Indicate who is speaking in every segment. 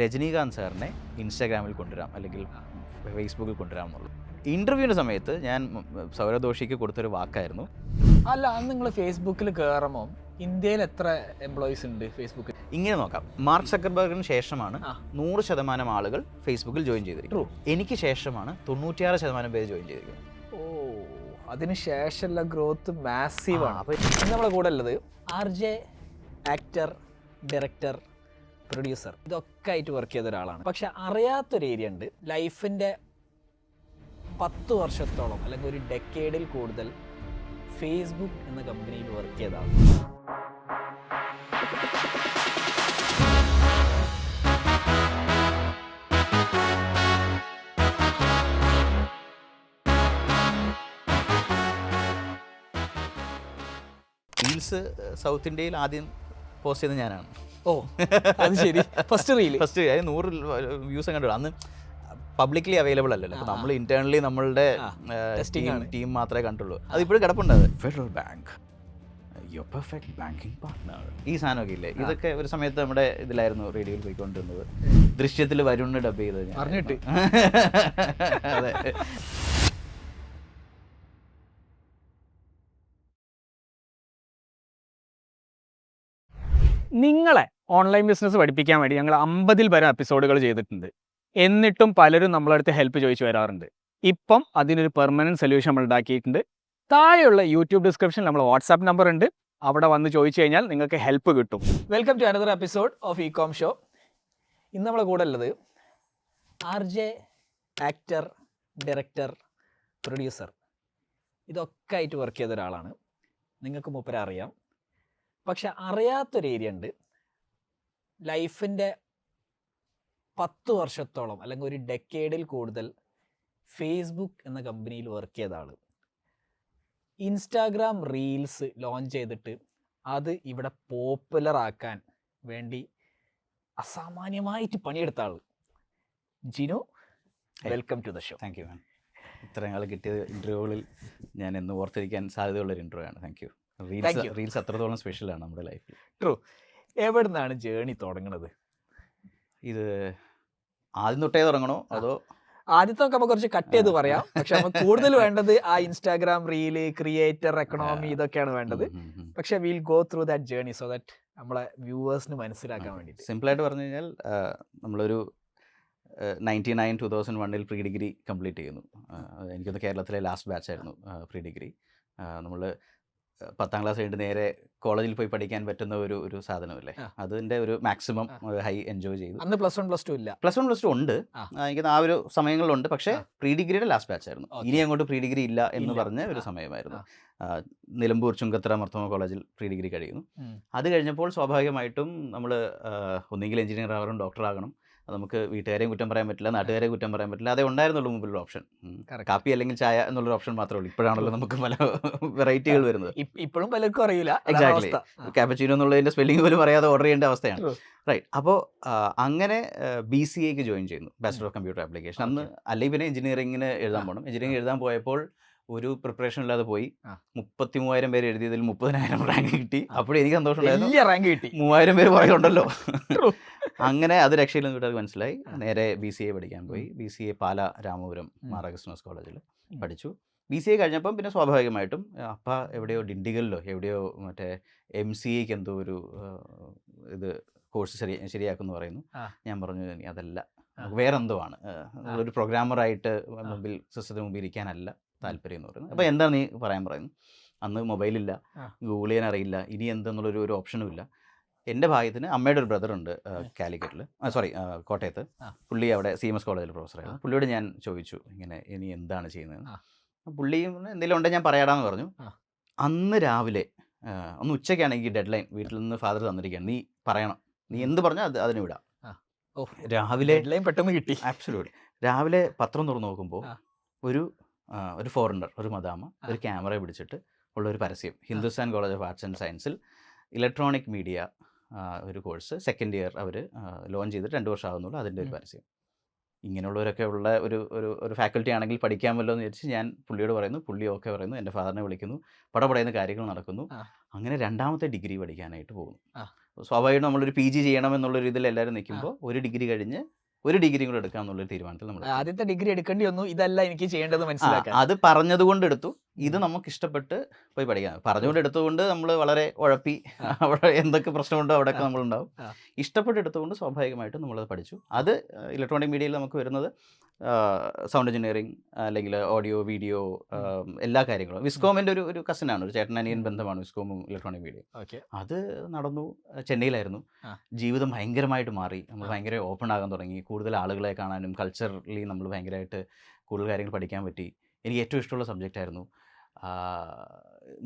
Speaker 1: രജനീകാന്ത് സാറിനെ ഇൻസ്റ്റാഗ്രാമിൽ കൊണ്ടുവരാം അല്ലെങ്കിൽ ഫേസ്ബുക്കിൽ കൊണ്ടുവരാം എന്നുള്ളൂ. ഇൻ്റർവ്യൂവിൻ്റെ സമയത്ത് ഞാൻ സൗരവ് ജോഷിക്ക് കൊടുത്തൊരു വാക്കായിരുന്നു.
Speaker 2: അല്ല, അന്ന് നിങ്ങൾ ഫേസ്ബുക്കിൽ കയറുമ്പോൾ ഇന്ത്യയിൽ എത്ര എംപ്ലോയീസ് ഉണ്ട് ഫേസ്ബുക്കിൽ?
Speaker 1: ഇങ്ങനെ നോക്കാം, മാർക്ക് സക്കർബർഗിന് ശേഷമാണ് 100% ആളുകൾ ഫേസ്ബുക്കിൽ ജോയിൻ ചെയ്തിരിക്കുന്നത്. എനിക്ക് ശേഷമാണ് 96% പേര് ജോയിൻ ചെയ്തിരിക്കുന്നത്.
Speaker 2: ഓ, അതിന് ശേഷമുള്ള ഗ്രോത്ത് മാസീവാണ്. അപ്പോൾ നമ്മളെ കൂടെ ഉള്ളത് RJ, ആക്ടർ, ഡയറക്ടർ, പ്രൊഡ്യൂസർ, ഇതൊക്കെ ആയിട്ട് വർക്ക് ചെയ്ത ഒരാളാണ്. പക്ഷെ അറിയാത്തൊരു ഏരിയ ഉണ്ട്. ലൈഫിൻ്റെ 10 വർഷത്തോളം അല്ലെങ്കിൽ ഒരു ഡെക്കേഡിൽ കൂടുതൽ ഫേസ്ബുക്ക് എന്ന കമ്പനിയിൽ വർക്ക് ചെയ്തതാണ്.
Speaker 1: റീൽസ് സൗത്ത് ഇന്ത്യയിൽ ആദ്യം പോസ്റ്റ് ചെയ്തത് ഞാനാണ്.
Speaker 2: ഓ, അത് ശരി. ഫസ്റ്റ്
Speaker 1: 100 വ്യൂസ് കണ്ടു. അന്ന് പബ്ലിക്കലി അവൈലബിൾ അല്ലല്ലോ. അപ്പോൾ നമ്മൾ ഇന്റേണലി നമ്മളുടെ ടീം മാത്രമേ കണ്ടുള്ളൂ. അതിപ്പോഴും കിടപ്പുണ്ട്. Federal bank, your perfect banking partner, ഈ സാധനമൊക്കെ ഇല്ലേ, ഇതൊക്കെ ഒരു സമയത്ത് നമ്മുടെ ഇതിലായിരുന്നു റേഡിയോയിൽ പോയിക്കൊണ്ടിരുന്നത്. ദൃശ്യത്തിൽ വരുണിന് ഡബ് ചെയ്തത്
Speaker 2: അറിഞ്ഞിട്ട്.
Speaker 1: അതെ.
Speaker 3: നിങ്ങളെ ഓൺലൈൻ ബിസിനസ് പഠിപ്പിക്കാൻ വേണ്ടി ഞങ്ങൾ 50-ൽ പരം എപ്പിസോഡുകൾ ചെയ്തിട്ടുണ്ട്. എന്നിട്ടും പലരും നമ്മളടുത്ത് ഹെൽപ്പ് ചോദിച്ചു വരാറുണ്ട്. ഇപ്പം അതിനൊരു പെർമനൻറ്റ് സൊല്യൂഷൻ നമ്മൾ ഉണ്ടാക്കിയിട്ടുണ്ട്. താഴെയുള്ള യൂട്യൂബ് ഡിസ്ക്രിപ്ഷനിൽ നമ്മൾ വാട്സാപ്പ് നമ്പർ ഉണ്ട്. അവിടെ വന്ന് ചോദിച്ചു കഴിഞ്ഞാൽ നിങ്ങൾക്ക് ഹെൽപ്പ് കിട്ടും.
Speaker 2: Welcome to another episode of ecom show. ഇന്ന് നമ്മളെ കൂടെ ഉള്ളത് RJ, ആക്ടർ, ഡയറക്ടർ, പ്രൊഡ്യൂസർ, ഇതൊക്കെ ആയിട്ട് വർക്ക് ചെയ്ത ഒരാളാണ്. നിങ്ങൾക്ക് മൂപ്പരെ അറിയാം. പക്ഷെ അറിയാത്തൊരു ഏരിയ ഉണ്ട്. ലൈഫിൻ്റെ 10 വർഷത്തോളം അല്ലെങ്കിൽ ഒരു ഡെക്കേഡിൽ കൂടുതൽ ഫേസ്ബുക്ക് എന്ന കമ്പനിയിൽ വർക്ക് ചെയ്ത ആൾ. ഇൻസ്റ്റാഗ്രാം റീൽസ് ലോഞ്ച് ചെയ്തിട്ട് അത് ഇവിടെ പോപ്പുലർ ആക്കാൻ വേണ്ടി അസാമാന്യമായിട്ട് പണിയെടുത്ത ആൾ Jinu. Welcome to the show.
Speaker 1: Thank you ma'am. ഇത്രയും നാൾ കിട്ടിയ ഇൻ്റർവ്യൂകളിൽ ഞാൻ എന്ന് ഓർത്തിരിക്കാൻ സാധ്യതയുള്ളൊരു ഇൻ്റർവ്യൂ ആണ്. Thank you. റീൽസ് അത്രത്തോളം സ്പെഷ്യലാണ് നമ്മുടെ ലൈഫിൽ.
Speaker 2: ട്രൂ. എവിടെ നിന്നാണ് ജേണി തുടങ്ങുന്നത്?
Speaker 1: ഇത് ആദ്യം തൊട്ടേ തുടങ്ങണോ അതോ?
Speaker 2: ആദ്യത്തെ നമുക്ക് കുറച്ച് കട്ട് ചെയ്ത് പറയാം. പക്ഷെ നമുക്ക് കൂടുതൽ വേണ്ടത് ആ ഇൻസ്റ്റാഗ്രാം റീല്, ക്രിയേറ്റർ എക്കണോമി, ഇതൊക്കെയാണ് വേണ്ടത്. പക്ഷെ will go through that journey so that നമ്മളെ വ്യൂവേഴ്സിന് മനസ്സിലാക്കാൻ വേണ്ടിയിട്ട്.
Speaker 1: സിമ്പിളായിട്ട് പറഞ്ഞു കഴിഞ്ഞാൽ നമ്മളൊരു 2001 പ്രീ ഡിഗ്രി കംപ്ലീറ്റ് ചെയ്യുന്നു. എനിക്കൊന്ന് കേരളത്തിലെ ലാസ്റ്റ് ബാച്ചായിരുന്നു പ്രീ ഡിഗ്രി. നമ്മൾ 10ാം ക്ലാസ് കഴിഞ്ഞിട്ട് നേരെ കോളേജിൽ പോയി പഠിക്കാൻ പറ്റുന്ന ഒരു സാധനമല്ലേ, അതിൻ്റെ ഒരു മാക്സിമം ഹൈ എൻജോയ് ചെയ്തു.
Speaker 2: അന്ന് +1 +2 ഇല്ല.
Speaker 1: +1 +2 ഉണ്ട്, എനിക്ക് ആ ഒരു സമയങ്ങളിലുണ്ട്. പക്ഷേ പ്രീ ഡിഗ്രിയുടെ ലാസ്റ്റ് ബാച്ച് ആയിരുന്നു. ഇനി അങ്ങോട്ട് പ്രീ ഡിഗ്രി ഇല്ല എന്ന് പറഞ്ഞ ഒരു സമയമായിരുന്നു. നിലമ്പൂർ ചുങ്കത്തറ മർത്തോമ കോളേജിൽ പ്രീ ഡിഗ്രി കഴിയുന്നു. അത് കഴിഞ്ഞപ്പോൾ സ്വാഭാവികമായിട്ടും നമ്മൾ ഒന്നെങ്കിൽ എഞ്ചിനീയർ ആകണം, ഡോക്ടർ ആകണം. അത് നമുക്ക് വീട്ടുകാരെയും കുറ്റം പറയാൻ പറ്റില്ല, നാട്ടുകാരെയും കുറ്റം പറയാൻ പറ്റില്ല. അതേ ഉണ്ടായിരുന്നുള്ളൂ മുമ്പിലുള്ള ഓപ്ഷൻ. കാപ്പി അല്ലെങ്കിൽ ചായ എന്നുള്ളൊരു ഓപ്ഷൻ മാത്രമേ ഉള്ളൂ. ഇപ്പോഴാണല്ലോ നമുക്ക് പല വെറൈറ്റികൾ വരുന്നത്.
Speaker 2: ഇപ്പോഴും പലർക്കും അറിയില്ല.
Speaker 1: എക്സാക്ട്ലി. കാപ്പച്ചീനോ എന്നുള്ളതിൻ്റെ സ്പെല്ലിംഗ് പോലും അറിയാതെ ഓർഡർ ചെയ്യേണ്ട അവസ്ഥയാണ്. റൈറ്റ്. അപ്പോൾ അങ്ങനെ BCA ജോയിൻ ചെയ്യുന്നു, ബാച്ചലർ ഓഫ് കമ്പ്യൂട്ടർ ആപ്ലിക്കേഷൻ. അന്ന് അല്ലെങ്കിൽ പിന്നെ എഞ്ചിനീയറിങ്ങിന് എഴുതാൻ പോകണം. എഞ്ചിനീയറിംഗ് എഴുതാൻ പോയപ്പോൾ ഒരു പ്രിപ്പറേഷൻ ഇല്ലാതെ പോയി. 33,000 പേര് എഴുതിയതിൽ 30,000 റാങ്ക് കിട്ടി. അപ്പോഴും എനിക്ക് സന്തോഷമുണ്ടായിരുന്നു. 3,000 പേര് പറയുന്നുണ്ടല്ലോ. അങ്ങനെ അത് രക്ഷയില്ലെന്ന് വിട്ട് അത് മനസ്സിലായി. നേരെ BCA പഠിക്കാൻ പോയി. BCA പാല രാമപുരം മാറാഗസ്റ്റിനോസ് കോളേജിൽ പഠിച്ചു. BCA കഴിഞ്ഞപ്പം പിന്നെ സ്വാഭാവികമായിട്ടും എവിടെയോ ഡിണ്ടിഗലിലോ എവിടെയോ മറ്റേ MCAക്ക് എന്തോ ഒരു ഇത് കോഴ്സ് ശരിയാക്കുമെന്ന് പറയുന്നു. ഞാൻ പറഞ്ഞു ഇനി അതല്ല, വേറെ എന്തോ ആണ്, ഒരു പ്രോഗ്രാമറായിട്ട് മുമ്പിൽ സിസ്റ്റത്തിന് മുമ്പിൽ ഇരിക്കാനല്ല താല്പര്യം എന്ന് പറയുന്നത്. അപ്പോൾ എന്താണ് നീ പറയാൻ പറയുന്നു? അന്ന് മൊബൈലില്ല, ഗൂഗിൾ ചെയ്യാൻ അറിയില്ല, ഇനി എന്തെന്നുള്ളൊരു ഓപ്ഷനും ഇല്ല. എൻ്റെ ഭാഗ്യത്തിന് അമ്മയുടെ ഒരു ബ്രദറുണ്ട് കാലിക്കറ്റിൽ, കോട്ടയത്ത്. പുള്ളി അവിടെ CMS കോളേജിൽ പ്രൊഫസറായിരുന്നു. പുള്ളിയോട് ഞാൻ ചോദിച്ചു ഇങ്ങനെ ഇനി എന്താണ് ചെയ്യുന്നത്. പുള്ളിയും എന്തെങ്കിലും ഉണ്ടെങ്കിൽ ഞാൻ പറയാടാന്ന് പറഞ്ഞു. അന്ന് രാവിലെ ഒന്ന് ഉച്ചയ്ക്കാണെങ്കിൽ ഡെഡ് ലൈൻ വീട്ടിൽ നിന്ന് ഫാദർ തന്നിരിക്കുകയാണ്, നീ പറയണം, നീ എന്ത് പറഞ്ഞാൽ അതിന് വിടാം. രാവിലെ
Speaker 2: പെട്ടെന്ന് കിട്ടി.
Speaker 1: ആബ്സല്യൂട്ട്ലി. രാവിലെ പത്രം തുറന്ന് നോക്കുമ്പോൾ ഒരു ഫോറിനർ, ഒരു മദാമ, ഒരു ക്യാമറ പിടിച്ചിട്ട് ഉള്ളൊരു പരസ്യം. Hindustan college of arts and സയൻസിൽ ഇലക്ട്രോണിക് മീഡിയ ഒരു കോഴ്സ് സെക്കൻഡ് ഇയർ അവർ ലോഞ്ച് ചെയ്തിട്ട് 2 വർഷം ആകുന്നുള്ളൂ, അതിൻ്റെ ഒരു പരസ്യം. ഇങ്ങനെയുള്ളവരൊക്കെ ഉള്ള ഒരു ഫാക്കൽറ്റി ആണെങ്കിൽ പഠിക്കാമല്ലോ എന്ന് വിചാരിച്ച് ഞാൻ പുള്ളിയോട് പറയുന്നു. പുള്ളി ഓക്കെ പറയുന്നു. എൻ്റെ ഫാദറിനെ വിളിക്കുന്നു. പടപടയുന്ന കാര്യങ്ങൾ നടക്കുന്നു. അങ്ങനെ 2ാമത്തെ ഡിഗ്രി പഠിക്കാനായിട്ട് പോകുന്നു. സ്വാഭാവികമായിട്ടും നമ്മളൊരു PG ചെയ്യണം എന്നുള്ളൊരു ഇതിൽ എല്ലാവരും നിൽക്കുമ്പോൾ ഒരു ഡിഗ്രി കഴിഞ്ഞ് ഒരു ഡിഗ്രിയും കൂടെ എടുക്കാം എന്നുള്ളൊരു തീരുമാനത്തിൽ നമ്മൾ
Speaker 2: ആദ്യത്തെ ഡിഗ്രി എടുക്കേണ്ടി വന്നു, ഇതല്ല എനിക്ക് ചെയ്യേണ്ടത് മനസ്സിലാക്കാൻ.
Speaker 1: അത് പറഞ്ഞത് കൊണ്ട് എടുത്തു. ഇത് നമുക്ക് ഇഷ്ടപ്പെട്ട് പോയി പഠിക്കാം. പറഞ്ഞുകൊണ്ട് എടുത്തുകൊണ്ട് നമ്മൾ വളരെ ഉഴപ്പി അവിടെ എന്തൊക്കെ പ്രശ്നമുണ്ടോ അവിടെയൊക്കെ നമ്മളുണ്ടാവും. ഇഷ്ടപ്പെട്ട് എടുത്തുകൊണ്ട് സ്വാഭാവികമായിട്ടും നമ്മളത് പഠിച്ചു. അത് ഇലക്ട്രോണിക് മീഡിയയിൽ നമുക്ക് വരുന്നത് സൗണ്ട് എഞ്ചിനീയറിംഗ് അല്ലെങ്കിൽ ഓഡിയോ വീഡിയോ എല്ലാ കാര്യങ്ങളും. വിസ്കോമിൻ്റെ ഒരു കസിനാണ്, ഒരു ചേട്ടനനിയൻ ബന്ധമാണ് വിസ്കോമും ഇലക്ട്രോണിക് മീഡിയ. അത് നടന്നു. ചെന്നൈയിലായിരുന്നു. ജീവിതം ഭയങ്കരമായിട്ട് മാറി. നമ്മൾ ഭയങ്കര ഓപ്പൺ ആകാൻ തുടങ്ങി. കൂടുതൽ ആളുകളെ കാണാനും കൾച്ചറലി നമ്മൾ ഭയങ്കരമായിട്ട് കൂടുതൽ കാര്യങ്ങൾ പഠിക്കാൻ പറ്റി. എനിക്ക് ഏറ്റവും ഇഷ്ടമുള്ള സബ്ജക്റ്റ് ആയിരുന്നു.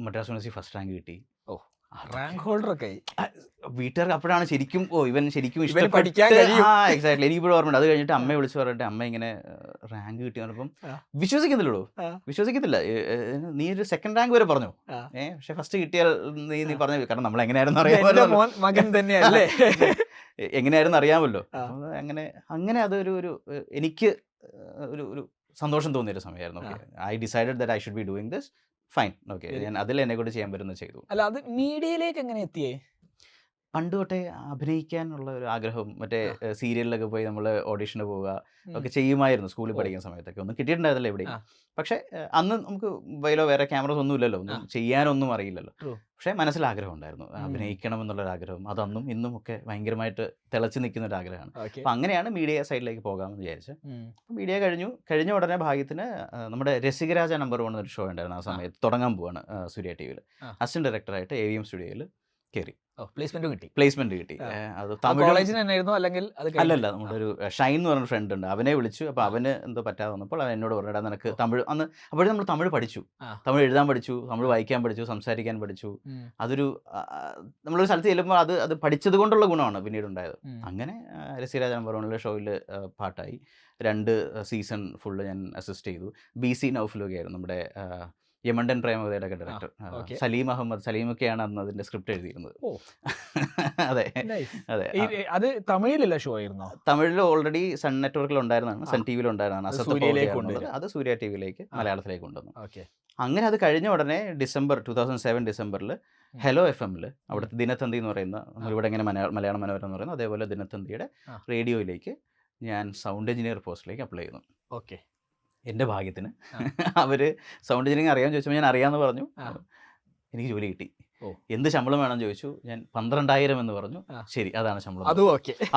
Speaker 1: മദ്രാസ് യൂണിവേഴ്സിറ്റി ഫസ്റ്റ് റാങ്ക് കിട്ടി.
Speaker 2: റാങ്ക് ഹോൾഡർ ഒക്കെ
Speaker 1: വീട്ടുകാർക്ക് അപ്പോഴാണ് ശരിക്കും ഇവൻ ശരിക്കും
Speaker 2: പഠിക്കാൻ
Speaker 1: എക്സാക്ട്ലി. എനിക്കിപ്പോഴും ഓർമ്മയുണ്ട്. അത് കഴിഞ്ഞിട്ട് അമ്മയെ വിളിച്ച് പറഞ്ഞിട്ട് അമ്മ ഇങ്ങനെ റാങ്ക് കിട്ടി പറഞ്ഞപ്പം വിശ്വസിക്കുന്നില്ലല്ലോ, വിശ്വസിക്കത്തില്ല. നീ ഒരു സെക്കൻഡ് റാങ്ക് വരെ പറഞ്ഞു, പക്ഷെ ഫസ്റ്റ് കിട്ടിയാൽ നീ പറഞ്ഞു. കാരണം നമ്മൾ എങ്ങനെയായിരുന്നു അറിയാമല്ലോ,
Speaker 2: മകൻ തന്നെയല്ലേ,
Speaker 1: എങ്ങനെയായിരുന്നു അറിയാമല്ലോ. അങ്ങനെ അതൊരു എനിക്ക് ഒരു സന്തോഷം തോന്നിയൊരു സമയമായിരുന്നു. I decided that I should be doing this, fine, okay, ഞാൻ അതിൽ എന്നെ കൊണ്ട് ചെയ്യാൻ പറ്റുന്നത് ചെയ്തു.
Speaker 2: അല്ല, അത് മീഡിയയിലേക്ക് എങ്ങനെ എത്തിയേ?
Speaker 1: പണ്ട് തൊട്ടേ അഭിനയിക്കാനുള്ള ഒരു ആഗ്രഹം, മറ്റേ സീരിയലിലൊക്കെ പോയി നമ്മൾ ഓഡിഷന് പോവുക ഒക്കെ ചെയ്യുമായിരുന്നു സ്കൂളിൽ പഠിക്കുന്ന സമയത്തൊക്കെ. ഒന്നും കിട്ടിയിട്ടുണ്ടായിരുന്നില്ല എവിടെയും. പക്ഷേ അന്ന് നമുക്ക് മൊബൈലോ വേറെ ക്യാമറസ് ഒന്നും ഇല്ലല്ലോ, ഒന്നും ചെയ്യാനൊന്നും അറിയില്ലല്ലോ. പക്ഷേ മനസ്സിൽ ആഗ്രഹം ഉണ്ടായിരുന്നു, അഭിനയിക്കണം എന്നുള്ളൊരാഗ്രഹം. അതന്നും ഇന്നും ഒക്കെ ഭയങ്കരമായിട്ട് തിളച്ച് നിൽക്കുന്ന ഒരു ആഗ്രഹമാണ്. അപ്പം അങ്ങനെയാണ് മീഡിയ സൈഡിലേക്ക് പോകാമെന്ന് വിചാരിച്ചത്. മീഡിയ കഴിഞ്ഞ ഉടനെ ഭാഗ്യത്തിന് നമ്മുടെ രസികരാജ നമ്പർ 1 എന്നൊരു ഷോ ഉണ്ടായിരുന്നു. ആ സമയത്ത് തുടങ്ങാൻ പോവാണ് സൂര്യ ടി.വിയിൽ. അസിസ്റ്റന്റ് ഡയറക്ടറായിട്ട് AVM സ്റ്റുഡിയോയിൽ കയറി. പ്ലേസ്മെന്റ് കിട്ടി. അത് അല്ലല്ല, നമ്മുടെ ഒരു ഷൈൻ എന്ന് പറഞ്ഞ ഫ്രണ്ട് ഉണ്ട്, അവനെ വിളിച്ചു. അപ്പോൾ അവന് എന്തോ പറ്റാതെ വന്നപ്പോൾ അവൻ എന്നോട് പറഞ്ഞിടാ നിനക്ക് തമിഴ്, അന്ന് അപ്പോഴും നമ്മൾ തമിഴ് പഠിച്ചു, തമിഴ് എഴുതാൻ പഠിച്ചു, തമിഴ് വായിക്കാൻ പഠിച്ചു, സംസാരിക്കാൻ പഠിച്ചു. അതൊരു നമ്മളൊരു സ്ഥലത്ത് ചെല്ലുമ്പോൾ അത് പഠിച്ചത് കൊണ്ടുള്ള ഗുണമാണ് പിന്നീട് ഉണ്ടായത്. അങ്ങനെ രസികരാജ നമ്പർ 1 ഷോയിൽ പാട്ടായി. 2 സീസൺ ഫുള്ള് ഞാൻ അസിസ്റ്റ് ചെയ്തു. BC നൗഫലൊക്കെ ആയിരുന്നു നമ്മുടെ യമണ്ടൻ പ്രേമകഥയുടെ ഒക്കെ ഡയറക്ടർ. സലീമൊക്കെയാണ് അന്ന് അതിന്റെ സ്ക്രിപ്റ്റ് എഴുതിയിരുന്നത്. അതെ അതെ.
Speaker 2: അത് തമിഴിലുള്ള ഷോ ആയിരുന്നു.
Speaker 1: തമിഴിൽ ഓൾറെഡി സൺ നെറ്റ്വർക്കിൽ ഉണ്ടായിരുന്നതാണ്, സൺ TV ഉണ്ടായിരുന്നതാണ്. അത് സൂര്യ ടിവിയിലേക്ക് മലയാളത്തിലേക്ക് കൊണ്ടുവന്നു. അങ്ങനെ അത് കഴിഞ്ഞ ഉടനെ 2007 ഡിസംബറിൽ ഹലോ FM അവിടുത്തെ ദിനത്തന്തി എന്ന് പറയുന്ന, നമ്മളിവിടെ ഇങ്ങനെ മലയാളം മനോരമ എന്ന് പറയുന്നത്, അതേപോലെ ദിനത്തന്തിയുടെ റേഡിയോയിലേക്ക് ഞാൻ സൗണ്ട് എഞ്ചിനീയർ പോസ്റ്റിലേക്ക് അപ്ലൈ ചെയ്യുന്നു.
Speaker 2: ഓക്കെ.
Speaker 1: എൻ്റെ ഭാഗ്യത്തിന് അവർ സൗണ്ട് എഞ്ചിനീയറിംഗ് അറിയാമെന്ന് ചോദിച്ചപ്പോൾ ഞാൻ അറിയാമെന്ന് പറഞ്ഞു. എനിക്ക് ജോലി കിട്ടി. എന്ത് ശമ്പളം വേണമെന്ന് ചോദിച്ചു. ഞാൻ 12,000 എന്ന് പറഞ്ഞു. ശരി, അതാണ് ശമ്പളം.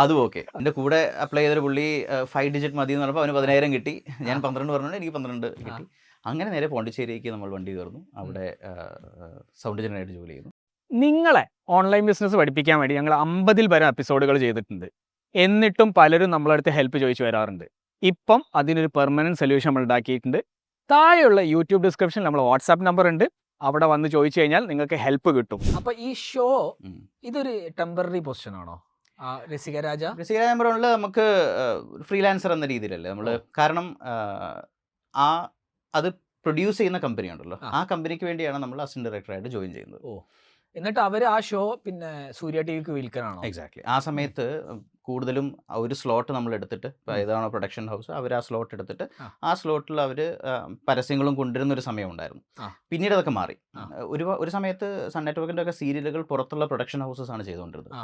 Speaker 1: അതും ഓക്കെ. എൻ്റെ കൂടെ അപ്ലൈ ചെയ്തൊരു പുള്ളി 5 ഡിജിറ്റ് മതി എന്ന് പറഞ്ഞപ്പോൾ അവന് 10,000 കിട്ടി. ഞാൻ 12 പറഞ്ഞുകൊണ്ട് എനിക്ക് 12 കിട്ടി. അങ്ങനെ നേരെ പോണ്ടിച്ചേരിക്ക് നമ്മൾ വണ്ടി കയറുന്നു. അവിടെ സൗണ്ട് എഞ്ചിനീയറായിട്ട് ജോലി ചെയ്യുന്നു.
Speaker 3: നിങ്ങളെ ഓൺലൈൻ ബിസിനസ് പഠിപ്പിക്കാൻ വേണ്ടി ഞങ്ങൾ 50-ൽ പരം എപ്പിസോഡുകൾ ചെയ്തിട്ടുണ്ട്. എന്നിട്ടും പലരും നമ്മളടുത്ത് ഹെൽപ്പ് ചോദിച്ചു വരാറുണ്ട്. ഇപ്പം അതിനൊരു പെർമനൻറ്റ് സൊല്യൂഷൻ നമ്മൾ ഉണ്ടാക്കിയിട്ടുണ്ട്. താഴെയുള്ള യൂട്യൂബ് ഡിസ്ക്രിപ്ഷനിൽ നമ്മൾ വാട്സാപ്പ് നമ്പർ ഉണ്ട്, അവിടെ വന്ന് ചോദിച്ചു കഴിഞ്ഞാൽ നിങ്ങൾക്ക് ഹെൽപ്പ് കിട്ടും.
Speaker 2: അപ്പോൾ ഈ ഷോ ഇതൊരു ടെമ്പററി പൊസിഷൻ ആണോ? രസികരാജ
Speaker 1: നമ്പർ 1 നമുക്ക് ഫ്രീലാൻസർ എന്ന രീതിയിലല്ലേ നമ്മൾ, കാരണം അത് പ്രൊഡ്യൂസ് ചെയ്യുന്ന കമ്പനി ഉണ്ടല്ലോ, ആ കമ്പനിക്ക് വേണ്ടിയാണ് നമ്മൾ അസിസ്റ്റന്റ് ഡയറക്ടറായിട്ട് ജോയിൻ ചെയ്യുന്നത്.
Speaker 2: എന്നിട്ട് അവർ ആ ഷോ പിന്നെ സൂര്യ ടിവിക്ക് വിൽക്കാനാണോ?
Speaker 1: എക്സാക്ട്ലി. ആ സമയത്ത് കൂടുതലും ഒരു സ്ലോട്ട് നമ്മൾ എടുത്തിട്ട്, ഇപ്പോൾ ഏതാണോ പ്രൊഡക്ഷൻ ഹൗസ് അവർ ആ സ്ലോട്ട് എടുത്തിട്ട് ആ സ്ലോട്ടിൽ അവർ പരസ്യങ്ങളും കൊണ്ടുവരുന്നൊരു സമയം ഉണ്ടായിരുന്നു. പിന്നീട് അതൊക്കെ മാറി. ഒരു സമയത്ത് സൺ നെറ്റ്വർക്കിൻ്റെ ഒക്കെ സീരിയലുകൾ പുറത്തുള്ള പ്രൊഡക്ഷൻ ഹൗസസ് ആണ് ചെയ്തുകൊണ്ടിരുന്നത്.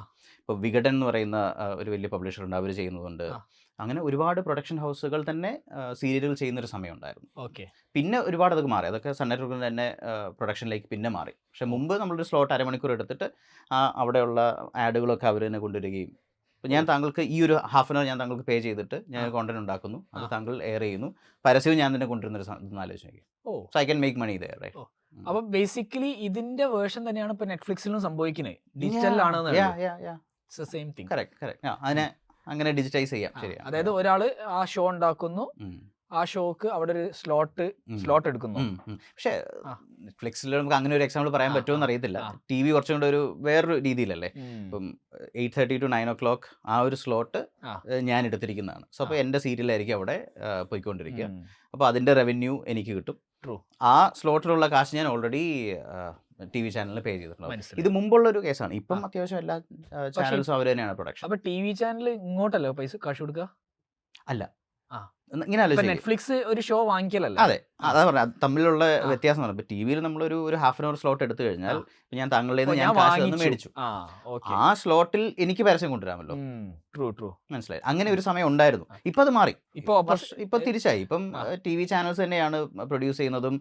Speaker 1: ഇപ്പോൾ വികടൻ എന്ന് പറയുന്ന ഒരു വലിയ പബ്ലിഷർ ഉണ്ട്, അവർ ചെയ്യുന്നതുണ്ട്. അങ്ങനെ ഒരുപാട് പ്രൊഡക്ഷൻ ഹൗസുകൾ തന്നെ സീരിയലുകൾ ചെയ്യുന്നൊരു സമയം ഉണ്ടായിരുന്നു. പിന്നെ ഒരുപാട് അതൊക്കെ മാറി. അതൊക്കെ സൺ നെറ്റ്വർക്കിൽ തന്നെ പ്രൊഡക്ഷനിലേക്ക് പിന്നെ മാറി. പക്ഷേ മുമ്പ് നമ്മളൊരു സ്ലോട്ട് അരമണിക്കൂർ എടുത്തിട്ട് അവിടെയുള്ള ആഡുകളൊക്കെ അവർ തന്നെ കൊണ്ടുവരികയും, ഇപ്പോൾ ഞാൻ താങ്കൾക്ക് ഈ ഒരു ഹാഫ് ആൻ അവർ ഞാൻ താങ്കൾക്ക് പേ ചെയ്തിട്ട് ഞാൻ കോണ്ടന്റ് ഉണ്ടാക്കുന്നു, അത് താങ്കൾ എയർ ചെയ്യുന്നു, പരസ്യവും ഞാൻ തന്നെ കൊണ്ടുവരുന്നൊരു ആലോചിച്ച് നോക്കി. So I can make money there, right?
Speaker 2: അപ്പോൾ ബേസിക്കലി ഇതിന്റെ വേർഷൻ തന്നെയാണ് ഇപ്പോൾ നെറ്റ്ഫ്ലിക്സിലും സംഭവിക്കുന്നത്. ഡിജിറ്റലാണ് സെയിം തിങ്.
Speaker 1: കറക്റ്റ്. അതിനെ അങ്ങനെ ഡിജിറ്റൈസ് ചെയ്യാം. ശരിയാണ്.
Speaker 2: അതായത് ഒരാൾ ആ ഷോ ഉണ്ടാക്കുന്നു, ആ ഷോക്ക് അവിടെ ഒരു സ്ലോട്ട് എടുക്കുന്നു.
Speaker 1: പക്ഷേ നെറ്റ്ഫ്ലിക്സിൽ നമുക്ക് അങ്ങനെ ഒരു എക്സാമ്പിൾ പറയാൻ പറ്റുമെന്ന് അറിയത്തില്ല. TV കുറച്ചും കൂടെ ഒരു വേറൊരു രീതിയിലല്ലേ. ഇപ്പം 8:30 to 9 o'clock ആ ഒരു സ്ലോട്ട് ഞാൻ എടുത്തിരിക്കുന്നതാണ്. സോ അപ്പോൾ എൻ്റെ സീരിയലായിരിക്കും അവിടെ പോയിക്കൊണ്ടിരിക്കുക. അപ്പോൾ അതിൻ്റെ റവന്യൂ എനിക്ക് കിട്ടും. ആ സ്ലോട്ടിലുള്ള കാശ് ഞാൻ ഓൾറെഡി TV ചാനലിന് പേ ചെയ്തിട്ടുണ്ട്. ഇത് മുമ്പുള്ള ഒരു കേസാണ്. ഇപ്പം അത്യാവശ്യം എല്ലാ ചാനൽസും അവർ തന്നെയാണ് പ്രൊഡക്ഷൻ.
Speaker 2: അപ്പോൾ TV ചാനൽ ഇങ്ങോട്ടല്ലോ പൈസ കാശ് കൊടുക്കുക?
Speaker 1: അല്ല, ഇങ്ങനെ ആലോചിച്ച്
Speaker 2: നെറ്റ്ഫ്ലിക്സ് ഒരു ഷോ വാങ്ങിക്കലല്ല.
Speaker 1: അതെ, അതാ പറഞ്ഞ തമ്മിലുള്ള വ്യത്യാസം പറഞ്ഞു. ഇപ്പൊ ടി വിയിൽ നമ്മളൊരു ഹാഫ് ആൻ അവർ സ്ലോട്ട് എടുത്തു കഴിഞ്ഞാൽ ഞാൻ താങ്കളുടെ ഞാൻ കാശ് തന്ന് മേടിച്ചു, ആ സ്ലോട്ടിൽ എനിക്ക് പരസ്യം കൊണ്ടുവരാമല്ലോ.
Speaker 2: ട്രൂ
Speaker 1: മനസ്സിലായി. അങ്ങനെ ഒരു സമയം ഉണ്ടായിരുന്നു. ഇപ്പൊ അത് മാറി. ഇപ്പൊ തിരിച്ചായി. ഇപ്പം ടി വി ചാനൽസ് തന്നെയാണ് പ്രൊഡ്യൂസ് ചെയ്യുന്നതും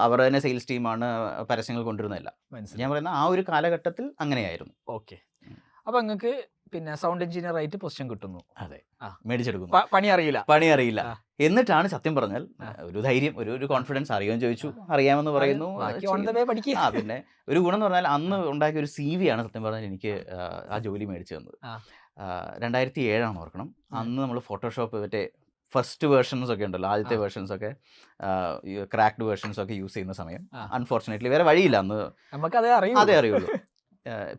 Speaker 1: അവർ തന്നെ സെയിൽസ് ടീമാണ് പരസ്യങ്ങൾ കൊണ്ടുവരുന്നതല്ല. ഞാൻ പറയുന്ന ആ ഒരു കാലഘട്ടത്തിൽ അങ്ങനെയായിരുന്നു.
Speaker 2: ഓക്കെ. അപ്പൊ നിങ്ങൾക്ക് പിന്നെ സൗണ്ട് എഞ്ചിനീയർ ആയിട്ട് പൊസിഷൻ കിട്ടുന്നു.
Speaker 1: അതെ, മേടിച്ചെടുക്കുന്നു.
Speaker 2: പണി അറിയില്ല.
Speaker 1: എന്നിട്ടാണ് സത്യം പറഞ്ഞാൽ ഒരു ധൈര്യം, ഒരു കോൺഫിഡൻസ്. അറിയുമെന്ന് ചോദിച്ചു, അറിയാമെന്ന് പറയുന്നു. പിന്നെ ഒരു ഗുണം എന്ന് പറഞ്ഞാൽ അന്ന് ഉണ്ടാക്കിയ ഒരു CV ആണ് സത്യം പറഞ്ഞാൽ എനിക്ക് ആ ജോലി മേടിച്ചു തന്നത്. 2007 ഓർക്കണം. അന്ന് നമ്മൾ ഫോട്ടോഷോപ്പ് മറ്റേ ഫസ്റ്റ് വേർഷൻസ് ഒക്കെ ഉണ്ടല്ലോ, ആദ്യത്തെ വേർഷൻസ് ഒക്കെ ക്രാക്ഡ് വേർഷൻസ് ഒക്കെ യൂസ് ചെയ്യുന്ന സമയം. അൺഫോർച്ചുനേറ്റ്ലി വേറെ വഴിയില്ല, അന്ന് അതേ അറിയുള്ളൂ.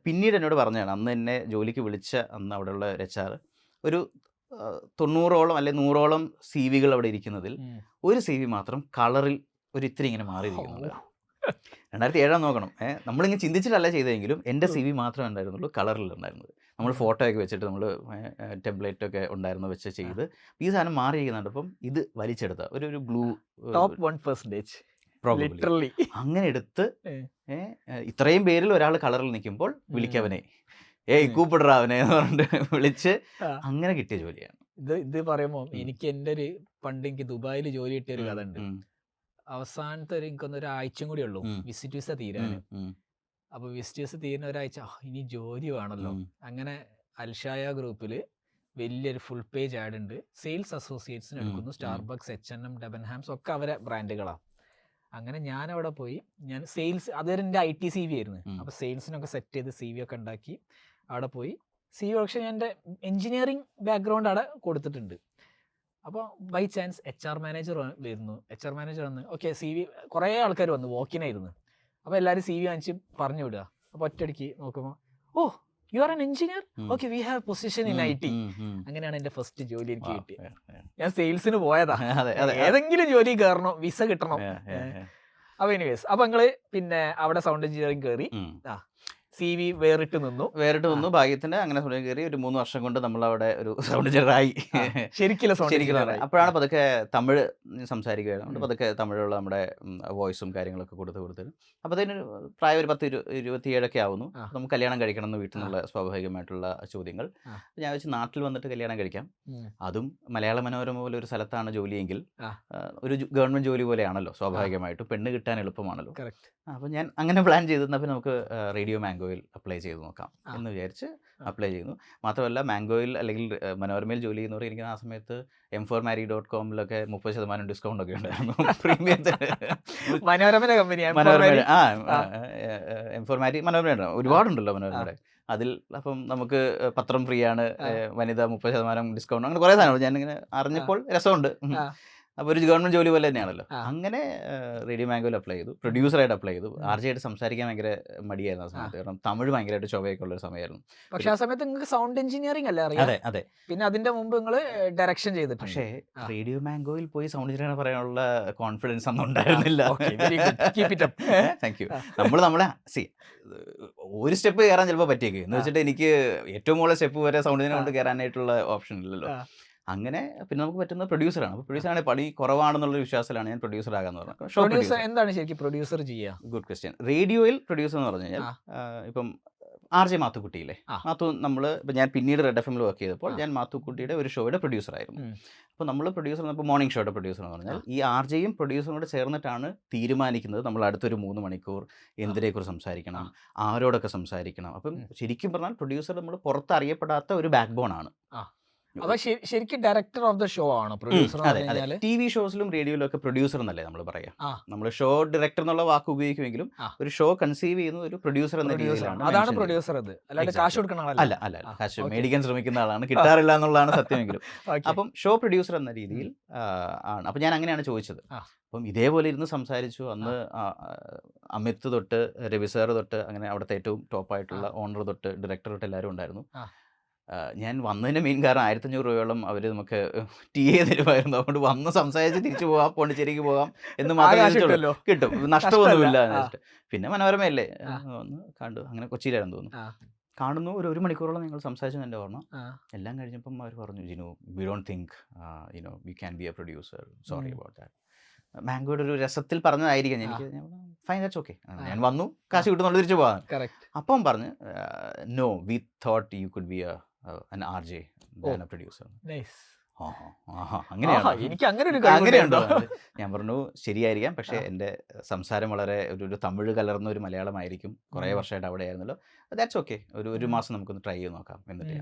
Speaker 1: പിന്നീട് എന്നോട് പറഞ്ഞതാണ്, അന്ന് എന്നെ ജോലിക്ക് വിളിച്ച അന്ന് അവിടെയുള്ള HR ഒരു 90ഓളം അല്ലെങ്കിൽ 100ഓളം CV അവിടെ ഇരിക്കുന്നതിൽ ഒരു CV മാത്രം കളറിൽ ഒരു ഇത്തിരി ഇങ്ങനെ മാറിയിരിക്കുന്നുണ്ട്. 2007 നോക്കണം. നമ്മളിങ്ങനെ ചിന്തിച്ചിട്ടല്ല ചെയ്തതെങ്കിലും എൻ്റെ CV മാത്രമേ ഉണ്ടായിരുന്നുള്ളൂ കളറിൽ ഉണ്ടായിരുന്നത്. നമ്മൾ ഫോട്ടോ ഒക്കെ വെച്ചിട്ട് നമ്മൾ ടെംപ്ലേറ്റ് ഒക്കെ ഉണ്ടായിരുന്നു വെച്ച് ചെയ്ത് ഈ സാധനം മാറിയിരിക്കുന്നുണ്ട്. അപ്പം ഇത് വലിച്ചെടുത്ത ഒരു ബ്ലൂ
Speaker 2: ടോപ്പ് 1%
Speaker 1: പ്രോബബ്ലി അങ്ങനെ എടുത്ത് ഇത്രയും പേരിൽ ഒരാൾ കളറിൽ നിൽക്കുമ്പോൾ വിളിക്കവനെ, കൂപ്പിടറാവനെ എന്ന് പറഞ്ഞിട്ട് വിളിച്ച് അങ്ങനെ കിട്ടിയ ജോലിയാണ്
Speaker 2: ഇത്. പറയുമ്പോ എനിക്ക് എൻ്റെ ഒരു പണ്ട് എനിക്ക് ദുബായിൽ ജോലി കിട്ടിയ ഒരു കഥ ഉണ്ട്. അവസാനത്തെ എനിക്കൊന്ന് ഒരാഴ്ചയും കൂടി ഉള്ളൂ വിസിറ്റ് വിസ തീരാന്. അപ്പൊ വിസിറ്റ് വിസ തീരുന്ന ഒരാഴ്ച ഇനി ജോലി വേണമല്ലോ. അങ്ങനെ അൽഷായ ഗ്രൂപ്പിൽ വലിയൊരു ഫുൾ പേജ് ആഡ് ഉണ്ട്. സെയിൽസ് അസോസിയേറ്റ്സിന് എടുക്കുന്നു. സ്റ്റാർബക്സ്, H&M, ഡെബൻഹാംസ് ഒക്കെ അവരെ ബ്രാൻഡുകളാണ്. അങ്ങനെ ഞാൻ അവിടെ പോയി, ഞാൻ സെയിൽസ്, അതൊരു എൻ്റെ IT CV ആയിരുന്നു. അപ്പോൾ സെയിൽസിനൊക്കെ സെറ്റ് ചെയ്ത് CV ഒക്കെ ഉണ്ടാക്കി അവിടെ പോയി. CV പക്ഷേ ഞാൻ എൻ്റെ എൻജിനീയറിംഗ് ബാക്ക്ഗ്രൗണ്ട് അവിടെ കൊടുത്തിട്ടുണ്ട്. അപ്പോൾ ബൈ ചാൻസ് HR മാനേജർ വരുന്നു. HR മാനേജർ വന്ന് ഓക്കെ CV, കുറേ ആൾക്കാർ വന്നു, വോക്കിനായിരുന്നു. അപ്പോൾ എല്ലാവരും CV വാങ്ങിച്ച് പറഞ്ഞു വിടുക. അപ്പോൾ ഒറ്റയടിക്ക് നോക്കുമ്പോൾ you are an engineer, okay we have position in IT. അങ്ങനെയാണ് എൻ്റെ ഫസ്റ്റ് ജോലി എനിക്ക് കിട്ടിയത്. ഞാൻ സെയിൽസിന് പോയതാ, ഏതെങ്കിലും ജോലി കയറണം, വിസ കിട്ടണം. അപ്പൊ എനിവേസ്, അപ്പൊ നിങ്ങള് പിന്നെ അവിടെ സൗണ്ട് എഞ്ചിനീയറിംഗ് കയറി, CV വേറിട്ട് നിന്നു.
Speaker 1: ഭാഗ്യത്തിന് അങ്ങനെ കയറി ഒരു 3 വർഷം കൊണ്ട് നമ്മൾ അവിടെ ഒരു സൗണ്ട് എഞ്ചിനീയറായി.
Speaker 2: ശരിക്കും
Speaker 1: അപ്പോഴാണ് പതുക്കെ തമിഴ് സംസാരിക്കുകയായിരുന്നു. പതുക്കെ തമിഴുള്ള നമ്മുടെ വോയിസും കാര്യങ്ങളൊക്കെ കൊടുത്ത് അപ്പോൾ അതിന് പ്രായം ഒരു 10-27 ആവുന്നു. നമുക്ക് കല്യാണം കഴിക്കണം എന്ന് വീട്ടിൽ നിന്നുള്ള സ്വാഭാവികമായിട്ടുള്ള ചോദ്യങ്ങൾ. ഞാൻ വെച്ച് നാട്ടിൽ വന്നിട്ട് കല്യാണം കഴിക്കാം, അതും മലയാള മനോരമ പോലെ ഒരു സ്ഥലത്താണ് ജോലിയെങ്കിൽ ഒരു ഗവൺമെന്റ് ജോലി പോലെയാണല്ലോ സ്വാഭാവികമായിട്ടും, പെണ്ണ് കിട്ടാൻ എളുപ്പമാണല്ലോ. അപ്പോൾ ഞാൻ അങ്ങനെ പ്ലാൻ ചെയ്തിരുന്നപ്പോൾ നമുക്ക് റേഡിയോ മാംഗോയിൽ അപ്ലൈ ചെയ്ത് നോക്കാം എന്ന് വിചാരിച്ച് അപ്ലൈ ചെയ്യുന്നു. മാത്രമല്ല മാംഗോയിൽ അല്ലെങ്കിൽ മനോരമയിൽ ജോലി ചെയ്യുന്നവർ എനിക്ക് ആ സമയത്ത് m4marry.com 30% ഡിസ്കൗണ്ട് ഒക്കെ ഉണ്ടായിരുന്നു. പ്രീമിയത്തിന്
Speaker 2: മനോരമയുടെ കമ്പനി
Speaker 1: M4marry മനോരമ ഒരുപാടുണ്ടല്ലോ മനോരമയുടെ. അതിൽ അപ്പം നമുക്ക് പത്രം ഫ്രീ ആണ്, വനിത 30% ഡിസ്കൗണ്ട്, അങ്ങനെ കുറേ സാധനങ്ങൾ ഞാനിങ്ങനെ അറിഞ്ഞപ്പോൾ രസമുണ്ട്. അപ്പോൾ ഒരു ഗവൺമെന്റ് ജോലി പോലെ തന്നെയാണല്ലോ. അങ്ങനെ റേഡിയോ മാംഗോയിൽ അപ്ലൈ ചെയ്തു, പ്രൊഡ്യൂസറായിട്ട് അപ്ലൈ ചെയ്തു. RJ ആയിട്ട് സംസാരിക്കാൻ ഭയങ്കര മടിയായിരുന്നു ആ സമയത്ത്, കാരണം തമിഴ് ഭയങ്കരമായിട്ട് ചൊവ്വയൊക്കെ ഉള്ള ഒരു സമയമായിരുന്നു.
Speaker 2: പക്ഷെ ആ സമയത്ത് നിങ്ങൾക്ക് സൗണ്ട് എഞ്ചിനീയറിംഗ് അല്ലേ അറിയാം?
Speaker 1: അതെ.
Speaker 2: പിന്നെ അതിന്റെ മുമ്പ് നിങ്ങൾ ഡയറക്ഷൻ ചെയ്തിട്ട്.
Speaker 1: പക്ഷേ റേഡിയോ മാംഗോയിൽ പോയി സൗണ്ട് എഞ്ചിനീയർ പറയാനുള്ള കോൺഫിഡൻസ് ഒന്നും ഉണ്ടായിരുന്നില്ല. Thank you. നമ്മളെ ഒരു സ്റ്റെപ്പ് കയറാൻ ചിലപ്പോൾ പറ്റിയേക്കും എന്ന് വെച്ചിട്ട് എനിക്ക് ഏറ്റവും മുകളിൽ സ്റ്റെപ്പ് വരെ സൗണ്ട് എഞ്ചിനീയർ കൊണ്ട് കയറാനായിട്ടുള്ള ഓപ്ഷൻ ഇല്ലല്ലോ. അങ്ങനെ പിന്നെ നമുക്ക് പറ്റുന്ന പ്രൊഡ്യൂസറാണ്. അപ്പോൾ പ്രൊഡ്യൂസറാണെങ്കിൽ പണി കുറവാണെന്നുള്ളൊരു വിശ്വാസത്തിലാണ് ഞാൻ പ്രൊഡ്യൂസർ ആകാന്ന് പറഞ്ഞത്.
Speaker 2: എന്താണ് ശരിക്കും പ്രൊഡ്യൂസർ ചെയ്യുക?
Speaker 1: Good question. റേഡിയോയിൽ പ്രൊഡ്യൂസർ എന്ന് പറഞ്ഞു കഴിഞ്ഞാൽ ഇപ്പം RJ മാത്തുക്കുട്ടിയില്ലേ, നമ്മൾ ഇപ്പം ഞാൻ പിന്നീട് റെഡ് FM വർക്ക് ചെയ്തപ്പോൾ ഞാൻ മാത്തുക്കുട്ടിയുടെ ഒരു ഷോയുടെ പ്രൊഡ്യൂസറായിരുന്നു. അപ്പോൾ നമ്മൾ പ്രൊഡ്യൂസർ ഇപ്പോൾ മോർണിംഗ് ഷോയുടെ പ്രൊഡ്യൂസർ എന്ന് പറഞ്ഞാൽ ഈ RJയും പ്രൊഡ്യൂസറും കൂടെ ചേർന്നിട്ടാണ് തീരുമാനിക്കുന്നത് നമ്മൾ അടുത്തൊരു 3 മണിക്കൂർ എന്തിനെക്കുറിച്ച് സംസാരിക്കണം, ആരോടൊക്കെ സംസാരിക്കണം. അപ്പം ശരിക്കും പറഞ്ഞാൽ പ്രൊഡ്യൂസർ നമ്മൾ പുറത്തറിയപ്പെടാത്ത ഒരു ബാക്ക് ബോൺ ആണ്.
Speaker 2: അപ്പൊ ശരിക്കും ഡയറക്ടർ ഓഫ് ദ ഷോ ആണ് പ്രൊഡ്യൂസർ.
Speaker 1: TV ഷോസിലും റേഡിയോയിലും ഒക്കെ പ്രൊഡ്യൂസർ എന്നല്ലേ നമ്മൾ പറയാം. നമ്മൾ ഷോ ഡയറക്ടർ എന്നുള്ള വാക്ക് ഉപയോഗിക്കുമെങ്കിലും ഒരു ഷോ കൺസീവ് ചെയ്യുന്ന ഒരു പ്രൊഡ്യൂസർ എന്ന രീതിയിലാണ്.
Speaker 2: അതാണ് പ്രൊഡ്യൂസർ. അല്ലാതെ കാശ് കൊടുക്കുന്ന ആളല്ല.
Speaker 1: അല്ല, കാശ് മേടിക്കാൻ ശ്രമിക്കുന്ന ആളാണ്, കിട്ടാറില്ല എന്നുള്ളതാണ് സത്യമെങ്കിലും. അപ്പം ഷോ പ്രൊഡ്യൂസർ എന്ന രീതിയിൽ ആണ്. അപ്പം ഞാൻ അങ്ങനെയാണ് ചോദിച്ചത്. അപ്പം ഇതേപോലെ ഇരുന്ന് സംസാരിച്ചു. അന്ന് അമിത് തൊട്ട് രവി സാർ തൊട്ട് അങ്ങനെ അവിടുത്തെ ഏറ്റവും ടോപ്പായിട്ടുള്ള ഓണർ തൊട്ട് ഡയറക്ടർ തൊട്ട് എല്ലാവരും ഉണ്ടായിരുന്നു. ഞാൻ വന്നതിൻ്റെ മെയിൻ കാരണം 1500 രൂപയോളം അവർ നമുക്ക് TA തരുമായിരുന്നു. അതുകൊണ്ട് വന്ന് സംസാരിച്ച് തിരിച്ചു പോകാം, പോണ്ടിച്ചേരിക്ക് പോകാം എന്ന് മാത്രമേ കിട്ടും, നഷ്ടമൊന്നുമില്ല. പിന്നെ മനോരമയല്ലേ ഒന്ന് കണ്ടു, അങ്ങനെ കൊച്ചിയിലായിരുന്നു തോന്നുന്നു. കാണുന്നു, ഒരു മണിക്കൂറോളം ഞങ്ങൾ സംസാരിച്ചു എൻ്റെ ഓർമ്മ.
Speaker 2: ആ.
Speaker 1: എല്ലാം കഴിഞ്ഞപ്പം അവർ പറഞ്ഞു, Jinu we don't think we can be a producer, sorry about that. മാംഗോയുടെ ഒരു രസത്തിൽ പറഞ്ഞതായിരിക്കും. എനിക്ക് ഫൈൻ, ദാറ്റ്സ് ഓക്കെ, ഞാൻ വന്നു, കാശ് കിട്ടുന്നുണ്ട്, തിരിച്ചു പോകാൻ.
Speaker 2: കറക്റ്റ്.
Speaker 1: അപ്പം പറഞ്ഞ് no, we thought you could be an RJ than a producer.
Speaker 2: Nice.
Speaker 1: അങ്ങനെയാണോ?
Speaker 2: എനിക്ക് അങ്ങനെ ഒരു
Speaker 1: അങ്ങനെയുണ്ടോ? ഞാൻ പറഞ്ഞു ശരിയായിരിക്കാം, പക്ഷേ എൻ്റെ സംസാരം വളരെ ഒരു തമിഴ് കലർന്ന ഒരു മലയാളമായിരിക്കും, കുറേ വർഷമായിട്ട് അവിടെ ആയിരുന്നല്ലോ, ദാറ്റ്സ് ഓക്കെ, ഒരു മാസം നമുക്കൊന്ന് ട്രൈ ചെയ്ത് നോക്കാം എന്നിട്ട്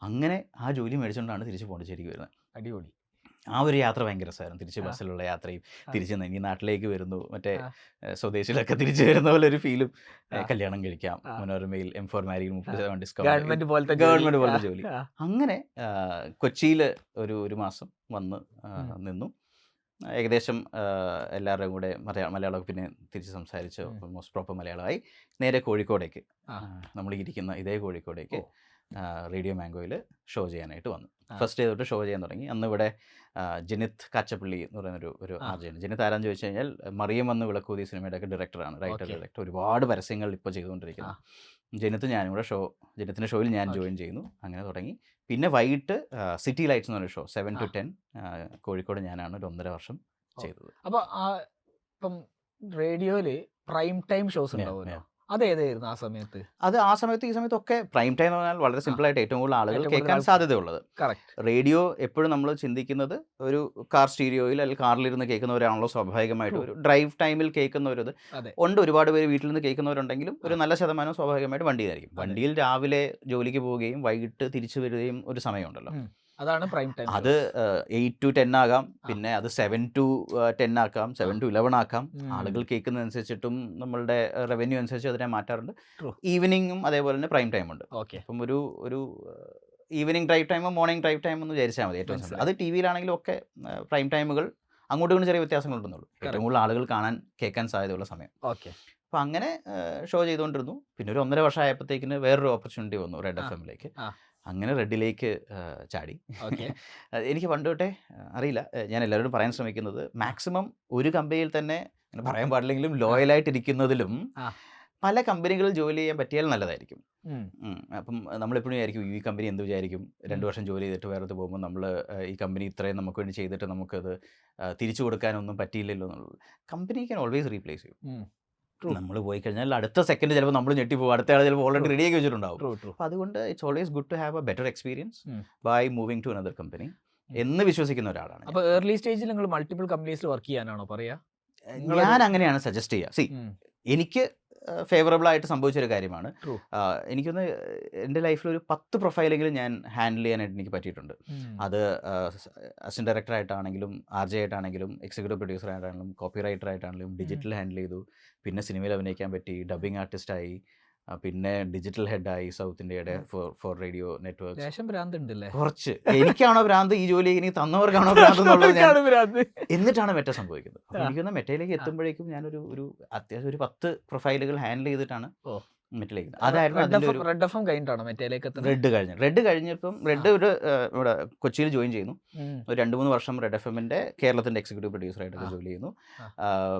Speaker 1: അങ്ങനെ ആ ജോലി മേടിച്ചുകൊണ്ടാണ് തിരിച്ച് പോണ്ടിച്ചേരിക്ക് വരുന്നത്.
Speaker 2: അടിപൊളി.
Speaker 1: ആ ഒരു യാത്ര ഭയങ്കര രസമായിരുന്നു. തിരിച്ച് ബസ്സിലുള്ള യാത്രയും തിരിച്ച് ഇനി നാട്ടിലേക്ക് വരുന്നു, മറ്റേ സ്വദേശിയിലൊക്കെ തിരിച്ച് വരുന്ന പോലെ ഒരു ഫീലും. കല്യാണം കഴിക്കാം, മനോരമയിൽ M4 മാരിയിൽ 30% ഡിസ്കൗണ്ട്,
Speaker 2: ഗവൺമെന്റ്
Speaker 1: പോലത്തെ ജോലി. അങ്ങനെ കൊച്ചിയിൽ ഒരു മാസം വന്ന് നിന്നു. ഏകദേശം എല്ലാവരുടെയും കൂടെ മലയാളം പിന്നെ തിരിച്ച് സംസാരിച്ച് ഓൾമോസ്റ്റ് പ്രോപ്പർ മലയാളമായി. നേരെ കോഴിക്കോടേക്ക്, നമ്മൾ ഇരിക്കുന്ന ഇതേ കോഴിക്കോടേക്ക് റേഡിയോ മാംഗോയിൽ ഷോ ചെയ്യാനായിട്ട് വന്നു. ഫസ്റ്റ് ഡേ തൊട്ട് ഷോ ചെയ്യാൻ തുടങ്ങി. അന്ന് ഇവിടെ ജനിത് കാച്ചപ്പള്ളി എന്ന് പറയുന്ന ഒരു ആർജയാണ്. ജനിത് ആരാന്ന് ചോദിച്ചു കഴിഞ്ഞാൽ മറിയം വന്ന് വിളക്കൂതി സിനിമയുടെ ഒക്കെ ഡയറക്ടറാണ്, ഡയറക്ടർ. ഒരുപാട് പരസ്യങ്ങൾ ഇപ്പോൾ ചെയ്തുകൊണ്ടിരിക്കുന്നു. ജനിത്തിൻ്റെ ഷോയിൽ ഞാൻ ജോയിൻ ചെയ്യുന്നു. അങ്ങനെ തുടങ്ങി. പിന്നെ വൈകിട്ട് സിറ്റി ലൈറ്റ്സ് എന്ന് പറഞ്ഞ ഷോ 7 to 10 കോഴിക്കോട് ഞാനാണ് ഒരു 1.5 വർഷം ചെയ്തത്.
Speaker 2: അപ്പോൾ ഇപ്പം റേഡിയോയിൽ പ്രൈം ടൈം ഷോസ് ഉണ്ടാവുമല്ലോ, അതേതായിരുന്നു ആ സമയത്ത്?
Speaker 1: ആ സമയത്ത് ഈ സമയത്തൊക്കെ പ്രൈം ടൈം എന്ന് പറഞ്ഞാൽ വളരെ സിമ്പിളായിട്ട് ഏറ്റവും കൂടുതൽ ആളുകൾ കേൾക്കാൻ സാധ്യതയുള്ളത്. റേഡിയോ എപ്പോഴും നമ്മൾ ചിന്തിക്കുന്നത് ഒരു കാർ സ്റ്റീരിയോയിൽ അല്ലെങ്കിൽ കാറിലിരുന്ന് കേൾക്കുന്നവരാണല്ലോ സ്വാഭാവികമായിട്ട്. ഒരു ഡ്രൈവ് ടൈമിൽ കേൾക്കുന്നവരത് ഉണ്ട്, ഒരുപാട് പേര് വീട്ടിൽ നിന്ന് കേൾക്കുന്നവരുണ്ടെങ്കിലും ഒരു നല്ല ശതമാനം സ്വാഭാവികമായിട്ട് വണ്ടിയിലായിരിക്കും. വണ്ടിയിൽ രാവിലെ ജോലിക്ക് പോവുകയും വൈകിട്ട് തിരിച്ചു വരികയും ഒരു സമയമുണ്ടല്ലോ,
Speaker 2: അതാണ് പ്രൈം ടൈം.
Speaker 1: അത് 8 to 10 ആകാം, പിന്നെ അത് 7 to 10 ആക്കാം, 7 to 11 ആക്കാം. ആളുകൾ കേൾക്കുന്നതനുസരിച്ചിട്ടും നമ്മളുടെ റവന്യൂ അനുസരിച്ച് അതിനെ മാറ്റാറുണ്ട്. ഈവനിങ്ങും അതേപോലെ തന്നെ പ്രൈം ടൈം ഉണ്ട്. അപ്പം ഒരു ഈവനിങ് ഡ്രൈവ് ടൈമോ മോർണിംഗ് ഡ്രൈവ് ടൈം എന്ന് വിചാരിച്ചാൽ മതി. ഏറ്റവും സിമ്പിൾ. അത് ടി വിയിലാണെങ്കിലും ഒക്കെ പ്രൈം ടൈമുകൾ അങ്ങോട്ടും ഇങ്ങോട്ടും ചെറിയ വ്യത്യാസങ്ങളുണ്ടെന്നുള്ളൂ. ഏറ്റവും കൂടുതൽ ആളുകൾ കേൾക്കാൻ സാധ്യതയുള്ള സമയം. അപ്പം അങ്ങനെ ഷോ ചെയ്തുകൊണ്ടിരുന്നു. പിന്നെ ഒരു 1.5 വർഷം ആയപ്പോഴത്തേക്കിന് വേറൊരു ഓപ്പർച്യൂണിറ്റി വന്നു റെഡ് FM-ലേക്ക്. അങ്ങനെ റെഡിലേക്ക് ചാടി. എനിക്ക് പണ്ട് തൊട്ടേ അറിയില്ല, ഞാൻ എല്ലാവരോടും പറയാൻ ശ്രമിക്കുന്നത് മാക്സിമം ഒരു കമ്പനിയിൽ തന്നെ പറയാൻ പാടില്ലെങ്കിലും ലോയലായിട്ടിരിക്കുന്നതിലും പല കമ്പനികളിൽ ജോലി ചെയ്യാൻ പറ്റിയാൽ നല്ലതായിരിക്കും. അപ്പം നമ്മളെപ്പോഴും വിചാരിക്കും ഈ കമ്പനി എന്ത് വിചാരിക്കും, 2 വർഷം ജോലി ചെയ്തിട്ട് വേറെ പോകുമ്പോൾ നമ്മൾ ഈ കമ്പനി ഇത്രയും നമുക്ക് വേണ്ടി ചെയ്തിട്ട് നമുക്കത് തിരിച്ചു കൊടുക്കാനൊന്നും പറ്റിയില്ലല്ലോ എന്നുള്ളത്. കമ്പനി ക്യാൻ ഓൾവേസ് റീപ്ലേസ് ചെയ്യും. നമ്മൾ പോയി കഴിഞ്ഞാൽ അടുത്ത സെക്കൻഡ് ചിലപ്പോൾ നമ്മൾ ഞെട്ടിപ്പോകും, അടുത്ത ആൾ ചിലപ്പോൾ ഓൾറെഡി റെഡിയാക്കി വെച്ചിട്ടുണ്ടാവും. അപ്പോൾ അതുകൊണ്ട് it's always good to have a better experience by moving to another company എന്ന് വിശ്വസിക്കുന്ന ഒരാളാണ്.
Speaker 2: അപ്പോൾ ഏർലി സ്റ്റേജിൽ നിങ്ങൾ മൾട്ടിപ്പിൾ കമ്പനീസിൽ വർക്ക് ചെയ്യാനാണോ പറയുക?
Speaker 1: ഞാൻ അങ്ങനെയാണ് സജസ്റ്റ് ചെയ്യുക. എനിക്ക് ഫേവറബിൾ ആയിട്ട് സംഭവിച്ചൊരു കാര്യമാണ്. എനിക്കൊന്ന് എൻ്റെ ലൈഫിൽ ഒരു 10 പ്രൊഫൈലെങ്കിലും ഞാൻ ഹാൻഡിൽ ചെയ്യാനായിട്ട് എനിക്ക് പറ്റിയിട്ടുണ്ട്. അത് അസിസ്റ്റന്റ് ഡയറക്ടർ ആയിട്ടാണെങ്കിലും RJ ആയിട്ടാണെങ്കിലും എക്സിക്യൂട്ടീവ് പ്രൊഡ്യൂസർ ആയിട്ടാണെങ്കിലും കോപ്പി റൈറ്റർ ആയിട്ടാണെങ്കിലും ഡിജിറ്റൽ ഹാൻഡിൽ ചെയ്തു. പിന്നെ സിനിമയിൽ അഭിനയിക്കാൻ പറ്റി, ഡബിങ് ആർട്ടിസ്റ്റായി, പിന്നെ ഡിജിറ്റൽ ഹെഡായി സൗത്ത് ഇന്ത്യയുടെ ഫോർ റേഡിയോ നെറ്റ്വർക്ക്. കുറച്ച് എനിക്കാണോ ഭ്രാന്ത്, ഈ ജോലി എനിക്ക് തന്നവർക്കാണോ ഭ്രാന്ത് എന്നുള്ളത് എന്നിട്ടാണ് മെറ്റ സംഭവിക്കുന്നത്. അപ്പോൾ എനിക്കൊന്ന് മെറ്റയിലേക്ക് എത്തുമ്പോഴേക്കും ഞാനൊരു അത്യാവശ്യം ഒരു 10 പ്രൊഫൈലുകൾ ഹാൻഡിൽ ചെയ്തിട്ടാണ് മെറ്റയിലേക്ക്. അതായിരുന്നു റെഡ് കഴിഞ്ഞപ്പം ഇവിടെ കൊച്ചിയിൽ ജോയിൻ ചെയ്യുന്നു. ഒരു 2-3 വർഷം റെഡ് FM-ന്റെ കേരളത്തിൻ്റെ എക്സിക്യൂട്ടീവ് പ്രൊഡ്യൂസറായിട്ടൊക്കെ ജോലി ചെയ്യുന്നു.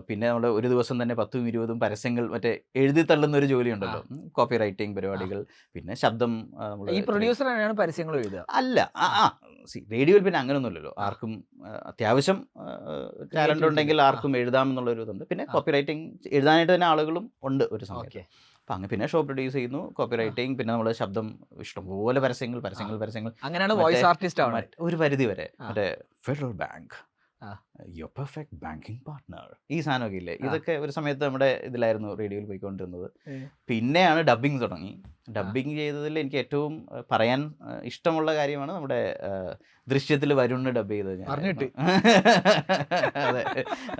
Speaker 1: പിന്നെ നമ്മൾ ഒരു ദിവസം തന്നെ 10-20 പരസ്യങ്ങൾ മറ്റേ എഴുതി തള്ളുന്ന ഒരു ജോലി ഉണ്ടല്ലോ, കോപ്പി റൈറ്റിംഗ് പരിപാടികൾ. പിന്നെ ശബ്ദം
Speaker 2: ഈ പ്രൊഡ്യൂസറാണ് പരസ്യങ്ങൾ എഴുതുക
Speaker 1: അല്ല. റേഡിയോയിൽ പിന്നെ അങ്ങനെയൊന്നുമില്ലല്ലോ, ആർക്കും അത്യാവശ്യം ടാലന്റ് ഉണ്ടെങ്കിൽ ആർക്കും എഴുതാമെന്നുള്ളൊരു ഇതുണ്ട്. പിന്നെ കോപ്പി റൈറ്റിംഗ് എഴുതാനായിട്ട് തന്നെ ആളുകളും ഉണ്ട് ഒരു സമയത്ത്. അപ്പം അങ്ങനെ പിന്നെ ഷോ പ്രൊഡ്യൂസ് ചെയ്യുന്നു, കോപ്പി റൈറ്റിംഗ്, പിന്നെ നമ്മൾ ശബ്ദം, ഇഷ്ടംപോലെ പരസ്യങ്ങൾ.
Speaker 2: അങ്ങനെയാണ് വോയിസ് ആർട്ടിസ്റ്റ് ആണ്
Speaker 1: ഒരു പരിധി വരെ. മറ്റേ federal bank, your perfect banking partner, ഈ സാധനമൊക്കെ ഇല്ലേ, ഇതൊക്കെ ഒരു സമയത്ത് നമ്മുടെ ഇതിലായിരുന്നു റേഡിയോയിൽ പോയിക്കൊണ്ടിരുന്നത്. പിന്നെയാണ് ഡബ്ബിങ് തുടങ്ങി. ഡബ്ബിങ് ചെയ്തതിൽ എനിക്ക് ഏറ്റവും പറയാൻ ഇഷ്ടമുള്ള കാര്യമാണ് നമ്മുടെ ദൃശ്യത്തിൽ വരുണ് ഡബ് ചെയ്തത്.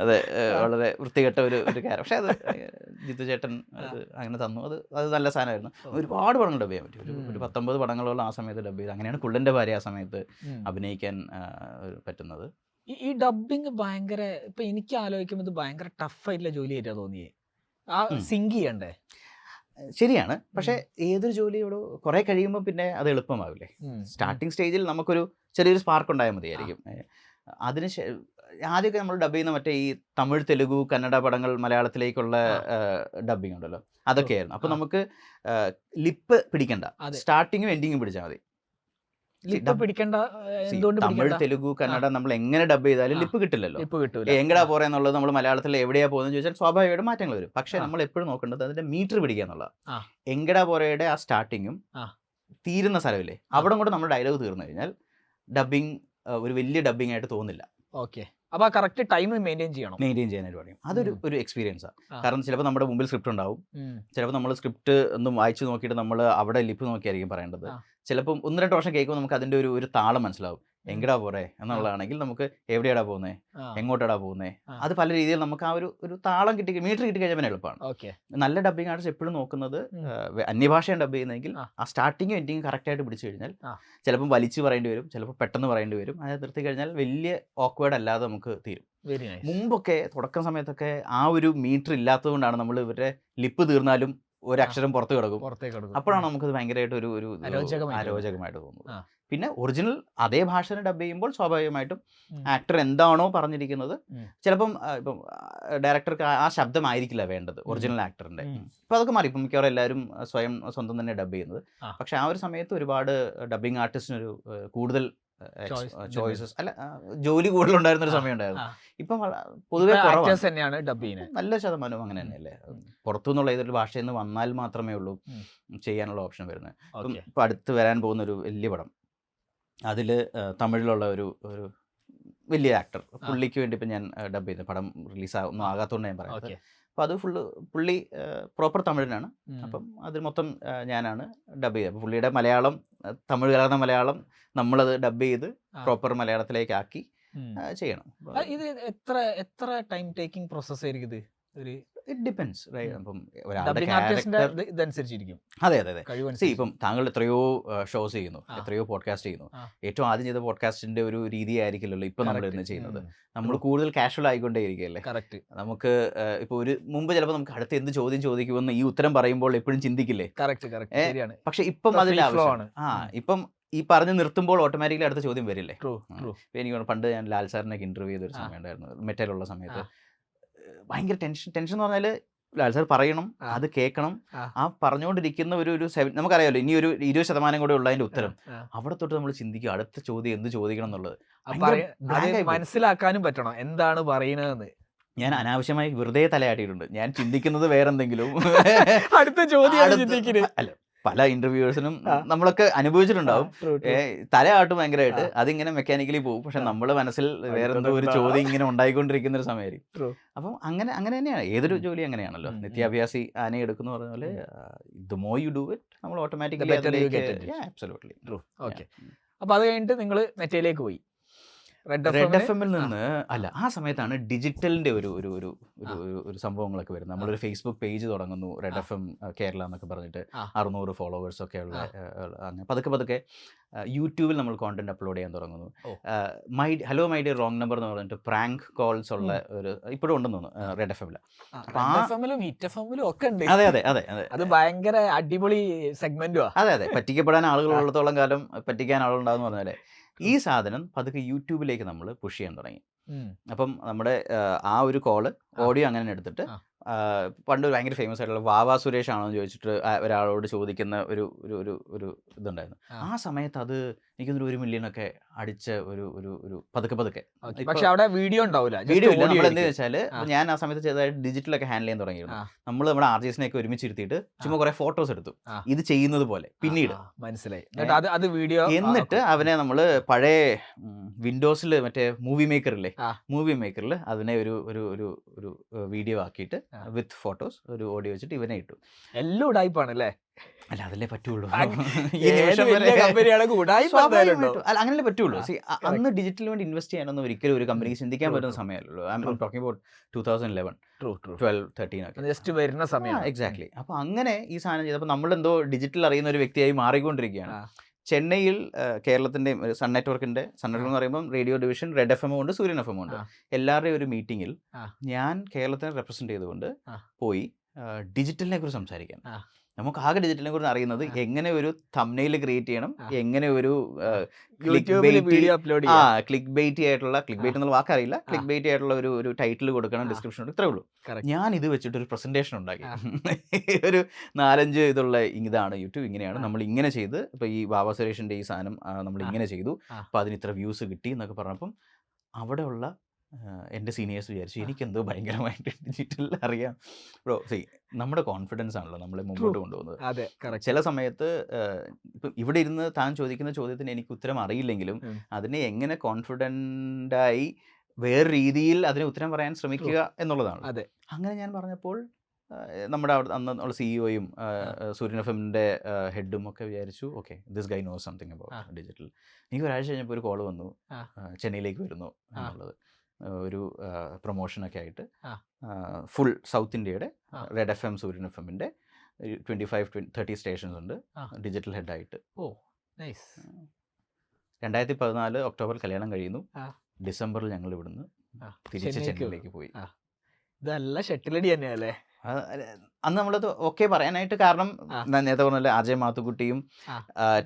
Speaker 1: അതെ, വളരെ വൃത്തികെട്ട ഒരു കാര്യം. പക്ഷെ അത് ജിത്തു ചേട്ടൻ അത് അങ്ങനെ തന്നു. അത് നല്ല സാധനമായിരുന്നു. ഒരുപാട് പടങ്ങൾ ഡബ് ചെയ്യാൻ പറ്റി. ഒരു 19 പടങ്ങളോളം ആ സമയത്ത് ഡബ് ചെയ്ത്. അങ്ങനെയാണ് കുള്ളൻ്റെ ഭാര്യ ആ സമയത്ത് അഭിനയിക്കാൻ പറ്റുന്നത്.
Speaker 2: ഈ ഡബ്ബിങ് ഭയങ്കര, ഇപ്പൊ എനിക്ക് ആലോചിക്കുമ്പോൾ ഇത് ഭയങ്കര ടഫായിട്ടുള്ള ജോലി ആയിട്ടാ തോന്നിയേ. ആ സിങ്ക് ചെയ്യണ്ടേ?
Speaker 1: ശരിയാണ്. പക്ഷേ ഏതൊരു ജോലിയോട് കുറെ കഴിയുമ്പോൾ പിന്നെ അത് എളുപ്പമാവില്ലേ. സ്റ്റാർട്ടിങ് സ്റ്റേജിൽ നമുക്കൊരു ചെറിയൊരു സ്പാർക്ക് ഉണ്ടായാൽ മതിയായിരിക്കും. അതിന് ആദ്യമൊക്കെ നമ്മൾ ഡബ് ചെയ്യുന്ന മറ്റേ ഈ തമിഴ്, തെലുഗു, കന്നഡ പടങ്ങൾ മലയാളത്തിലേക്കുള്ള ഡബിങ് ഉണ്ടല്ലോ, അതൊക്കെയായിരുന്നു. അപ്പോൾ നമുക്ക് ലിപ്പ് പിടിക്കണ്ട,
Speaker 2: അതെ.
Speaker 1: സ്റ്റാർട്ടിങ്ങും എൻഡിങ്ങും പിടിച്ചാൽ മതി.
Speaker 2: ലിപ്പ് പിടിക്കണ്ട, എന്തുകൊണ്ട്
Speaker 1: തമിഴ്,
Speaker 2: പിടിക്കണ്ട?
Speaker 1: തെലുഗു, കന്നഡ നമ്മൾ എങ്ങനെ ഡബ് ചെയ്താലും ലിപ്പ് കിട്ടില്ലല്ലോ.
Speaker 2: ലിപ്പ് കിട്ടൂല.
Speaker 1: എങ്ങടാ പോറേ എന്നുള്ളത് നമ്മൾ മലയാളത്തിൽ എവിടെയാ പോകുന്നത് ചോദിച്ചാൽ സ്വാഭാവികമായിട്ട് മാറ്റങ്ങൾ വരും. പക്ഷേ നമ്മൾ എപ്പോഴും നോക്കേണ്ടത് അതിന്റെ മീറ്റർ പിടിക്കുക എന്നുള്ളത്. എങ്കടാ പോറയുടെ ആ സ്റ്റാർട്ടിങ്ങും തീരുന്ന സ്ഥലമില്ലേ, അവിടെ കൊണ്ട് നമ്മുടെ ഡയലോഗ് തീർന്നു കഴിഞ്ഞാൽ ഡബിങ് ഒരു വലിയ ഡബിങ് ആയിട്ട് തോന്നില്ല.
Speaker 2: ഓക്കെ, അപ്പോൾ ആ കറക്റ്റ് ടൈം മെയിൻറ്റെയിൻ
Speaker 1: ചെയ്യാനായിട്ട് പറയും. അതൊരു എക്സ്പീരിയൻസാണ്. കാരണം ചിലപ്പോൾ നമ്മുടെ മുമ്പിൽ സ്ക്രിപ്റ്റ് ഉണ്ടാവും, ചിലപ്പോൾ നമ്മൾ സ്ക്രിപ്റ്റ് ഒന്നും വായിച്ചു നോക്കിയിട്ട് നമ്മൾ അവിടെ ലിപ്പ് നോക്കിയായിരിക്കും പറയേണ്ടത്. ചിലപ്പം 1-2 വർഷം കേൾക്കുമ്പോൾ നമുക്ക് അതിൻ്റെ ഒരു താളം മനസ്സിലാവും. എങ്കടാ പോറേ എന്നുള്ളതാണെങ്കിൽ നമുക്ക് എവിടെയാടാ പോകുന്നത്, എങ്ങോട്ടാടാ പോകുന്നത്, അത് പല രീതിയിൽ നമുക്ക് ആ ഒരു താളം മീറ്റർ കിട്ടി കഴിഞ്ഞാൽ എളുപ്പമാണ്. നല്ല ഡബിങ് ആർട്ടിസ്റ്റ് എപ്പോഴും നോക്കുന്നത് അന്യഭാഷയാണ് ഡബ് ചെയ്യുന്നതെങ്കിൽ ആ സ്റ്റാർട്ടിങ്ങും എൻഡിങ്ങും കറക്റ്റായിട്ട് പിടിച്ചു കഴിഞ്ഞാൽ ചിലപ്പം വലിച്ചു പറയേണ്ടി വരും, ചിലപ്പോൾ പെട്ടെന്ന് പറയേണ്ടി വരും. അത് നിർത്തി കഴിഞ്ഞാൽ വലിയ ഓക്വേർഡ് അല്ലാതെ നമുക്ക് തീരും. മുമ്പൊക്കെ തുടക്കം സമയത്തൊക്കെ ആ ഒരു മീറ്റർ ഇല്ലാത്തത് കൊണ്ടാണ് നമ്മൾ ഇവരുടെ ലിപ്പ് തീർന്നാലും ഒരക്ഷരം പുറത്ത് കിടക്കും. അപ്പോഴാണ് നമുക്കത് ഭയങ്കരമായിട്ട് ഒരു അരോചകമായിട്ട് തോന്നുന്നത്. പിന്നെ ഒറിജിനൽ അതേ ഭാഷ ഡബ് ചെയ്യുമ്പോൾ സ്വാഭാവികമായിട്ടും ആക്ടർ എന്താണോ പറഞ്ഞിരിക്കുന്നത്, ചിലപ്പം ഇപ്പം ഡയറക്ടർക്ക് ആ ശബ്ദമായിരിക്കില്ല വേണ്ടത് ഒറിജിനൽ ആക്ടറിന്റെ. ഇപ്പം അതൊക്കെ മാറി. ഇപ്പം മിക്കവാറും എല്ലാവരും സ്വന്തം തന്നെ ഡബ് ചെയ്യുന്നത്. പക്ഷെ ആ ഒരു സമയത്ത് ഒരുപാട് ഡബിങ് ആർട്ടിസ്റ്റിനൊരു കൂടുതൽ ചോയ്സസ് അല്ല, ജോലി കൂടുതലുണ്ടായിരുന്ന ഒരു സമയം ഉണ്ടായിരുന്നു. ഇപ്പം പൊതുവെ നല്ല ശതമാനവും അങ്ങനെ തന്നെയല്ലേ. പുറത്തുനിന്നുള്ള ഏതൊരു ഭാഷയിൽ നിന്ന് വന്നാൽ മാത്രമേ ഉള്ളൂ ചെയ്യാനുള്ള ഓപ്ഷൻ വരുന്നത്. ഇപ്പം അടുത്ത് വരാൻ പോകുന്ന ഒരു വലിയ പടം, അതിൽ തമിഴിലുള്ള ഒരു വലിയ ആക്ടർ, പുള്ളിക്ക് വേണ്ടി ഇപ്പം ഞാൻ ഡബ് ചെയ്ത പടം റിലീസാകുന്നു ആകാത്തതുകൊണ്ട് ഞാൻ പറയാം. അപ്പോൾ അത് പുള്ളി പ്രോപ്പർ തമിഴിനാണ്. അപ്പം അതിൽ മൊത്തം ഞാനാണ് ഡബ് ചെയ്തത്. അപ്പോൾ പുള്ളിയുടെ മലയാളം, തമിഴ് കലർന്ന മലയാളം നമ്മളത് ഡബ് ചെയ്ത് പ്രോപ്പർ മലയാളത്തിലേക്ക് ആക്കി ചെയ്യണം.
Speaker 2: ഇത് എത്ര ടൈം ടേക്കിംഗ് പ്രോസസ് ആയിരിക്കും ഇത്?
Speaker 1: It depends. അപ്പം
Speaker 2: ഇതനുസരിച്ചിരിക്കും.
Speaker 1: അതെ. ഇപ്പം താങ്കൾ എത്രയോ ഷോസ് ചെയ്യുന്നു, എത്രയോ പോഡ്കാസ്റ്റ് ചെയ്യുന്നു. ഏറ്റവും ആദ്യം ചെയ്ത പോഡ്കാസ്റ്റിന്റെ ഒരു രീതി ആയിരിക്കില്ലല്ലോ ഇപ്പൊ നമ്മൾ ഇന്ന് ചെയ്യുന്നത്. നമ്മൾ കൂടുതൽ കാഷ്വൽ ആയിക്കൊണ്ടേയിരിക്കുകയല്ലേ.
Speaker 2: കറക്റ്റ്.
Speaker 1: നമുക്ക് ഇപ്പോൾ മുമ്പ് ചിലപ്പോൾ നമുക്ക് അടുത്ത് എന്ത് ചോദ്യം ചോദിക്കുമെന്ന് ഈ ഉത്തരം പറയുമ്പോൾ എപ്പോഴും ചിന്തിക്കില്ലേ. പക്ഷെ ഇപ്പം അതിന്റെ ആവശ്യമാണ്. ഇപ്പം ഈ പറഞ്ഞ് നിർത്തുമ്പോൾ ഓട്ടോമാറ്റിക്കലി അടുത്ത ചോദ്യം വരില്ലേ. എനിക്ക് പണ്ട് ഞാൻ ലാൽ സാറിനൊക്കെ ഇന്റർവ്യൂ ചെയ്തൊരു സമയം ഉണ്ടായിരുന്നു, മെറ്റലുള്ള സമയത്ത്. ഭയങ്കര ടെൻഷൻ എന്ന് പറഞ്ഞാൽ ലാൽ സാർ പറയണം, അത് കേൾക്കണം. ആ പറഞ്ഞുകൊണ്ടിരിക്കുന്ന ഒരു നമുക്കറിയാമല്ലോ ഇനി ഒരു 20% കൂടെ ഉള്ള അതിന്റെ ഉത്തരം. അവിടെ തൊട്ട് നമ്മൾ ചിന്തിക്കും അടുത്ത ചോദ്യം എന്ത് ചോദിക്കണം എന്നുള്ളത്.
Speaker 2: മനസ്സിലാക്കാനും പറ്റണം എന്താണ് പറയുന്നതെന്ന്.
Speaker 1: ഞാൻ അനാവശ്യമായി വെറുതെ തലയാട്ടിയിട്ടുണ്ട്. ഞാൻ ചിന്തിക്കുന്നത് വേറെന്തെങ്കിലും,
Speaker 2: അടുത്ത ചോദ്യം
Speaker 1: അല്ല. പല ഇന്റർവ്യൂവേഴ്സിനും നമ്മളൊക്കെ അനുഭവിച്ചിട്ടുണ്ടാവും. തലയാട്ടും ഭയങ്കരമായിട്ട്, അതിങ്ങനെ മെക്കാനിക്കലി പോകും. പക്ഷെ നമ്മള് മനസ്സിൽ വേറെന്തോ ഒരു ചോദ്യം ഇങ്ങനെ ഉണ്ടായിക്കൊണ്ടിരിക്കുന്ന ഒരു സമയമായിരിക്കും. അപ്പം അങ്ങനെ തന്നെയാണ് ഏതൊരു ജോലി. അങ്ങനെയാണല്ലോ, നിത്യാഭ്യാസി ആനയെ എടുക്കുന്ന പറഞ്ഞ പോലെ the more you do it നമ്മൾ ഓട്ടോമാറ്റിക്കലി.
Speaker 2: അപ്പൊ അത് കഴിഞ്ഞിട്ട് നിങ്ങൾ മെറ്റയിലേക്ക് പോയി.
Speaker 1: റെഡ് എഫ് എമ്മിൽ നിന്ന് അല്ല, ആ സമയത്താണ് ഡിജിറ്റലിന്റെ ഒരു സംഭവങ്ങളൊക്കെ വരുന്നത്. നമ്മളൊരു ഫേസ്ബുക്ക് പേജ് തുടങ്ങുന്നു, റെഡ് എഫ് എം കേരള എന്നൊക്കെ പറഞ്ഞിട്ട് 600 ഫോളോവേഴ്സ് ഒക്കെ ഉള്ള. അങ്ങനെ പതുക്കെ യൂട്യൂബിൽ നമ്മൾ കോണ്ടന്റ് അപ്ലോഡ് ചെയ്യാൻ തുടങ്ങുന്നു. Hello my dear wrong number എന്ന് പറഞ്ഞിട്ട് പ്രാങ്ക് കോൾസ് ഉള്ള ഒരു ഇപ്പോഴും ഉണ്ടെന്ന് തോന്നുന്നു റെഡ് എഫ് എമ്മിൽ.
Speaker 2: അത് ഭയങ്കര അടിപൊളി സെഗ്മെന്റും.
Speaker 1: അതെ, പറ്റിക്കപ്പെടാൻ ആളുകളുള്ളത്തോളം കാലം പറ്റിക്കാൻ ആളുണ്ടാവും പറഞ്ഞാലേ. ഈ സാധനം പതുക്കെ യൂട്യൂബിലേക്ക് നമ്മൾ പുഷ് ചെയ്യാൻ തുടങ്ങി. അപ്പം നമ്മുടെ ആ ഒരു കോള് ഓഡിയോ അങ്ങനെ എടുത്തിട്ട് പണ്ട് ഭയങ്കര ഫേമസ് ആയിട്ടുള്ള വാവാ സുരേഷ് ആണോ എന്ന് ചോദിച്ചിട്ട് ഒരാളോട് ചോദിക്കുന്ന ഒരു ഇതുണ്ടായിരുന്നു. ആ സമയത്ത് അത് എനിക്കൊരു 1 മില്യൺ ഒക്കെ അടിച്ച ഒരു പതുക്കെ.
Speaker 2: പക്ഷെ അവിടെ വീഡിയോ ഉണ്ടാവില്ല.
Speaker 1: വീഡിയോ ഇല്ല. നമ്മൾ എന്താ വെച്ചാല് ഞാൻ ആ സമയത്ത് ചെയ്തതായിട്ട് ഡിജിറ്റലൊക്കെ ഹാൻഡിൽ ചെയ്യാൻ തുടങ്ങിയിരുന്നു. നമ്മൾ നമ്മുടെ ആർട്ടിസ്റ്റിനെയൊക്കെ ഒരുമിച്ചിരുത്തിയിട്ട് ചുമ്മാ കുറെ ഫോട്ടോസ് എടുത്തു, ഇത് ചെയ്യുന്നത് പോലെ. പിന്നീട്
Speaker 2: മനസ്സിലായി. എന്നിട്ട്
Speaker 1: അവനെ നമ്മള് പഴയ വിൻഡോസിൽ മറ്റേ മൂവി മേക്കറില്ലേ, മൂവി മേക്കറിൽ അതിനെ ഒരു വീഡിയോ ആക്കിയിട്ട് വിത്ത് ഫോട്ടോസ് ഒരു ഓഡിയോ വെച്ചിട്ട് ഇവനെ ഇട്ടു.
Speaker 2: എല്ലാം ഉടായിപ്പാണല്ലേ.
Speaker 1: അല്ല, അതല്ലേ പറ്റുള്ളൂ. അങ്ങനല്ലേ പറ്റുള്ളൂ. അന്ന് ഡിജിറ്റലിന് വേണ്ടി ഇൻവെസ്റ്റ് ചെയ്യാനൊന്നും ഒരിക്കലും ഒരു കമ്പനിക്ക് ചിന്തിക്കാൻ പറ്റുന്ന സമയമല്ലോ. ഐ എം ടോക്കിംഗ് അബൌട്ട് 2011, 12, 13 ഒക്കെ
Speaker 2: ജസ്റ്റ് വരുന്ന സമയം.
Speaker 1: എക്സാക്ട്ലി. അപ്പൊ അങ്ങനെ ഈ സാധനം ചെയ്തപ്പോൾ നമ്മളെന്തോ ഡിജിറ്റൽ അറിയുന്ന ഒരു വ്യക്തിയായി മാറിക്കൊണ്ടിരിക്കുകയാണ്. ചെന്നൈയിൽ കേരളത്തിൻ്റെ സൺ നെറ്റ്വർക്ക് എന്ന് പറയുമ്പോൾ radio division, red F M ഉണ്ട്, സൂര്യൻ എഫ് എം ഉണ്ട്. എല്ലാവരുടെയും ഒരു മീറ്റിങ്ങിൽ ഞാൻ കേരളത്തിനെ റെപ്രസെന്റ് ചെയ്തുകൊണ്ട് പോയി ഡിജിറ്റലിനെ കുറിച്ച് സംസാരിക്കാൻ. നമുക്ക് ആകെ ഡിജിറ്റലിനെ കുറിച്ച് അറിയുന്നത് എങ്ങനെ ഒരു തംബ്നെയിൽ ക്രിയേറ്റ് ചെയ്യണം, എങ്ങനെ ഒരു
Speaker 2: യൂട്യൂബിൽ വീഡിയോ അപ്ലോഡ്
Speaker 1: ക്ലിക്ക് ബെയ്റ്റി ആയിട്ടുള്ള, ക്ലിക്ക് ബെയ്റ്റ് എന്നുള്ള വാക്കറിയില്ല, ക്ലിക്ക് ബെയ്റ്റി ആയിട്ടുള്ള ഒരു ടൈറ്റിൽ കൊടുക്കണം, ഡിസ്ക്രിപ്ഷൻ, ഇത്രേ ഉള്ളൂ. ഞാൻ ഇത് വെച്ചിട്ട് ഒരു പ്രസന്റേഷൻ ഉണ്ടാക്കി. ഒരു 4-5 ഇതുള്ള ഇതാണ് യൂട്യൂബ്, ഇങ്ങനെയാണ് നമ്മൾ ഇങ്ങനെ ചെയ്ത്, ഇപ്പോൾ ഈ ബാബ സുരേഷിൻ്റെ ഈ സാധനം നമ്മൾ ഇങ്ങനെ ചെയ്തു, അപ്പോൾ അതിന് ഇത്ര വ്യൂസ് കിട്ടി എന്നൊക്കെ പറഞ്ഞപ്പം അവിടെയുള്ള എൻ്റെ സീനിയേഴ്സ് വിചാരിച്ചു എനിക്കെന്തോ ഭയങ്കരമായിട്ട് ഡിജിറ്റൽ അറിയാം. ബ്രോ നമ്മുടെ കോൺഫിഡൻസ് ആണല്ലോ നമ്മളെ മുമ്പോട്ട് കൊണ്ടുപോകുന്നത്.
Speaker 2: അതെ,
Speaker 1: ചില സമയത്ത് ഇപ്പം ഇവിടെ ഇരുന്ന് താൻ ചോദിക്കുന്ന ചോദ്യത്തിന് എനിക്ക് ഉത്തരം അറിയില്ലെങ്കിലും അതിനെ എങ്ങനെ കോൺഫിഡൻ്റായി വേറെ രീതിയിൽ അതിന് ഉത്തരം പറയാൻ ശ്രമിക്കുക എന്നുള്ളതാണ്.
Speaker 2: അതെ,
Speaker 1: അങ്ങനെ ഞാൻ പറഞ്ഞപ്പോൾ നമ്മുടെ അന്ന് സിഇഒയും സൂര്യൻ എഫ്എമ്മിൻ്റെ ഹെഡും ഒക്കെ വിചാരിച്ചു okay this guy knows something about digital. എനിക്ക് ഒരാഴ്ച കഴിഞ്ഞപ്പോൾ ഒരു കോൾ വന്നു, ചെന്നൈയിലേക്ക് വരുന്നു എന്നുള്ളത്, ഒരു പ്രൊമോഷനൊക്കെ ആയിട്ട് ഫുൾ സൗത്ത് ഇന്ത്യയുടെ റെഡ് FM സൂര്യൻ എഫ്എമ്മിൻ്റെ 25-30 സ്റ്റേഷൻസ് ഉണ്ട്, ഡിജിറ്റൽ ഹെഡായിട്ട്. 2014 ഒക്ടോബർ കല്യാണം കഴിയുന്നു, ഡിസംബറിൽ ഞങ്ങൾ ഇവിടുന്ന് തിരിച്ച് ചെന്നൈയിലേക്ക് പോയി.
Speaker 2: ഇതല്ല ഷട്ടിലടി തന്നെയല്ലേ
Speaker 1: അന്ന് നമ്മളത് ഓക്കെ പറയാനായിട്ട്. കാരണം ഞാൻ നേരത്തെ പറഞ്ഞല്ലേ അജയ് മാത്തുക്കുട്ടിയും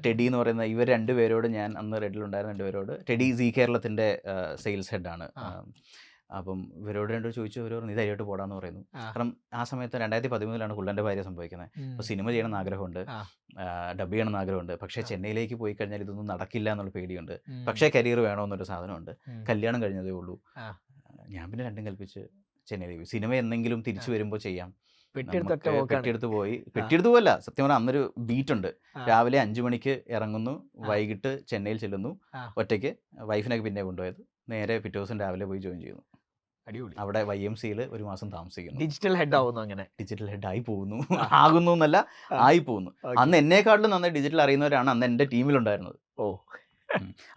Speaker 1: ടെഡി എന്ന് പറയുന്ന ഇവർ രണ്ടുപേരോട് ഞാൻ അന്ന് റെഡിലുണ്ടായിരുന്ന രണ്ടുപേരോട്, ടെഡി സി കേരളത്തിൻ്റെ സെയിൽസ് ഹെഡാണ്. അപ്പം ഇവരോട് രണ്ടു ചോദിച്ചു, ഇവർ നീ ധൈര്യമായിട്ട് പോടാന്ന് പറയുന്നു. കാരണം ആ സമയത്ത് 2013 കുള്ളൻ്റെ ഭാര്യ സംഭവിക്കുന്നത്. അപ്പോൾ സിനിമ ചെയ്യണമെന്ന് ആഗ്രഹമുണ്ട്, ഡബ് ചെയ്യണമെന്ന് ആഗ്രഹമുണ്ട്, പക്ഷേ ചെന്നൈയിലേക്ക് പോയി കഴിഞ്ഞാൽ ഇതൊന്നും നടക്കില്ല എന്നുള്ള പേടിയുണ്ട്, പക്ഷേ കരിയർ വേണമെന്നൊരു സാധനമുണ്ട്, കല്യാണം കഴിഞ്ഞതേ ഉള്ളൂ. ഞാൻ പിന്നെ രണ്ടും കൽപ്പിച്ച് ചെന്നൈയിലേക്ക് പോയി. സിനിമ എന്തെങ്കിലും തിരിച്ചു വരുമ്പോൾ ചെയ്യാം, പെട്ടിയെടുത്ത് പോയി. പെട്ടിയെടുത്ത് പോയല്ല, സത്യം പറഞ്ഞാൽ അന്നൊരു ബീറ്റുണ്ട്. രാവിലെ 5 മണിക്ക് ഇറങ്ങുന്നു, വൈകിട്ട് ചെന്നൈയിൽ ചെല്ലുന്നു ഒറ്റയ്ക്ക്. വൈഫിനൊക്കെ പിന്നെ കൊണ്ടുപോയത്, നേരെ പിറ്റേ ദിവസം രാവിലെ പോയി ജോയിൻ ചെയ്യുന്നു. അവിടെ YMCയിൽ ഒരു മാസം താമസിക്കുന്നു.
Speaker 2: ഡിജിറ്റൽ ഹെഡ് ആവുന്നു. അങ്ങനെ
Speaker 1: ഡിജിറ്റൽ ഹെഡ് ആയി പോകുന്നു, ആകുന്നു എന്നല്ല, ആയി പോകുന്നു. അന്ന് എന്നെക്കാട്ടിലും നന്നായി ഡിജിറ്റൽ അറിയുന്നവരാണ് അന്ന് എൻ്റെ ടീമിലുണ്ടായിരുന്നത്.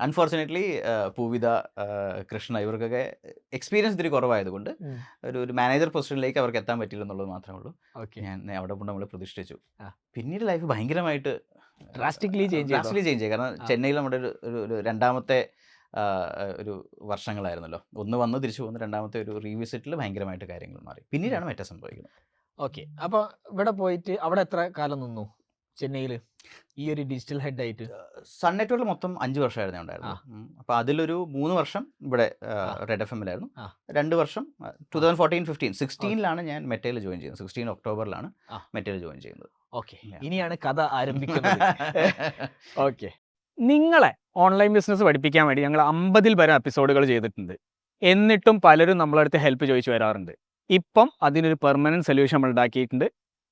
Speaker 1: അൺഫോർച്ചുനേറ്റ്ലി പൂവിത, കൃഷ്ണ ഇവർക്കൊക്കെ എക്സ്പീരിയൻസ് ഇത്തിരി കുറവായതുകൊണ്ട് ഒരു മാനേജർ പൊസിഷനിലേക്ക് അവർക്ക് എത്താൻ പറ്റില്ല എന്നുള്ളത് മാത്രമേ ഉള്ളൂ. ഞാൻ അവിടെ കൊണ്ട് നമ്മൾ പ്രതിഷ്ഠിച്ചു. പിന്നീട് ലൈഫ് ഭയങ്കരമായിട്ട്
Speaker 2: ഡ്രാസ്റ്റിക്കലി ചേഞ്ച്
Speaker 1: ചെയ്യും. കാരണം ചെന്നൈയിൽ നമ്മുടെ ഒരു രണ്ടാമത്തെ ഒരു വർഷങ്ങളായിരുന്നല്ലോ. ഒന്ന് വന്ന് തിരിച്ചു പോകുന്ന രണ്ടാമത്തെ ഒരു റീവിസിറ്റിൽ ഭയങ്കരമായിട്ട് കാര്യങ്ങൾ മാറി. പിന്നീടാണ് മറ്റേ സംഭവിക്കുന്നത്.
Speaker 2: ഓക്കെ, അപ്പോൾ ഇവിടെ പോയിട്ട് അവിടെ എത്ര കാലം നിന്നു ചെന്നൈയിൽ ഈ ഒരു ഡിജിറ്റൽ ഹെഡ് ആയിട്ട്?
Speaker 1: സൺ നെറ്റ്വർക്കിൽ മൊത്തം 5 വർഷമായിരുന്നു ഉണ്ടായിരുന്നു. അപ്പോൾ അതിലൊരു 3 വർഷം ഇവിടെ റെഡ് FMലായിരുന്നു, 2 വർഷം 2014-15 16ലാണ് ഞാൻ മെറ്റയിൽ ജോയിൻ ചെയ്യുന്നത്. 16 ഒക്ടോബറിലാണ് മെറ്റയിൽ ജോയിൻ ചെയ്യുന്നത്.
Speaker 2: ഓക്കെ, ഇനിയാണ് കഥ ആരംഭിക്കുന്നത്. ഓക്കെ,
Speaker 3: നിങ്ങളെ ഓൺലൈൻ ബിസിനസ് പഠിപ്പിക്കാൻ വേണ്ടി ഞങ്ങൾ 50-ൽ പരം എപ്പിസോഡുകൾ ചെയ്തിട്ടുണ്ട്. എന്നിട്ടും പലരും നമ്മളടുത്ത് ഹെൽപ്പ് ചോദിച്ചു വരാറുണ്ട്. ഇപ്പം അതിനൊരു പെർമനൻറ്റ് സൊല്യൂഷൻ നമ്മൾ ഉണ്ടാക്കിയിട്ടുണ്ട്.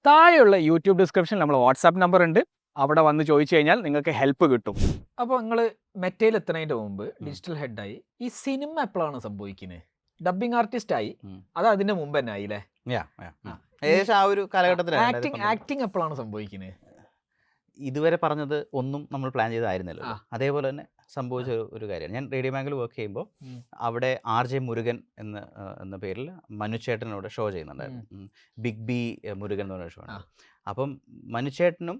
Speaker 3: താഴെയുള്ള യൂട്യൂബ് ഡിസ്ക്രിപ്ഷനിൽ നമ്മൾ വാട്സാപ്പ് നമ്പർ ഉണ്ട്, അവിടെ വന്ന് ചോദിച്ചു കഴിഞ്ഞാൽ നിങ്ങൾക്ക് ഹെൽപ്പ് കിട്ടും.
Speaker 2: അപ്പോൾ നിങ്ങൾ മെറ്റയിൽ എത്തുന്നതിൻ്റെ മുമ്പ് ഡിജിറ്റൽ ഹെഡായി. ഈ സിനിമ എപ്പോഴാണ് സംഭവിക്കുന്നത്? ഡബിങ് ആർട്ടിസ്റ്റ് ആയി, അത് അതിൻ്റെ മുമ്പ് തന്നെ ആയില്ലേ?
Speaker 1: ഏകദേശം ആ ഒരു കാലഘട്ടത്തിലാണ്.
Speaker 2: ആക്ടിങ് എപ്പോഴാണ് സംഭവിക്കുന്നത്?
Speaker 1: ഇതുവരെ പറഞ്ഞത് ഒന്നും നമ്മൾ പ്ലാൻ ചെയ്തായിരുന്നല്ലോ. അതേപോലെ തന്നെ സംഭവിച്ച ഒരു കാര്യമാണ്. ഞാൻ റേഡിയോ ബാങ്കിൽ വർക്ക് ചെയ്യുമ്പോൾ അവിടെ RJ മുരുകൻ എന്ന പേരിൽ മനുചേട്ടനോട് ഷോ ചെയ്യുന്നുണ്ടായിരുന്നു. ബിഗ് ബി മുരുകൻ എന്ന് പറയുന്ന ഷോ ആണ്. അപ്പം മനുചേട്ടനും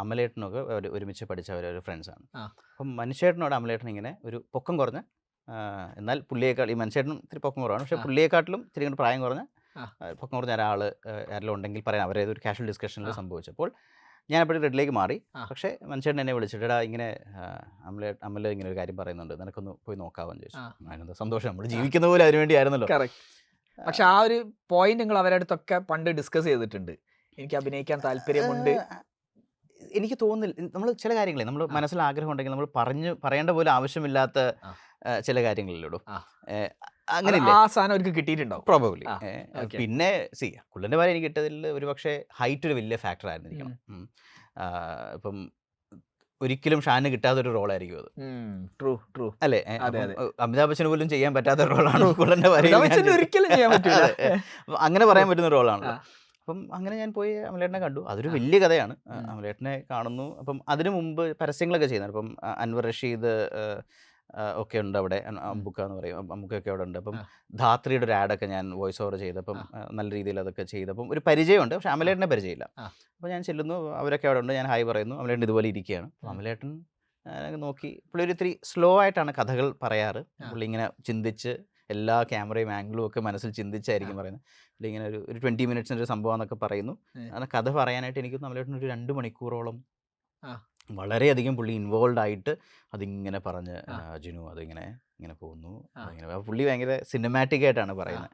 Speaker 1: അമലേട്ടനും ഒക്കെ ഒരുമിച്ച് പഠിച്ച അവരൊരു ഫ്രണ്ട്സാണ്. അപ്പം മനുചേട്ടനോട് അമലേട്ടൻ ഇങ്ങനെ ഒരു പൊക്കം കുറഞ്ഞ, എന്നാൽ പുള്ളിയേക്കാൾ, ഈ മനുചേട്ടനും ഇത്തിരി പൊക്കം കുറവാണ്, പക്ഷേ പുള്ളിയെക്കാട്ടിലും ഇത്തിരി കൊണ്ട് പ്രായം കുറഞ്ഞ പൊക്കം കുറഞ്ഞ ഒരാൾ ആരെല്ലാം ഉണ്ടെങ്കിൽ പറയാം, അവരേതൊരു കാഷ്വൽ ഡിസ്കഷനിൽ സംഭവിച്ചപ്പോൾ ഞാൻ എപ്പോഴും റെഡിലേക്ക് മാറി. പക്ഷേ മനുഷ്യൻ എന്നെ വിളിച്ചിട്ടാ ഇങ്ങനെ അമല ഇങ്ങനെ ഒരു കാര്യം പറയുന്നുണ്ട്, നിനക്കൊന്ന് പോയി നോക്കാമെന്ന് ചോദിച്ചു. അതിനെന്താ സന്തോഷം, നമ്മൾ ജീവിക്കുന്ന പോലെ അതിന് വേണ്ടിയായിരുന്നല്ലോ.
Speaker 2: പക്ഷെ ആ ഒരു പോയിന്റ് നിങ്ങൾ അവരുടെ അടുത്തൊക്കെ പണ്ട് ഡിസ്കസ് ചെയ്തിട്ടുണ്ട്, എനിക്ക് അഭിനയിക്കാൻ താല്പര്യമുണ്ട്.
Speaker 1: എനിക്ക് തോന്നുന്നില്ല, നമ്മൾ ചില കാര്യങ്ങളെ നമ്മൾ മനസ്സിൽ ആഗ്രഹം ഉണ്ടെങ്കിൽ നമ്മൾ പറയേണ്ട പോലെ ആവശ്യമില്ലാത്ത ചില കാര്യങ്ങളിലൂടെ അങ്ങനെ
Speaker 2: ആ സാധനം അവർക്ക് കിട്ടിയിട്ടുണ്ടോ?
Speaker 1: പ്രോബബ്ലി. പിന്നെ കുള്ളൻ്റെ ഭാര്യ എനിക്ക് കിട്ടിയതിൽ ഒരു പക്ഷേ ഹൈറ്റ് ഒരു വലിയ ഫാക്ടർ ആയിരുന്നിരിക്കണം. ഇപ്പം ഒരിക്കലും ഷാന് കിട്ടാത്തൊരു റോളായിരിക്കും അത്.
Speaker 2: ട്രൂ ട്രൂ
Speaker 1: അല്ലേ? അമിതാഭ് ബച്ചന് പോലും ചെയ്യാൻ പറ്റാത്ത റോളാണ് കുള്ളൻ്റെ ഭാര്യ.
Speaker 2: ഒരിക്കലും ചെയ്യാൻ പറ്റില്ല,
Speaker 1: അങ്ങനെ പറയാൻ പറ്റുന്ന റോളാണല്ലോ. അപ്പം അങ്ങനെ ഞാൻ പോയി അമലേട്ടനെ കണ്ടു. അതൊരു വലിയ കഥയാണ്. അമലേട്ടനെ കാണുന്നു. അപ്പം അതിനു മുമ്പ് പരസ്യങ്ങളൊക്കെ ചെയ്യുന്നത്, അപ്പം അൻവർ റഷീദ് ഒക്കെ ഉണ്ട് അവിടെ, അമ്പുക്ക എന്ന് പറയും, അമ്പുക്കൊക്കെ അവിടെ ഉണ്ട്. അപ്പം ധാത്രിയുടെ ഒരു ആഡൊക്കെ ഞാൻ വോയിസ് ഓവർ ചെയ്തപ്പം നല്ല രീതിയിൽ അതൊക്കെ ചെയ്തപ്പം ഒരു പരിചയമുണ്ട്, പക്ഷെ അമലേട്ടനെ പരിചയമില്ല. അപ്പോൾ ഞാൻ ചെല്ലുന്നു, അവരൊക്കെ അവിടെ ഉണ്ട്, ഞാൻ ഹായ് പറയുന്നു, അമലേട്ടൻ ഇതുപോലെ ഇരിക്കുകയാണ്. അമലേട്ടൻ നോക്കി, പുള്ളി ഒരു ഇത്തിരി സ്ലോ ആയിട്ടാണ് കഥകൾ പറയാറ്. പുള്ളി ഇങ്ങനെ ചിന്തിച്ച് എല്ലാ ക്യാമറയും ആംഗിളും ഒക്കെ മനസ്സിൽ ചിന്തിച്ചായിരിക്കും പറയുന്നത്. അല്ലെങ്കിൽ ഇങ്ങനെ ഒരു 20 മിനിറ്റ്സിൻ്റെ ഒരു സംഭവം എന്നൊക്കെ പറയുന്നു. അങ്ങനെ കഥ പറയാനായിട്ട് എനിക്ക് നമ്മളേട്ടൻ ഒരു 2 മണിക്കൂറോളം വളരെയധികം പുള്ളി ഇൻവോൾവ് ആയിട്ട് അതിങ്ങനെ പറഞ്ഞ് ജിനു ഇങ്ങനെ പോകുന്നു അതിങ്ങനെ പുള്ളി ഭയങ്കര സിനിമാറ്റിക് ആയിട്ടാണ് പറയുന്നത്.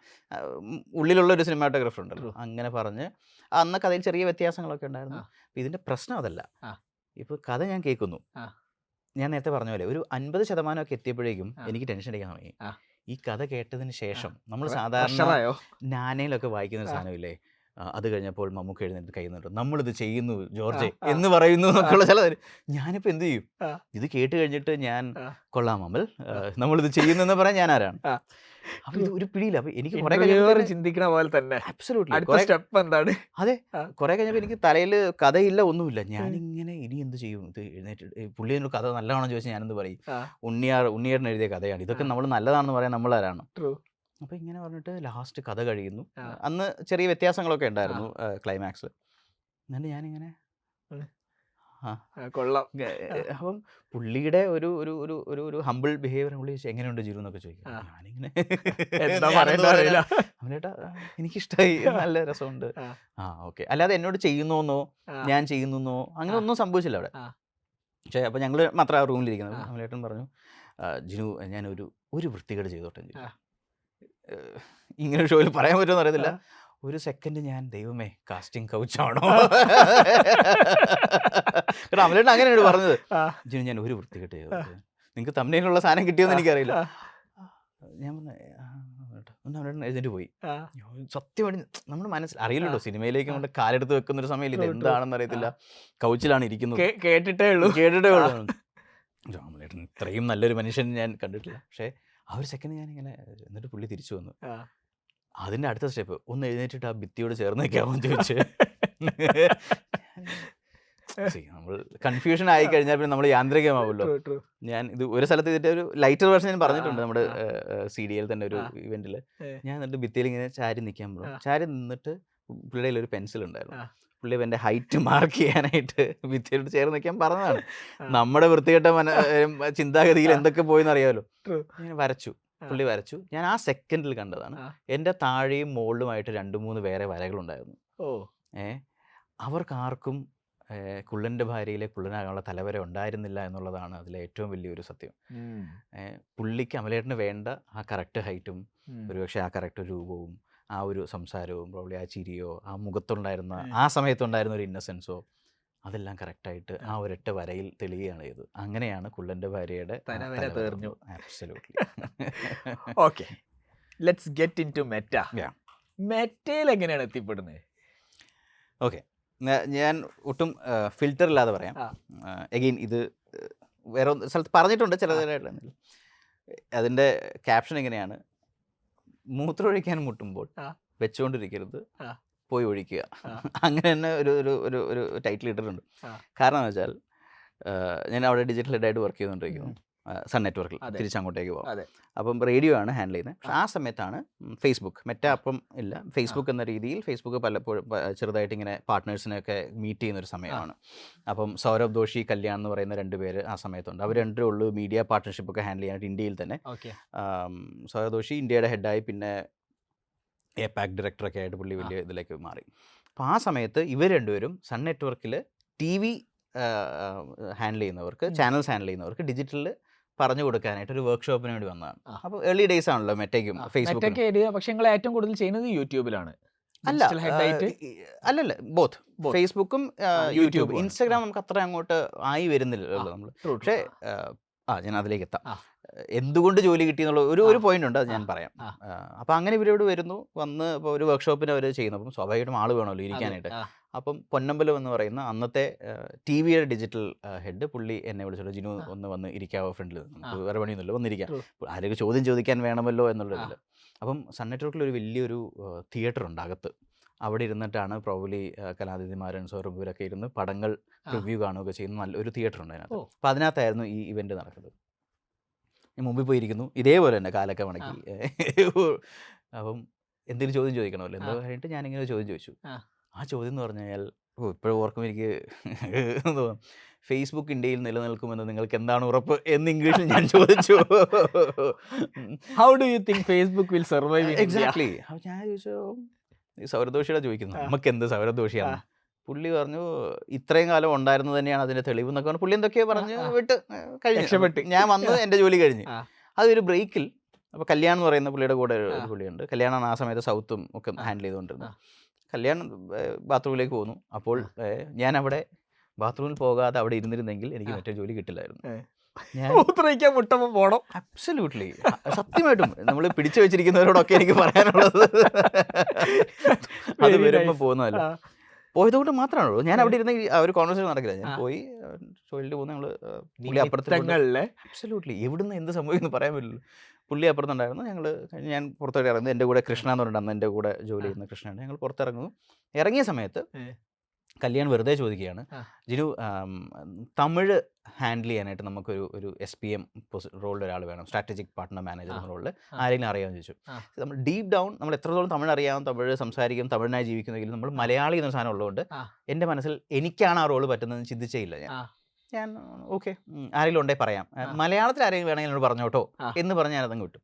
Speaker 1: ഉള്ളിലുള്ള ഒരു സിനിമാറ്റോഗ്രാഫർ ഉണ്ടല്ലോ, അങ്ങനെ പറഞ്ഞ് അന്ന് കഥയിൽ ചെറിയ വ്യത്യാസങ്ങളൊക്കെ ഉണ്ടായിരുന്നു. അപ്പോൾ ഇതിൻ്റെ പ്രശ്നം അതല്ല. ഇപ്പോൾ കഥ ഞാൻ കേൾക്കുന്നു, ഞാൻ നേരത്തെ പറഞ്ഞ പോലെ ഒരു 50% ഒക്കെ എത്തിയപ്പോഴേക്കും എനിക്ക് ടെൻഷൻ അടിക്കാൻ തുടങ്ങി. ഈ കഥ കേട്ടതിന് ശേഷം നമ്മൾ സാധാരണ നാനയിലൊക്കെ വായിക്കുന്ന ഒരു സാധനമില്ലേ, അത് കഴിഞ്ഞപ്പോൾ മമ്മൂക്ക എഴുന്നേറ്റ് കൈ നിന്നിട്ട് നമ്മളിത് ചെയ്യുന്നു ജോർജ് എന്ന് പറയുന്നു എന്നൊക്കെയുള്ള ചില. ഞാനിപ്പോൾ എന്ത് ചെയ്യും, ഇത് കേട്ട് കഴിഞ്ഞിട്ട് ഞാൻ കൊള്ളാം അമൽ നമ്മളിത് ചെയ്യുന്നു എന്ന് പറയാൻ ഞാൻ ആരാണ്? അപ്പൊ ഇത് ഒരു പിടിയില്ല. അപ്പൊ എനിക്ക് കുറെ
Speaker 2: ചിന്തിക്കണ പോലെ തന്നെ
Speaker 1: സ്റ്റെപ്പ്
Speaker 2: എന്താണ്.
Speaker 1: അതെ, കുറെ കഴിഞ്ഞപ്പോൾ എനിക്ക് തലയിൽ കഥയില്ല, ഒന്നുമില്ല. ഞാനിങ്ങനെ ഇനി എന്ത് ചെയ്യും, ഇത് എഴുന്നേറ്റ് പുള്ളി എന്നൊരു കഥ നല്ലതാണെന്ന് ചോദിച്ചാൽ ഞാനെന്ത് പറയും? ഉണ്ണിയേട്ടൻ എഴുതിയ കഥയാണ്, ഇതൊക്കെ നമ്മൾ നല്ലതാണെന്ന് പറയാൻ നമ്മളാരാണ്? അപ്പോൾ ഇങ്ങനെ പറഞ്ഞിട്ട് ലാസ്റ്റ് കഥ കഴിയുന്നു. അന്ന് ചെറിയ വ്യത്യാസങ്ങളൊക്കെ ഉണ്ടായിരുന്നു ക്ലൈമാക്സിൽ. എന്നിട്ട് ഞാനിങ്ങനെ
Speaker 2: കൊള്ളാം.
Speaker 1: അപ്പം പുള്ളിയുടെ ഒരു ഒരു ഒരു ഒരു ഒരു ഹമ്പിൾ ബിഹേവിയർ പുള്ളി എങ്ങനെയുണ്ട് ജിരു എന്നൊക്കെ ചോദിക്കും. ഞാനിങ്ങനെ അവനേട്ടാ എനിക്കിഷ്ടമായി, നല്ല രസമുണ്ട്. ഓക്കെ. അല്ലാതെ എന്നോട് ചെയ്യുന്നോന്നോ ഞാൻ ചെയ്യുന്നോ അങ്ങനെ ഒന്നും സംഭവിച്ചില്ല അവിടെ. പക്ഷേ അപ്പോൾ ഞങ്ങൾ മാത്രം ആ റൂമിലിരിക്കുന്നത്. അമലേട്ടൻ പറഞ്ഞു, ജിനു ഞാൻ ഒരു വൃത്തികേട് ചെയ്തോട്ടെ. ഇങ്ങനെ ഷോയിൽ പറയാൻ പറ്റുമെന്ന് അറിയത്തില്ല. ഒരു സെക്കൻഡ് ഞാൻ ദൈവമേ കാസ്റ്റിംഗ് കൗച്ചാണോ? കാരണം അമലേട്ടൻ അങ്ങനെയാണ് പറഞ്ഞത്. ജിനു ഞാൻ ഒരു വൃത്തികെട്ട് ചെയ്തോട്ടെ, നിങ്ങൾക്ക് തമ്മിലുള്ള സാധനം കിട്ടിയെന്ന് എനിക്കറിയില്ല. ഞാൻ അമലേട്ടൻ എഴുന്നേറ്റ് പോയി. സത്യമായിട്ട് നമ്മുടെ മനസ്സിൽ അറിയില്ലല്ലോ, സിനിമയിലേക്ക് കൊണ്ട് കാലെടുത്ത് വെക്കുന്ന ഒരു സമയം ഇത് എന്താണെന്ന് അറിയത്തില്ല. കൗച്ചിലാണ് ഇരിക്കുന്നത്, കേട്ടിട്ടേ ഉള്ളൂ. അമലേട്ടൻ ഇത്രയും നല്ലൊരു മനുഷ്യൻ ഞാൻ കണ്ടിട്ടില്ല. പക്ഷേ ആ ഒരു സെക്കൻഡ് ഞാനിങ്ങനെ, എന്നിട്ട് പുള്ളി തിരിച്ചു വന്നു. അതിൻ്റെ അടുത്ത സ്റ്റെപ്പ് ഒന്ന് എഴുന്നേറ്റിട്ട് ആ ഭിത്തിയോട് ചേർന്ന് നിൽക്കാമോ എന്ന് ചോദിച്ച്. നമ്മൾ കൺഫ്യൂഷൻ ആയി കഴിഞ്ഞാൽ പിന്നെ നമ്മൾ യാന്ത്രികമാവുമല്ലോ. ഞാൻ ഇത് ഒരു സ്ഥലത്ത് ഇതിൻ്റെ ഒരു ലൈറ്റർ വേർഷൻ ഞാൻ പറഞ്ഞിട്ടുണ്ട് നമ്മുടെ CDL തന്നെ ഒരു ഇവൻറ്റിൽ. ഞാൻ എന്നിട്ട് ഭിത്തിയിൽ ഇങ്ങനെ ചാരി നിൽക്കാൻ പോകും. ചാരി നിന്നിട്ട് പുള്ളിയുടെ കയ്യിൽ ഒരു പെൻസിൽ ഉണ്ടായിരുന്നു. പുള്ളി എൻ്റെ ഹൈറ്റ് മാർക്ക് ചെയ്യാനായിട്ട് ഭിത്തിയോട് ചേർന്ന് നിൽക്കാൻ പറഞ്ഞതാണ്. നമ്മുടെ വൃത്തികെട്ട ചിന്താഗതിയിൽ എന്തൊക്കെ പോയെന്ന് അറിയാമല്ലോ. ഞാൻ വരച്ചു, പുള്ളി വരച്ചു. ഞാൻ ആ സെക്കൻഡിൽ കണ്ടതാണ്. എൻ്റെ താഴെയും മുകളിലുമായിട്ട് 2-3 വേറെ വരകളുണ്ടായിരുന്നു. അവർക്കാർക്കും കുള്ളൻ്റെ ഭാര്യയിലെ കുള്ളനാകാനുള്ള തലവര ഉണ്ടായിരുന്നില്ല എന്നുള്ളതാണ് അതിലെ ഏറ്റവും വലിയൊരു സത്യം. പുള്ളിക്ക് അമലേട്ടന് വേണ്ട ആ കറക്റ്റ് ഹൈറ്റും ഒരുപക്ഷെ ആ കറക്റ്റ് രൂപവും ആ ഒരു സംസാരവും പ്രോബ്ലി ആ ചിരിയോ ആ മുഖത്തുണ്ടായിരുന്ന ആ സമയത്തുണ്ടായിരുന്ന ഒരു ഇന്നസെൻസോ അതെല്ലാം കറക്റ്റായിട്ട് ആ ഒരൊറ്റ വരയിൽ തെളിയുകയാണ് ചെയ്തത്. അങ്ങനെയാണ് കുള്ളൻ്റെ ഭാര്യയുടെ
Speaker 2: തീർന്നു.
Speaker 1: Absolutely.
Speaker 2: Okay, let's get into Meta. മെറ്റയിൽ എങ്ങനെയാണ് എത്തിപ്പെടുന്നത്?
Speaker 1: ഓക്കെ, ഞാൻ ഒട്ടും ഫിൽറ്റർ ഇല്ലാതെ പറയാം. എഗെയിൻ ഇത് വേറെ സ്ഥലത്ത് പറഞ്ഞിട്ടുണ്ട് ചിലതായിട്ട്. അതിൻ്റെ ക്യാപ്ഷൻ എങ്ങനെയാണ്, മൂത്രമൊഴിക്കാൻ മുട്ടുമ്പോൾ വെച്ചുകൊണ്ടിരിക്കരുത്, പോയി ഒഴിക്കുക. അങ്ങനെ തന്നെ ഒരു ടൈറ്റിൽ ഇട്ടിട്ടുണ്ട്. കാരണം എന്ന് വെച്ചാൽ ഞാൻ അവിടെ ഡിജിറ്റൽ ഹെഡായിട്ട് വർക്ക് ചെയ്തുകൊണ്ടിരിക്കുന്നു സൺ നെറ്റ്വർക്കിൽ. തിരിച്ചങ്ങോട്ടേക്ക് പോകാം. അപ്പം റേഡിയോ ആണ് ഹാൻഡിൽ ചെയ്യുന്നത്. പക്ഷേ ആ സമയത്താണ് ഫേസ്ബുക്ക്, മെറ്റ അപ്പം ഇല്ല, ഫേസ്ബുക്ക് എന്ന രീതിയിൽ ഫേസ്ബുക്ക് പലപ്പോഴും ചെറുതായിട്ട് ഇങ്ങനെ പാർട്ട്നേഴ്സിനെയൊക്കെ മീറ്റ് ചെയ്യുന്നൊരു സമയമാണ്. അപ്പം സൗരഭ് ദോഷി, കല്യാൺ എന്ന് പറയുന്ന 2 പേര് ആ സമയത്തുണ്ട്. അവർ 2 ഉള്ളൂ മീഡിയ പാർട്ട്ണർഷിപ്പൊക്കെ ഹാൻഡിൽ ചെയ്യാനായിട്ട് ഇന്ത്യയിൽ തന്നെ. സൗരഭ് ദോഷി ഇന്ത്യയുടെ ഹെഡായി, പിന്നെ APAC ഡയറക്ടറൊക്കെ ആയിട്ട് പുള്ളി വലിയ ഇതിലേക്ക് മാറി. അപ്പോൾ ആ സമയത്ത് ഇവർ 2 പേരും സൺ നെറ്റ്വർക്കിൽ TV ഹാൻഡിൽ ചെയ്യുന്നവർക്ക്, ചാനൽസ് ഹാൻഡിൽ ചെയ്യുന്നവർക്ക് ഡിജിറ്റലിൽ പറഞ്ഞു കൊടുക്കാനായിട്ട് ഒരു വർക്ക്ഷോപ്പിന് വേണ്ടി വന്നതാണ്. അപ്പോൾ ഏർലി ഡേയ്സ് ആണല്ലോ മെറ്റയ്ക്കും ഫേസ്ബുക്കും.
Speaker 2: പക്ഷേ നിങ്ങൾ ഏറ്റവും കൂടുതൽ ചെയ്യുന്നത് യൂട്യൂബിലാണ്.
Speaker 1: അല്ലല്ല, ബോത്ത് ഫേസ്ബുക്കും യൂട്യൂബ്. ഇൻസ്റ്റാഗ്രാം നമുക്ക് അത്ര അങ്ങോട്ട് ആയി വരുന്നില്ലല്ലോ നമ്മൾ. പക്ഷേ ഞാൻ അതിലേക്ക് എത്താം. എന്തുകൊണ്ട് ജോലി കിട്ടിയെന്നുള്ള ഒരു പോയിന്റ് ഉണ്ട്, അത് ഞാൻ പറയാം. അപ്പം അങ്ങനെ ഇവരോട് വന്ന് ഇപ്പോൾ ഒരു വർക്ക്ഷോപ്പിന് അവർ ചെയ്യുന്നു. അപ്പം സ്വാഭാവികമായിട്ടും ആൾ വേണമല്ലോ ഇരിക്കാനായിട്ട്. അപ്പം പൊന്നമ്പലം എന്ന് പറയുന്ന അന്നത്തെ TV-യുടെ ഡിജിറ്റൽ ഹെഡ് പുള്ളി എന്നെ വിളിച്ചോളൂ, ജിനു ഒന്ന് വന്ന് ഇരിക്കാവോ ഫ്രണ്ടിൽ, നമുക്ക് വേറെ പണിയൊന്നുമില്ല, വന്നിരിക്കാം, ആരെയൊക്കെ ചോദ്യം ചോദിക്കാൻ വേണമല്ലോ എന്നുള്ളതിൽ. അപ്പം സൺ നെറ്റ്വർക്കിൽ ഒരു വലിയൊരു തിയേറ്റർ ഉണ്ട് അകത്ത്. അവിടെ ഇരുന്നിട്ടാണ് പ്രോബ്ലി കലാനിധിമാരൻ സൗരഭ് ഇവരൊക്കെ ഇരുന്ന് പടങ്ങൾ റിവ്യൂ കാണുകയൊക്കെ ചെയ്യുന്ന നല്ലൊരു തിയേറ്റർ ഉണ്ട് അതിനകത്ത്. അപ്പം അതിനകത്തായിരുന്നു ഈ ഇവൻറ്റ് നടക്കുന്നത്. ഞാൻ മുമ്പിൽ പോയിരിക്കുന്നു, ഇതേപോലെ തന്നെ കാലൊക്കെ മടക്കി. അപ്പം എന്തെങ്കിലും ചോദ്യം ചോദിക്കണമല്ലോ, എന്തോ കഴിഞ്ഞിട്ട് ഞാനിങ്ങനെ ചോദ്യം ചോദിച്ചു. ആ ചോദ്യം എന്ന് പറഞ്ഞു കഴിഞ്ഞാൽ ഇപ്പോഴും ഓർക്കും എനിക്ക് തോന്നും. ഫേസ്ബുക്ക് ഇന്ത്യയിൽ നിലനിൽക്കുമെന്ന് നിങ്ങൾക്ക് എന്താണ് ഉറപ്പ് എന്ന് ഇംഗ്ലീഷിൽ ഞാൻ ചോദിച്ചു.
Speaker 2: How do you think Facebook will survive in India?
Speaker 1: Exactly. അപ്പോൾ ഞാൻ ചോദിച്ചു, ഈ സൗരദോഷിയുടെ ചോദിക്കുന്നു, നമുക്ക് എന്ത് സൗരദോഷിയാണ്? പുള്ളി പറഞ്ഞു, ഇത്രയും കാലം ഉണ്ടായിരുന്നത് തന്നെയാണ് അതിന്റെ തെളിവ് എന്നൊക്കെ പറഞ്ഞു. പുള്ളി എന്തൊക്കെയോ പറഞ്ഞ് വിട്ട് കഴിഞ്ഞു.
Speaker 2: രക്ഷപ്പെട്ട്.
Speaker 1: ഞാൻ വന്ന് എൻ്റെ ജോലി കഴിഞ്ഞ്.
Speaker 2: ആ.
Speaker 1: അതൊരു ബ്രേക്കിൽ അപ്പോൾ കല്യാൺ എന്ന് പറയുന്ന പുള്ളിയുടെ കൂടെ ഒരു പുള്ളിയുണ്ട്. കല്യാണമാണ് ആ സമയത്ത് സൗത്തും ഒക്കെ ഹാൻഡിൽ ചെയ്തുകൊണ്ടിരുന്നത്. കല്യാൺ ബാത്റൂമിലേക്ക് പോകുന്നു. അപ്പോൾ ഞാൻ അവിടെ ബാത്റൂമിൽ പോകാതെ അവിടെ ഇരുന്നിരുന്നെങ്കിൽ എനിക്ക് മറ്റേ ജോലി കിട്ടില്ലായിരുന്നു. ഞാൻ
Speaker 2: മൂത്രമൊഴിക്കാൻ മുട്ടുമ്പോൾ പോകണം.
Speaker 1: അബ്സല്യൂട്ട്ലി, സത്യമായിട്ടും നമ്മൾ പിടിച്ചു വെച്ചിരിക്കുന്നവരോടൊക്കെ എനിക്ക് പറയാനുള്ളത് അത് വരുമ്പോൾ പോകുന്നതല്ല. പോയതുകൊണ്ട് മാത്രമാണുള്ളൂ. ഞാൻ അവിടെ ഇരുന്ന് ഒരു കോൺവെർസേഷൻ നടക്കില്ല. ഞാൻ പോയി ടോയ്ലറ്റിൽ പോകുന്ന ഞങ്ങൾ പുള്ളി അപ്പുറത്ത് അബ്സല്യൂട്ട്ലി എവിടുന്ന് എന്ത് സംഭവിക്കുന്നു പറയാൻ പറ്റില്ല. പുള്ളി അപ്പുറത്തുണ്ടായിരുന്നു. ഞാൻ പുറത്തോട്ട് ഇറങ്ങുന്നത്, എൻ്റെ കൂടെ കൃഷ്ണ എന്ന് പറഞ്ഞിട്ട് അന്ന് എൻ്റെ കൂടെ ജോലി ചെയ്യുന്ന കൃഷ്ണയാണ്. ഞങ്ങൾ പുറത്തിറങ്ങുന്നു. ഇറങ്ങിയ സമയത്ത് കല്യാൺ വെറുതെ ചോദിക്കുകയാണ്, ജിനു തമിഴ് ഹാൻഡിൽ ചെയ്യാനായിട്ട് നമുക്കൊരു ഒരു SPM റോളിൽ ഒരാൾ വേണം, സ്ട്രാറ്റജിക് പാർട്ട്ണർ മാനേജർ എന്ന റോളിൽ ആരെങ്കിലും അറിയാമെന്ന് ചോദിച്ചു. നമ്മൾ ഡീപ്പ് ഡൗൺ നമ്മൾ എത്രത്തോളം തമിഴ് അറിയാം, തമിഴ് സംസാരിക്കും, തമിഴിനായി ജീവിക്കുന്നെങ്കിലും നമ്മൾ മലയാളി എന്നൊരു സാധനം ഉള്ളതുകൊണ്ട് എൻ്റെ മനസ്സിൽ എനിക്കാണ് ആ റോള് പറ്റുന്നതെന്ന് ചിന്തിച്ചേ ഇല്ല. ഞാൻ ഓക്കെ ആരെങ്കിലും ഉണ്ടേ പറയാം, മലയാളത്തിൽ ആരെങ്കിലും വേണമെങ്കിൽ എന്നോട് പറഞ്ഞോട്ടോ എന്ന് പറഞ്ഞ് ഞാനതങ്ങ് വിട്ടു.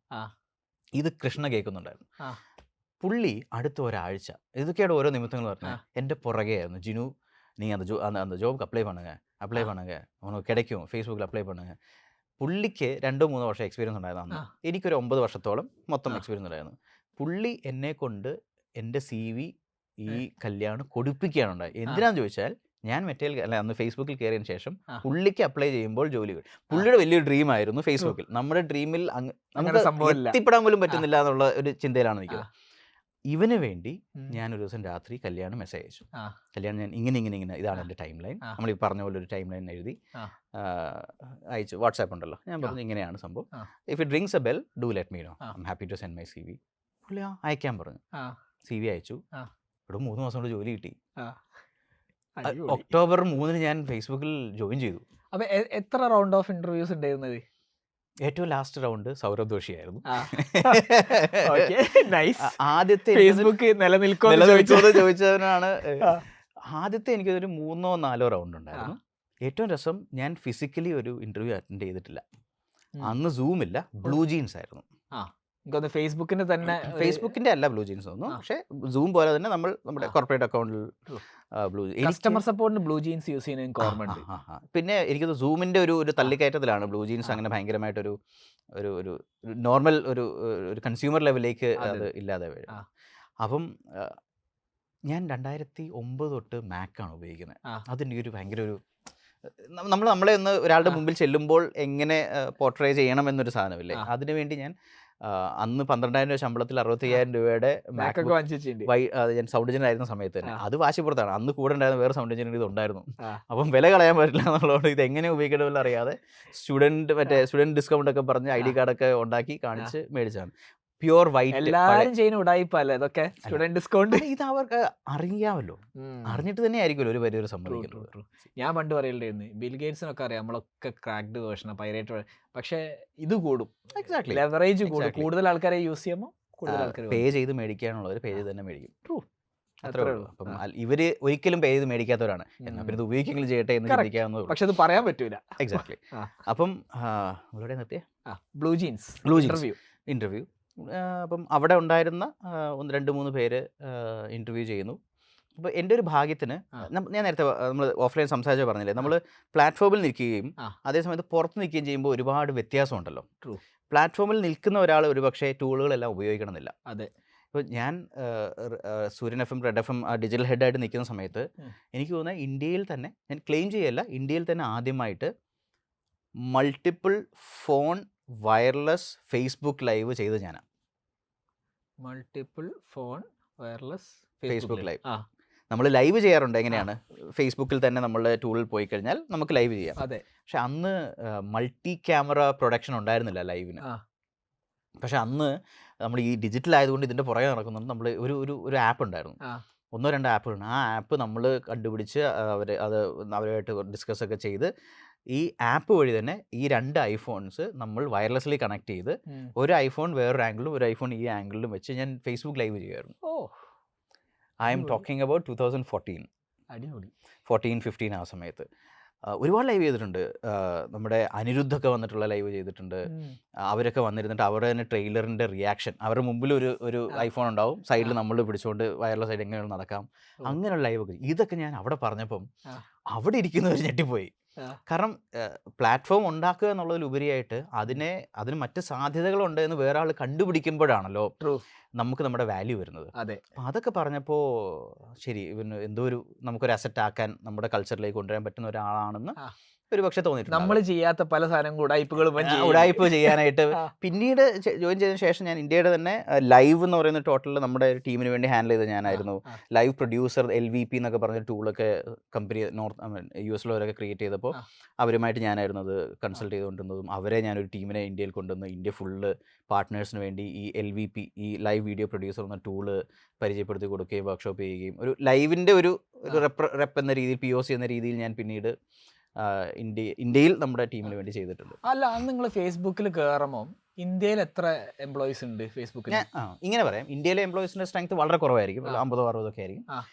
Speaker 1: ഇത് കൃഷ്ണ കേൾക്കുന്നുണ്ടായിരുന്നു. പുള്ളി അടുത്ത ഒരാഴ്ച ഇതൊക്കെയാണ് ഓരോ നിമിത്തങ്ങൾ പറഞ്ഞത് എൻ്റെ പുറകെയായിരുന്നു. ജിനു നീ அந்த ஜாப்க்கு அப்ளை பண்ணுங்க உனக்கு கிடைக்கும், ഫേസ്ബുക്കിൽ അപ്ലൈ பண்ணுங்க. പുള്ളിക്ക് 2-3 വർഷം എക്സ്പീരിയൻസ് ഉണ്ടായിരുന്നു. എനിക്കൊരു 9 വർഷത്തോളം മൊത്തം എക്സ്പീരിയൻസ് ഉണ്ടായിരുന്നു. പുള്ളി എന്നെ കൊണ്ട് എൻ്റെ CV ഈ കല്യാണം കൊടുപ്പിക്കുകയാണ് ഉണ്ടായത്. എന്തിനാന്ന് ചോദിച്ചാൽ ഞാൻ അന്ന് ഫേസ്ബുക്കിൽ കയറിയതിന് ശേഷം പുള്ളിക്ക് അപ്ലൈ ചെയ്യുമ്പോൾ ജോലി കിട്ടും. പുള്ളിയുടെ വലിയൊരു ഡ്രീം ആയിരുന്നു ഫേസ്ബുക്കിൽ. നമ്മുടെ ഡ്രീമിൽ നമുക്ക് എത്തിപ്പെടാൻ പോലും പറ്റുന്നില്ല എന്നുള്ള ഒരു ചിന്തയിലാണ് നിൽക്കുന്നത്. ഇവന് വേണ്ടി ഞാനൊരു ദിവസം രാത്രി കല്യാണം മെസ്സേജ് അയച്ചു. കല്യാണം ഞാൻ ഇങ്ങനെ ഇതാണ് എൻ്റെ ടൈം ലൈൻ, നമ്മൾ ഈ പറഞ്ഞ പോലെ ഒരു ടൈം ലൈൻ എഴുതി അയച്ചു. വാട്സാപ്പ് ഉണ്ടല്ലോ. ഞാൻ പറഞ്ഞു ഇങ്ങനെയാണ് സംഭവം, if it rings a bell do let me know, I am happy to send my CV. പുള്ളി അയക്കാൻ പറഞ്ഞു. CV അയച്ചു. ഇവിടെ 3 മാസം കൊണ്ട് ജോലി കിട്ടി. ഒക്ടോബർ 3 ഞാൻ ഫേസ്ബുക്കിൽ ജോയിൻ ചെയ്തു.
Speaker 2: അപ്പൊ എത്ര റൗണ്ട് ഓഫ് ഇന്റർവ്യൂസ് ഉണ്ടായിരുന്നത്?
Speaker 1: ഏറ്റവും ലാസ്റ്റ് റൗണ്ട് സൗരഭ് ദോഷി ആയിരുന്നു.
Speaker 2: ആദ്യത്തെ ഫേസ്ബുക്ക് നിലനിൽക്കുമെന്ന്
Speaker 1: ചോദിച്ചതിനാണ്. ആദ്യത്തെ എനിക്കൊരു 3-4 റൗണ്ട് ഉണ്ടായിരുന്നു. ഏറ്റവും രസം, ഞാൻ ഫിസിക്കലി ഒരു ഇന്റർവ്യൂ അറ്റൻഡ് ചെയ്തിട്ടില്ല. അന്ന് സൂം ഇല്ല, ബ്ലൂ ജീൻസ് ആയിരുന്നു. ഫേസ്ബുക്കിന്റെ അല്ല ബ്ലൂ ജീൻസ് തോന്നുന്നു, പക്ഷേ സൂം പോലെ തന്നെ നമ്മൾ നമ്മുടെ കോർപ്പറേറ്റ് അക്കൗണ്ടിൽ ബ്ലൂ
Speaker 2: കസ്റ്റമർ സപ്പോർട്ടിന് ബ്ലൂ ജീൻസ് യൂസ് ചെയ്യുന്ന ഓർമ്മയുണ്ട്.
Speaker 1: പിന്നെ എനിക്കത് സൂമിന്റെ ഒരു തള്ളിക്കയറ്റത്തിലാണ് ബ്ലൂ ജീൻസ് അങ്ങനെ ഭയങ്കരമായിട്ടൊരു ഒരു നോർമൽ ഒരു കൺസ്യൂമർ ലെവലിലേക്ക് അത് ഇല്ലാതെ വരും. അപ്പം ഞാൻ 2009 തൊട്ട് മാക്കാണ് ഉപയോഗിക്കുന്നത്. അതെനിക്കൊരു ഭയങ്കര ഒരു നമ്മളെ ഒന്ന് ഒരാളുടെ മുമ്പിൽ ചെല്ലുമ്പോൾ എങ്ങനെ പോർട്രേ ചെയ്യണം എന്നൊരു സാധനമില്ലേ, അതിനുവേണ്ടി ഞാൻ അന്ന് 12,000 രൂപ ശമ്പളത്തിൽ 65,000 രൂപയുടെ ഞാൻ സൗണ്ട് എഞ്ചിനീയർ ആയിരുന്ന സമയത്ത് തന്നെ അത് വാശിപ്പുറത്താണ്. അന്ന് കൂടെ ഉണ്ടായിരുന്ന വേറെ സൗണ്ട് എഞ്ചിനീയർ ഇതുണ്ടായിരുന്നു. അപ്പം വില കളയാൻ പറ്റില്ല എന്നുള്ളതുകൊണ്ട് ഇത് എങ്ങനെ ഉപയോഗിക്കണമെന്ന് അറിയാതെ സ്റ്റുഡൻറ് ഡിസ്കൗണ്ട് ഒക്കെ പറഞ്ഞ് ID കാർഡൊക്കെ ഉണ്ടാക്കി കാണിച്ച് മേടിച്ചാണ്. Pure white.
Speaker 2: എല്ലാവരും ചെയ്യുന്ന ഉടായിപ്പല്ലേ ഇതൊക്കെ, സ്റ്റുഡന്റ് ഡിസ്കൗണ്ട്.
Speaker 1: ഇത് അവർക്ക് അറിയാമല്ലോ, അറിഞ്ഞിട്ട് തന്നെ ആയിരിക്കുമല്ലോ ഒരു പരിധി സംഭവിക്കുന്നത്.
Speaker 2: ഞാൻ പണ്ട് പറയണ്ടായിരുന്നു, ബിൽ ഗേറ്റ്സിനൊക്കെ അറിയാം നമ്മളൊക്കെ ക്രാക്ഡ് വേർഷൻ പൈറേറ്റ്, പക്ഷെ ഇത് കൂടും, ലെവറേജ് കൂടും. കൂടുതൽ ആൾക്കാരെ യൂസ് ചെയ്യുമ്പോൾ കൂടുതൽ ആൾക്കാർ
Speaker 1: പേ ചെയ്ത് മേടിക്കാനുള്ളവർ പേ ചെയ്ത് തന്നെ മേടിക്കും. അത്രേ ഉള്ളൂ. അപ്പം ഇവര് ഒരിക്കലും പേ ചെയ്ത് മേടിക്കാത്തവരാണ്. എന്നാൽ പിന്നെ ഇത് ഉപയോഗിക്കെങ്കിലും ചെയ്യട്ടെ എന്ന് ചിന്തിക്കാവുന്നേ ഉള്ളൂ.
Speaker 2: പക്ഷെ അത് പറയാൻ പറ്റൂല.
Speaker 1: എക്സാക്ട്ലി. അപ്പം ഇവിടെ നിർത്തിയ
Speaker 2: ബ്ലൂ ജീൻസ്
Speaker 1: ഇന്റർവ്യൂ. അപ്പം അവിടെ ഉണ്ടായിരുന്ന 1-2-3 പേര് ഇൻ്റർവ്യൂ ചെയ്യുന്നു. അപ്പോൾ എൻ്റെ ഒരു ഭാഗ്യത്തിന് ഞാൻ നേരത്തെ നമ്മൾ ഓഫ്ലൈൻ സംസാരിച്ച് പറഞ്ഞില്ലേ, നമ്മൾ പ്ലാറ്റ്ഫോമിൽ നിൽക്കുകയും അതേസമയത്ത് പുറത്ത് നിൽക്കുകയും ചെയ്യുമ്പോൾ ഒരുപാട് വ്യത്യാസമുണ്ടല്ലോ. പ്ലാറ്റ്ഫോമിൽ നിൽക്കുന്ന ഒരാൾ ഒരുപക്ഷെ ടൂളുകളെല്ലാം ഉപയോഗിക്കണമെന്നില്ല.
Speaker 2: അതെ.
Speaker 1: ഇപ്പോൾ ഞാൻ സൂര്യൻ FM, റെഡ് FM ഡിജിറ്റൽ ഹെഡായിട്ട് നിൽക്കുന്ന സമയത്ത് എനിക്ക് തോന്നുന്നത് ഇന്ത്യയിൽ തന്നെ, ഞാൻ ക്ലെയിം ചെയ്യല്ല, ഇന്ത്യയിൽ തന്നെ ആദ്യമായിട്ട് multiple phone wireless Facebook live ചെയ്ത് ഞാനാണ്.
Speaker 2: Multiple phone wireless
Speaker 1: Facebook live നമ്മൾ ലൈവ് ചെയ്യാറുണ്ട്. എങ്ങനെയാണ്, ഫേസ്ബുക്കിൽ തന്നെ നമ്മളുടെ ടൂളിൽ പോയി കഴിഞ്ഞാൽ നമുക്ക് ലൈവ് ചെയ്യാം.
Speaker 2: അതെ.
Speaker 1: പക്ഷെ അന്ന് മൾട്ടി ക്യാമറ പ്രൊഡക്ഷൻ ഉണ്ടായിരുന്നില്ല ലൈവിന്. പക്ഷെ അന്ന് നമ്മൾ ഈ ഡിജിറ്റൽ ആയതുകൊണ്ട് ഇതിൻ്റെ പുറകെ നടക്കുന്നുണ്ട്. നമ്മൾ ഒരു ആപ്പ് ഉണ്ടായിരുന്നു, 1-2 ആപ്പുകളുണ്ട്. ആ ആപ്പ് നമ്മൾ കണ്ടുപിടിച്ച് അവരുമായിട്ട് ഡിസ്കസ് ഒക്കെ ചെയ്ത് ഈ ആപ്പ് വഴി തന്നെ ഈ 2 ഐഫോൺസ് നമ്മൾ വയർലെസ്ലി കണക്ട് ചെയ്ത് ഒരു ഐഫോൺ വേറൊരു ആംഗിളും ഒരു ഐഫോൺ ഈ ആംഗിളിലും വെച്ച് ഞാൻ ഫേസ്ബുക്ക് ലൈവ് ചെയ്യുമായിരുന്നു. ഐ എം ടോക്കിംഗ് അബൌട്ട് 2014, 14-15 ആ സമയത്ത്. ഒരുപാട് ലൈവ് ചെയ്തിട്ടുണ്ട്. നമ്മുടെ അനിരുദ്ധൊക്കെ വന്നിട്ടുള്ള ലൈവ് ചെയ്തിട്ടുണ്ട്. അവരൊക്കെ വന്നിരുന്നിട്ട് അവരുടെ തന്നെ ട്രെയിലറിൻ്റെ റിയാക്ഷൻ, അവരുടെ മുമ്പിൽ ഒരു ഐഫോൺ ഉണ്ടാവും, സൈഡിൽ നമ്മൾ പിടിച്ചുകൊണ്ട് വയർലെസ് ആയിട്ട് എങ്ങനെയാണ് നടക്കാം, അങ്ങനെയുള്ള ലൈവൊക്കെ. ഇതൊക്കെ ഞാൻ അവിടെ പറഞ്ഞപ്പം അവിടെ ഇരിക്കുന്നവർ ഞെട്ടിപ്പോയി. കാരണം പ്ലാറ്റ്ഫോം ഉണ്ടാക്കുക എന്നുള്ളതിലുപരിയായിട്ട് അതിന് മറ്റ് സാധ്യതകളുണ്ട് എന്ന് വേറെ ആൾ കണ്ടുപിടിക്കുമ്പോഴാണല്ലോ നമുക്ക് നമ്മുടെ വാല്യൂ വരുന്നത്. അപ്പം അതൊക്കെ പറഞ്ഞപ്പോൾ ശരി, പിന്നെ എന്തോ നമുക്കൊരു അസറ്റ് ആക്കാൻ നമ്മുടെ കൾച്ചറിലേക്ക് കൊണ്ടുവരാൻ പറ്റുന്ന ഒരാളാണെന്ന് ഒരു പക്ഷേ തോന്നിയിട്ടുണ്ട്.
Speaker 2: നമ്മൾ ചെയ്യാത്ത പല സാധനം
Speaker 1: ഉടായ്പ ചെയ്യാനായിട്ട്. പിന്നീട് ജോയിൻ ചെയ്തതിനു ശേഷം ഞാൻ ഇന്ത്യയുടെ തന്നെ ലൈവ് എന്ന് പറയുന്ന ടോട്ടലിൽ നമ്മുടെ ടീമിന് വേണ്ടി ഹാൻഡിൽ ചെയ്ത് ഞാനായിരുന്നു. ലൈവ് പ്രൊഡ്യൂസർ LVP എന്നൊക്കെ പറഞ്ഞ ടൂളൊക്കെ കമ്പനി US-ലൊക്കെ ക്രിയേറ്റ് ചെയ്തപ്പോൾ അവരുമായിട്ട് ഞാനായിരുന്നു അത് കൺസൾട്ട് ചെയ്തുകൊണ്ടിരുന്നതും. അവരെ ഞാനൊരു ടീമിനെ ഇന്ത്യയിൽ കൊണ്ടുവന്ന് ഇന്ത്യ ഫുള്ള് പാർട്ട്നേഴ്സിന് വേണ്ടി ഈ LVP, ഈ ലൈവ് വീഡിയോ പ്രൊഡ്യൂസർ എന്ന ടൂള് പരിചയപ്പെടുത്തി കൊടുക്കുകയും വർക്ക്ഷോപ്പ് ചെയ്യുകയും ഒരു ലൈവിൻ്റെ ഒരു റെപ്പ് എന്ന രീതിയിൽ, POC എന്ന രീതിയിൽ ഞാൻ പിന്നീട് ഇന്ത്യയിൽ നമ്മുടെ ടീമിന് വേണ്ടി ചെയ്തിട്ടുണ്ട്.
Speaker 2: അല്ല, അന്ന് നിങ്ങൾ ഫേസ്ബുക്കിൽ കയറുമ്പോൾ ഇന്ത്യയിൽ എത്ര എംപ്ലോയീസ് ഉണ്ട് ഫേസ്ബുക്കിൽ?
Speaker 1: ഇങ്ങനെ പറയാം, ഇന്ത്യയിലെ എംപ്ലോയീസിൻ്റെ സ്ട്രെങ്ത് വളരെ കുറവായിരിക്കും, 50-60 ഒക്കെ ആയിരിക്കും.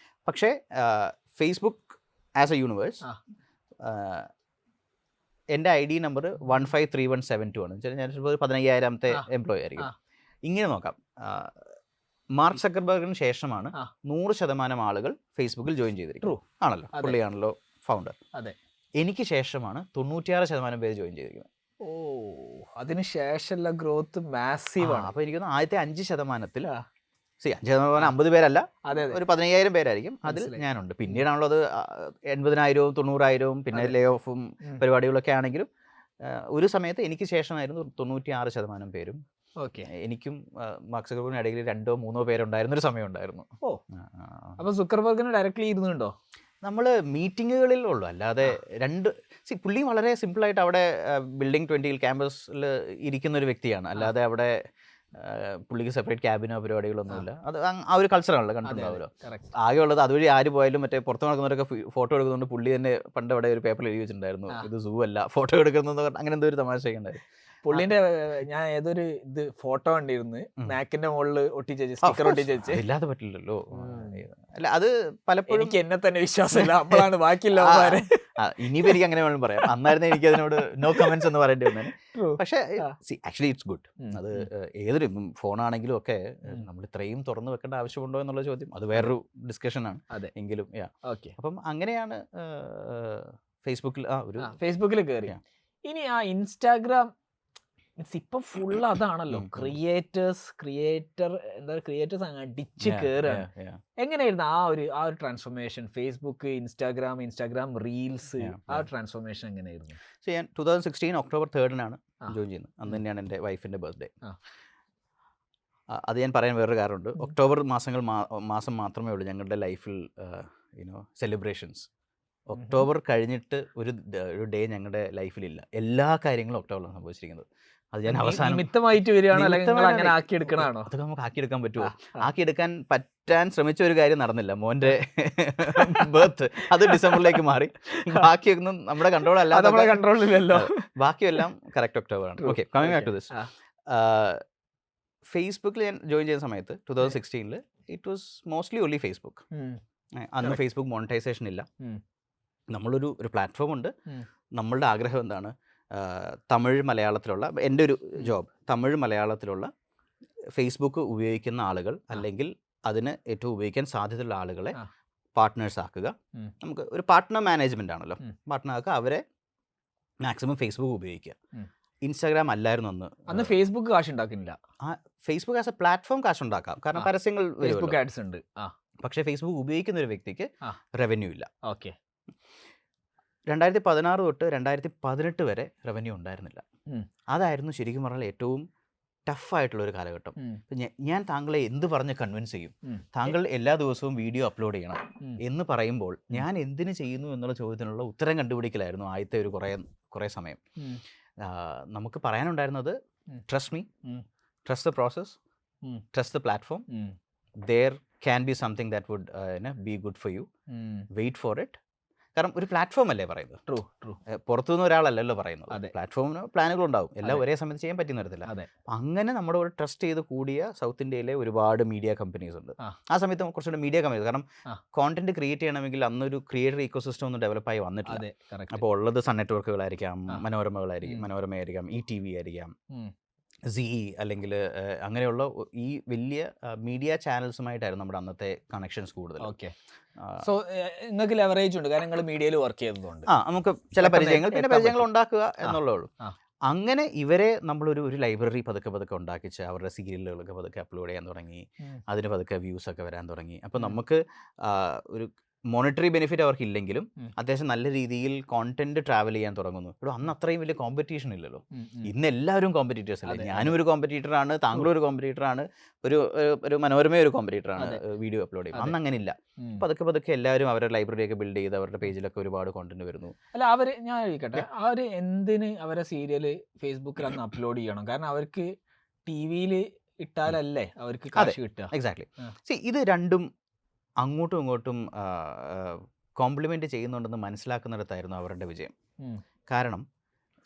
Speaker 1: പക്ഷേ ഫേസ്ബുക്ക് ആസ് എ യൂണിവേഴ്സ് എൻ്റെ ID നമ്പർ 153172 ആണ്. ഞാൻ 15,000ാമത്തെ എംപ്ലോയി ആയിരിക്കും. ഇങ്ങനെ നോക്കാം, മാർക്ക് സക്കർബർഗിന് ശേഷമാണ് 100% ആളുകൾ ഫേസ്ബുക്കിൽ ജോയിൻ ചെയ്തിരിക്കുന്നത്. ആണല്ലോ, പുള്ളിയാണല്ലോ ഫൗണ്ടർ.
Speaker 2: അതെ.
Speaker 1: എനിക്ക് ശേഷമാണ് 96% പേര് ജോയിൻ ചെയ്തിരിക്കുന്നത്.
Speaker 2: അതിന് ശേഷമുള്ള ഗ്രോത്ത് മാസീവ് ആണ്.
Speaker 1: അപ്പോൾ എനിക്ക് ആദ്യത്തെ 5%, 5% 50 പേരല്ല, ഒരു 15,000 പേരായിരിക്കും. അതിൽ ഞാനുണ്ട്. പിന്നീടാണല്ലോ അത് 80,000-വും 90,000-വും പിന്നെ ലേ ഓഫും പരിപാടികളൊക്കെ ആണെങ്കിലും ഒരു സമയത്ത് എനിക്ക് ശേഷമായിരുന്നു 96% പേരും. എനിക്കും മാർക്ക് സക്കർബർഗിനും ഇടയിൽ 2-3 പേരുണ്ടായിരുന്നൊരു സമയം ഉണ്ടായിരുന്നു.
Speaker 2: അപ്പോൾ സുക്കർബർഗിന് ഡയറക്റ്റ്ലി ഇരുന്നുണ്ടോ?
Speaker 1: നമ്മൾ മീറ്റിങ്ങുകളിലുള്ളൂ, അല്ലാതെ പുള്ളി വളരെ സിമ്പിളായിട്ട് അവിടെ ബിൽഡിംഗ് 20 ക്യാമ്പസിൽ ഇരിക്കുന്ന ഒരു വ്യക്തിയാണ്. അല്ലാതെ അവിടെ പുള്ളിക്ക് സെപ്പറേറ്റ് ക്യാബിനോ പരിപാടികളൊന്നുമില്ല. അത് ആ ഒരു കൾച്ചറാണല്ലോ, കണ്ടിട്ടുണ്ടാവുമല്ലോ. ആകെയുള്ളത് അതുവഴി ആര് പോയാലും മറ്റേ പുറത്ത് നടക്കുന്നവരൊക്കെ ഫോട്ടോ എടുക്കുന്നുണ്ട്. പുള്ളി തന്നെ പണ്ട് അവിടെ ഒരു പേപ്പറിൽ എഴുതി വെച്ചിട്ടുണ്ടായിരുന്നു, ഇത് സൂ അല്ല, ഫോട്ടോ എടുക്കുന്നത്, അങ്ങനെ എന്തോ ഒരു തമാശയൊക്കെ ഉണ്ടായിരുന്നു.
Speaker 2: പുള്ളിന്റെ ഞാൻ ഏതൊരു ഫോട്ടോ കണ്ടിരുന്നു, മാക്കിന്റെ മുകളിൽ ഒട്ടിച്ച് സ്റ്റിക്കർ ഒട്ടിച്ച്.
Speaker 1: ഇല്ലാതെ പറ്റില്ലല്ലോ. അല്ല, അത് പലപ്പോഴും
Speaker 2: എനിക്ക് എന്നെ തന്നെ വിശ്വാസമില്ല, നമ്മളാണ് ബാക്കിയുള്ളവരെ.
Speaker 1: ഇനിയിപ്പോൾ എനിക്ക് അങ്ങനെ വേണം പറയാം. അന്നായിരുന്നു എനിക്ക് അതിനോട് നോ കമന്റ്സ് എന്ന് പറയേണ്ടി വന്നേ. പക്ഷേ ആക്ച്വലി ഇറ്റ്സ് ഗുഡ്. അത് ഏതൊരു ഫോണാണെങ്കിലും ഒക്കെ നമ്മൾ ഇത്രയും തുറന്നു വെക്കേണ്ട ആവശ്യമുണ്ടോ എന്നുള്ള ചോദ്യം അത് വേറൊരു ഡിസ്കഷനാണ്. എങ്കിലും അപ്പം അങ്ങനെയാണ്
Speaker 2: ഫേസ്ബുക്കിൽ കയറി. ഇനി ആ ഇൻസ്റ്റാഗ്രാം ഇപ്പം ഫുൾ അതാണല്ലോ, ക്രിയേറ്റേഴ്സ് അടിച്ച് കയറാണ്. എങ്ങനെയായിരുന്നു ആ ഒരു ട്രാൻസ്ഫോർമേഷൻ? ഫേസ്ബുക്ക്, ഇൻസ്റ്റാഗ്രാം റീൽസ്, ആ ട്രാൻസ്ഫോർമേഷൻ എങ്ങനെയായിരുന്നു?
Speaker 1: ഞാൻ 2016 ഒക്ടോബർ 3 ജോയിൻ ചെയ്യുന്നത്. അന്ന് തന്നെയാണ് എൻ്റെ വൈഫിൻ്റെ ബർത്ത്ഡേ. അത് ഞാൻ പറയാൻ വേറൊരു കാരണമുണ്ട്. ഒക്ടോബർ മാസം മാത്രമേ ഉള്ളൂ ഞങ്ങളുടെ ലൈഫിൽ സെലിബ്രേഷൻസ്. ഒക്ടോബർ കഴിഞ്ഞിട്ട് ഒരു ഡേ ഞങ്ങളുടെ ലൈഫിലില്ല. എല്ലാ കാര്യങ്ങളും ഒക്ടോബറിലാണ് സംഭവിച്ചിരിക്കുന്നത്. അത് ഞാൻ അവസാനം അതൊക്കെ നമുക്ക് ആക്കിയെടുക്കാൻ പറ്റുമോ? ആക്കിയെടുക്കാൻ പറ്റാൻ ശ്രമിച്ച ഒരു കാര്യം നടന്നില്ല. മോൻ്റെ ബർത്ത് അത് ഡിസംബറിലേക്ക് മാറി. ബാക്കിയൊന്നും നമ്മുടെ കൺട്രോൾ അല്ലാതെ,
Speaker 2: നമ്മുടെ കൺട്രോളിലല്ലോ.
Speaker 1: ബാക്കിയെല്ലാം കറക്റ്റ് ഒക്ടോബറാണ്. Okay, coming back to this. ഫേസ്ബുക്കിൽ ഞാൻ ജോയിൻ ചെയ്യുന്ന സമയത്ത് 2016 it was mostly only Facebook. അന്ന് ഫേസ്ബുക്ക് മോണിറ്റൈസേഷൻ ഇല്ല. നമ്മളൊരു പ്ലാറ്റ്ഫോം ഉണ്ട്. നമ്മളുടെ ആഗ്രഹം എന്താണ്? തമിഴ് മലയാളത്തിലുള്ള, എൻ്റെ ഒരു ജോബ് തമിഴ് മലയാളത്തിലുള്ള ഫേസ്ബുക്ക് ഉപയോഗിക്കുന്ന ആളുകൾ അല്ലെങ്കിൽ അതിന് ഏറ്റവും ഉപയോഗിക്കാൻ സാധ്യതയുള്ള ആളുകളെ പാർട്ട്നേഴ്സ് ആക്കുക. നമുക്ക് ഒരു പാർട്ട്ണർ മാനേജ്മെൻ്റ് ആണല്ലോ. പാർട്ട്ണർ ആക്കുക, അവരെ മാക്സിമം ഫേസ്ബുക്ക് ഉപയോഗിക്കുക. ഇൻസ്റ്റാഗ്രാം അല്ലായിരുന്നു അന്ന്.
Speaker 2: ഫേസ്ബുക്ക് കാശ് ഉണ്ടാക്കുന്നില്ല.
Speaker 1: ഫേസ്ബുക്ക് ആസ് എ പ്ലാറ്റ്ഫോം കാശ് ഉണ്ടാക്കാം, കാരണം പരസ്യങ്ങൾ
Speaker 2: ഫേസ്ബുക്ക് ആഡ്സ് ഉണ്ട്.
Speaker 1: പക്ഷേ ഫേസ്ബുക്ക് ഉപയോഗിക്കുന്ന ഒരു വ്യക്തിക്ക് റവന്യൂ ഇല്ല.
Speaker 2: ഓക്കെ.
Speaker 1: 2016 തൊട്ട് 2018 വരെ റവന്യൂ ഉണ്ടായിരുന്നില്ല. അതായിരുന്നു ശരിക്കും പറഞ്ഞാൽ ഏറ്റവും ടഫായിട്ടുള്ള ഒരു കാലഘട്ടം. ഞാൻ താങ്കളെ എന്ത് പറഞ്ഞ് കൺവിൻസ് ചെയ്യും? താങ്കൾ എല്ലാ ദിവസവും വീഡിയോ അപ്ലോഡ് ചെയ്യണം എന്ന് പറയുമ്പോൾ ഞാൻ എന്തിനു ചെയ്യുന്നു എന്നുള്ള ചോദ്യത്തിനുള്ള ഉത്തരം കണ്ടുപിടിക്കലായിരുന്നു ആദ്യത്തെ ഒരു കുറേ സമയം. നമുക്ക് പറയാനുണ്ടായിരുന്നത് trust me, trust the process, trust the platform, there can be something that would be good for you, wait for it, കാരണം ഒരു പ്ലാറ്റ്ഫോം അല്ലേ പറയുന്നത്,
Speaker 2: ട്രൂ ട്രൂ.
Speaker 1: പുറത്തുനിന്ന് ഒരാളല്ലല്ലോ പറയുന്നത്.
Speaker 2: അതെ.
Speaker 1: പ്ലാറ്റ്ഫോമിന് പ്ലാനുകളുണ്ടാവും, എല്ലാം
Speaker 2: അതെ.
Speaker 1: ഒരേ സമയത്ത് ചെയ്യാൻ പറ്റുന്ന തരത്തില്ല.
Speaker 2: അതെ.
Speaker 1: അങ്ങനെ നമ്മുടെ ഒരു ട്രസ്റ്റ് ചെയ്ത് കൂടിയ സൗത്ത് ഇന്ത്യയിലെ ഒരുപാട് മീഡിയ കമ്പനീസ് ഉണ്ട്.
Speaker 2: ആ.
Speaker 1: ആ സമയത്ത് കുറച്ചുകൂടെ മീഡിയ കമ്പനീസ്, കാരണം
Speaker 2: ആ.
Speaker 1: കോണ്ടന്റ് ക്രിയേറ്റ് ചെയ്യണമെങ്കിൽ അന്നൊരു ക്രിയേറ്റർ ഇക്കോസിസ്റ്റം ഒന്നും ഡെവലപ്പായി വന്നിട്ടില്ല.
Speaker 2: അതെ കറക്റ്റ്.
Speaker 1: അപ്പോൾ ഉള്ളത് സൺ നെറ്റ്വർക്കുകളായിരിക്കാം,
Speaker 2: ആ.
Speaker 1: മനോരമയായിരിക്കാം, ETV ആയിരിക്കാം,
Speaker 2: ഉം.
Speaker 1: ZE, അല്ലെങ്കിൽ അങ്ങനെയുള്ള ഈ വലിയ മീഡിയ ചാനൽസുമായിട്ടായിരുന്നു നമ്മുടെ അന്നത്തെ കണക്ഷൻസ് കൂടുതൽ.
Speaker 2: ഓക്കെ. സോ നിങ്ങൾക്ക് ലെവറേജ് ഉണ്ട്, കാരണം നിങ്ങൾ മീഡിയയിൽ വർക്ക് ചെയ്തതുകൊണ്ട്.
Speaker 1: നമുക്ക് ചില പരിചയങ്ങൾ പിന്നെ
Speaker 2: എത്താൻ
Speaker 1: പരിചയങ്ങൾ
Speaker 2: പറ്റും.
Speaker 1: ഉണ്ടാക്കുക എന്നുള്ളേ ഉള്ളൂ.
Speaker 2: ആ.
Speaker 1: അങ്ങനെ ഇവരെ നമ്മളൊരു ലൈബ്രറി പതുക്കെ ഉണ്ടാക്കിച്ച് അവരുടെ സീരിയലുകളൊക്കെ പതുക്കെ അപ്ലോഡ് ചെയ്യാൻ തുടങ്ങി.
Speaker 2: ഉം.
Speaker 1: അതിന് പതുക്കെ വ്യൂസ് ഒക്കെ വരാൻ തുടങ്ങി. അപ്പോൾ
Speaker 2: ഉം.
Speaker 1: നമുക്ക് ഒരു മോണിറ്ററി ബെനിഫിറ്റ് അവർക്ക് ഇല്ലെങ്കിലും
Speaker 2: ഉം.
Speaker 1: അത്യാവശ്യം നല്ല രീതിയിൽ കോണ്ടന്റ് ട്രാവൽ ചെയ്യാൻ തുടങ്ങുന്നു. ഇവിടെ അന്ന് അത്രയും വലിയ കോമ്പറ്റീഷൻ ഇല്ലല്ലോ.
Speaker 2: ഉം. ഉം.
Speaker 1: ഇന്ന് എല്ലാവരും കോമ്പറ്റീറ്റേഴ്സ് അല്ലേ.
Speaker 2: അതെ,
Speaker 1: ഞാനും ഒരു കോമ്പറ്റീറ്ററാണ്, താങ്കളും ഒരു കോമ്പറ്റീറ്ററാണ്, ഒരു മനോരമ ഒരു കോമ്പറ്റീറ്ററാണ്
Speaker 2: അതെ.
Speaker 1: വീഡിയോ അപ്ലോഡ് ചെയ്യും.
Speaker 2: അതെ.
Speaker 1: അന്ന് അങ്ങനെ ഇല്ല.
Speaker 2: ഉം.
Speaker 1: പതുക്കെ എല്ലാവരും അവരുടെ ലൈബ്രറിയൊക്കെ ബിൽഡ് ചെയ്ത് അവരുടെ പേജിലൊക്കെ ഒരുപാട് കോണ്ടന്റ് വരുന്നു.
Speaker 2: അല്ല അവര്, ഞാൻ ചോദിക്കട്ടെ, അവര് എന്തിന് അവരെ സീരിയല് ഫേസ്ബുക്കിൽ അന്ന് അപ്ലോഡ് ചെയ്യണം? കാരണം അവർക്ക് TV-യിൽ ഇട്ടാലല്ലേ അവർക്ക് കാശ് കിട്ടുക.
Speaker 1: എക്സാക്ട്ലി.
Speaker 2: ആ.
Speaker 1: ഇത് രണ്ടും അങ്ങോട്ടും ഇങ്ങോട്ടും കോംപ്ലിമെന്റ് ചെയ്യുന്നുണ്ടെന്ന് മനസ്സിലാക്കുന്നിടത്തായിരുന്നു അവരുടെ വിജയം.
Speaker 2: ഉം.
Speaker 1: കാരണം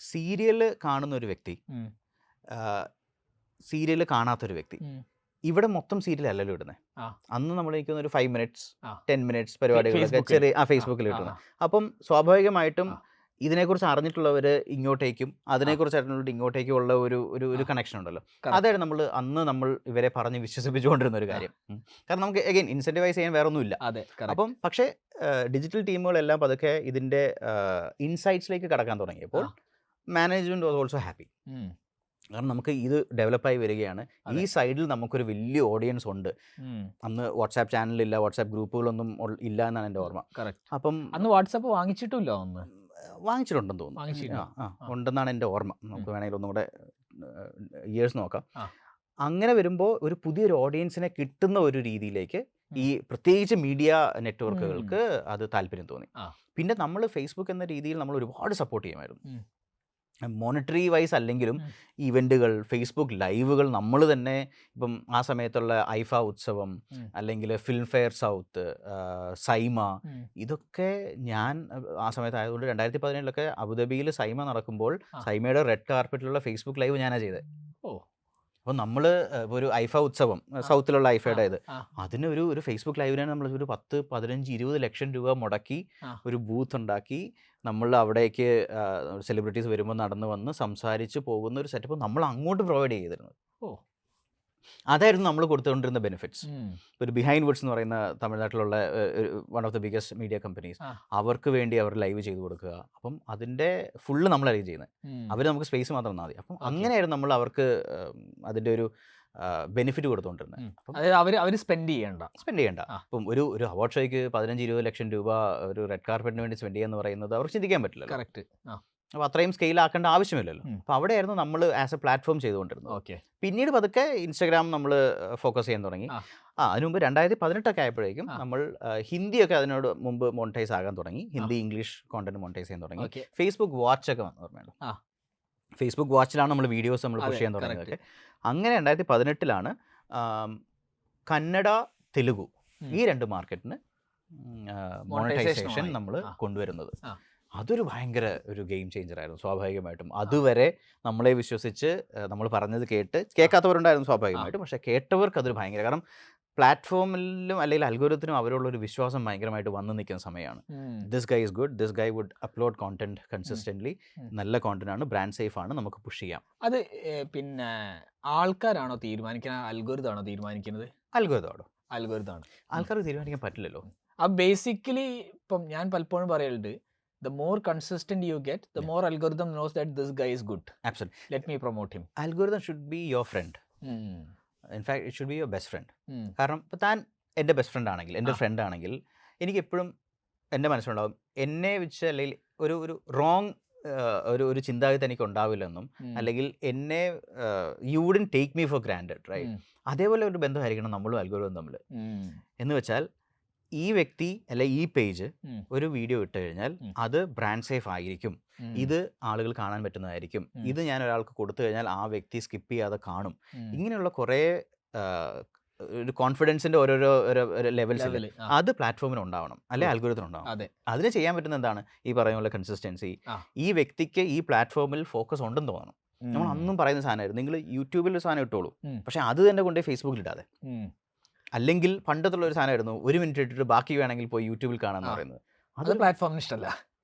Speaker 1: സീരിയൽ കാണുന്ന ഒരു വ്യക്തി,
Speaker 2: ഉം.
Speaker 1: സീരിയൽ കാണാത്തൊരു വ്യക്തി,
Speaker 2: ഉം.
Speaker 1: ഇവിടെ മൊത്തം സീരിയൽ അല്ലല്ലോ ഇടുന്നത്.
Speaker 2: ആ.
Speaker 1: അന്ന് നമ്മൾ ഒരു 5 minutes
Speaker 2: ആ.
Speaker 1: 10 minutes പരിപാടികളൊക്കെ
Speaker 2: ഫേസ്ബുക്കിൽ.
Speaker 1: ചെറിയ ഫേസ്ബുക്കിൽ ഇട്ടുന്നത്. അപ്പം സ്വാഭാവികമായിട്ടും
Speaker 2: ആ.
Speaker 1: ഇതിനെക്കുറിച്ച് അറിഞ്ഞിട്ടുള്ളവർ ഇങ്ങോട്ടേക്കും അതിനെക്കുറിച്ച് അറിഞ്ഞിട്ട് ഇങ്ങോട്ടേക്കും ഉള്ള ഒരു കണക്ഷൻ ഉണ്ടല്ലോ.
Speaker 2: Correct.
Speaker 1: അതായിരുന്നു നമ്മൾ ഇവരെ പറഞ്ഞ് വിശ്വസിപ്പിച്ചുകൊണ്ടിരുന്ന ഒരു കാര്യം. കാരണം നമുക്ക് അഗൈൻ ഇൻസെൻറ്റിവൈസ് ചെയ്യാൻ വേറെ ഒന്നുമില്ല.
Speaker 2: അതെ correct.
Speaker 1: അപ്പം പക്ഷേ ഡിജിറ്റൽ ടീമുകളെല്ലാം പതുക്കെ ഇതിൻ്റെ ഇൻസൈറ്റ്സിലേക്ക് കടക്കാൻ തുടങ്ങിയപ്പോൾ മാനേജ്മെൻറ്റ് വാസ് ഓൾസോ ഹാപ്പി.
Speaker 2: ഉം.
Speaker 1: കാരണം നമുക്ക് ഇത് ഡെവലപ്പായി വരികയാണ്. ഈ
Speaker 2: അതെ.
Speaker 1: സൈഡിൽ നമുക്കൊരു വലിയ ഓഡിയൻസ് ഉണ്ട്.
Speaker 2: ഉം.
Speaker 1: അന്ന് വാട്സാപ്പ് ചാനലില്ല, വാട്സാപ്പ് ഗ്രൂപ്പുകളൊന്നും ഇല്ല എന്നാണ് എൻ്റെ ഓർമ്മ.
Speaker 2: Correct.
Speaker 1: അപ്പം
Speaker 2: അന്ന് വാട്സാപ്പ് വാങ്ങിച്ചിട്ടില്ല ഒന്ന്.
Speaker 1: വാങ്ങിച്ചിട്ടുണ്ടെന്ന് തോന്നുന്നു.
Speaker 2: വാങ്ങിച്ചിരുന്നോ?
Speaker 1: ഉണ്ടെന്നാണ് എൻ്റെ ഓർമ്മ. നമുക്ക് വേണമെങ്കിൽ ഒന്നും കൂടെ ഇയേഴ്സ് നോക്കാം.
Speaker 2: ആ.
Speaker 1: അങ്ങനെ വരുമ്പോൾ ഒരു പുതിയൊരു ഓഡിയൻസിനെ കിട്ടുന്ന ഒരു രീതിയിലേക്ക് ഈ പ്രത്യേകിച്ച് മീഡിയ നെറ്റ്വർക്കുകൾക്ക് അത് താല്പര്യം തോന്നി.
Speaker 2: ആ.
Speaker 1: പിന്നെ നമ്മൾ ഫേസ്ബുക്ക് എന്ന രീതിയിൽ നമ്മൾ ഒരുപാട് സപ്പോർട്ട് ചെയ്യുമായിരുന്നു.
Speaker 2: ഉം.
Speaker 1: മോണിറ്ററി വൈസ് അല്ലെങ്കിലും
Speaker 2: ഉം.
Speaker 1: ഇവൻറ്റുകൾ, ഫേസ്ബുക്ക് ലൈവുകൾ നമ്മൾ തന്നെ ഇപ്പം ആ സമയത്തുള്ള ഐഫ ഉത്സവം,
Speaker 2: ഉം.
Speaker 1: അല്ലെങ്കിൽ ഫിലിം ഫെയർ സൗത്ത്, സൈമ,
Speaker 2: ഉം.
Speaker 1: ഇതൊക്കെ ഞാൻ ആ സമയത്ത് ആയതുകൊണ്ട് 2017 അബുദാബിയിൽ സൈമ നടക്കുമ്പോൾ
Speaker 2: ആ.
Speaker 1: സൈമയുടെ റെഡ് കാർപ്പറ്റിലുള്ള ഫേസ്ബുക്ക് ലൈവ് ഞാനാണ് ചെയ്തത്.
Speaker 2: ഓ.
Speaker 1: അപ്പോൾ നമ്മൾ ഒരു ഐഫ ഉത്സവം, സൗത്തിലുള്ള ഐഫയുടെ ഇത്,
Speaker 2: ആ.
Speaker 1: അതിന് ഒരു ഫേസ്ബുക്ക് ലൈവിനാണ് നമ്മൾ ഒരു 10, 15, 20 ലക്ഷം രൂപ മുടക്കി
Speaker 2: ആ.
Speaker 1: ഒരു ബൂത്ത് ഉണ്ടാക്കി നമ്മൾ അവിടേക്ക് സെലിബ്രിറ്റീസ് വരുമ്പോൾ നടന്നു വന്ന് സംസാരിച്ച് പോകുന്ന ഒരു സെറ്റപ്പ് നമ്മൾ അങ്ങോട്ട് പ്രൊവൈഡ് ചെയ്തിരുന്നത്.
Speaker 2: ഓ.
Speaker 1: അതായിരുന്നു നമ്മൾ കൊടുത്തുകൊണ്ടിരുന്ന ബെനിഫിറ്റ്സ്.
Speaker 2: ഉം.
Speaker 1: ഒരു ബിഹൈൻഡ് വുഡ്സ് എന്ന് പറയുന്ന തമിഴ്നാട്ടിലുള്ള one of the biggest media companies,
Speaker 2: ആ.
Speaker 1: അവർക്ക് വേണ്ടി അവർ ലൈവ് ചെയ്ത് കൊടുക്കുക. അപ്പം അതിൻ്റെ ഫുള്ള് നമ്മളായിരിക്കും ചെയ്യുന്നത്.
Speaker 2: ഉം.
Speaker 1: അവർ നമുക്ക് സ്പേസ് മാത്രം തന്നാൽ മതി. അപ്പം
Speaker 2: Okay.
Speaker 1: അങ്ങനെയായിരുന്നു നമ്മൾ അവർക്ക് അതിൻ്റെ ഒരു ബെനിഫിറ്റ് കൊടുത്തുകൊണ്ടിരുന്നത്.
Speaker 2: ഉം.
Speaker 1: അപ്പം
Speaker 2: അതായത് അവര് സ്പെൻഡ് ചെയ്യണ്ട.
Speaker 1: സ്പെൻഡ് ചെയ്യേണ്ട.
Speaker 2: ആ.
Speaker 1: അപ്പം ഒരു അവാർഡ് ഷോയ്ക്ക് 15-20 ലക്ഷം രൂപ ഒരു റെഡ് കാർപ്പറ്റിന് വേണ്ടി സ്പെൻഡ് ചെയ്യുക എന്ന് പറയുന്നത് അവർക്ക് ചിന്തിക്കാൻ പറ്റില്ലല്ലോ.
Speaker 2: കറക്റ്റ്. ആ.
Speaker 1: അപ്പോൾ അത്രയും സ്കെയിൽ ആക്കേണ്ട ആവശ്യമില്ലല്ലോ.
Speaker 2: ഉം.
Speaker 1: അപ്പോൾ അവിടെയായിരുന്നു നമ്മൾ ആസ് എ പ്ലാറ്റ്ഫോം ചെയ്തുകൊണ്ടിരുന്നത്.
Speaker 2: ഓക്കെ.
Speaker 1: പിന്നീട് പതുക്കെ ഇൻസ്റ്റാഗ്രാം നമ്മൾ ഫോക്കസ് ചെയ്യാൻ തുടങ്ങി.
Speaker 2: ആ.
Speaker 1: അതിനു മുമ്പ് 2018 ആയപ്പോഴേക്കും
Speaker 2: ആ.
Speaker 1: നമ്മൾ ഹിന്ദിയൊക്കെ അതിനോട് മുമ്പ് മോണിറ്റൈസ് ആകാൻ തുടങ്ങി. ഹിന്ദി ഇംഗ്ലീഷ് കോണ്ടന്റ് മോണിറ്റൈസ് ചെയ്യാൻ തുടങ്ങി.
Speaker 2: ഓക്കെ.
Speaker 1: ഫേസ്ബുക്ക് വാച്ചൊക്കെ വന്നു ഓർമ്മയുണ്ടോ?
Speaker 2: ആ.
Speaker 1: ഫേസ്ബുക്ക് വാച്ചിലാണ് നമ്മൾ വീഡിയോസ് നമ്മൾ പുഷ്
Speaker 2: അതെ,
Speaker 1: ചെയ്യാൻ
Speaker 2: correct.
Speaker 1: തുടങ്ങിയതൊക്കെ. അങ്ങനെ 2018 കന്നഡ, തെലുഗു
Speaker 2: ഉം.
Speaker 1: ഈ 2 മാർക്കറ്റിന്
Speaker 2: Monetization
Speaker 1: മോണിറ്റൈസേഷൻ
Speaker 2: ആയി.
Speaker 1: നമ്മൾ
Speaker 2: ആ.
Speaker 1: കൊണ്ടുവരുന്നത്.
Speaker 2: ആ.
Speaker 1: അതൊരു ഭയങ്കര ഒരു ഗെയിം ചേഞ്ചർ ആയിരുന്നു സ്വാഭാവികമായിട്ടും. അതുവരെ നമ്മളെ വിശ്വസിച്ച് നമ്മൾ പറഞ്ഞത് കേൾക്കാത്തവരുണ്ടായിരുന്നു സ്വാഭാവികമായിട്ടും. പക്ഷേ കേട്ടവർക്ക് അതൊരു ഭയങ്കര, കാരണം പ്ലാറ്റ്ഫോമിലും അല്ലെങ്കിൽ അൽഗോരിതത്തിനും അവരുള്ള ഒരു വിശ്വാസം ഭയങ്കരമായിട്ട് വന്നു നിൽക്കുന്ന സമയമാണ്.
Speaker 2: ഉം.
Speaker 1: This guy is good, this guy would upload content consistently,
Speaker 2: ഉം.
Speaker 1: നല്ല കോണ്ടന്റ് ആണ്, ബ്രാൻഡ് സേഫ് ആണ്, നമുക്ക് പുഷ് ചെയ്യാം.
Speaker 2: അത് പിന്നെ ആൾക്കാരാണോ തീരുമാനിക്കുന്നത്, അൽഗോരിതമാണോ തീരുമാനിക്കുന്നത്?
Speaker 1: അൽഗോരിതമാണോ?
Speaker 2: അൽഗോരിതമാണ്.
Speaker 1: ആൾക്കാർക്ക് തീരുമാനിക്കാൻ പറ്റില്ലല്ലോ.
Speaker 2: അത് ബേസിക്കലി ഇപ്പം ഞാൻ പലപ്പോഴും പറയലുണ്ട്, the more consistent you get, the more algorithm knows that this guy is good.
Speaker 1: Absolutely.
Speaker 2: Let me promote him.
Speaker 1: Algorithm should be your friend.
Speaker 2: ഉം.
Speaker 1: In fact, it should be your best friend.
Speaker 2: ഉം.
Speaker 1: കാരണം ഇപ്പോൾ താൻ എൻ്റെ best friend ആണെങ്കിൽ, എൻ്റെ
Speaker 2: ആ.
Speaker 1: Front ആണെങ്കിൽ, എനിക്കെപ്പോഴും എൻ്റെ മനസ്സിലുണ്ടാവും എന്നെ വെച്ച് അല്ലെങ്കിൽ ഒരു റോങ് ഒരു ചിന്താഗതി എനിക്ക് ഉണ്ടാവില്ലെന്നും,
Speaker 2: ഉം.
Speaker 1: അല്ലെങ്കിൽ എന്നെ you wouldn't take me for granted, right?
Speaker 2: ഉം.
Speaker 1: അതേപോലെ ഒരു ബന്ധമായിരിക്കണം നമ്മളും അൽഗോരിതം തമ്മിൽ.
Speaker 2: ഉം.
Speaker 1: എന്ന് വെച്ചാൽ ഈ വ്യക്തി അല്ലെ ഈ പേജ്
Speaker 2: ഉം.
Speaker 1: ഒരു വീഡിയോ ഇട്ട് കഴിഞ്ഞാൽ
Speaker 2: ഉം.
Speaker 1: അത് ബ്രാൻഡ് സേഫ് ആയിരിക്കും,
Speaker 2: ഉം.
Speaker 1: ഇത് ആളുകൾ കാണാൻ പറ്റുന്നതായിരിക്കും, ഇത് ഞാൻ ഒരാൾക്ക് കൊടുത്തു കഴിഞ്ഞാൽ ആ വ്യക്തി സ്കിപ്പ് ചെയ്യാതെ കാണും.
Speaker 2: ഉം.
Speaker 1: ഇങ്ങനെയുള്ള കുറേ ഒരു കോൺഫിഡൻസിൻ്റെ ഓരോരോ ലെവൽസ്
Speaker 2: ലെവൽ
Speaker 1: അത് പ്ലാറ്റ്ഫോമിന് ഉണ്ടാവണം, അല്ലെ ആൽഗോരിതം ഉണ്ടാവണം.
Speaker 2: അതെ
Speaker 1: അതിന് ചെയ്യാൻ പറ്റുന്ന എന്താണ് ഈ പറയുന്ന കൺസിസ്റ്റൻസി.
Speaker 2: ആ.
Speaker 1: ഈ വ്യക്തിക്ക് ഈ പ്ലാറ്റ്ഫോമിൽ ഫോക്കസ് ഉണ്ടെന്ന് തോന്നണം. നമ്മൾ അന്നും പറയുന്ന സാധനമായിരുന്നു, നിങ്ങൾ യൂട്യൂബിൽ ഒരു സാധനം ഇട്ടോളൂ, പക്ഷെ അത് തന്നെ കൊണ്ടുപോയി ഫേസ്ബുക്കിൽ ഇടാതെ. അല്ലെങ്കിൽ പണ്ടത്തുള്ള ഒരു സാധനമായിരുന്നു, 1 മിനിറ്റ് ഇട്ടിട്ട് ബാക്കി വേണമെങ്കിൽ പോയി യൂട്യൂബിൽ കാണാമെന്ന് പറയുന്നത്.
Speaker 2: അത് പ്ലാറ്റ്ഫോമിന് ഇഷ്ടമല്ല,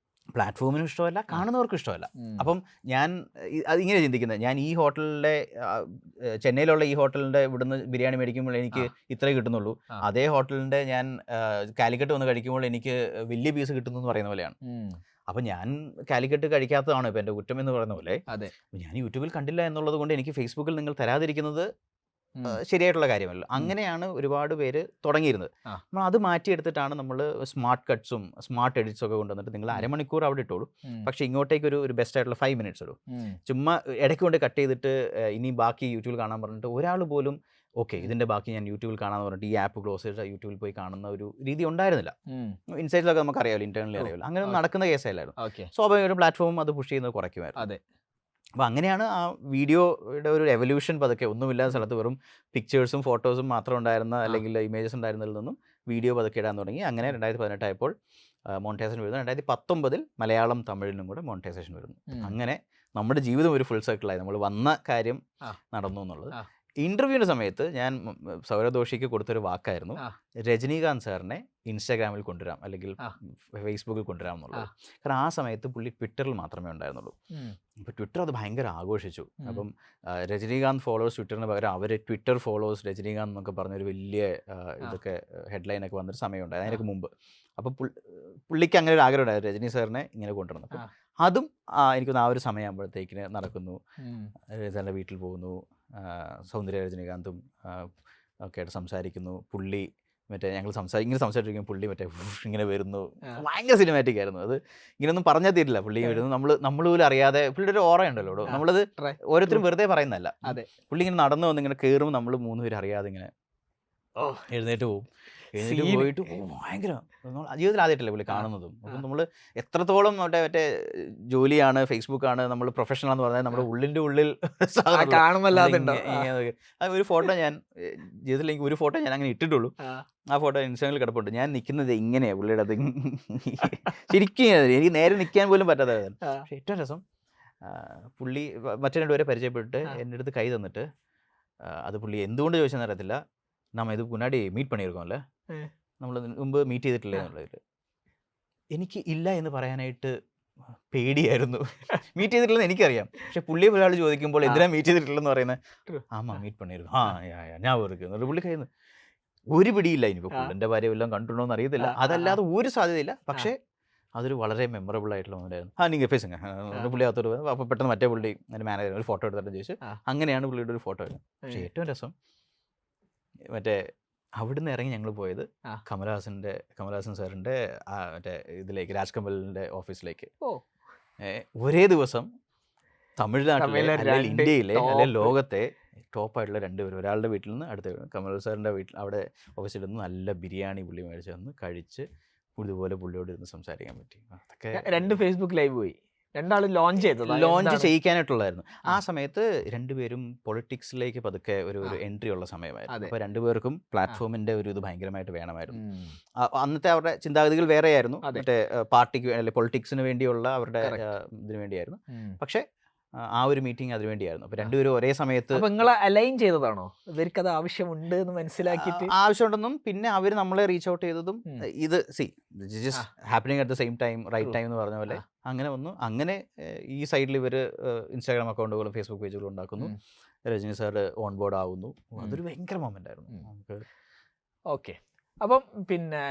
Speaker 1: പ്ലാറ്റ്ഫോമിനും ഇഷ്ടമല്ല, കാണുന്നവർക്കും ഇഷ്ടമല്ല. അപ്പം ഞാൻ അതിങ്ങനെ ചിന്തിക്കുന്നത്, ഞാൻ ഈ ഹോട്ടലിൻ്റെ ചെന്നൈയിലുള്ള ഈ ഹോട്ടലിൻ്റെ ഇവിടുന്ന് ബിരിയാണി മേടിക്കുമ്പോൾ എനിക്ക് ഇത്രേ കിട്ടുന്നുള്ളൂ, അതേ ഹോട്ടലിൻ്റെ ഞാൻ കാലിക്കറ്റ് വന്ന് കഴിക്കുമ്പോൾ എനിക്ക് വലിയ പീസ് കിട്ടുന്നു എന്ന് പറയുന്ന പോലെയാണ്. അപ്പം ഞാൻ കാലിക്കറ്റ് കഴിക്കാത്തതാണ് ഇപ്പം എൻ്റെ കുറ്റം എന്ന് പറയുന്ന പോലെ.
Speaker 2: അതെ,
Speaker 1: ഞാൻ യൂട്യൂബിൽ കണ്ടില്ല എന്നുള്ളത് കൊണ്ട് എനിക്ക് ഫേസ്ബുക്കിൽ നിങ്ങൾ തരാതിരിക്കുന്നത് ശരിയായിട്ടുള്ള കാര്യമല്ല. അങ്ങനെയാണ് ഒരുപാട് പേര് തുടങ്ങിയിരുന്നത്. നമ്മൾ അത് മാറ്റിയെടുത്തിട്ടാണ് നമ്മൾ സ്മാർട്ട് കട്ട്സും സ്മാർട്ട് എഡിറ്റ്സ് ഒക്കെ കൊണ്ടുവന്നിട്ട് നിങ്ങൾ അരമണിക്കൂർ അവിടെ ഇട്ടോളൂ, പക്ഷേ ഇങ്ങോട്ടേക്ക് ഒരു ബെസ്റ്റ് ആയിട്ടുള്ള 5 മിനിറ്റ്സ് ഇടും. ചുമ്മാ ഇടയ്ക്ക് കൊണ്ട് കട്ട് ചെയ്തിട്ട് ഇനി ബാക്കി യൂട്യൂബിൽ കാണാൻ പറഞ്ഞിട്ട് ഒരാൾ പോലും ഓക്കെ ഇതിൻ്റെ ബാക്കി ഞാൻ യൂട്യൂബിൽ കാണാമെന്ന് പറഞ്ഞിട്ട് ഈ ആപ്പ് ക്ലോസ് ചെയ്തിട്ട് യൂട്യൂബിൽ പോയി കാണുന്ന ഒരു രീതി ഉണ്ടായിരുന്നില്ല. ഇൻസൈറ്റ്സിലൊക്കെ നമുക്ക് അറിയാമല്ലോ, ഇന്റേണലി അറിയാമല്ലോ, അങ്ങനെ നടക്കുന്ന കേസല്ലായിരുന്നു. സ്വാഭാവികമായിട്ടും പ്ലാറ്റ്ഫോമും അത് പുഷ് ചെയ്യുന്നത് കുറയ്ക്കുമായിരുന്നു.
Speaker 2: അതെ.
Speaker 1: അപ്പോൾ അങ്ങനെയാണ് ആ വീഡിയോയുടെ ഒരു എവല്യൂഷൻ പതുക്കെ, ഒന്നുമില്ലാത്ത സ്ഥലത്ത് വെറും പിക്ചേഴ്സും ഫോട്ടോസും മാത്രം ഉണ്ടായിരുന്ന അല്ലെങ്കിൽ ഇമേജസ് ഉണ്ടായിരുന്നതിൽ നിന്നും വീഡിയോ പതുക്കെ ഇടാൻ തുടങ്ങി. അങ്ങനെ 2018 ആയപ്പോൾ മോണിറ്റൈസേഷൻ വരുന്നു. 2019 മലയാളം തമിഴിനും കൂടെ മോണിറ്റൈസേഷൻ വരുന്നു. അങ്ങനെ നമ്മുടെ ജീവിതം ഒരു ഫുൾ സർക്കിളായി, നമ്മൾ വന്ന കാര്യം നടന്നു എന്നുള്ളത്. ഇൻ്റർവ്യൂവിൻ്റെ സമയത്ത് ഞാൻ സൗരദോഷിക്ക് കൊടുത്തൊരു വാക്കായിരുന്നു, രജനീകാന്ത് സാറിനെ ഇൻസ്റ്റാഗ്രാമിൽ കൊണ്ടുവരാം അല്ലെങ്കിൽ ഫേസ്ബുക്കിൽ കൊണ്ടുവരാം എന്നുള്ളത്. കാരണം ആ സമയത്ത് പുള്ളി ട്വിറ്ററിൽ മാത്രമേ ഉണ്ടായിരുന്നുള്ളൂ. അപ്പോൾ ട്വിറ്റർ അത് ഭയങ്കര ആഘോഷിച്ചു. അപ്പം രജനീകാന്ത് ഫോളോവേഴ്സ് ട്വിറ്ററിന് പകരം അവർ ട്വിറ്റർ ഫോളോവേഴ്സ് രജനീകാന്ത് എന്നൊക്കെ പറഞ്ഞൊരു വലിയ ഇതൊക്കെ ഹെഡ്ലൈനൊക്കെ വന്നൊരു സമയമുണ്ടായി അതിനൊക്കെ മുമ്പ്. അപ്പോൾ പുള്ളിക്ക് അങ്ങനെ ഒരു ആഗ്രഹം ഉണ്ടായിരുന്നു രജനി സാറിനെ ഇങ്ങനെ കൊണ്ടുവരണം. അപ്പം അതും എനിക്കൊന്ന് ആ ഒരു സമയമാകുമ്പോഴത്തേക്കിന് നടക്കുന്നു. രജനിയുടെ വീട്ടിൽ പോകുന്നു, സൗന്ദര്യ രജനീകാന്തും ഒക്കെ ആയിട്ട് സംസാരിക്കുന്നു. പുള്ളി മറ്റേ ഞങ്ങൾ ഇങ്ങനെ സംസാരിച്ചിരിക്കും, പുള്ളി മറ്റേ ഇങ്ങനെ വരുന്നു, ഭയങ്കര സിനിമാറ്റിക് ആയിരുന്നു. അത് ഇങ്ങനെയൊന്നും പറഞ്ഞാൽ തീരില്ല, പുള്ളി വരുന്നു, നമ്മൾ പോലും അറിയാതെ. പുള്ളിയുടെ ഒരു ഓറ ഉണ്ടല്ലോ, നമ്മളത് ഓരോരുത്തരും വെറുതെ പറയുന്നതല്ല. പുള്ളി ഇങ്ങനെ നടന്നു വന്ന് ഇങ്ങനെ കയറും, നമ്മൾ 3 പേര് അറിയാതെ ഇങ്ങനെ എഴുന്നേറ്റ് പോകും. എഴുന്നേറ്റ് പോയിട്ട് ഭയങ്കര ജീവിതത്തിൽ ആദ്യമായിട്ടല്ലേ പുള്ളി കാണുന്നതും. അപ്പം നമ്മൾ എത്രത്തോളം മറ്റേ ജോലിയാണ്, ഫേസ്ബുക്കാണ്, നമ്മൾ പ്രൊഫഷണൽ എന്ന് പറഞ്ഞാൽ നമ്മുടെ ഉള്ളിൻ്റെ ഉള്ളിൽ ഒരു ഫോട്ടോ ഞാൻ ജീവിതത്തിൽ എനിക്ക് ഒരു ഫോട്ടോ ഞാൻ അങ്ങനെ ഇട്ടിട്ടുള്ളൂ. ആ ഫോട്ടോ ഇൻസ്റ്റാഗ്രാമിൽ കിടപ്പുണ്ട്. ഞാൻ നിൽക്കുന്നത് ഇങ്ങനെയാണ്, പുള്ളിയുടെ അത് ശരിക്കും എനിക്ക് നേരെ നിൽക്കാൻ പോലും പറ്റാത്തതായിരുന്നു. പക്ഷേ ഏറ്റവും രസം പുള്ളി മറ്റു 2 പേരെ പരിചയപ്പെട്ടിട്ട് എൻ്റെ അടുത്ത് കൈ തന്നിട്ട്, അത് പുള്ളി എന്തുകൊണ്ട് ചോദിച്ചെന്ന് അറിയത്തില്ല, നമ്മൾ ഇത് മുന്നാടി മീറ്റ് പണിയിരിക്കുമല്ലേ, നമ്മൾ മുമ്പ് മീറ്റ് ചെയ്തിട്ടില്ലേ എന്നുള്ളതിൽ എനിക്ക് ഇല്ല എന്ന് പറയാനായിട്ട് പേടിയായിരുന്നു. മീറ്റ് ചെയ്തിട്ടില്ലെന്ന് എനിക്കറിയാം, പക്ഷെ പുള്ളി ഒരാൾ ചോദിക്കുമ്പോൾ എന്തിനാ മീറ്റ് ചെയ്തിട്ടില്ലെന്ന് പറയുന്നത്, ആമാ മീറ്റ് പണിയിരുന്നു, ഞാൻ വെറുക്കുന്നു. പുള്ളി കഴിയുന്നു ഒരു പിടിയില്ല. ഇനിയിപ്പോൾ പുള്ളിൻ്റെ ഭാര്യ വല്ലതും കണ്ടിട്ടുണ്ടോ എന്ന് അറിയത്തില്ല, അതല്ലാതെ ഒരു സാധ്യതയില്ല. പക്ഷേ അതൊരു വളരെ മെമ്മറബിൾ ആയിട്ടുള്ള മോനായിരുന്നു. നിങ്ങൾ ഫേസിങ് പുള്ളി അകത്തോട്ട് പോയത്. അപ്പോൾ പെട്ടെന്ന് മറ്റേ പുള്ളി എൻ്റെ മാനേജർ ഒരു ഫോട്ടോ എടുത്തിട്ട് ചോദിച്ചു. അങ്ങനെയാണ് പുള്ളിയുടെ ഒരു ഫോട്ടോ വരുന്നത്. പക്ഷേ ഏറ്റവും രസം മറ്റേ അവിടുന്ന് ഇറങ്ങി ഞങ്ങൾ പോയത് കമലഹാസൻ സാറിൻ്റെ മറ്റേ ഇതിലേക്ക്, രാജ്കമലിൻ്റെ ഓഫീസിലേക്ക്. ഒരേ ദിവസം തമിഴ്നാട്ടിലെ അല്ലെങ്കിൽ ഇന്ത്യയിലെ അല്ലെങ്കിൽ ലോകത്തെ ടോപ്പായിട്ടുള്ള 2 പേര്, ഒരാളുടെ വീട്ടിൽ നിന്ന് അടുത്ത കമൽ സാറിൻ്റെ വീട്ടിൽ അവിടെ ഓഫീസിൽ നിന്ന് നല്ല ബിരിയാണി പുള്ളി മേടിച്ച് വന്ന് കഴിച്ച് ഇതുപോലെ പുള്ളിയോട് ഇരുന്ന് സംസാരിക്കാൻ പറ്റി. അതൊക്കെ
Speaker 2: 2 ഫേസ്ബുക്ക് ലൈവ് പോയി, 2
Speaker 1: ലോഞ്ച് ചെയ്യിക്കാനായിട്ടുള്ളായിരുന്നു. ആ സമയത്ത് 2 പേരും പൊളിറ്റിക്സിലേക്ക് പതുക്കെ ഒരു എൻട്രി ഉള്ള സമയമായിരുന്നു. അപ്പോൾ 2 പേർക്കും പ്ലാറ്റ്ഫോമിന്റെ ഒരു ഇത് ഭയങ്കരമായിട്ട് വേണമായിരുന്നു. അന്നത്തെ അവരുടെ ചിന്താഗതികൾ വേറെയായിരുന്നു, മറ്റേ പാർട്ടിക്ക് അല്ലെങ്കിൽ പൊളിറ്റിക്സിന് വേണ്ടിയുള്ള അവരുടെ ഇതിനു വേണ്ടിയായിരുന്നു. പക്ഷേ ആ ഒരു മീറ്റിംഗ് അതിനു വേണ്ടിയായിരുന്നു. അപ്പോൾ 2 പേരും ഒരേ സമയത്ത്
Speaker 2: നിങ്ങളെ അലൈൻ ചെയ്തതാണോ, ഇവർക്കത് ആവശ്യമുണ്ട് എന്ന് മനസ്സിലാക്കിയിട്ട്?
Speaker 1: ആവശ്യമുണ്ടെന്നും പിന്നെ അവർ നമ്മളെ റീച്ച് ഔട്ട് ചെയ്തതും ഇത് just happening at the same time, right time എന്ന് പറഞ്ഞ പോലെ അങ്ങനെ വന്നു. അങ്ങനെ ഈ സൈഡിൽ ഇവർ ഇൻസ്റ്റാഗ്രാം അക്കൗണ്ടുകളും ഫേസ്ബുക്ക് പേജുകളും ഉണ്ടാക്കുന്നു. രജനി സാർ ഓൺ ബോർഡ് ആവുന്നു. അതൊരു ഭയങ്കര മൊമെന്റ് ആയിരുന്നു നമുക്ക്.
Speaker 2: ഓക്കെ, അപ്പം പിന്നെ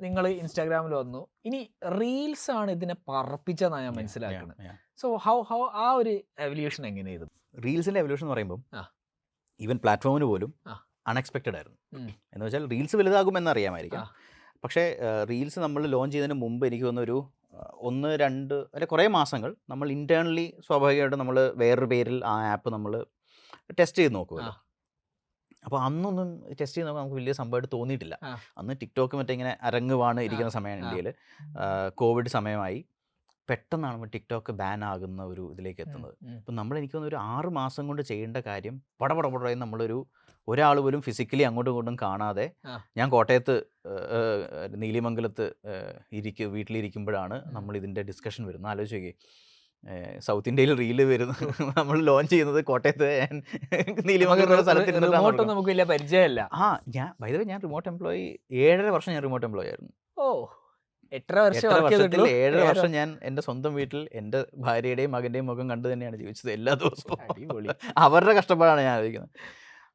Speaker 2: നിങ്ങൾ ഇൻസ്റ്റാഗ്രാമിൽ വന്നു, ഇനി റീൽസ് ആണ് ഇതിനെ പറപ്പിച്ചെന്നാണ് ഞാൻ മനസ്സിലാക്കുന്നത്. സോ ഹൗ ആ ഒരു എവല്യൂഷൻ എങ്ങനെയായിരുന്നു?
Speaker 1: റീൽസിന്റെ എവല്യൂഷൻ എന്ന് പറയുമ്പോൾ ഈവൻ പ്ലാറ്റ്ഫോമിന് പോലും അൺഎക്സ്പെക്റ്റഡ് ആയിരുന്നു. എന്ന് വെച്ചാൽ റീൽസ് വലുതാകുമെന്ന് അറിയാമായിരിക്കാം, പക്ഷേ റീൽസ് നമ്മൾ ലോഞ്ച് ചെയ്തതിന് മുമ്പ് എനിക്ക് തോന്നുന്നു 1-2 അല്ലെ കുറേ മാസങ്ങൾ നമ്മൾ ഇന്റേണലി സ്വാഭാവികമായിട്ടും നമ്മൾ വേറൊരു പേരിൽ ആ ആപ്പ് നമ്മൾ ടെസ്റ്റ് ചെയ്ത് നോക്കുമല്ലോ. അപ്പോൾ അന്നൊന്നും ടെസ്റ്റ് ചെയ്ത് നോക്കാൻ നമുക്ക് വലിയ സംഭവമായിട്ട് തോന്നിയിട്ടില്ല. അന്ന് ടിക്ടോക്ക് മറ്റേ ഇങ്ങനെ അരങ്ങുവാണ് ഇരിക്കുന്ന സമയമാണ് ഇന്ത്യയിൽ. കോവിഡ് സമയമായി. പെട്ടെന്നാണ് ടിക്ടോക്ക് ബാൻ ആകുന്ന ഒരു ഇതിലേക്ക് എത്തുന്നത്. അപ്പം നമ്മൾ എനിക്ക് തോന്നുന്നു ഒരു 6 മാസം കൊണ്ട് ചെയ്യേണ്ട കാര്യം പടപടപടയും ഒരാൾ പോലും ഫിസിക്കലി അങ്ങോട്ടും ഇങ്ങോട്ടും കാണാതെ, ഞാൻ കോട്ടയത്ത് നീലിമംഗലത്ത് വീട്ടിലിരിക്കുമ്പോഴാണ് നമ്മൾ ഇതിൻ്റെ ഡിസ്കഷൻ വരുന്നത്. ആലോചിച്ച് നോക്കി, സൗത്ത് ഇന്ത്യയിൽ റീല് വരുന്നത് നമ്മൾ ലോഞ്ച് ചെയ്യുന്നത് കോട്ടയത്ത് നീലിമംഗലം സ്ഥലത്തിരുന്നിട്ടാണ്.
Speaker 2: നമുക്ക് വലിയ പരിചയമല്ല.
Speaker 1: ഞാൻ റിമോട്ട് എംപ്ലോയി 7.5 വർഷം ഞാൻ റിമോട്ട് എംപ്ലോയി ആയിരുന്നു.
Speaker 2: ഓ, 8 വർഷത്തിൽ
Speaker 1: 7 വർഷം ഞാൻ എൻ്റെ സ്വന്തം വീട്ടിൽ എൻ്റെ ഭാര്യയുടെയും മകൻ്റെയും മുഖം കണ്ടു തന്നെയാണ് ജീവിച്ചത് എല്ലാ ദിവസവും. അവരുടെ കഷ്ടപ്പാടാണ് ഞാൻ ആലോചിക്കുന്നത്.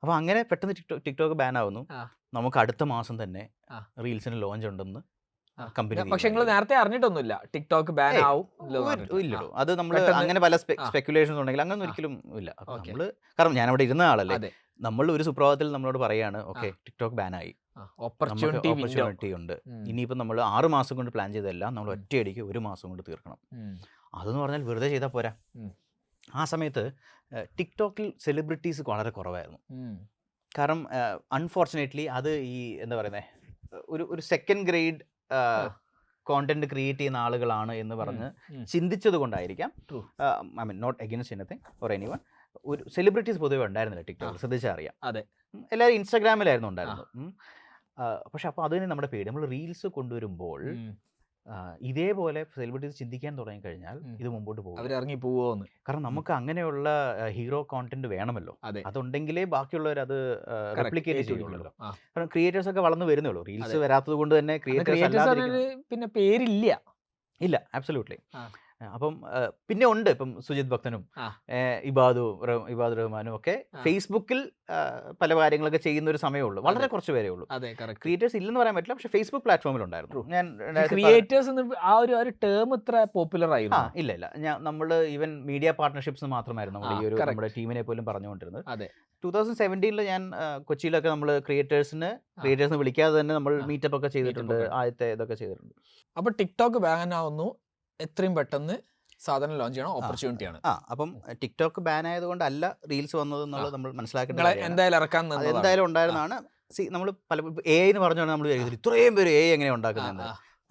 Speaker 1: അപ്പോൾ അങ്ങനെ പെട്ടെന്ന് ടിക്ടോക്ക് ബാൻ ആവുന്നു. നമുക്ക് അടുത്ത മാസം തന്നെ റീൽസിന് ലോഞ്ച് ഉണ്ടെന്ന് കമ്പനി.
Speaker 2: പക്ഷെ നിങ്ങൾ നേരത്തെ അറിഞ്ഞിട്ടൊന്നുമില്ല ടിക്ടോക്ക് ബാൻ ആവും?
Speaker 1: ഇല്ലല്ലോ, അത് നമ്മൾ അങ്ങനെ പല സ്പെക്കുലേഷൻസ് ഉണ്ടെങ്കിൽ അങ്ങനെ ഒരിക്കലും ഇല്ല. നമ്മള് കാരണം ഞാൻ അവിടെ ഇരുന്ന ആളല്ലേ, നമ്മൾ ഒരു സുപ്രഭാതത്തിൽ നമ്മളോട് പറയാണ് ഓക്കെ ടിക്ടോക്ക് ബാൻ ആയി, ഓപ്പർച്യൂണിറ്റി ഉണ്ട്, ഇനിയിപ്പോൾ നമ്മൾ 6 മാസം കൊണ്ട് പ്ലാൻ ചെയ്തതെല്ലാം നമ്മൾ ഒറ്റയടിക്ക് 1 മാസം കൊണ്ട് തീർക്കണം. അതെന്ന് പറഞ്ഞാൽ വെറുതെ ചെയ്താൽ പോരാ. ആ സമയത്ത് ടിക്ടോക്കിൽ സെലിബ്രിറ്റീസ് വളരെ കുറവായിരുന്നു. കാരണം അൺഫോർച്ചുനേറ്റ്ലി അത് ഈ എന്താ പറയുന്നത്, ഒരു സെക്കൻഡ് ഗ്രേഡ് കോണ്ടന്റ് ക്രിയേറ്റ് ചെയ്യുന്ന ആളുകളാണ് എന്ന് പറഞ്ഞ് ചിന്തിച്ചത് കൊണ്ടായിരിക്കാം. I mean not against anything or anyone. ഒരു സെലിബ്രിറ്റീസ് പൊതുവെ ഉണ്ടായിരുന്നില്ല ടിക്ടോക്കിൽ, ശ്രദ്ധിച്ചാൽ അറിയാം. എല്ലാവരും ഇൻസ്റ്റാഗ്രാമിലായിരുന്നു ഉണ്ടായിരുന്നത്. പക്ഷെ അപ്പോൾ അതിന് നമ്മുടെ പേടി, നമ്മൾ റീൽസ് കൊണ്ടുവരുമ്പോൾ ഇതേപോലെ സെലിബ്രിറ്റീസ് ചിന്തിക്കാൻ തുടങ്ങിക്കഴിഞ്ഞാൽ ഇത് മുമ്പോട്ട് പോകും,
Speaker 2: അവരിറങ്ങി പോവുമെന്ന്.
Speaker 1: കാരണം നമുക്ക് അങ്ങനെയുള്ള ഹീറോ കോണ്ടന്റ് വേണമല്ലോ, അതുണ്ടെങ്കിലേ ബാക്കിയുള്ളവർ അത് റെപ്ലിക്കേറ്റ് ചെയ്യുള്ളൂ. കാരണം ക്രിയേറ്റേഴ്സ് ഒക്കെ വളർന്നു വരുന്നേ ഉള്ളൂ. റീൽസ് വരാത്തത് കൊണ്ട് തന്നെ ക്രിയേറ്റേഴ്സ്
Speaker 2: പിന്നെ പേരില്ല.
Speaker 1: ഇല്ല, ആബ്സല്യൂട്ട്ലി. അപ്പം പിന്നെ ഉണ്ട്, ഇപ്പം സുജിത് ഭക്തനും ഇബാദു റഹ്മാനും ഒക്കെ ഫേസ്ബുക്കിൽ പല കാര്യങ്ങളൊക്കെ ചെയ്യുന്ന ഒരു സമയമുള്ളൂ, വളരെ കുറച്ച് പേരേ ഉള്ളൂ. ക്രിയേറ്റേഴ്സ് ഇല്ലെന്ന് പറയാൻ പറ്റില്ല, പക്ഷെ ഫേസ്ബുക്ക് പ്ലാറ്റ്ഫോമിൽ ഉണ്ടായിരുന്നു. ഞാൻ
Speaker 2: ക്രിയേറ്റേഴ്സ് ആ ഒരു ടേം ഇത്ര പോപ്പുലർ ആയിരുന്നു.
Speaker 1: ഇല്ല, നമ്മൾ ഈവൻ മീഡിയ പാർട്ട്ണർഷിപ്സ് മാത്രമായിരുന്നു നമ്മൾ ഈ ഒരു നമ്മുടെ ടീമിനെ പോലും പറഞ്ഞുകൊണ്ടിരുന്നത്. 2017 ഞാൻ കൊച്ചിയിലൊക്കെ നമ്മൾ ക്രിയേറ്റേഴ്സിന് വിളിക്കാതെ തന്നെ നമ്മൾ മീറ്റപ്പ് ഒക്കെ ചെയ്തിട്ടുണ്ട്, ആദ്യത്തെ ഇതൊക്കെ ചെയ്തിട്ടുണ്ട്.
Speaker 2: അപ്പൊ ടിക്ടോക്ക് ബാൻ ആവുന്നു, എത്രയും പെട്ടെന്ന് സാധനം ലോഞ്ച് ചെയ്യണം, ഓപ്പർച്യൂണിറ്റി ആണ്.
Speaker 1: അപ്പം ടിക്ടോക്ക് ബാൻ ആയതുകൊണ്ടല്ല റീൽസ് വന്നത് എന്നുള്ളത് നമ്മൾ മനസ്സിലാക്കേണ്ടത്.
Speaker 2: എന്തായാലും
Speaker 1: ഉണ്ടായിരുന്നതാണ്. നമ്മൾ പല AI എന്ന് പറഞ്ഞാണ് നമ്മൾ ഇത്രയും പേര് AI എങ്ങനെയാണ് ഉണ്ടാക്കുന്നത്,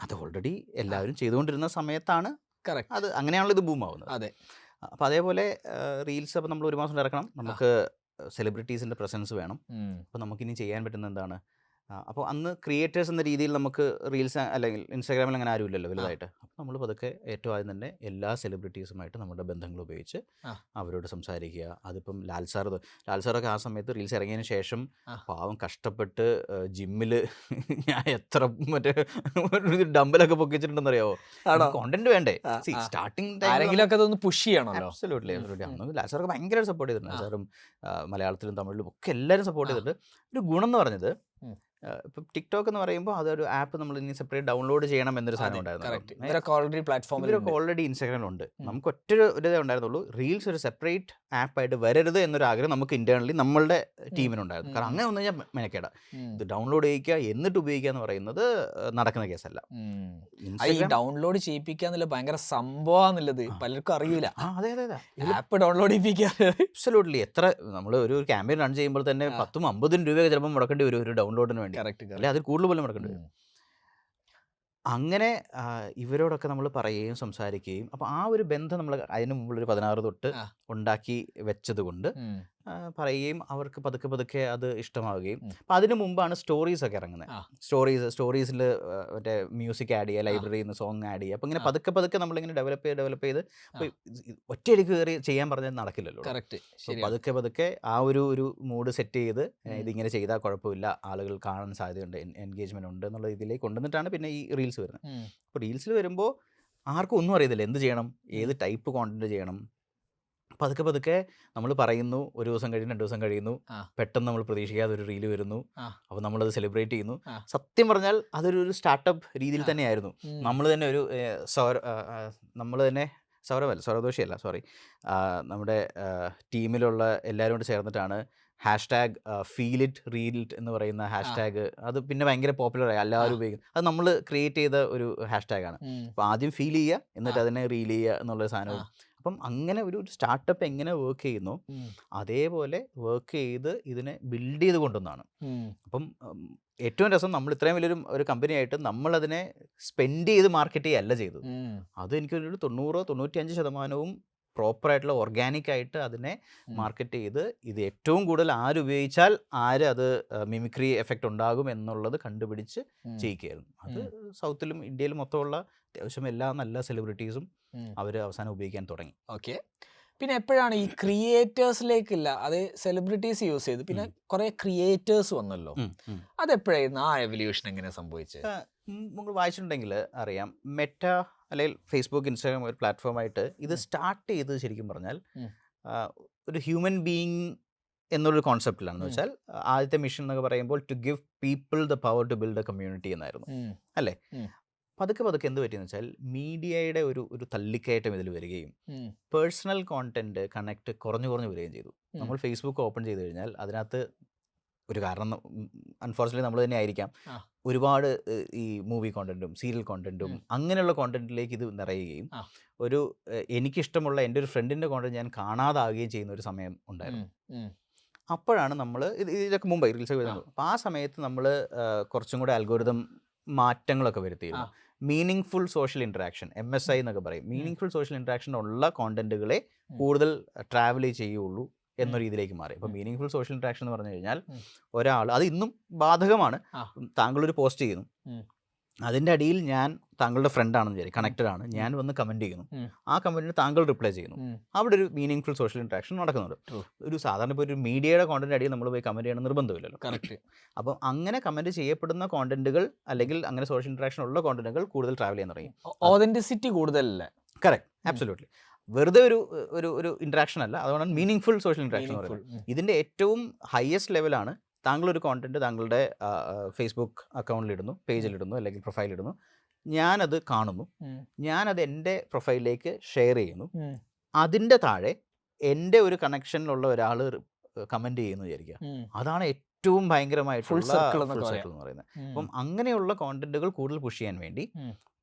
Speaker 1: അത് ഓൾറെഡി എല്ലാവരും ചെയ്തുകൊണ്ടിരുന്ന സമയത്താണ് അത്, അങ്ങനെയാണല്ലോ ഇത് ബൂം ആവുന്നത്. അപ്പോൾ അതേപോലെ റീൽസ് അപ്പോൾ നമ്മൾ 1 മാസം ഇറക്കണം, നമുക്ക് സെലിബ്രിറ്റീസിൻ്റെ പ്രസൻസ് വേണം. അപ്പോൾ നമുക്കിനി ചെയ്യാൻ പറ്റുന്ന എന്താണ്, അപ്പോൾ അന്ന് ക്രിയേറ്റേഴ്സ് എന്ന രീതിയിൽ നമുക്ക് റീൽസ് അല്ലെങ്കിൽ ഇൻസ്റ്റാഗ്രാമിൽ അങ്ങനെ ആരും ഇല്ലല്ലോ വലുതായിട്ട്. അപ്പോൾ നമ്മൾ പതുക്കെ ഏറ്റവും ആദ്യം തന്നെ എല്ലാ സെലിബ്രിറ്റീസുമായിട്ട് നമ്മുടെ ബന്ധങ്ങൾ ഉപയോഗിച്ച് അവരോട് സംസാരിക്കുക. അതിപ്പം ലാൽ സാറൊക്കെ ആ സമയത്ത് റീൽസ് ഇറങ്ങിയതിന് ശേഷം പാവം കഷ്ടപ്പെട്ട് ജിമ്മിൽ ഞാൻ എത്ര മറ്റേ ഡമ്പലൊക്കെ പൊക്കിച്ചിട്ടുണ്ടെന്ന് അറിയാവോ, കോണ്ടന്റ് വേണ്ടേ. സ്റ്റാർട്ടിങ്
Speaker 2: ടൈമിലൊക്കെ പുഷ് ചെയ്യണം.
Speaker 1: അബ്സല്യൂട്ട്ലി. അന്ന് ലാൽ സാറൊക്കെ ഭയങ്കര സപ്പോർട്ട് ചെയ്തിട്ടുണ്ട്. ലാൽ സാറും മലയാളത്തിലും തമിഴിലും ഒക്കെ എല്ലാവരും സപ്പോർട്ട് ചെയ്തിട്ടുണ്ട്. ഒരു ഗുണം എന്ന് പറഞ്ഞത്, ഇപ്പം ടിക്ടോക്ക് എന്ന് പറയുമ്പോൾ അതൊരു ആപ്പ് നമ്മൾ ഇനി സെപ്പറേറ്റ് ഡൗൺലോഡ് ചെയ്യണം എന്നൊരു സാധനം ഉണ്ടായിരുന്നു. ഇവരൊക്കെ ഓൾറെഡി ഇൻസ്റ്റാഗ്രാമിലുണ്ട്. നമുക്ക് ഒറ്റൊരു ഇതേ ഉണ്ടായിരുന്നുള്ളൂ, റീൽസ് ഒരു സെപ്പറേറ്റ് ആപ്പായിട്ട് വരരുത് എന്നൊരു ആഗ്രഹം നമുക്ക് ഇന്റേണലി നമ്മളുടെ ടീമിനുണ്ടായിരുന്നു. കാരണം അങ്ങനെ ഒന്നും ഞാൻ മെനക്കേടാ, ഇത് ഡൗൺലോഡ് ചെയ്യിക്കുക എന്നിട്ട് ഉപയോഗിക്കുക എന്ന് പറയുന്നത് നടക്കുന്ന കേസല്ല.
Speaker 2: ഡൗൺലോഡ് ചെയ്യിപ്പിക്കുക ഭയങ്കര സംഭവമാണുള്ളത്, പലർക്കും അറിയില്ല.
Speaker 1: അതെ,
Speaker 2: ആപ്പ് ഡൗൺലോഡ് ചെയ്യിപ്പിക്കുക
Speaker 1: അബ്സല്യൂട്ട്ലി. എത്ര നമ്മൾ ഒരു ക്യാമ്പയിൻ റൺ ചെയ്യുമ്പോൾ തന്നെ 10-50 രൂപയൊക്കെ ചിലപ്പോൾ മുടക്കേണ്ടി വരും ഒരു ഡൗൺലോഡിന് വേണ്ടി, അല്ലെ അതിൽ കൂടുതൽ പോലും മുടക്കേണ്ടി വരും. അങ്ങനെ ഇവരോടൊക്കെ നമ്മൾ പറയുകയും സംസാരിക്കുകയും, അപ്പോൾ ആ ഒരു ബന്ധം നമ്മൾ അതിന് മുമ്പുള്ളൊരു 16 തൊട്ട് ഉണ്ടാക്കി വെച്ചത് കൊണ്ട് പറയുകയും അവർക്ക് പതുക്കെ അത് ഇഷ്ടമാവുകയും. അപ്പം അതിനു മുമ്പാണ് സ്റ്റോറീസ് ഒക്കെ ഇറങ്ങുന്നത്. സ്റ്റോറീസിൽ മറ്റേ മ്യൂസിക് ആഡ് ചെയ്യുക, ലൈബ്രറിയിൽ നിന്ന് സോങ് ആഡ് ചെയ്യുക. അപ്പം ഇങ്ങനെ പതുക്കെ നമ്മളിങ്ങനെ ഡെവലപ്പ് ചെയ്ത് ഒറ്റയടിക്ക് കയറി ചെയ്യാൻ പറഞ്ഞാൽ നടക്കില്ലല്ലോ. പതുക്കെ ആ ഒരു മൂഡ് സെറ്റ് ചെയ്ത് ഇതിങ്ങനെ ചെയ്താൽ കുഴപ്പമില്ല, ആളുകൾ കാണാൻ സാധ്യതയുണ്ട്, എൻഗേജ്മെന്റ് ഉണ്ട് എന്നുള്ള ഇതിലേക്ക് കൊണ്ടുവന്നിട്ടാണ് പിന്നെ ഈ റീൽസ് വരുന്നത്. അപ്പോൾ റീൽസിൽ വരുമ്പോൾ ആർക്കും ഒന്നും അറിയത്തില്ല, എന്ത് ചെയ്യണം, ഏത് ടൈപ്പ് കോണ്ടന്റ് ചെയ്യണം. പതുക്കെ നമ്മൾ പറയുന്നു, 1 ദിവസം കഴിയുന്നു, 2 ദിവസം കഴിയുന്നു, പെട്ടെന്ന് നമ്മൾ പ്രതീക്ഷിക്കാതെ ഒരു റീല് വരുന്നു. അപ്പോൾ നമ്മളത് സെലിബ്രേറ്റ് ചെയ്യുന്നു. സത്യം പറഞ്ഞാൽ അതൊരു സ്റ്റാർട്ടപ്പ് രീതിയിൽ തന്നെയായിരുന്നു. നമ്മൾ തന്നെ സൗരദോഷിയല്ല, സോറി, നമ്മുടെ ടീമിലുള്ള എല്ലാവരും കൂടി ചേർന്നിട്ടാണ് #ഫീലിറ്റ് റീൽഡ് എന്ന് പറയുന്ന #, അത് പിന്നെ ഭയങ്കര പോപ്പുലറായി, എല്ലാവരും ഉപയോഗിക്കും. അത് നമ്മൾ ക്രിയേറ്റ് ചെയ്ത ഒരു #ആണ്. അപ്പോൾ ആദ്യം ഫീൽ ചെയ്യുക, എന്നിട്ട് അതിനെ റീൽ ചെയ്യുക എന്നുള്ള സാധനവും. അപ്പം അങ്ങനെ ഒരു സ്റ്റാർട്ടപ്പ് എങ്ങനെ വർക്ക് ചെയ്യുന്നു അതേപോലെ വർക്ക് ചെയ്ത് ഇതിനെ ബിൽഡ് ചെയ്ത് കൊണ്ടുവന്നാണ്. അപ്പം ഏറ്റവും രസം, നമ്മൾ ഇത്രയും വലിയൊരു കമ്പനി ആയിട്ട് നമ്മളതിനെ സ്പെൻഡ് ചെയ്ത് മാർക്കറ്റ് ചെയ്യല്ല ചെയ്തത്. അത് എനിക്കൊരു 90-95% പ്രോപ്പറായിട്ടുള്ള ഓർഗാനിക് ആയിട്ട് അതിനെ മാർക്കറ്റ് ചെയ്ത് ഇത് ഏറ്റവും കൂടുതൽ ആരുപയോഗിച്ചാൽ അത് മിമിക്രി എഫക്റ്റ് ഉണ്ടാകും എന്നുള്ളത് കണ്ടുപിടിച്ച് ചെയ്യിക്കുകയായിരുന്നു. അത് സൗത്തിലും ഇന്ത്യയിലും മൊത്തമുള്ള അത്യാവശ്യം എല്ലാ നല്ല സെലിബ്രിറ്റീസും അവർ അവസാനം ഉപയോഗിക്കാൻ തുടങ്ങി.
Speaker 2: ഓക്കെ. പിന്നെ എപ്പോഴാണ് ഈ ക്രിയേറ്റേഴ്സിലേക്കില്ല, അത് സെലിബ്രിറ്റീസ് യൂസ് ചെയ്ത് പിന്നെ കുറെ ക്രിയേറ്റേഴ്സ് വന്നല്ലോ, അതെപ്പോഴായിരുന്നു ആ എവല്യൂഷൻ എങ്ങനെ സംഭവിച്ചത്?
Speaker 1: നിങ്ങൾ വായിച്ചിട്ടുണ്ടെങ്കിൽ അറിയാം, മെറ്റ അല്ലെങ്കിൽ ഫേസ്ബുക്ക്, ഇൻസ്റ്റാഗ്രാം ഒരു പ്ലാറ്റ്ഫോമായിട്ട് ഇത് സ്റ്റാർട്ട് ചെയ്ത് ശരിക്കും പറഞ്ഞാൽ ഒരു ഹ്യൂമൻ ബീയിങ് എന്നുള്ളൊരു കോൺസെപ്റ്റിലാണെന്ന് വെച്ചാൽ ആദ്യത്തെ മിഷൻ എന്നൊക്കെ പറയുമ്പോൾ to give people the power to build a community എന്നായിരുന്നു അല്ലേ. പതുക്കെ എന്ത് പറ്റിയെന്ന് വെച്ചാൽ മീഡിയയുടെ ഒരു തള്ളിക്കയറ്റം ഇതിൽ വരികയും പേഴ്സണൽ കോണ്ടന്റ് കണക്ട് കുറഞ്ഞു വരികയും ചെയ്തു. നമ്മൾ ഫേസ്ബുക്ക് ഓപ്പൺ ചെയ്ത് കഴിഞ്ഞാൽ അതിനകത്ത് ഒരു കാരണം അൺഫോർച്യുനേറ്റ്ലി നമ്മൾ തന്നെ ആയിരിക്കാം, ഒരുപാട് ഈ മൂവി കോണ്ടന്റും സീരിയൽ കോണ്ടന്റും അങ്ങനെയുള്ള കോണ്ടന്റിലേക്ക് ഇത് നിറയുകയും എനിക്കിഷ്ടമുള്ള എൻ്റെ ഒരു ഫ്രണ്ടിൻ്റെ കോണ്ടന്റ് ഞാൻ കാണാതാകുകയും ചെയ്യുന്ന ഒരു സമയം ഉണ്ടായിരുന്നു. അപ്പോഴാണ് നമ്മൾ ഇതൊക്കെ മുമ്പ് റീൽസ് വരുന്നത്. അപ്പോൾ ആ സമയത്ത് നമ്മൾ കുറച്ചും കൂടെ അൽഗോരിതം മാറ്റങ്ങളൊക്കെ വരുത്തിയിരുന്നു. Meaningful social interaction, MSI എന്നൊക്കെ പറയും. മീനിങ് ഫുൾ സോഷ്യൽ ഇൻട്രാക്ഷൻ ഉള്ള കോണ്ടന്റുകളെ കൂടുതൽ ട്രാവൽ ചെയ്യുള്ളൂ എന്ന രീതിയിലേക്ക് മാറി. അപ്പോൾ മീനിങ് ഫുൾ സോഷ്യൽ ഇൻട്രാക്ഷൻ എന്ന് പറഞ്ഞു കഴിഞ്ഞാൽ ഒരാൾ, അത് ഇന്നും ബാധകമാണ്, താങ്കളൊരു പോസ്റ്റ് ചെയ്യുന്നു, അതിൻ്റെ അടിയിൽ ഞാൻ താങ്കളുടെ ഫ്രണ്ടാണെന്ന് വിചാരിക്കും, കണക്റ്റഡ് ആണ്, ഞാൻ വന്ന് കമൻറ്റ് ചെയ്യുന്നു, ആ കമൻറ്റിന് താങ്കൾ റിപ്ലൈ ചെയ്യുന്നു, അവിടെ ഒരു മീനിങ് ഫുൾ സോഷ്യൽ ഇൻട്രാക്ഷൻ നടക്കുന്നുണ്ട്. ഒരു സാധാരണ ഇപ്പോൾ ഒരു മീഡിയയുടെ കോണ്ടന്റ് അടിയിൽ നമ്മൾ പോയി കമൻറ്റ് ചെയ്യണം നിർബന്ധമില്ലല്ലോ. കറക്റ്റ്. അപ്പം അങ്ങനെ കമൻറ്റ് ചെയ്യപ്പെടുന്ന കോണ്ടന്റുകൾ അല്ലെങ്കിൽ അങ്ങനെ സോഷ്യൽ ഇൻട്രാക്ഷൻ ഉള്ള കോണ്ടന്റുകൾ കൂടുതൽ ട്രാവൽ ചെയ്യാൻ തുടങ്ങി.
Speaker 2: ഓതന്റിസിറ്റി കൂടുതലല്ലേ?
Speaker 1: Correct, absolutely. വെറുതെ ഒരു ഇൻട്രാക്ഷൻ അല്ല, അതുകൊണ്ടാണ് മീനിങ് ഫുൾ സോഷ്യൽ ഇൻട്രാക്ഷൻ എന്ന് പറയുന്നത്. ഇതിൻ്റെ ഏറ്റവും ഹയസ്റ്റ് ലെവലാണ് താങ്കളൊരു കോണ്ടന്റ് താങ്കളുടെ ഫേസ്ബുക്ക് അക്കൗണ്ടിലിടുന്നു, പേജിലിടുന്നു, അല്ലെങ്കിൽ പ്രൊഫൈലിടുന്നു, ഞാനത് കാണുന്നു, ഞാനത് എൻ്റെ പ്രൊഫൈലിലേക്ക് ഷെയർ ചെയ്യുന്നു, അതിൻ്റെ താഴെ എൻ്റെ ഒരു കണക്ഷനിലുള്ള ഒരാൾ കമൻറ്റ് ചെയ്യുന്നു വിചാരിക്കുക, അതാണ് ഏറ്റവും ഭയങ്കരമായിട്ടുള്ള ഫുൾ സർക്കിൾ എന്ന് പറയുന്നത്. അപ്പം അങ്ങനെയുള്ള കോണ്ടന്റുകൾ കൂടുതൽ പുഷ് ചെയ്യാൻ വേണ്ടി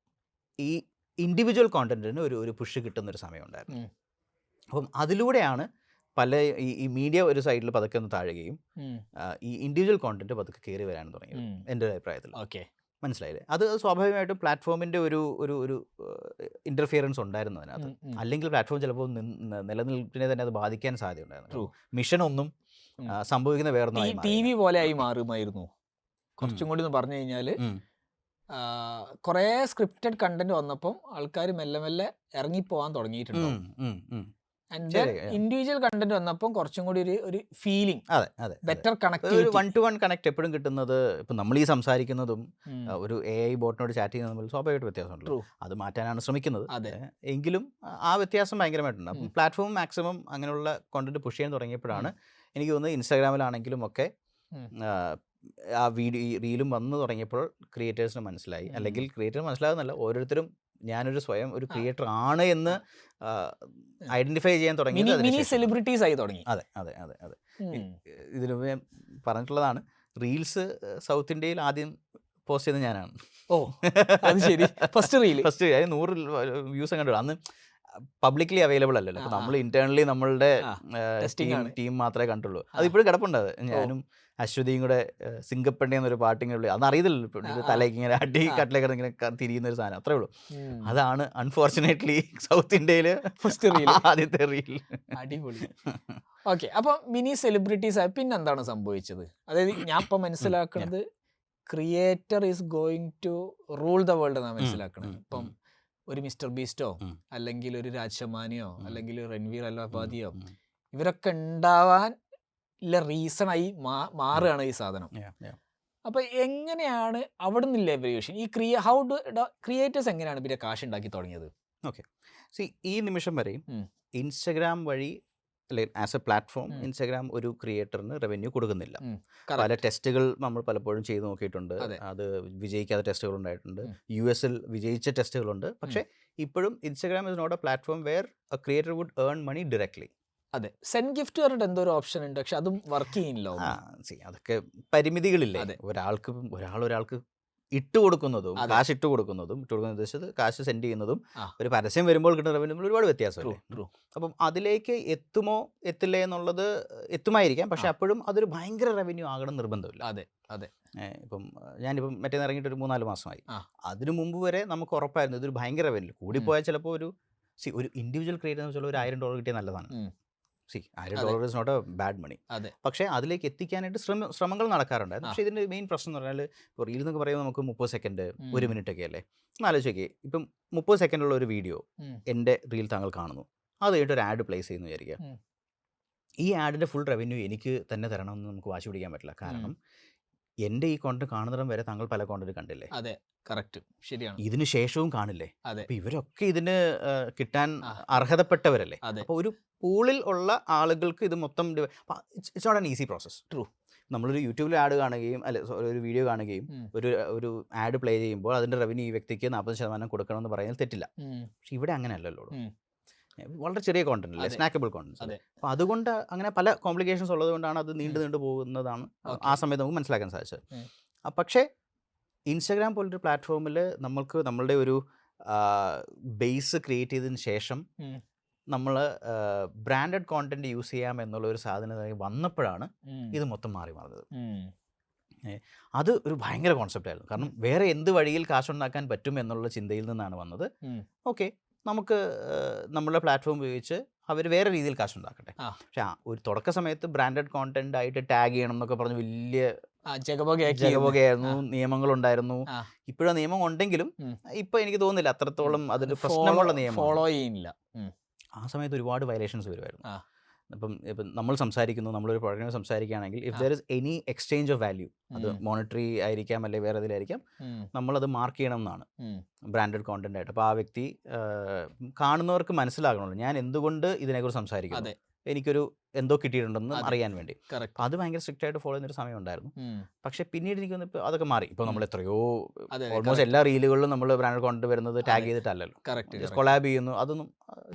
Speaker 1: ഈ ഇൻഡിവിജ്വൽ കോണ്ടന്റിന് ഒരു പുഷ് കിട്ടുന്നൊരു സമയം ഉണ്ടായിരുന്നു. അപ്പം അതിലൂടെയാണ് പല ഈ മീഡിയ ഒരു സൈഡിൽ പതുക്കെ ഒന്ന് താഴുകയും ഈ ഇൻഡിവിജ്വൽ കോണ്ടന്റ് പതുക്കെ കയറി വരാനും തുടങ്ങിയത്, എൻ്റെ ഒരു അഭിപ്രായത്തിൽ.
Speaker 2: ഓക്കെ,
Speaker 1: മനസ്സിലായില്ലേ? അത് സ്വാഭാവികമായിട്ടും പ്ലാറ്റ്ഫോമിൻ്റെ ഒരു ഇൻ്റർഫിയറൻസ് ഉണ്ടായിരുന്നു അതിനകത്ത്. അല്ലെങ്കിൽ പ്ലാറ്റ്ഫോം ചിലപ്പോൾ നിലനിൽപ്പിനെ തന്നെ അത് ബാധിക്കാൻ സാധ്യത ഉണ്ടായിരുന്നു. മിഷൻ ഒന്നും സംഭവിക്കുന്ന വേറൊന്നും
Speaker 2: TV പോലെ ആയി മാറുമായിരുന്നു. കുറച്ചും കൂടി ഒന്ന് പറഞ്ഞു കഴിഞ്ഞാൽ കുറേ സ്ക്രിപ്റ്റഡ് കണ്ടന്റ് വന്നപ്പം ആൾക്കാർ മെല്ലെ ഇറങ്ങിപ്പോവാൻ തുടങ്ങിയിട്ടുണ്ടോ. ഇൻഡിവിജ്വൽ കണ്ടന്റ് വന്നപ്പം കുറച്ചും കൂടി ഒരു ഫീലിംഗ്, ബെറ്റർ കണക്ട്,
Speaker 1: ഒരു 1-to-1 കണക്ട് എപ്പോഴും കിട്ടുന്നത്. ഇപ്പം നമ്മൾ ഈ സംസാരിക്കുന്നതും ഒരു AI ബോട്ടിനോട് ചാറ്റ് ചെയ്യുന്നതും തമ്മിൽ സ്വാഭാവികമായിട്ട് വ്യത്യാസമുണ്ടല്ലോ. അത് മാറ്റാനാണ് ശ്രമിക്കുന്നത്. എങ്കിലും ആ വ്യത്യാസം ഭയങ്കരമായിട്ടുണ്ട്. അപ്പം പ്ലാറ്റ്ഫോം മാക്സിമം അങ്ങനെയുള്ള കോണ്ടന്റ് പുഷ് ചെയ്യാൻ തുടങ്ങിയപ്പോഴാണ് എനിക്ക് തോന്നുന്നത് ഇൻസ്റ്റാഗ്രാമിലാണെങ്കിലും ഒക്കെ ആ റീലും വന്നു തുടങ്ങിയപ്പോൾ ക്രിയേറ്റേഴ്സിന് മനസ്സിലായി, അല്ലെങ്കിൽ ക്രിയേറ്റർ മനസ്സിലാകുന്നല്ല, ഓരോരുത്തരും ഞാനൊരു സ്വയം ഒരു ക്രിയേറ്റർ ആണ് എന്ന് ഐഡന്റിഫൈ ചെയ്യാൻ തുടങ്ങി,
Speaker 2: മിനി സെലിബ്രിറ്റീസ് ആയി തുടങ്ങി.
Speaker 1: അതെ. ഇതിനു മുമ്പ് ഞാൻ പറഞ്ഞിട്ടുള്ളതാണ്, റീൽസ് സൗത്ത് ഇന്ത്യയിൽ ആദ്യം പോസ്റ്റ് ചെയ്തത് ഞാനാണ്.
Speaker 2: അത് ശരി. ഫസ്റ്റ്
Speaker 1: 100 വ്യൂസ് കണ്ടു. അന്ന് പബ്ലിക്കലി അവൈലബിൾ അല്ലല്ലോ. അപ്പോൾ നമ്മൾ ഇന്റേണലി നമ്മളുടെ ടീം മാത്രമേ കണ്ടുള്ളൂ. അതിപ്പോഴും കിടപ്പുണ്ട്. ഞാനും അശ്വതിയും കൂടെ സിംഗപ്പണ്ണി എന്നൊരു പാട്ടിങ്ങനെ വിളി, അന്ന് അറിയത്തില്ലല്ലോ, തലേക്ക് ഇങ്ങനെ അടി കട്ടിലേക്ക് ഇങ്ങനെ തിരിയുന്ന ഒരു സാധനം, അത്രേ ഉള്ളൂ. അതാണ് അൺഫോർച്ചുനേറ്റ്ലി സൗത്ത് ഇന്ത്യയില്
Speaker 2: ഫസ്റ്റ്
Speaker 1: ആദ്യത്തെ റീൽ.
Speaker 2: അടിപൊളി. ഓക്കെ, അപ്പൊ മിനി സെലിബ്രിറ്റീസ് ആയി പിന്നെ എന്താണ് സംഭവിച്ചത്? അതായത് ഞാൻ ഇപ്പൊ മനസ്സിലാക്കുന്നത് creator is going to rule the world എന്നാണ് മനസ്സിലാക്കുന്നത്. ഇപ്പം ഒരു മിസ്റ്റർ ബീസ്റ്റോ അല്ലെങ്കിൽ ഒരു രാജമാനിയോ അല്ലെങ്കിൽ രൺവീർ അൽവാദിയോ ഇവരൊക്കെ ഉണ്ടാവാൻ റീസണായി മാറുകയാണ് ഈ സാധനം. അപ്പൊ എങ്ങനെയാണ് അവിടെ നിന്നില്ല എവല്യൂഷൻ? ഈ ക്രിയേറ്റേഴ്സ് എങ്ങനെയാണ് പിന്നെ കാശ് ഉണ്ടാക്കി തുടങ്ങിയത്?
Speaker 1: ഓക്കെ, ഈ നിമിഷം വരെയും ഇൻസ്റ്റഗ്രാം വഴി അല്ലെങ്കിൽ ആസ് എ പ്ലാറ്റ്ഫോം ഇൻസ്റ്റഗ്രാം ഒരു ക്രിയേറ്ററിന് റവന്യൂ കൊടുക്കുന്നില്ല. പല ടെസ്റ്റുകൾ നമ്മൾ പലപ്പോഴും ചെയ്ത് നോക്കിയിട്ടുണ്ട്, അത് വിജയിക്കാത്ത ടെസ്റ്റുകൾ ഉണ്ടായിട്ടുണ്ട്, US വിജയിച്ച ടെസ്റ്റുകളുണ്ട്. പക്ഷേ ഇപ്പോഴും Instagram is not a platform where a creator would earn money directly.
Speaker 2: അതെ, സെൻഡ് ഗിഫ്റ്റ് പറഞ്ഞിട്ട് എന്തോ ഒരു ഓപ്ഷൻ ഉണ്ട്, പക്ഷെ അതും വർക്ക് ചെയ്യില്ല.
Speaker 1: അതൊക്കെ പരിമിതികളില്ലേ. ഒരാൾക്ക് ഇട്ട് കൊടുക്കുന്നതും
Speaker 2: അതെ.
Speaker 1: കാശ് ഇട്ട് കൊടുക്കുന്നതും ഉദ്ദേശിച്ചത് കാശ് സെൻഡ് ചെയ്യുന്നതും
Speaker 2: ആ.
Speaker 1: ഒരു പരസ്യം വരുമ്പോൾ കിട്ടുന്ന റവന്യൂ തമ്മിൽ ഒരുപാട് വ്യത്യാസമല്ലേ.
Speaker 2: ട്രൂ
Speaker 1: അപ്പം അതിലേക്ക് എത്തുമോ എത്തില്ലേ എന്നുള്ളത് എത്തുമായിരിക്കാം, പക്ഷെ
Speaker 2: ആ.
Speaker 1: അപ്പോഴും അതൊരു ഭയങ്കര റവന്യൂ ആകണം നിർബന്ധമില്ല.
Speaker 2: അതെ അതെ
Speaker 1: ഇപ്പം ഞാനിപ്പം മറ്റേ ഇറങ്ങിയിട്ട് ഒരു 3-4 മാസമായി.
Speaker 2: ആ.
Speaker 1: അതിനു മുമ്പ് വരെ നമുക്ക് ഉറപ്പായിരുന്നു ഇതൊരു ഭയങ്കര റവന്യൂ കൂടിപ്പോയാൽ ചിലപ്പോൾ ഒരു ഇൻഡിവിജ്വൽ ക്രിയേറ്റർ എന്ന് വെച്ചാൽ ഒരു $1000 കിട്ടിയ നല്ലതാണ്. $1000 ഇസ് നോട്ട് എ ബാഡ് മണി.
Speaker 2: അതെ.
Speaker 1: പക്ഷേ അതിലേക്ക് എത്തിക്കാനായിട്ട് ശ്രമങ്ങൾ നടക്കാറുണ്ടായിരുന്നു. പക്ഷേ ഇതിൻ്റെ മെയിൻ പ്രശ്നം എന്ന് പറഞ്ഞാൽ ഇപ്പോൾ റീൽ എന്നൊക്കെ പറയുമ്പോൾ നമുക്ക് 30 സെക്കൻഡ് 1 മിനിറ്റ് ഒക്കെ അല്ലേ. ആലോചിച്ച് നോക്കിയേ, ഇപ്പം 30 സെക്കൻഡുള്ള ഒരു വീഡിയോ എൻ്റെ റീൽ താങ്കൾ കാണുന്നു, അത് കഴിഞ്ഞിട്ട് ഒരു ആഡ് പ്ലേസ് ചെയ്യുന്നു വിചാരിക്കുക. ഈ ആഡിൻ്റെ ഫുൾ റവന്യൂ എനിക്ക് തന്നെ തരണമെന്ന് നമുക്ക് വാശി പിടിക്കാൻ പറ്റില്ല. കാരണം എൻ്റെ ഈ കോണ്ടന്റ് കാണുന്നിടം വരെ താങ്കൾ പല കോണ്ടന്റ് കണ്ടില്ലേ.
Speaker 2: അതെ കറക്റ്റ് ശരിയാണ്.
Speaker 1: ഇതിന് ശേഷവും കാണില്ലേ.
Speaker 2: അതെ.
Speaker 1: അപ്പോൾ ഇവരൊക്കെ ഇതിന് കിട്ടാൻ അർഹതപ്പെട്ടവരല്ലേ.
Speaker 2: അതെ.
Speaker 1: അപ്പോൾ ഒരു പൂളിൽ ഉള്ള ആളുകൾക്ക് ഇത് മൊത്തം it's not an easy process.
Speaker 2: True.
Speaker 1: നമ്മളൊരു യൂട്യൂബിൽ ആഡ് കാണുകയും ഒരു വീഡിയോ കാണുകയും ഒരു ആഡ് പ്ലേ ചെയ്യുമ്പോൾ അതിൻ്റെ റവന്യൂ ഈ വ്യക്തിക്ക് 40% കൊടുക്കണമെന്ന് പറയുന്നത് തെറ്റില്ല. പക്ഷെ ഇവിടെ അങ്ങനെ അല്ലല്ലോ. വളരെ ചെറിയ കോണ്ടന്റ് അല്ലേ, സ്നാക്കബിൾ കോണ്ടന്റ്. അപ്പോൾ അതുകൊണ്ട് അങ്ങനെ പല കോംപ്ലിക്കേഷൻസ് ഉള്ളത് കൊണ്ടാണ് അത് നീണ്ടു പോകുന്നതാണ് ആ സമയത്ത് നമുക്ക് മനസ്സിലാക്കാൻ സാധിച്ചത്. പക്ഷേ ഇൻസ്റ്റാഗ്രാം പോലൊരു പ്ലാറ്റ്ഫോമിൽ നമ്മൾക്ക് നമ്മളുടെ ഒരു ബേസ് ക്രിയേറ്റ് ചെയ്തതിന് ശേഷം നമ്മൾ ബ്രാൻഡഡ് കോണ്ടന്റ് യൂസ് ചെയ്യാം എന്നുള്ള ഒരു സാധനം വന്നപ്പോഴാണ് ഇത് മൊത്തം മാറി മാറുന്നത്. അത് ഒരു ഭയങ്കര കോൺസെപ്റ്റായിരുന്നു. കാരണം വേറെ എന്ത് വഴിയിൽ കാശുണ്ടാക്കാൻ പറ്റും എന്നുള്ള ചിന്തയിൽ നിന്നാണ് വന്നത്. ഓക്കെ, നമുക്ക് നമ്മളുടെ പ്ലാറ്റ്ഫോം ഉപയോഗിച്ച് അവർ വേറെ രീതിയിൽ കാശുണ്ടാക്കട്ടെ. പക്ഷെ ഒരു തുടക്ക സമയത്ത് ബ്രാൻഡഡ് കോണ്ടന്റ് ആയിട്ട് ടാഗ് ചെയ്യണം എന്നൊക്കെ പറഞ്ഞ് വലിയ ജഗബോഗയായിരുന്നു, നിയമങ്ങളുണ്ടായിരുന്നു. ഇപ്പോഴും നിയമം ഉണ്ടെങ്കിലും ഇപ്പൊ എനിക്ക് തോന്നുന്നില്ല അത്രത്തോളം അതൊരു പ്രശ്നമുള്ള നിയമം
Speaker 2: ഫോളോ ചെയ്യില്ല.
Speaker 1: ആ സമയത്ത് ഒരുപാട് വയലേഷൻസ് വരുമായിരുന്നു. ഇപ്പം നമ്മൾ സംസാരിക്കുന്നു, നമ്മളൊരു പ്രോഡക്റ്റിനെ സംസാരിക്കുകയാണെങ്കിൽ if there is any exchange of value, അത് മോണിറ്ററി ആയിരിക്കാം അല്ലെങ്കിൽ വേറെ ഇതിലായിരിക്കാം, നമ്മളത് മാർക്ക് ചെയ്യണം എന്നാണ് ബ്രാൻഡഡ് കോണ്ടന്റ് ആയിട്ട്. അപ്പോൾ ആ വ്യക്തി കാണുന്നവർക്ക് മനസ്സിലാകണമല്ലോ ഞാൻ എന്തുകൊണ്ട് ഇതിനെക്കുറിച്ച് സംസാരിക്കുന്നു, എനിക്കൊരു എന്തോ കിട്ടിയിട്ടുണ്ടെന്ന് അറിയാൻ വേണ്ടി. അത് ഭയങ്കര സ്ട്രിക്റ്റ് ആയിട്ട് ഫോളോ ചെയ്യുന്നൊരു സമയം ഉണ്ടായിരുന്നു. പക്ഷെ പിന്നീട് എനിക്ക് തോന്നുന്നു അതൊക്കെ മാറി. ഇപ്പോൾ നമ്മൾ എത്രയോ ഓൾമോസ്റ്റ് എല്ലാ റീലുകളിലും നമ്മൾ ബ്രാൻഡ് കോണ്ടന്റ് വരുന്നത് ടാഗ് ചെയ്തിട്ടല്ലല്ലോ, കൊളാബ് ചെയ്യുന്നു. അതൊന്നും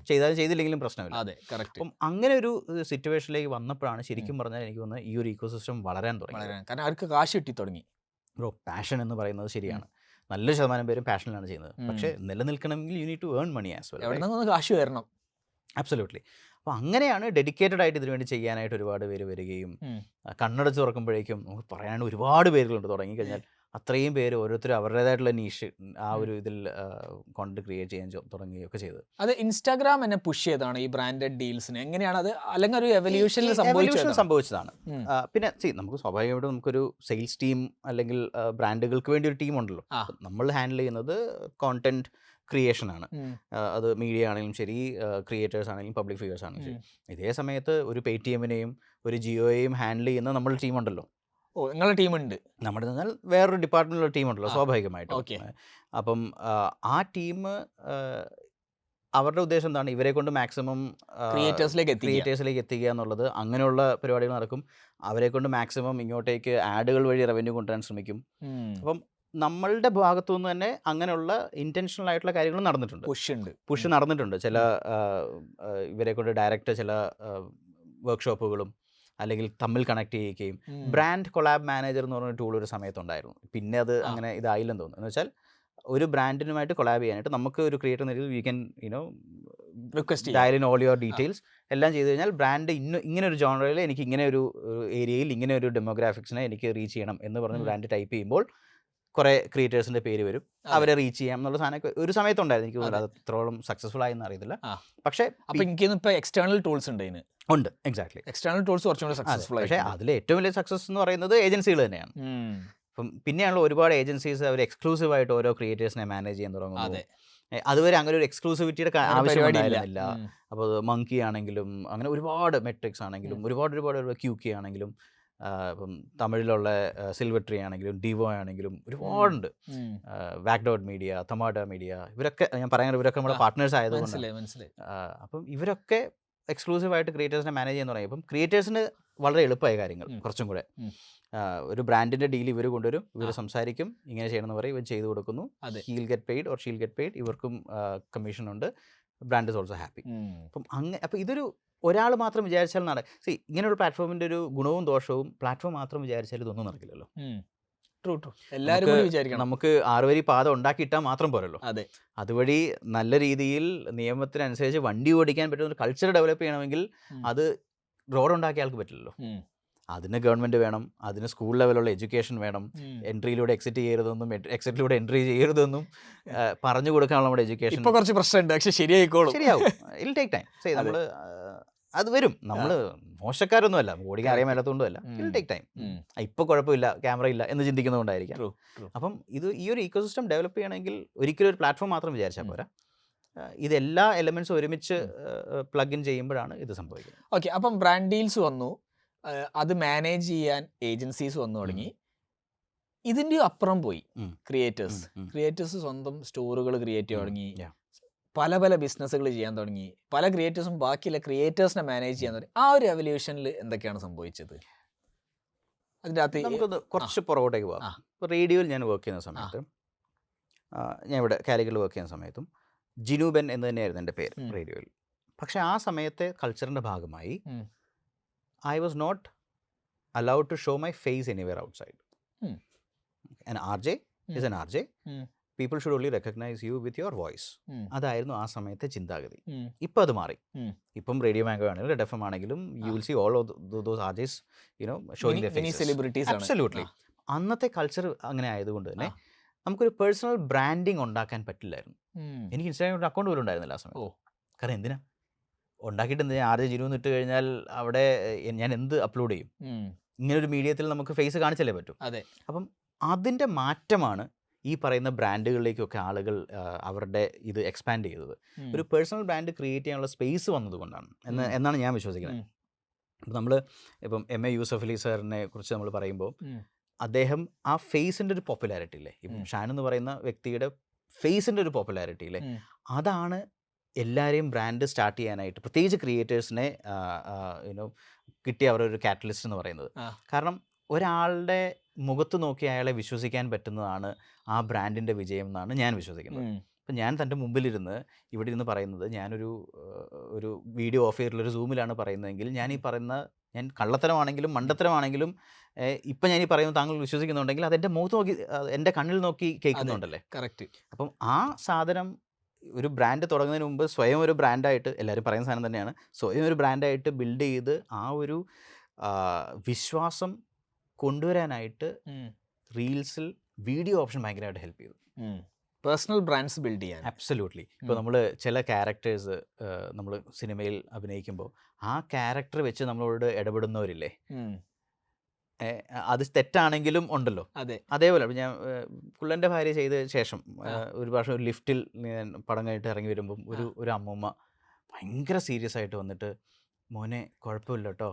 Speaker 1: ചെയ്തില്ലെങ്കിലും പ്രശ്നമില്ല. അപ്പം അങ്ങനെ ഒരു സിറ്റുവേഷനിലേക്ക് വന്നപ്പോഴാണ് ശരിക്കും പറഞ്ഞാൽ എനിക്ക് തോന്നുന്നത് ഈ ഒരു ഇക്കോസിസ്റ്റം വളരാൻ തുടങ്ങി.
Speaker 2: കാരണം അവർക്ക് കാശ് കിട്ടി തുടങ്ങി.
Speaker 1: ബ്രോ, പാഷൻ എന്ന് പറയുന്നത് ശരിയാണ്, നല്ലൊരു ശതമാനം പേരും പാഷനിലാണ് ചെയ്യുന്നത്. പക്ഷേ നിലനിൽക്കണമെങ്കിൽ you need to earn money as well.
Speaker 2: എവിടെ നിന്ന് കാശ് വരണം.
Speaker 1: അബ്സല്യൂട്ട്ലി. അപ്പോൾ അങ്ങനെയാണ് ഡെഡിക്കേറ്റഡ് ആയിട്ട് ഇതിനുവേണ്ടി ചെയ്യാനായിട്ട് ഒരുപാട് പേര് വരികയും കണ്ണടച്ച് തുറക്കുമ്പോഴേക്കും നമുക്ക് പറയാനായിട്ട് ഒരുപാട് പേരുകളുണ്ട്. തുടങ്ങിക്കഴിഞ്ഞാൽ അത്രയും പേര് ഓരോരുത്തരും അവരുടേതായിട്ടുള്ള നീഷ് ആ ഒരു ഇതിൽ കോണ്ടന്റ് ക്രിയേറ്റ് ചെയ്യാൻ തുടങ്ങുകയൊക്കെ ചെയ്തത്.
Speaker 2: അത് ഇൻസ്റ്റാഗ്രാം എന്നെ പുഷ് ചെയ്തതാണ് ഈ ബ്രാൻഡഡ് ഡീൽസിന്. എങ്ങനെയാണ് അത്, അല്ലെങ്കിൽ ഒരു എവല്യൂഷൻ
Speaker 1: സംഭവിച്ചതാണ്. പിന്നെ നമുക്ക് സ്വാഭാവികമായിട്ടും നമുക്കൊരു സെയിൽസ് ടീം അല്ലെങ്കിൽ ബ്രാൻഡുകൾക്ക് വേണ്ടി ഒരു ടീം ഉണ്ടല്ലോ. നമ്മൾ ഹാൻഡിൽ ചെയ്യുന്നത് കോണ്ടന്റ് ക്രിയേഷൻ ആണ്. അത് മീഡിയ ആണെങ്കിലും ശരി, ക്രിയേറ്റേഴ്സ് ആണെങ്കിലും പബ്ലിക് ഫിഗേഴ്സ് ആണെങ്കിലും ശരി. ഇതേ സമയത്ത് ഒരു പേടിഎമ്മിനെയും ഒരു ജിയോയെയും ഹാൻഡിൽ ചെയ്യുന്ന നമ്മുടെ ടീമുണ്ടല്ലോ.
Speaker 2: നിങ്ങളുടെ ടീമുണ്ട്.
Speaker 1: നമ്മുടെ എന്നാൽ വേറൊരു ഡിപ്പാർട്ട്മെന്റിലുള്ള ടീമുണ്ടല്ലോ സ്വാഭാവികമായിട്ടും. അപ്പം ആ ടീം അവരുടെ ഉദ്ദേശം എന്താണ്, ഇവരെ കൊണ്ട് മാക്സിമം ക്രിയേറ്റേഴ്സിലേക്ക് എത്തിക്കുക എന്നുള്ളത്. അങ്ങനെയുള്ള പരിപാടികൾ നടക്കും. അവരെ കൊണ്ട് മാക്സിമം ഇങ്ങോട്ടേക്ക് ആഡുകൾ വഴി റവന്യൂ കൊണ്ടുവരാൻ ശ്രമിക്കും. അപ്പം നമ്മളുടെ ഭാഗത്തു നിന്ന് തന്നെ അങ്ങനെയുള്ള ഇൻറ്റൻഷണൽ ആയിട്ടുള്ള കാര്യങ്ങൾ നടന്നിട്ടുണ്ട്, പുഷ് നടന്നിട്ടുണ്ട്. ചില ഇവരെ കൊണ്ട് ഡയറക്റ്റ് ചില വർക്ക്ഷോപ്പുകളും അല്ലെങ്കിൽ തമ്മിൽ കണക്ട് ചെയ്യുകയും. ബ്രാൻഡ് കൊളാബ് മാനേജർ എന്ന് പറഞ്ഞ ടൂൾ ഒരു സമയത്തുണ്ടായിരുന്നു. പിന്നെ അത് അങ്ങനെ ഇതായില്ലെന്ന് തോന്നുന്നു. എന്ന് വെച്ചാൽ ഒരു ബ്രാൻഡിനുമായിട്ട് കൊളാബ് ചെയ്യാനായിട്ട് നമുക്ക് ഒരു ക്രിയേറ്റർ നിലയിൽ we can dial in all your details എല്ലാം ചെയ്ത് കഴിഞ്ഞാൽ ബ്രാൻഡ് ഇങ്ങനെ ഒരു ജോണറിൽ എനിക്ക് ഇങ്ങനെ ഒരു ഏരിയയിൽ ഇങ്ങനെ ഒരു ഡെമോഗ്രാഫിക്സിനെ എനിക്ക് റീച്ച് ചെയ്യണം എന്ന് പറഞ്ഞ് ബ്രാൻഡ് ടൈപ്പ് ചെയ്യുമ്പോൾ കുറേ ക്രിയേറ്റേഴ്സിൻ്റെ പേര് വരും, അവരെ റീച്ച് ചെയ്യാം എന്നുള്ള സാധനമൊക്കെ ഒരു സമയത്തുണ്ടായിരുന്നു. എനിക്ക് തോന്നുന്നത് അത് അത്രത്തോളം സക്സസ്ഫുൾ ആയെന്ന് അറിയത്തില്ല. പക്ഷേ
Speaker 2: എക്സ്റ്റേണൽ ടൂൾസ്
Speaker 1: ഉണ്ട്. എക്സാക്ട്ലി,
Speaker 2: എക്സ്റ്റേണൽ ടൂൾസ് കുറച്ചുകൂടി സക്സസ്ഫുൾ.
Speaker 1: പക്ഷേ അതിൽ ഏറ്റവും വലിയ സക്സസ് എന്ന് പറയുന്നത് ഏജൻസികൾ തന്നെയാണ്. അപ്പം പിന്നെയാണല്ലോ ഒരുപാട് ഏജൻസീസ് അവർ എക്സ്ക്ലൂസീവായിട്ട് ഓരോ ക്രിയേറ്റേഴ്സിനെ മാനേജ് ചെയ്യാൻ തുടങ്ങുന്നു. അതുവരെ അങ്ങനെ ഒരു എക്സ്ക്ലൂസിവിറ്റിയുടെ ആവശ്യമുണ്ടായിരുന്നില്ല. അപ്പോൾ മങ്കി ആണെങ്കിലും അങ്ങനെ ഒരുപാട് മെട്രിക്സ് ആണെങ്കിലും ഒരുപാട് ക്യൂക്കി ആണെങ്കിലും ഇപ്പം തമിഴിലുള്ള സിൽവർ ട്രീ ആണെങ്കിലും ഡിവോ ആണെങ്കിലും ഒരുപാടുണ്ട്. വാക്ഡോട്ട് മീഡിയ, തമാഡ മീഡിയ, ഇവരൊക്കെ ഞാൻ പറയാൻ ഇവരൊക്കെ നമ്മുടെ പാർട്ട്നേഴ്സ് ആയതുകൊണ്ട്. അപ്പം ഇവരൊക്കെ എക്സ്ക്ലൂസീവായിട്ട് ക്രിയേറ്റേഴ്സിനെ മാനേജ് ചെയ്യാൻ തുടങ്ങി. അപ്പം ക്രിയേറ്റേഴ്സിന് വളരെ എളുപ്പമായ കാര്യങ്ങൾ കുറച്ചും കൂടെ. ഒരു ബ്രാൻഡിൻ്റെ ഡീൽ ഇവർ കൊണ്ടുവരും, ഇവർ സംസാരിക്കും, ഇങ്ങനെ ചെയ്യണമെന്ന് പറയും, ഇവർ ചെയ്തു കൊടുക്കുന്നു. He'll get paid or she'll get paid, ഇവർക്കും കമ്മീഷൻ ഉണ്ട്, ബ്രാൻഡ് ഇസ് ഓൾസോ ഹാപ്പി. അപ്പം ഇതൊരു ഒരാൾ മാത്രം വിചാരിച്ചാൽ ഇങ്ങനെയൊരു പ്ലാറ്റ്ഫോമിൻ്റെ ഒരു ഗുണവും ദോഷവും പ്ലാറ്റ്ഫോം മാത്രം വിചാരിച്ചാൽ ഇതൊന്നും നടക്കില്ലല്ലോ.
Speaker 2: ട്രൂ എല്ലാവരും കൂടി വിചാരിക്കണം.
Speaker 1: നമുക്ക് 6 വരി പാത ഉണ്ടാക്കിയിട്ടാൽ മാത്രം പോരല്ലോ.
Speaker 2: അതെ,
Speaker 1: അതുവഴി നല്ല രീതിയിൽ നിയമത്തിനനുസരിച്ച് വണ്ടി ഓടിക്കാൻ പറ്റുന്ന ഒരു കൾച്ചർ ഡെവലപ്പ് ചെയ്യണമെങ്കിൽ അത് റോഡ് ഉണ്ടാക്കിയ ആൾക്ക് പറ്റില്ലല്ലോ. അതിന് ഗവൺമെൻറ് വേണം, അതിന് സ്കൂൾ ലെവലുള്ള എഡ്യൂക്കേഷൻ വേണം, എൻട്രിയിലൂടെ എക്സിറ്റ് ചെയ്യരുതെന്നും എക്സിറ്റിലൂടെ എൻട്രി ചെയ്യരുതെന്നും പറഞ്ഞു കൊടുക്കാനുള്ള നമ്മുടെ എഡ്യൂക്കേഷൻ.
Speaker 2: ഇപ്പൊ കുറച്ച് പ്രശ്നമുണ്ട്, പക്ഷെ ശരിയായിക്കോളും.
Speaker 1: ശരിയാവും, ഇൽ ടേക്ക് ടൈം. നമ്മൾ അത് വരും. നമ്മൾ മോശക്കാരൊന്നുമല്ല, ഓടിക്കാൻ അറിയാൻ മേലാത്തതുകൊണ്ടുമല്ല, ഇൽ ടേക്ക് ടൈം. ഇപ്പോൾ കുഴപ്പമില്ല, ക്യാമറ ഇല്ല എന്ന് ചിന്തിക്കുന്നതുകൊണ്ടായിരിക്കാം. അപ്പം ഇത് ഈ ഒരു ഇക്കോസിസ്റ്റം ഡെവലപ്പ് ചെയ്യണമെങ്കിൽ ഒരിക്കലും ഒരു പ്ലാറ്റ്ഫോം മാത്രം വിചാരിച്ചാൽ പോരാ, ഇതെല്ലാ എലമെന്റ്സും ഒരുമിച്ച് പ്ലഗ് ഇൻ ചെയ്യുമ്പോഴാണ് ഇത് സംഭവിക്കുന്നത്.
Speaker 2: ഓക്കെ, അപ്പം ബ്രാൻഡ് ഡീൽസ് വന്നു, അത് മാനേജ് ചെയ്യാൻ ഏജൻസീസ് വന്നു തുടങ്ങി. ഇതിൻ്റെ അപ്പുറം പോയി ക്രിയേറ്റേഴ്സ് സ്വന്തം സ്റ്റോറുകൾ ക്രിയേറ്റ് ചെയ്യാൻ തുടങ്ങി, പല പല ബിസിനസ്സുകൾ ചെയ്യാൻ തുടങ്ങി, പല ക്രിയേറ്റേഴ്സും ബാക്കിയുള്ള ക്രിയേറ്റേഴ്സിനെ മാനേജ് ചെയ്യാൻ തുടങ്ങി. ആ ഒരു എവല്യൂഷനിൽ എന്തൊക്കെയാണ് സംഭവിച്ചത്? അതിൻ്റെ അകത്ത്
Speaker 1: നമുക്കൊന്ന് കുറച്ച് പുറകോട്ടേക്ക് പോകാം. ഇപ്പോൾ റേഡിയോയിൽ ഞാൻ വർക്ക് ചെയ്യുന്ന സമയത്ത്, ഞാൻ ഇവിടെ കാലിക്കറ്റിൽ വർക്ക് ചെയ്യുന്ന സമയത്തും ജിനുബൻ എന്ന് തന്നെയായിരുന്നു എൻ്റെ പേര് റേഡിയോയിൽ. പക്ഷേ ആ സമയത്തെ കൾച്ചറിൻ്റെ ഭാഗമായി I was not allowed to show my face anywhere outside. An RJ is an RJ. People should only recognize you with your voice. അതായിരുന്നു ആ സമയത്തെ ചിന്താഗതി. ഇപ്പം അത് മാറി. ഇപ്പം റേഡിയോ മാംഗോ ആണെങ്കിലും റെഡ് എഫ് എം ആണെങ്കിലും you will see all of those RJs, you know, showing their faces.
Speaker 2: Celebrities ആണ്.
Speaker 1: Absolutely. അന്നത്തെ കൾച്ചർ അങ്ങനെ ആയതുകൊണ്ട് തന്നെ നമുക്കൊരു പേഴ്സണൽ ബ്രാൻഡിങ് ഉണ്ടാക്കാൻ പറ്റില്ലായിരുന്നു. എനിക്ക് ഇൻസ്റ്റാഗ്രാമിൽ അക്കൗണ്ട് പോലും ഉണ്ടായിരുന്നില്ല ആ സമയത്ത്. കാരണം എന്തിനാ ഉണ്ടാക്കിയിട്ട് എന്ത്, ഞാൻ RJ ജിനു ഇട്ട് കഴിഞ്ഞാൽ അവിടെ ഞാൻ എന്ത് അപ്ലോഡ് ചെയ്യും? ഇങ്ങനൊരു മീഡിയത്തിൽ നമുക്ക് ഫേസ് കാണിച്ചല്ലേ പറ്റും.
Speaker 2: അതെ.
Speaker 1: അപ്പം അതിൻ്റെ മാറ്റമാണ് ഈ പറയുന്ന ബ്രാൻഡുകളിലേക്കൊക്കെ ആളുകൾ അവരുടെ ഇത് എക്സ്പാൻഡ് ചെയ്തത്. ഒരു പേഴ്സണൽ ബ്രാൻഡ് ക്രിയേറ്റ് ചെയ്യാനുള്ള സ്പേസ് വന്നതുകൊണ്ടാണ് എന്നാണ് ഞാൻ വിശ്വസിക്കുന്നത്. അപ്പം നമ്മൾ ഇപ്പം MA യൂസഫ് അലി സാറിനെ കുറിച്ച് നമ്മൾ പറയുമ്പോൾ അദ്ദേഹം ആ ഫേസിൻ്റെ ഒരു പോപ്പുലാരിറ്റി ഇല്ലേ, ഇപ്പം ഷാൻ എന്ന് പറയുന്ന വ്യക്തിയുടെ ഫേസിൻ്റെ ഒരു പോപ്പുലാരിറ്റി ഇല്ലേ, അതാണ് എല്ലാവരെയും ബ്രാൻഡ് സ്റ്റാർട്ട് ചെയ്യാനായിട്ട്, പ്രത്യേകിച്ച് ക്രിയേറ്റേഴ്സിനെ യുനോ കിട്ടിയ അവരുടെ ഒരു കാറ്റലിസ്റ്റ് എന്ന് പറയുന്നത്. കാരണം ഒരാളുടെ മുഖത്ത് നോക്കി അയാളെ വിശ്വസിക്കാൻ പറ്റുന്നതാണ് ആ ബ്രാൻഡിൻ്റെ വിജയം എന്നാണ് ഞാൻ വിശ്വസിക്കുന്നത്. അപ്പം ഞാൻ തൻ്റെ മുമ്പിലിരുന്ന് ഇവിടെ ഇരുന്ന് പറയുന്നത്, ഒരു വീഡിയോ ഓഫ് ചെയ്തിട്ടുള്ളൊരു സൂമിലാണ് പറയുന്നതെങ്കിൽ ഞാൻ ഈ പറയുന്ന, ഞാൻ കള്ളത്തരമാണെങ്കിലും മണ്ടത്തരമാണെങ്കിലും ഇപ്പം ഞാൻ ഈ പറയുന്നത് താങ്കൾ വിശ്വസിക്കുന്നുണ്ടെങ്കിൽ അതെൻ്റെ മുഖത്ത് നോക്കി, എൻ്റെ കണ്ണിൽ നോക്കി കേൾക്കുന്നുണ്ടല്ലേ.
Speaker 2: കറക്റ്റ്.
Speaker 1: അപ്പം ആ സാധനം ഒരു ബ്രാൻഡ് തുടങ്ങുന്നതിന് മുമ്പ് സ്വയം ഒരു ബ്രാൻഡായിട്ട്, എല്ലാവരും പറയുന്ന സാധനം തന്നെയാണ്, സ്വയം ഒരു ബ്രാൻഡായിട്ട് ബിൽഡ് ചെയ്ത് ആ ഒരു വിശ്വാസം കൊണ്ടുവരാനായിട്ട് റീൽസിൽ വീഡിയോ ഓപ്ഷൻ ഭയങ്കരമായിട്ട് ഹെൽപ്പ് ചെയ്തു.
Speaker 2: പേഴ്സണൽ ബ്രാൻഡ്സ് ബിൽഡ് ചെയ്യാൻ.
Speaker 1: അബ്സല്യൂട്ട്ലി. ഇപ്പോൾ നമ്മൾ ചില ക്യാരക്ടേഴ്സ് നമ്മൾ സിനിമയിൽ അഭിനയിക്കുമ്പോൾ ആ ക്യാരക്ടർ വെച്ച് നമ്മളോട് ഇടപെടുന്നവരില്ലേ, അത് തെറ്റാണെങ്കിലും ഉണ്ടല്ലോ. അതേപോലെ ഞാൻ കുള്ളൻ്റെ ഭാര്യ ചെയ്ത ശേഷം ഒരു പ്രാവശ്യം ഒരു ലിഫ്റ്റിൽ പടം കഴിഞ്ഞിട്ട് ഇറങ്ങി വരുമ്പം ഒരു അമ്മൂമ്മ ഭയങ്കര സീരിയസ് ആയിട്ട് വന്നിട്ട്, മോനെ കുഴപ്പമില്ല കേട്ടോ.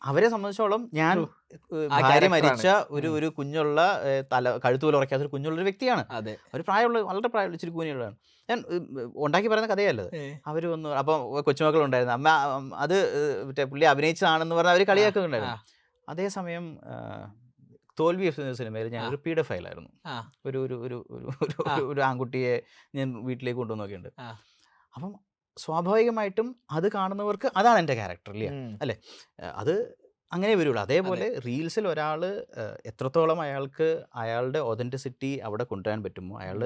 Speaker 1: അവരെ സംബന്ധിച്ചോളം ഞാൻ ഭാര്യ മരിച്ച ഒരു കുഞ്ഞുള്ള കഴുത്ത് പോലും ഉറക്കാത്തൊരു കുഞ്ഞുള്ളൊരു വ്യക്തിയാണ്. ഒരു പ്രായമുള്ള, വളരെ പ്രായമുള്ള ഇച്ചിരി കൂനിയുള്ളതാണ്. ഞാൻ ഉണ്ടാക്കി പറയുന്ന കഥയല്ലത്. അവർ വന്നു, അപ്പം കൊച്ചുമക്കളുണ്ടായിരുന്നു, അമ്മ അത് മറ്റേ പുള്ളി അഭിനയിച്ചതാണെന്ന് പറഞ്ഞാൽ അവർ കളിയാക്കുന്നുണ്ടായിരുന്നു. അതേസമയം തോൽവി എന്ന സിനിമയിൽ ഞാൻ ഒരു പീഡഫൈലായിരുന്നു. ഒരു ആൺകുട്ടിയെ ഞാൻ വീട്ടിലേക്ക് കൊണ്ടുവന്നൊക്കെയുണ്ട്. അപ്പം സ്വാഭാവികമായിട്ടും അത് കാണുന്നവർക്ക് അതാണ് എൻ്റെ ക്യാരക്ടർ അല്ലേ, അത് അങ്ങനെ വരുള്ളൂ. അതേപോലെ റീൽസിൽ ഒരാൾ എത്രത്തോളം അയാൾക്ക് അയാളുടെ ഒതൻറ്റിസിറ്റി അവിടെ കൊണ്ടുവരാൻ പറ്റുമോ, അയാൾ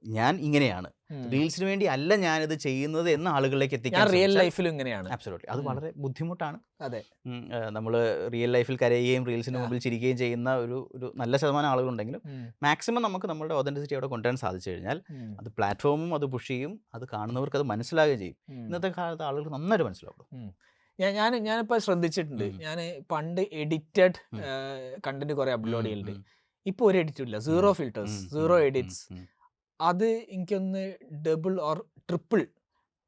Speaker 1: ഞാൻ ഇങ്ങനെയാണ്, റീൽസിന് വേണ്ടി അല്ല ഞാനിത് ചെയ്യുന്നത് എന്ന ആളുകളിലേക്ക് എത്തിക്കാൻ
Speaker 2: റിയൽ ലൈഫിലും ഇങ്ങനെയാണ്.
Speaker 1: അബ്സല്യൂട്ട്ലി. അത് വളരെ ബുദ്ധിമുട്ടാണ്.
Speaker 2: അതെ,
Speaker 1: നമ്മൾ റിയൽ ലൈഫിൽ കരയുകയും റീൽസിന് മുമ്പിൽ ചിരിക്കുകയും ചെയ്യുന്ന ഒരു നല്ല ശതമാനം ആളുകളുണ്ടെങ്കിലും മാക്സിമം നമുക്ക് നമ്മുടെ ഒതൻറ്റിസിറ്റി അവിടെ കൊണ്ടുവരാൻ സാധിച്ചു കഴിഞ്ഞാൽ അത് പ്ലാറ്റ്ഫോമും അത് പുഷ് ചെയ്യും, അത് കാണുന്നവർക്ക് അത് മനസ്സിലാകുകയും ചെയ്യും. ഇന്നത്തെ കാലത്ത് ആളുകൾ നന്നായിട്ട് മനസ്സിലാവും.
Speaker 2: ഞാനിപ്പോൾ ശ്രദ്ധിച്ചിട്ടുണ്ട്, ഞാൻ പണ്ട് എഡിറ്റഡ് കണ്ടന്റ് കുറെ അപ്ലോഡ് ചെയ്യലുണ്ട്. ഇപ്പോൾ ഒരു എഡിറ്റും ഇല്ല, 0 ഫിൽറ്റേഴ്സ്, 0 എഡിറ്റ്സ്. അത് എനിക്കൊന്ന് double or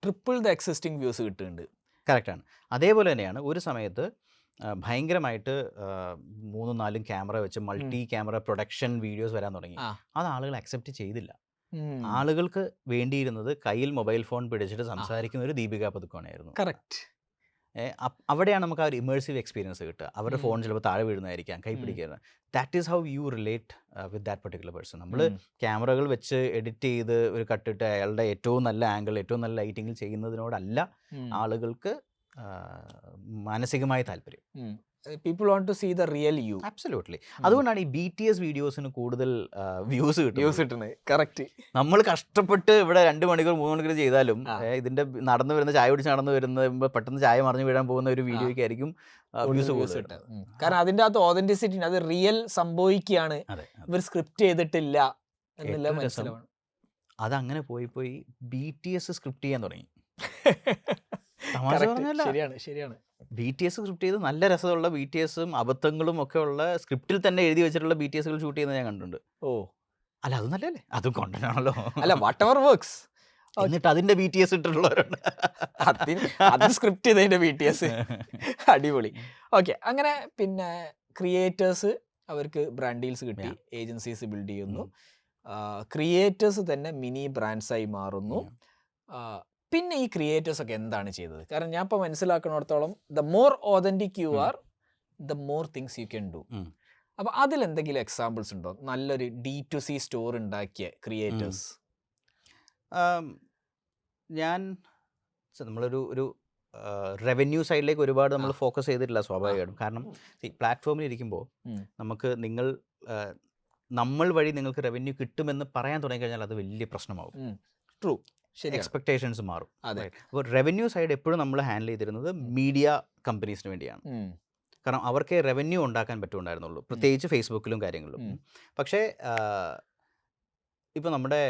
Speaker 2: triple the existing views കിട്ടുന്നുണ്ട്.
Speaker 1: കറക്റ്റാണ്. അതേപോലെ തന്നെയാണ് ഒരു സമയത്ത് ഭയങ്കരമായിട്ട് 3-4 ക്യാമറ വെച്ച് മൾട്ടി ക്യാമറ പ്രൊഡക്ഷൻ വീഡിയോസ് വരാൻ തുടങ്ങി. അത് ആളുകൾ അക്സെപ്റ്റ് ചെയ്തില്ല. ആളുകൾക്ക് വേണ്ടിയിരുന്നത് കയ്യിൽ മൊബൈൽ ഫോൺ പിടിച്ചിട്ട് സംസാരിക്കുന്ന ഒരു ദീപിക പദുക്കോണായിരുന്നു.
Speaker 2: കറക്റ്റ്.
Speaker 1: അവിടെയാണ് നമുക്ക് ആ ഒരു ഇമേഴ്സീവ് എക്സ്പീരിയൻസ് കിട്ടുക. അവരുടെ ഫോൺ ചിലപ്പോൾ താഴെ വീഴുന്നതായിരിക്കാം, കൈ പിടിക്കുന്നത്. That is how you relate with that particular person. നമ്മൾ ക്യാമറകൾ വെച്ച് എഡിറ്റ് ചെയ്ത് ഒരു കട്ടിട്ട് അയാളുടെ ഏറ്റവും നല്ല ആംഗിൾ, ഏറ്റവും നല്ല ലൈറ്റിങ്ങിൽ ചെയ്യുന്നതിനോടല്ല ആളുകൾക്ക് മാനസികമായ താല്പര്യം.
Speaker 2: People want to see the real you.
Speaker 1: Absolutely. അതുകൊണ്ടാണ് ഈ BTS വീഡിയോസിന് കൂടുതൽ വ്യൂസ്
Speaker 2: വ്യൂസ് കിട്ടുന്നത്. കറക്റ്റ്.
Speaker 1: നമ്മൾ കഷ്ടപ്പെട്ട് ഇവിടെ 2 മണിക്കൂർ 3 മണിക്കൂർ ചെയ്താലും ഇതിന്റെ നടന്നു വരുന്ന ചായ കുടിച്ച് നടന്നു വരുന്ന പെട്ടെന്ന് ചായ മറിഞ്ഞു വീഴാൻ പോകുന്ന ഒരു വീഡിയോയ്ക്ക് ആയിരിക്കും വ്യൂസ്
Speaker 2: കിട്ടുക. കാരണം അതിൻ്റെ അകത്ത് ഓതന്റിസിറ്റി, അത് റിയൽ സംഭവിക്കുകയാണ്, ഇവർ സ്ക്രിപ്റ്റ് ചെയ്തിട്ടില്ല എന്നുള്ള മനസ്സിലാവണം.
Speaker 1: അതങ്ങനെ പോയി BTS സ്ക്രിപ്റ്റ് ചെയ്യാൻ തുടങ്ങി.
Speaker 2: ശരിയാണ് ശരിയാണ്.
Speaker 1: BTS സ്ക്രിപ്റ്റ് ചെയ്ത് നല്ല രസമുള്ള BTSും അബദ്ധങ്ങളും ഒക്കെ ഉള്ള സ്ക്രിപ്റ്റിൽ തന്നെ എഴുതി വെച്ചിട്ടുള്ള BTSകൾ ഷൂട്ട് ചെയ്യുന്നത് ഞാൻ കണ്ടിട്ടുണ്ട്.
Speaker 2: ഓ
Speaker 1: അല്ല അത് നല്ലല്ലേ, അതും കോണ്ടന്റ് ആണല്ലോ.
Speaker 2: അല്ല വാട്ട് എവർ വർക്ക്സ്.
Speaker 1: എന്നിട്ട് അതിന്റെ BTS ഇട്ടിട്ടുള്ളവരുണ്ട്,
Speaker 2: അത് സ്ക്രിപ്റ്റ് ചെയ്തതിന്റെ BTS. അടിപൊളി. ഓക്കെ, അങ്ങനെ പിന്നെ ക്രിയേറ്റേഴ്സ് അവർക്ക് ബ്രാൻഡ് ഡീൽസ് കിട്ടി, ഏജൻസീസ് ബിൽഡ് ചെയ്യുന്നു, ക്രിയേറ്റേഴ്സ് തന്നെ മിനി ബ്രാൻഡ്സായി മാറുന്നു. പിന്നെ ഈ ക്രിയേറ്റേഴ്സ് ഒക്കെ എന്താണ് ചെയ്തത്? കാരണം ഞാൻ ഇപ്പോൾ മനസ്സിലാക്കുന്നിടത്തോളം the more authentic you are the more things you can do. അപ്പോൾ അതിലെന്തെങ്കിലും എക്സാമ്പിൾസ് ഉണ്ടോ നല്ലൊരു D2C സ്റ്റോർ ഉണ്ടാക്കിയ ക്രിയേറ്റേഴ്സ്?
Speaker 1: ഞാൻ നമ്മളൊരു റവന്യൂ സൈഡിലേക്ക് ഒരുപാട് നമ്മൾ ഫോക്കസ് ചെയ്തിട്ടില്ല സ്വാഭാവികമായിട്ടും. കാരണം ഈ പ്ലാറ്റ്ഫോമിൽ ഇരിക്കുമ്പോൾ നമുക്ക് നമ്മൾ വഴി നിങ്ങൾക്ക് റവന്യൂ കിട്ടുമെന്ന് പറയാൻ തുടങ്ങിക്കഴിഞ്ഞാൽ അത് വലിയ പ്രശ്നമാവും.
Speaker 2: ട്രൂ.
Speaker 1: എക്സ്പെക്ടേഷൻസ് മാറും. അപ്പോൾ റവന്യൂ സൈഡ് എപ്പോഴും നമ്മൾ ഹാൻഡിൽ ചെയ്തിരുന്നത് മീഡിയ കമ്പനീസിന് വേണ്ടിയാണ്. കാരണം അവർക്ക് റവന്യൂ ഉണ്ടാക്കാൻ പറ്റുന്നുണ്ടായിരുന്നുള്ളൂ, പ്രത്യേകിച്ച് ഫേസ്ബുക്കിലും കാര്യങ്ങളിലും. പക്ഷേ ഇപ്പൊ നമ്മുടെ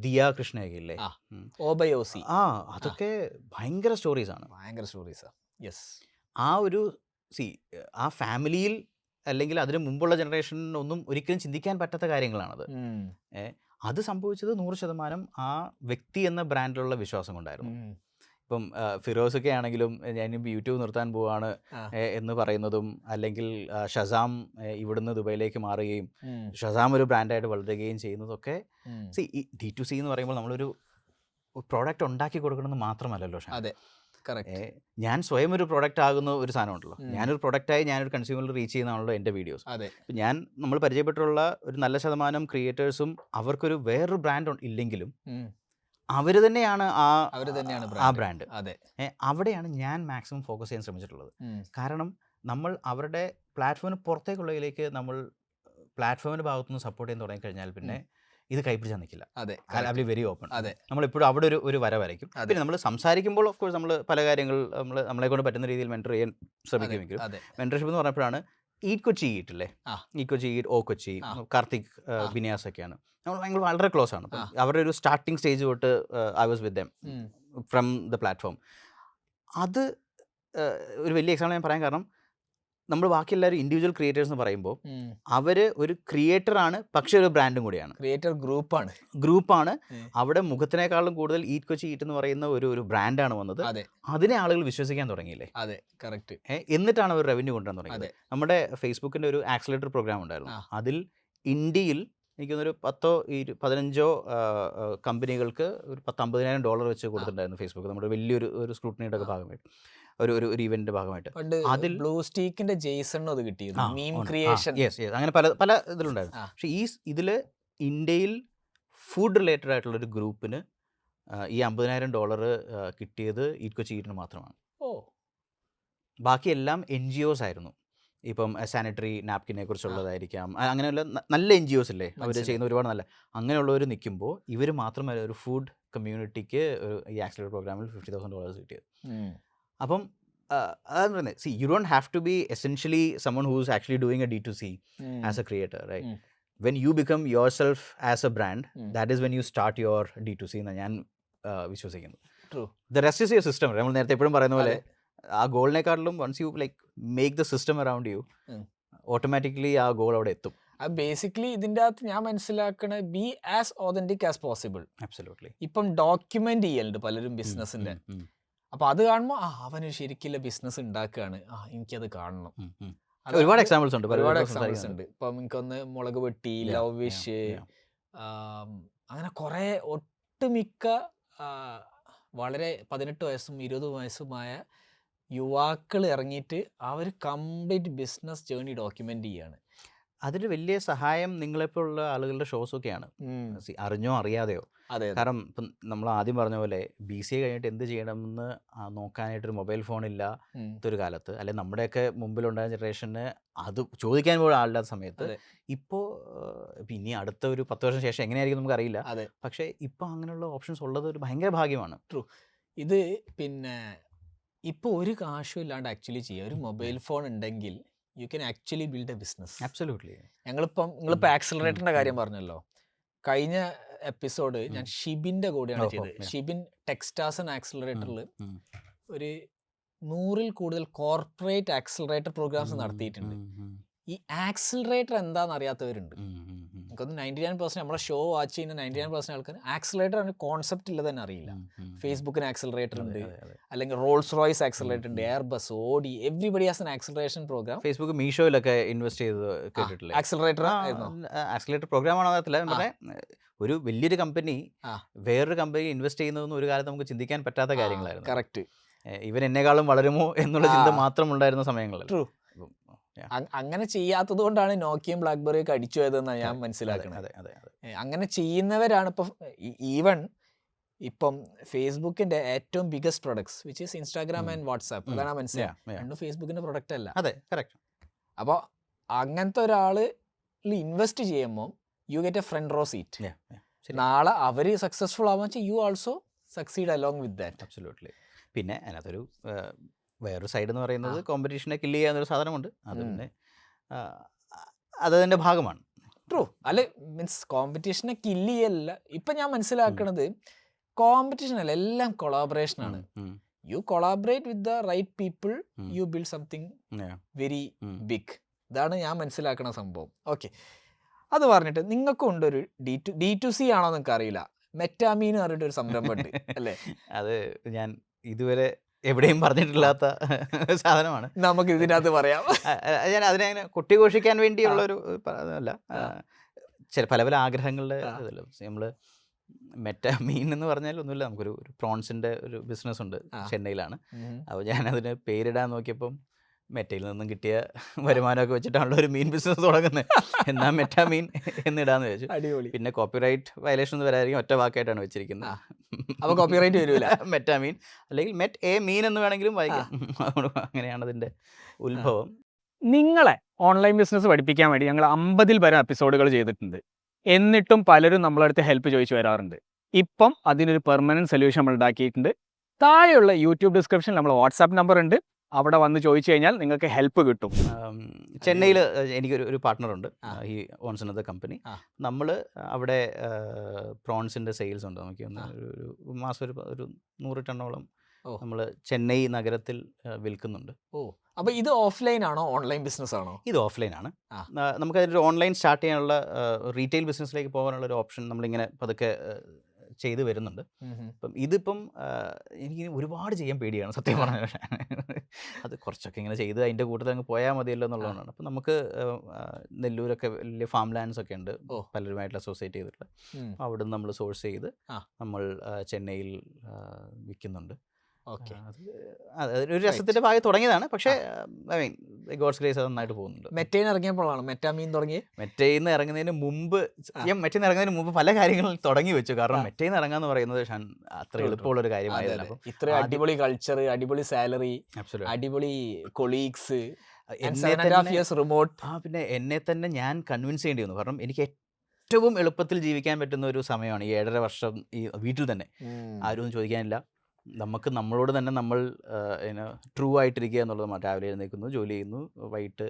Speaker 1: ദിയ കൃഷ്ണയൊക്കെ ഇല്ലേ, അതൊക്കെ ഭയങ്കര സ്റ്റോറീസ് ആണ്. ആ ഒരു ആ ഫാമിലിയിൽ അല്ലെങ്കിൽ അതിന് മുമ്പുള്ള ജനറേഷനൊന്നും ഒരിക്കലും ചിന്തിക്കാൻ പറ്റാത്ത കാര്യങ്ങളാണത്. അത് സംഭവിച്ചത് 100% ആ വ്യക്തി എന്ന ബ്രാൻഡിലുള്ള വിശ്വാസം കൊണ്ടായിരുന്നു. ഇപ്പം ഫിറോസൊക്കെ ആണെങ്കിലും ഞാൻ യൂട്യൂബ് നിർത്താൻ പോവാണ് എന്ന് പറയുന്നതും, അല്ലെങ്കിൽ ഷസാം ഇവിടുന്ന് ദുബൈയിലേക്ക് മാറുകയും ഷസാം ഒരു ബ്രാൻഡായിട്ട് വളരുകയും ചെയ്യുന്നതൊക്കെ D2C എന്ന് പറയുമ്പോൾ നമ്മളൊരു പ്രോഡക്റ്റ് ഉണ്ടാക്കി കൊടുക്കണമെന്ന് മാത്രമല്ലല്ലോ. ഞാൻ സ്വയം ഒരു പ്രോഡക്റ്റ് ആകുന്ന ഒരു സാധനം ഉണ്ടല്ലോ. ഞാനൊരു പ്രൊഡക്റ്റായി ഞാനൊരു കൺസ്യൂമറിൽ റീച്ച് ചെയ്യുന്നതാണല്ലോ എൻ്റെ വീഡിയോസ്. നമ്മൾ പരിചയപ്പെട്ടുള്ള ഒരു നല്ല ശതമാനം ക്രിയേറ്റേഴ്സും അവർക്കൊരു വേറൊരു ബ്രാൻഡ് ഇല്ലെങ്കിലും അവർ തന്നെയാണ് ആ ബ്രാൻഡ്. അവിടെയാണ് ഞാൻ മാക്സിമം ഫോക്കസ് ചെയ്യാൻ ശ്രമിച്ചിട്ടുള്ളത്. കാരണം നമ്മൾ അവരുടെ പ്ലാറ്റ്ഫോമിന് പുറത്തേക്കുള്ളതിലേക്ക് നമ്മൾ പ്ലാറ്റ്ഫോമിൻ്റെ ഭാഗത്തുനിന്ന് സപ്പോർട്ട് ചെയ്യാൻ തുടങ്ങിക്കഴിഞ്ഞാൽ പിന്നെ ഇത് കൈപ്പിടിച്ചാൽ നിൽക്കില്ല. Very open. നമ്മളെപ്പോഴും അവിടെ ഒരു വര വരയ്ക്കും. പിന്നെ നമ്മൾ സംസാരിക്കുമ്പോൾ ഓഫ് കോഴ്സ് നമ്മൾ പല കാര്യങ്ങൾ നമ്മളെ കൊണ്ട് പറ്റുന്ന രീതിയിൽ മെൻറ്റർ ചെയ്യാൻ ശ്രമിക്കുമെങ്കിലും മെൻറ്റർഷിപ്പ് എന്ന് പറഞ്ഞപ്പോഴാണ് ഈറ്റ് കൊച്ചി ഈറ്റില്ലേ, ഈറ്റ് കൊച്ചി ഈറ്റ് ഓ കൊച്ചി, കാർത്തിക് ബിനിയാസ് ഒക്കെയാണ് നമ്മൾ ഭയങ്കര വളരെ ക്ലോസ് ആണ്. അവരുടെ ഒരു സ്റ്റാർട്ടിങ് സ്റ്റേജ് തൊട്ട് I was with them from the platform. അത് ഒരു വലിയ എക്സാമ്പിൾ ഞാൻ പറയാൻ കാരണം നമ്മൾ ബാക്കി എല്ലാവരും ഇൻഡിവിജ്വൽ ക്രിയേറ്റേഴ്സ് എന്ന് പറയുമ്പോൾ അവർ ഒരു ക്രിയേറ്ററാണ്, പക്ഷെ ഒരു ബ്രാൻഡും കൂടിയാണ്,
Speaker 2: ക്രിയേറ്റർ
Speaker 1: ഗ്രൂപ്പാണ്. അവിടെ മുഖത്തിനേക്കാളും കൂടുതൽ ഈറ്റ് കൊച്ചി ഈറ്റ് എന്ന് പറയുന്ന ഒരു ബ്രാൻഡാണ് വന്നത്. അതിനെ ആളുകൾ വിശ്വസിക്കാൻ തുടങ്ങിയില്ലേ. എന്നിട്ടാണ് അവർ റവന്യൂ കൊണ്ടുവരാൻ തുടങ്ങിയത്. നമ്മുടെ ഫേസ്ബുക്കിൻ്റെ ഒരു ആക്സിലേറ്റർ പ്രോഗ്രാം ഉണ്ടായിരുന്നു. അതിൽ ഇന്ത്യയിൽ എനിക്കൊന്നൊരു 10-15 കമ്പനികൾക്ക് ഒരു $50,000 വെച്ച് കൊടുത്തിട്ടുണ്ടായിരുന്നു ഫേസ്ബുക്ക്, നമ്മുടെ വലിയൊരു സ്ക്രൂട്ടിനിയുടെ ഒക്കെ ഭാഗമായിട്ട്, ഒരു ഇവന്റിന്റെ ഭാഗമായിട്ട്.
Speaker 2: അതിൽ ബ്ലൂ സ്റ്റീക്കിന്റെ ജെയ്സൺ അത് കിട്ടിയിരുന്നു, മീം ക്രിയേഷൻ.
Speaker 1: അങ്ങനെ പല ഇതിലുണ്ടായിരുന്നു. പക്ഷേ ഇതിൽ ഇന്ത്യയിൽ ഫുഡ് റിലേറ്റഡ് ആയിട്ടുള്ള ഒരു ഗ്രൂപ്പിന് ഈ $50,000 കിട്ടിയത് ഈറ്റ് കൊച്ചി ഈറ്റിന് മാത്രമാണ്. ബാക്കിയെല്ലാം NGOs ആയിരുന്നു. ഇപ്പം സാനിറ്ററി നാപ്കിനെ കുറിച്ചുള്ളതായിരിക്കാം, അങ്ങനെയുള്ള നല്ല NGOs ഇല്ലേ, അവർ ചെയ്യുന്ന ഒരുപാട് നല്ല അങ്ങനെയുള്ളവർ നിൽക്കുമ്പോൾ ഇവർ മാത്രമല്ല ഒരു ഫുഡ് കമ്മ്യൂണിറ്റിക്ക് ഈ ആക്സിലേറ്റർ പ്രോഗ്രാമിൽ $50,000 കിട്ടിയത്. അപ്പം അതാണ് പറയുന്നത്, you don't have to be essentially someone who's actually doing a D2C as a creator, right? When you become your self as a brand, that is when you start your D2C എന്നാണ് ഞാൻ വിശ്വസിക്കുന്നത്. The rest is your system. നമ്മൾ നേരത്തെ എപ്പോഴും പറയുന്ന പോലെ ആ ഗോളിനെക്കാട്ടിലും once you like make the system around you, automatically ആ ഗോൾ അവിടെ എത്തും.
Speaker 2: ബേസിക്കലി ഇതിൻ്റെ അകത്ത് ഞാൻ മനസ്സിലാക്കണ be as authentic as possible.
Speaker 1: Absolutely.
Speaker 2: ഇപ്പം ഡോക്യുമെന്റ് ചെയ്യലുണ്ട് പലരും ബിസിനസിന്റെ. അപ്പൊ അത് കാണുമ്പോൾ അവന് ശരിക്കുള്ള ബിസിനസ് ഉണ്ടാക്കുകയാണ്, എനിക്കത് കാണണം.
Speaker 1: ഒരുപാട് എക്സാമ്പിൾസ് ഉണ്ട്.
Speaker 2: ഇപ്പം എനിക്കൊന്ന് മുളക് വെട്ടി, ലവ് വിഷ്, അങ്ങനെ കുറെ ഒട്ടുമിക്ക വളരെ 18 വയസ്സും 20 വയസ്സുമായ യുവാക്കൾ ഇറങ്ങിയിട്ട് അവർ കംപ്ലീറ്റ് ബിസിനസ് ജേർണി ഡോക്യുമെന്റ് ചെയ്യാണ്.
Speaker 1: അതിന് വലിയ സഹായം നിങ്ങളെപ്പോലുള്ള ആളുകളുടെ ഷോസൊക്കെയാണ്. അറിഞ്ഞോ അറിയാതെയോ.
Speaker 2: അതെ
Speaker 1: കാരണം ഇപ്പം നമ്മൾ ആദ്യം പറഞ്ഞ പോലെ BCA കഴിഞ്ഞിട്ട് എന്ത് ചെയ്യണമെന്ന് നോക്കാനായിട്ടൊരു മൊബൈൽ ഫോണില്ല ഒരു കാലത്ത്, അല്ലെങ്കിൽ നമ്മുടെയൊക്കെ മുമ്പിലുണ്ടായ ജനറേഷന് അത് ചോദിക്കാൻ പോലും ആളില്ലാത്ത സമയത്ത്,
Speaker 2: അതെ.
Speaker 1: ഇപ്പോൾ ഇനി അടുത്ത ഒരു 10 വർഷം ശേഷം എങ്ങനെയായിരിക്കും നമുക്കറിയില്ല.
Speaker 2: അതെ.
Speaker 1: പക്ഷേ ഇപ്പോൾ അങ്ങനെയുള്ള ഓപ്ഷൻസ് ഉള്ളത് ഒരു ഭയങ്കര ഭാഗ്യമാണ്.
Speaker 2: ഇത് പിന്നെ ഇപ്പോൾ ഒരു കാശും ഇല്ലാണ്ട് ആക്ച്വലി ചെയ്യുക. ഒരു മൊബൈൽ ഫോൺ ഉണ്ടെങ്കിൽ you can actually build A business.
Speaker 1: Absolutely.
Speaker 2: നിങ്ങളിപ്പോൾ ആക്സിലറേറ്ററിന്റെ കാര്യം പറഞ്ഞല്ലോ. കഴിഞ്ഞ എപ്പിസോഡ് ഞാൻ ഷിബിന്റെ കൂടെയാണ് ചെയ്തത്. ഷിബിൻ ടെക്സ്റ്റാസ് ആൻഡ് ആക്സിലറേറ്ററിൽ ഒരു 100-ൽ കൂടുതൽ കോർപ്പറേറ്റ് ആക്സിലറേറ്റർ പ്രോഗ്രാംസ് നടത്തിയിട്ടുണ്ട്. ഈ ആക്സിലറേറ്റർ എന്താണെന്ന് അറിയാത്തവരുണ്ട്. എനിക്കൊന്ന് 99% നമ്മളെ ഷോ വാച്ച് ചെയ്യുന്ന 99% ആൾക്കാർ ആക്സിലറേറ്റർ ആണ് കോൺസെപ്റ്റ് ഇല്ല തന്നെ അറിയില്ല. ഫേസ്ബുക്കിന് ആക്സിലറേറ്റർ ഉണ്ട്, അല്ലെങ്കിൽ റോൾസ് റോയ്സ് ആക്സിലറേറ്റർ ഉണ്ട്, Airbus, Audi, everybody has an acceleration programme.
Speaker 1: Facebook മീഷോയിലൊക്കെ ഇൻവെസ്റ്റ് ചെയ്ത് കേട്ടിട്ടില്ലേ?
Speaker 2: ആക്സിലറേറ്റർ
Speaker 1: ആക്സിലറേറ്റർ പ്രോഗ്രാം ആണോ അറിയത്തില്ല. ഒരു വലിയൊരു കമ്പനി വേറൊരു കമ്പനി ഇൻവെസ്റ്റ് ചെയ്യുന്നതെന്ന് ഒരു കാലത്ത് നമുക്ക് ചിന്തിക്കാൻ പറ്റാത്ത കാര്യങ്ങളായിരുന്നു.
Speaker 2: കറക്റ്റ്.
Speaker 1: ഇവൻ എന്നെക്കാളും വളരുമോ എന്നുള്ള ചിന്ത മാത്രം ഉണ്ടായിരുന്ന സമയങ്ങളിൽ.
Speaker 2: ട്രൂ. അങ്ങനെ ചെയ്യാത്തത് കൊണ്ടാണ് നോക്കിയും ബ്ലാക്ക്ബെറി ഒക്കെ അടിച്ചു പോയതെന്നാണ് ഞാൻ മനസ്സിലാക്കുന്നത്. അങ്ങനെ ചെയ്യുന്നവരാണ് ഇപ്പം ഈവൺ ഇപ്പം ഫേസ്ബുക്കിന്റെ ഏറ്റവും biggest products which is Instagram and WhatsApp, അതാണ് മനസ്സിലായത്. ഫേസ്ബുക്കിന്റെ പ്രൊഡക്റ്റ് അല്ല.
Speaker 1: അതെ, കറക്റ്റ്.
Speaker 2: അപ്പോൾ അങ്ങനത്തെ ഒരാള് ഇൻവെസ്റ്റ് ചെയ്യുമ്പോൾ you get a front row seat. നാളെ അവർ സക്സസ്ഫുൾ ആവാൻ വെച്ചാൽ you also succeed along with that.
Speaker 1: Absolutely. പിന്നെ അതിനകത്തൊരു വേറൊരു സൈഡ് എന്ന് പറയുന്നത് കോമ്പറ്റീഷനെ കില്ല് ചെയ്യാന്നൊരു സാധനമുണ്ട്. അത് പിന്നെ അതതിൻ്റെ ഭാഗമാണ്.
Speaker 2: ട്രൂ. അല്ലെ, മീൻസ് കോമ്പറ്റീഷനെ കില്ല് ചെയ്യല്ല. ഇപ്പം ഞാൻ മനസ്സിലാക്കണത് കോമ്പറ്റീഷൻ അല്ല, എല്ലാം കൊളാബറേഷൻ ആണ്. You collaborate with the right people, you build something very big. ഇതാണ് ഞാൻ മനസ്സിലാക്കണ സംഭവം. ഓക്കെ, അത് പറഞ്ഞിട്ട് നിങ്ങൾക്കും ഉണ്ടൊരു D2C ആണോ നിങ്ങൾക്ക് അറിയില്ല, മെറ്റാമീൻ എന്ന് പറഞ്ഞിട്ട് ഒരു സംരംഭമുണ്ട് അല്ലേ?
Speaker 1: അത് ഞാൻ ഇതുവരെ എവിടെയും പറഞ്ഞിട്ടില്ലാത്ത സാധനമാണ്.
Speaker 2: നമുക്ക് ഇതിനകത്ത് പറയാം.
Speaker 1: ഞാൻ അതിനെ അങ്ങനെ കൊട്ടിഘോഷിക്കാൻ വേണ്ടിയുള്ളൊരു അല്ല, പല പല ആഗ്രഹങ്ങളുടെ ഇതല്ല. നമ്മൾ മെറ്റാമീൻ എന്ന് പറഞ്ഞാൽ ഒന്നുമില്ല, നമുക്കൊരു പ്രോൺസിൻ്റെ ഒരു ബിസിനസ് ഉണ്ട്, ചെന്നൈയിലാണ്. അപ്പോൾ ഞാനതിന് പേരിടാൻ നോക്കിയപ്പം മെറ്റയിൽ നിന്നും കിട്ടിയ വരുമാനമൊക്കെ വെച്ചിട്ടാണല്ലോ ഒരു മീൻ ബിസിനസ് തുടങ്ങുന്നത്. എന്നാൽ മെറ്റാമീൻ എന്നിടാന്ന് വെച്ചു.
Speaker 2: അടിപൊളി.
Speaker 1: പിന്നെ കോപ്പിറൈറ്റ് വയലേഷൻ വരായിരിക്കും, ഒറ്റ വാക്കായിട്ടാണ് വെച്ചിരിക്കുന്നത്.
Speaker 2: അപ്പോൾ കോപ്പിറൈറ്റ് വരില്ല.
Speaker 1: മെറ്റാമീൻ അല്ലെങ്കിൽ മെറ്റ് എ മീൻ എന്ന് വേണമെങ്കിലും വായിക്കാം. അങ്ങനെയാണ് അതിൻ്റെ ഉത്ഭവം.
Speaker 3: നിങ്ങളെ ഓൺലൈൻ ബിസിനസ് പഠിപ്പിക്കാൻ വേണ്ടി ഞങ്ങൾ 50-ൽ പരം എപ്പിസോഡുകൾ ചെയ്തിട്ടുണ്ട്. എന്നിട്ടും പലരും നമ്മളടുത്ത് ഹെൽപ്പ് ചോദിച്ചു വരാറുണ്ട്. ഇപ്പം അതിനൊരു പെർമനൻറ്റ് സൊല്യൂഷൻ നമ്മൾ ഉണ്ടാക്കിയിട്ടുണ്ട്. താഴെയുള്ള യൂട്യൂബ് ഡിസ്ക്രിപ്ഷനിൽ നമ്മൾ വാട്സാപ്പ് നമ്പർ ഉണ്ട്, അവിടെ വന്ന് ചോദിച്ചു കഴിഞ്ഞാൽ നിങ്ങൾക്ക് ഹെൽപ്പ് കിട്ടും.
Speaker 1: ചെന്നൈയിൽ എനിക്കൊരു പാർട്ട്ണറുണ്ട്, ഈ ഓൺസ് അനദർ കമ്പനി. നമ്മൾ അവിടെ പ്രോൺസിൻ്റെ സെയിൽസ് ഉണ്ട്. നമുക്ക് ഒരു മാസം ഒരു 100 ടണ്ണോളം നമ്മൾ ചെന്നൈ നഗരത്തിൽ വിൽക്കുന്നുണ്ട്.
Speaker 2: അപ്പോൾ ഇത് ഓഫ്ലൈൻ ആണോ ഓൺലൈൻ ബിസിനസ് ആണോ?
Speaker 1: ഇത് ഓഫ്ലൈൻ ആണ്. നമുക്കതിൻ്റെ ഓൺലൈൻ സ്റ്റാർട്ട് ചെയ്യാനുള്ള റീറ്റെയിൽ ബിസിനസ്സിലേക്ക് പോകാനുള്ള ഒരു ഓപ്ഷൻ നമ്മളിങ്ങനെ പതുക്കെ ചെയ്ത് വരുന്നുണ്ട്. അപ്പം ഇതിപ്പം എനിക്ക് ഒരുപാട് ചെയ്യാൻ പേടിയാണ് സത്യം പറഞ്ഞാൽ. അത് കുറച്ചൊക്കെ ഇങ്ങനെ ചെയ്ത് അതിൻ്റെ കൂട്ടത്തിൽ അങ്ങ് പോയാൽ മതിയല്ലോ എന്നുള്ളതാണ്. അപ്പം നമുക്ക് നെല്ലൂരൊക്കെ വലിയ ഫാം ലാൻഡ്സ് ഒക്കെ ഉണ്ട്, പലരുമായിട്ട് അസോസിയേറ്റ് ചെയ്തിട്ടുള്ള. അവിടെ നിന്ന് നമ്മൾ സോഴ്സ് ചെയ്ത് നമ്മൾ ചെന്നൈയിൽ വിൽക്കുന്നുണ്ട്. ഒരു രസത്തിന്റെ ഭാഗം തുടങ്ങിയതാണ്, പക്ഷേ ഐ മീൻ ഗോഡ്സ് ഗ്രേസ് നന്നായിട്ട് പോകുന്നുണ്ട്.
Speaker 2: മെറ്റയിൽ ഇറങ്ങിയപ്പോഴാണ് മെറ്റാമീൻ തുടങ്ങി.
Speaker 1: മെറ്റയിൽ നിന്ന് ഇറങ്ങുന്നതിന് മുമ്പ് പല കാര്യങ്ങളും തുടങ്ങി വെച്ചു. കാരണം മെറ്റയിൽ നിന്ന് ഇറങ്ങാന്ന് പറയുന്നത് അത്ര എളുപ്പമുള്ളൊരു കാര്യമായതല്ല.
Speaker 2: ഇത്ര അടിപൊളി കൾച്ചർ, അടിപൊളി സാലറി, അടിപൊളി കൊളീഗ്സ്, റിമോട്ട്.
Speaker 1: പിന്നെ എന്നെ തന്നെ ഞാൻ കൺവിൻസ് ചെയ്യേണ്ടി വന്നു. കാരണം എനിക്ക് ഏറ്റവും എളുപ്പത്തിൽ ജീവിക്കാൻ പറ്റുന്ന ഒരു സമയമാണ് ഈ 7.5 വർഷം ഈ വീട്ടിൽ തന്നെ. ആരും ഒന്നും ചോദിക്കാനില്ല, നമുക്ക് നമ്മളോട് തന്നെ നമ്മൾ ട്രൂ ആയിട്ടിരിക്കുക എന്നുള്ളത്. രാവിലെ എഴുന്നേൽക്കുന്നു, ജോലി ചെയ്യുന്നു, വൈകിട്ട്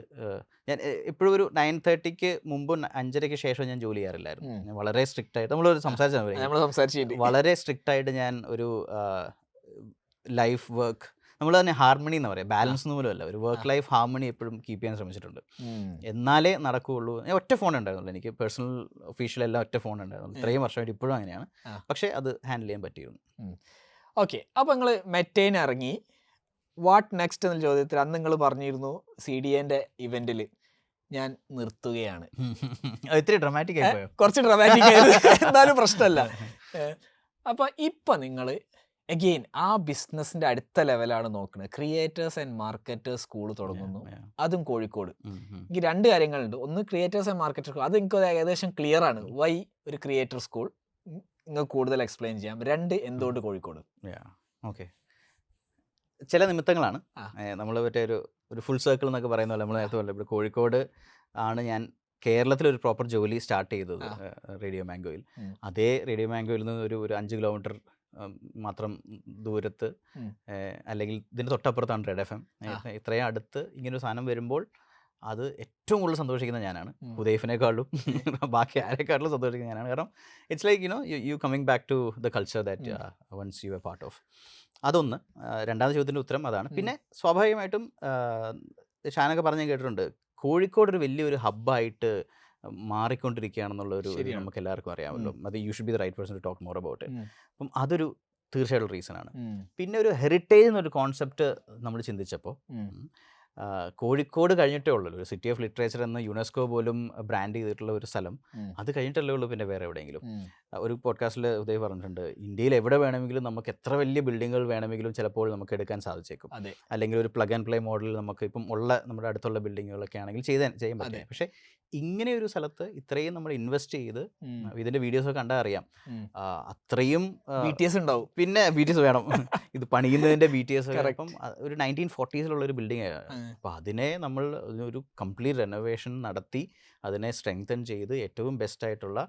Speaker 1: ഞാൻ എപ്പോഴും ഒരു 9:30 മുമ്പ് 5:30 ശേഷം ഞാൻ ജോലി ചെയ്യാറില്ലായിരുന്നു. ഞാൻ വളരെ സ്ട്രിക്റ്റ് ആയിട്ട് നമ്മളൊരു സംസാരിച്ചു വളരെ സ്ട്രിക്റ്റ് ആയിട്ട് ഞാൻ ഒരു ലൈഫ് വർക്ക് നമ്മൾ തന്നെ ഹാർമണി എന്ന് പറയാം, ബാലൻസ് ഒന്നും പോലും അല്ല, ഒരു വർക്ക് ലൈഫ് ഹാർമണി എപ്പോഴും കീപ്പ് ചെയ്യാൻ ശ്രമിച്ചിട്ടുണ്ട്. എന്നാലേ നടക്കുകയുള്ളൂ. ഒറ്റ ഫോൺ ഉണ്ടായിരുന്നുള്ളൂ എനിക്ക്, പേഴ്സണൽ ഒഫീഷ്യൽ എല്ലാം ഒറ്റ ഫോൺ ഉണ്ടായിരുന്നുള്ളൂ. ഇത്രയും വർഷമായിട്ട് ഇപ്പോഴും അങ്ങനെയാണ്. പക്ഷേ അത് ഹാൻഡിൽ ചെയ്യാൻ പറ്റിയിരുന്നു.
Speaker 2: ഓക്കെ, അപ്പോൾ നിങ്ങൾ മെറ്റേന് ഇറങ്ങി. വാട്ട് നെക്സ്റ്റ് എന്ന ചോദ്യത്തിൽ അന്ന് നിങ്ങൾ പറഞ്ഞിരുന്നു CDAൻ്റെ ഇവൻറ്റിൽ ഞാൻ നിർത്തുകയാണ്.
Speaker 1: ഇത്തിരി ഡ്രമാറ്റിക് ആയി പോയോ?
Speaker 2: കുറച്ച് ഡ്രമാറ്റിക് ആയിരുന്നു, എന്നാലും പ്രശ്നമല്ല. അപ്പോൾ ഇപ്പം നിങ്ങൾ അഗെയിൻ ആ ബിസിനസിന്റെ അടുത്ത ലെവലാണ് നോക്കുന്നത്. ക്രിയേറ്റേഴ്സ് ആൻഡ് മാർക്കറ്റേഴ്സ് സ്കൂൾ തുടങ്ങുന്നു, അതും കോഴിക്കോട്. എനിക്ക് 2 കാര്യങ്ങളുണ്ട്. ഒന്ന് ക്രിയേറ്റേഴ്സ് ആൻഡ് മാർക്കറ്റേഴ്സ് സ്കൂൾ, അത് എനിക്ക് ഏകദേശം ക്ലിയർ ആണ്. വൈ ഒരു ക്രിയേറ്റർ സ്കൂൾ നിങ്ങൾക്ക് കൂടുതൽ എക്സ്പ്ലെയിൻ ചെയ്യാം. 2 എന്തുകൊണ്ട് കോഴിക്കോട്?
Speaker 1: ഓക്കെ, ചില നിമിത്തങ്ങളാണ്.
Speaker 2: ആ.
Speaker 1: നമ്മൾ മറ്റേ ഒരു ഫുൾ സർക്കിൾ എന്നൊക്കെ പറയുന്ന പോലെ നമ്മൾ നേരത്തെ പോലെ ഇപ്പോൾ കോഴിക്കോട് ആണ് ഞാൻ കേരളത്തിലൊരു പ്രോപ്പർ ജോലി സ്റ്റാർട്ട് ചെയ്തത്. റേഡിയോ മാംഗോയിൽ. അതേ റേഡിയോ മാംഗോയിൽ നിന്ന് ഒരു 5 കിലോമീറ്റർ മാത്രം ദൂരത്ത്, അല്ലെങ്കിൽ ഇതിൻ്റെ തൊട്ടപ്പുറത്താണ് റെഡ് FM. ഇത്രയും അടുത്ത് ഇങ്ങനൊരു സാധനം വരുമ്പോൾ അത് ഏറ്റവും കൂടുതൽ സന്തോഷിക്കുന്ന ഞാനാണ്, ഹുദൈഫിനേക്കാളും ബാക്കി ആരെക്കാളും സന്തോഷിക്കുന്ന ഞാനാണ്. കാരണം it's like you coming back to the culture that once you a part of. അതൊന്ന്. രണ്ടാമത്തെ ചോദ്യത്തിൻ്റെ ഉത്തരം അതാണ്. പിന്നെ സ്വാഭാവികമായിട്ടും ഷാനൊക്കെ പറഞ്ഞ് കേട്ടിട്ടുണ്ട്, കോഴിക്കോട് ഒരു വലിയൊരു ഹബ്ബായിട്ട് മാറിക്കൊണ്ടിരിക്കുകയാണെന്നുള്ളൊരു നമുക്ക് എല്ലാവർക്കും അറിയാമല്ലോ. അത് you should be the right person to talk more about it. അപ്പം അതൊരു തീർച്ചയായിട്ടും റീസണാണ്. പിന്നെ ഒരു ഹെറിറ്റേജ് എന്നൊരു കോൺസെപ്റ്റ് നമ്മൾ ചിന്തിച്ചപ്പോൾ കോഴിക്കോട് കഴിഞ്ഞിട്ടേ ഉള്ളൂ ഒരു സിറ്റി ഓഫ് ലിറ്ററേച്ചർ എന്ന് യുനെസ്കോ പോലും ബ്രാൻഡ് ചെയ്തിട്ടുള്ള ഒരു സ്ഥലം. അത് കഴിഞ്ഞിട്ടല്ലേ ഉള്ളൂ പിന്നെ വേറെ എവിടെയെങ്കിലും. ഒരു പോഡ്കാസ്റ്റിൽ ഉദയ് പറഞ്ഞിട്ടുണ്ട്, ഇന്ത്യയിൽ എവിടെ വേണമെങ്കിലും നമുക്ക് എത്ര വലിയ ബിൽഡിങ്ങുകൾ വേണമെങ്കിലും ചിലപ്പോൾ നമുക്ക് എടുക്കാൻ സാധിച്ചേക്കും. അല്ലെങ്കിൽ ഒരു പ്ലഗ് ആൻഡ് പ്ലേ മോഡൽ നമുക്ക് ഇപ്പം ഉള്ള നമ്മുടെ അടുത്തുള്ള ബിൽഡിങ്ങുകളൊക്കെ ആണെങ്കിൽ ചെയ്യാൻ പറ്റും. പക്ഷേ ഇങ്ങനെ ഒരു സ്ഥലത്ത് ഇത്രയും നമ്മൾ ഇൻവെസ്റ്റ് ചെയ്ത്, ഇതിൻ്റെ വീഡിയോസൊക്കെ കണ്ടാൽ അറിയാം, അത്രയും
Speaker 2: BTS ഉണ്ടാവും.
Speaker 1: പിന്നെ BTS വേണം ഇത് പണിയുന്നതിൻ്റെ BTS. ഇപ്പം ഒരു 1940s ഒരു ബിൽഡിംഗ് ആണ്. അപ്പോൾ അതിനെ നമ്മൾ ഒരു കംപ്ലീറ്റ് റെനോവേഷൻ നടത്തി അതിനെ സ്ട്രെങ്തൻ ചെയ്ത് ഏറ്റവും ബെസ്റ്റായിട്ടുള്ള,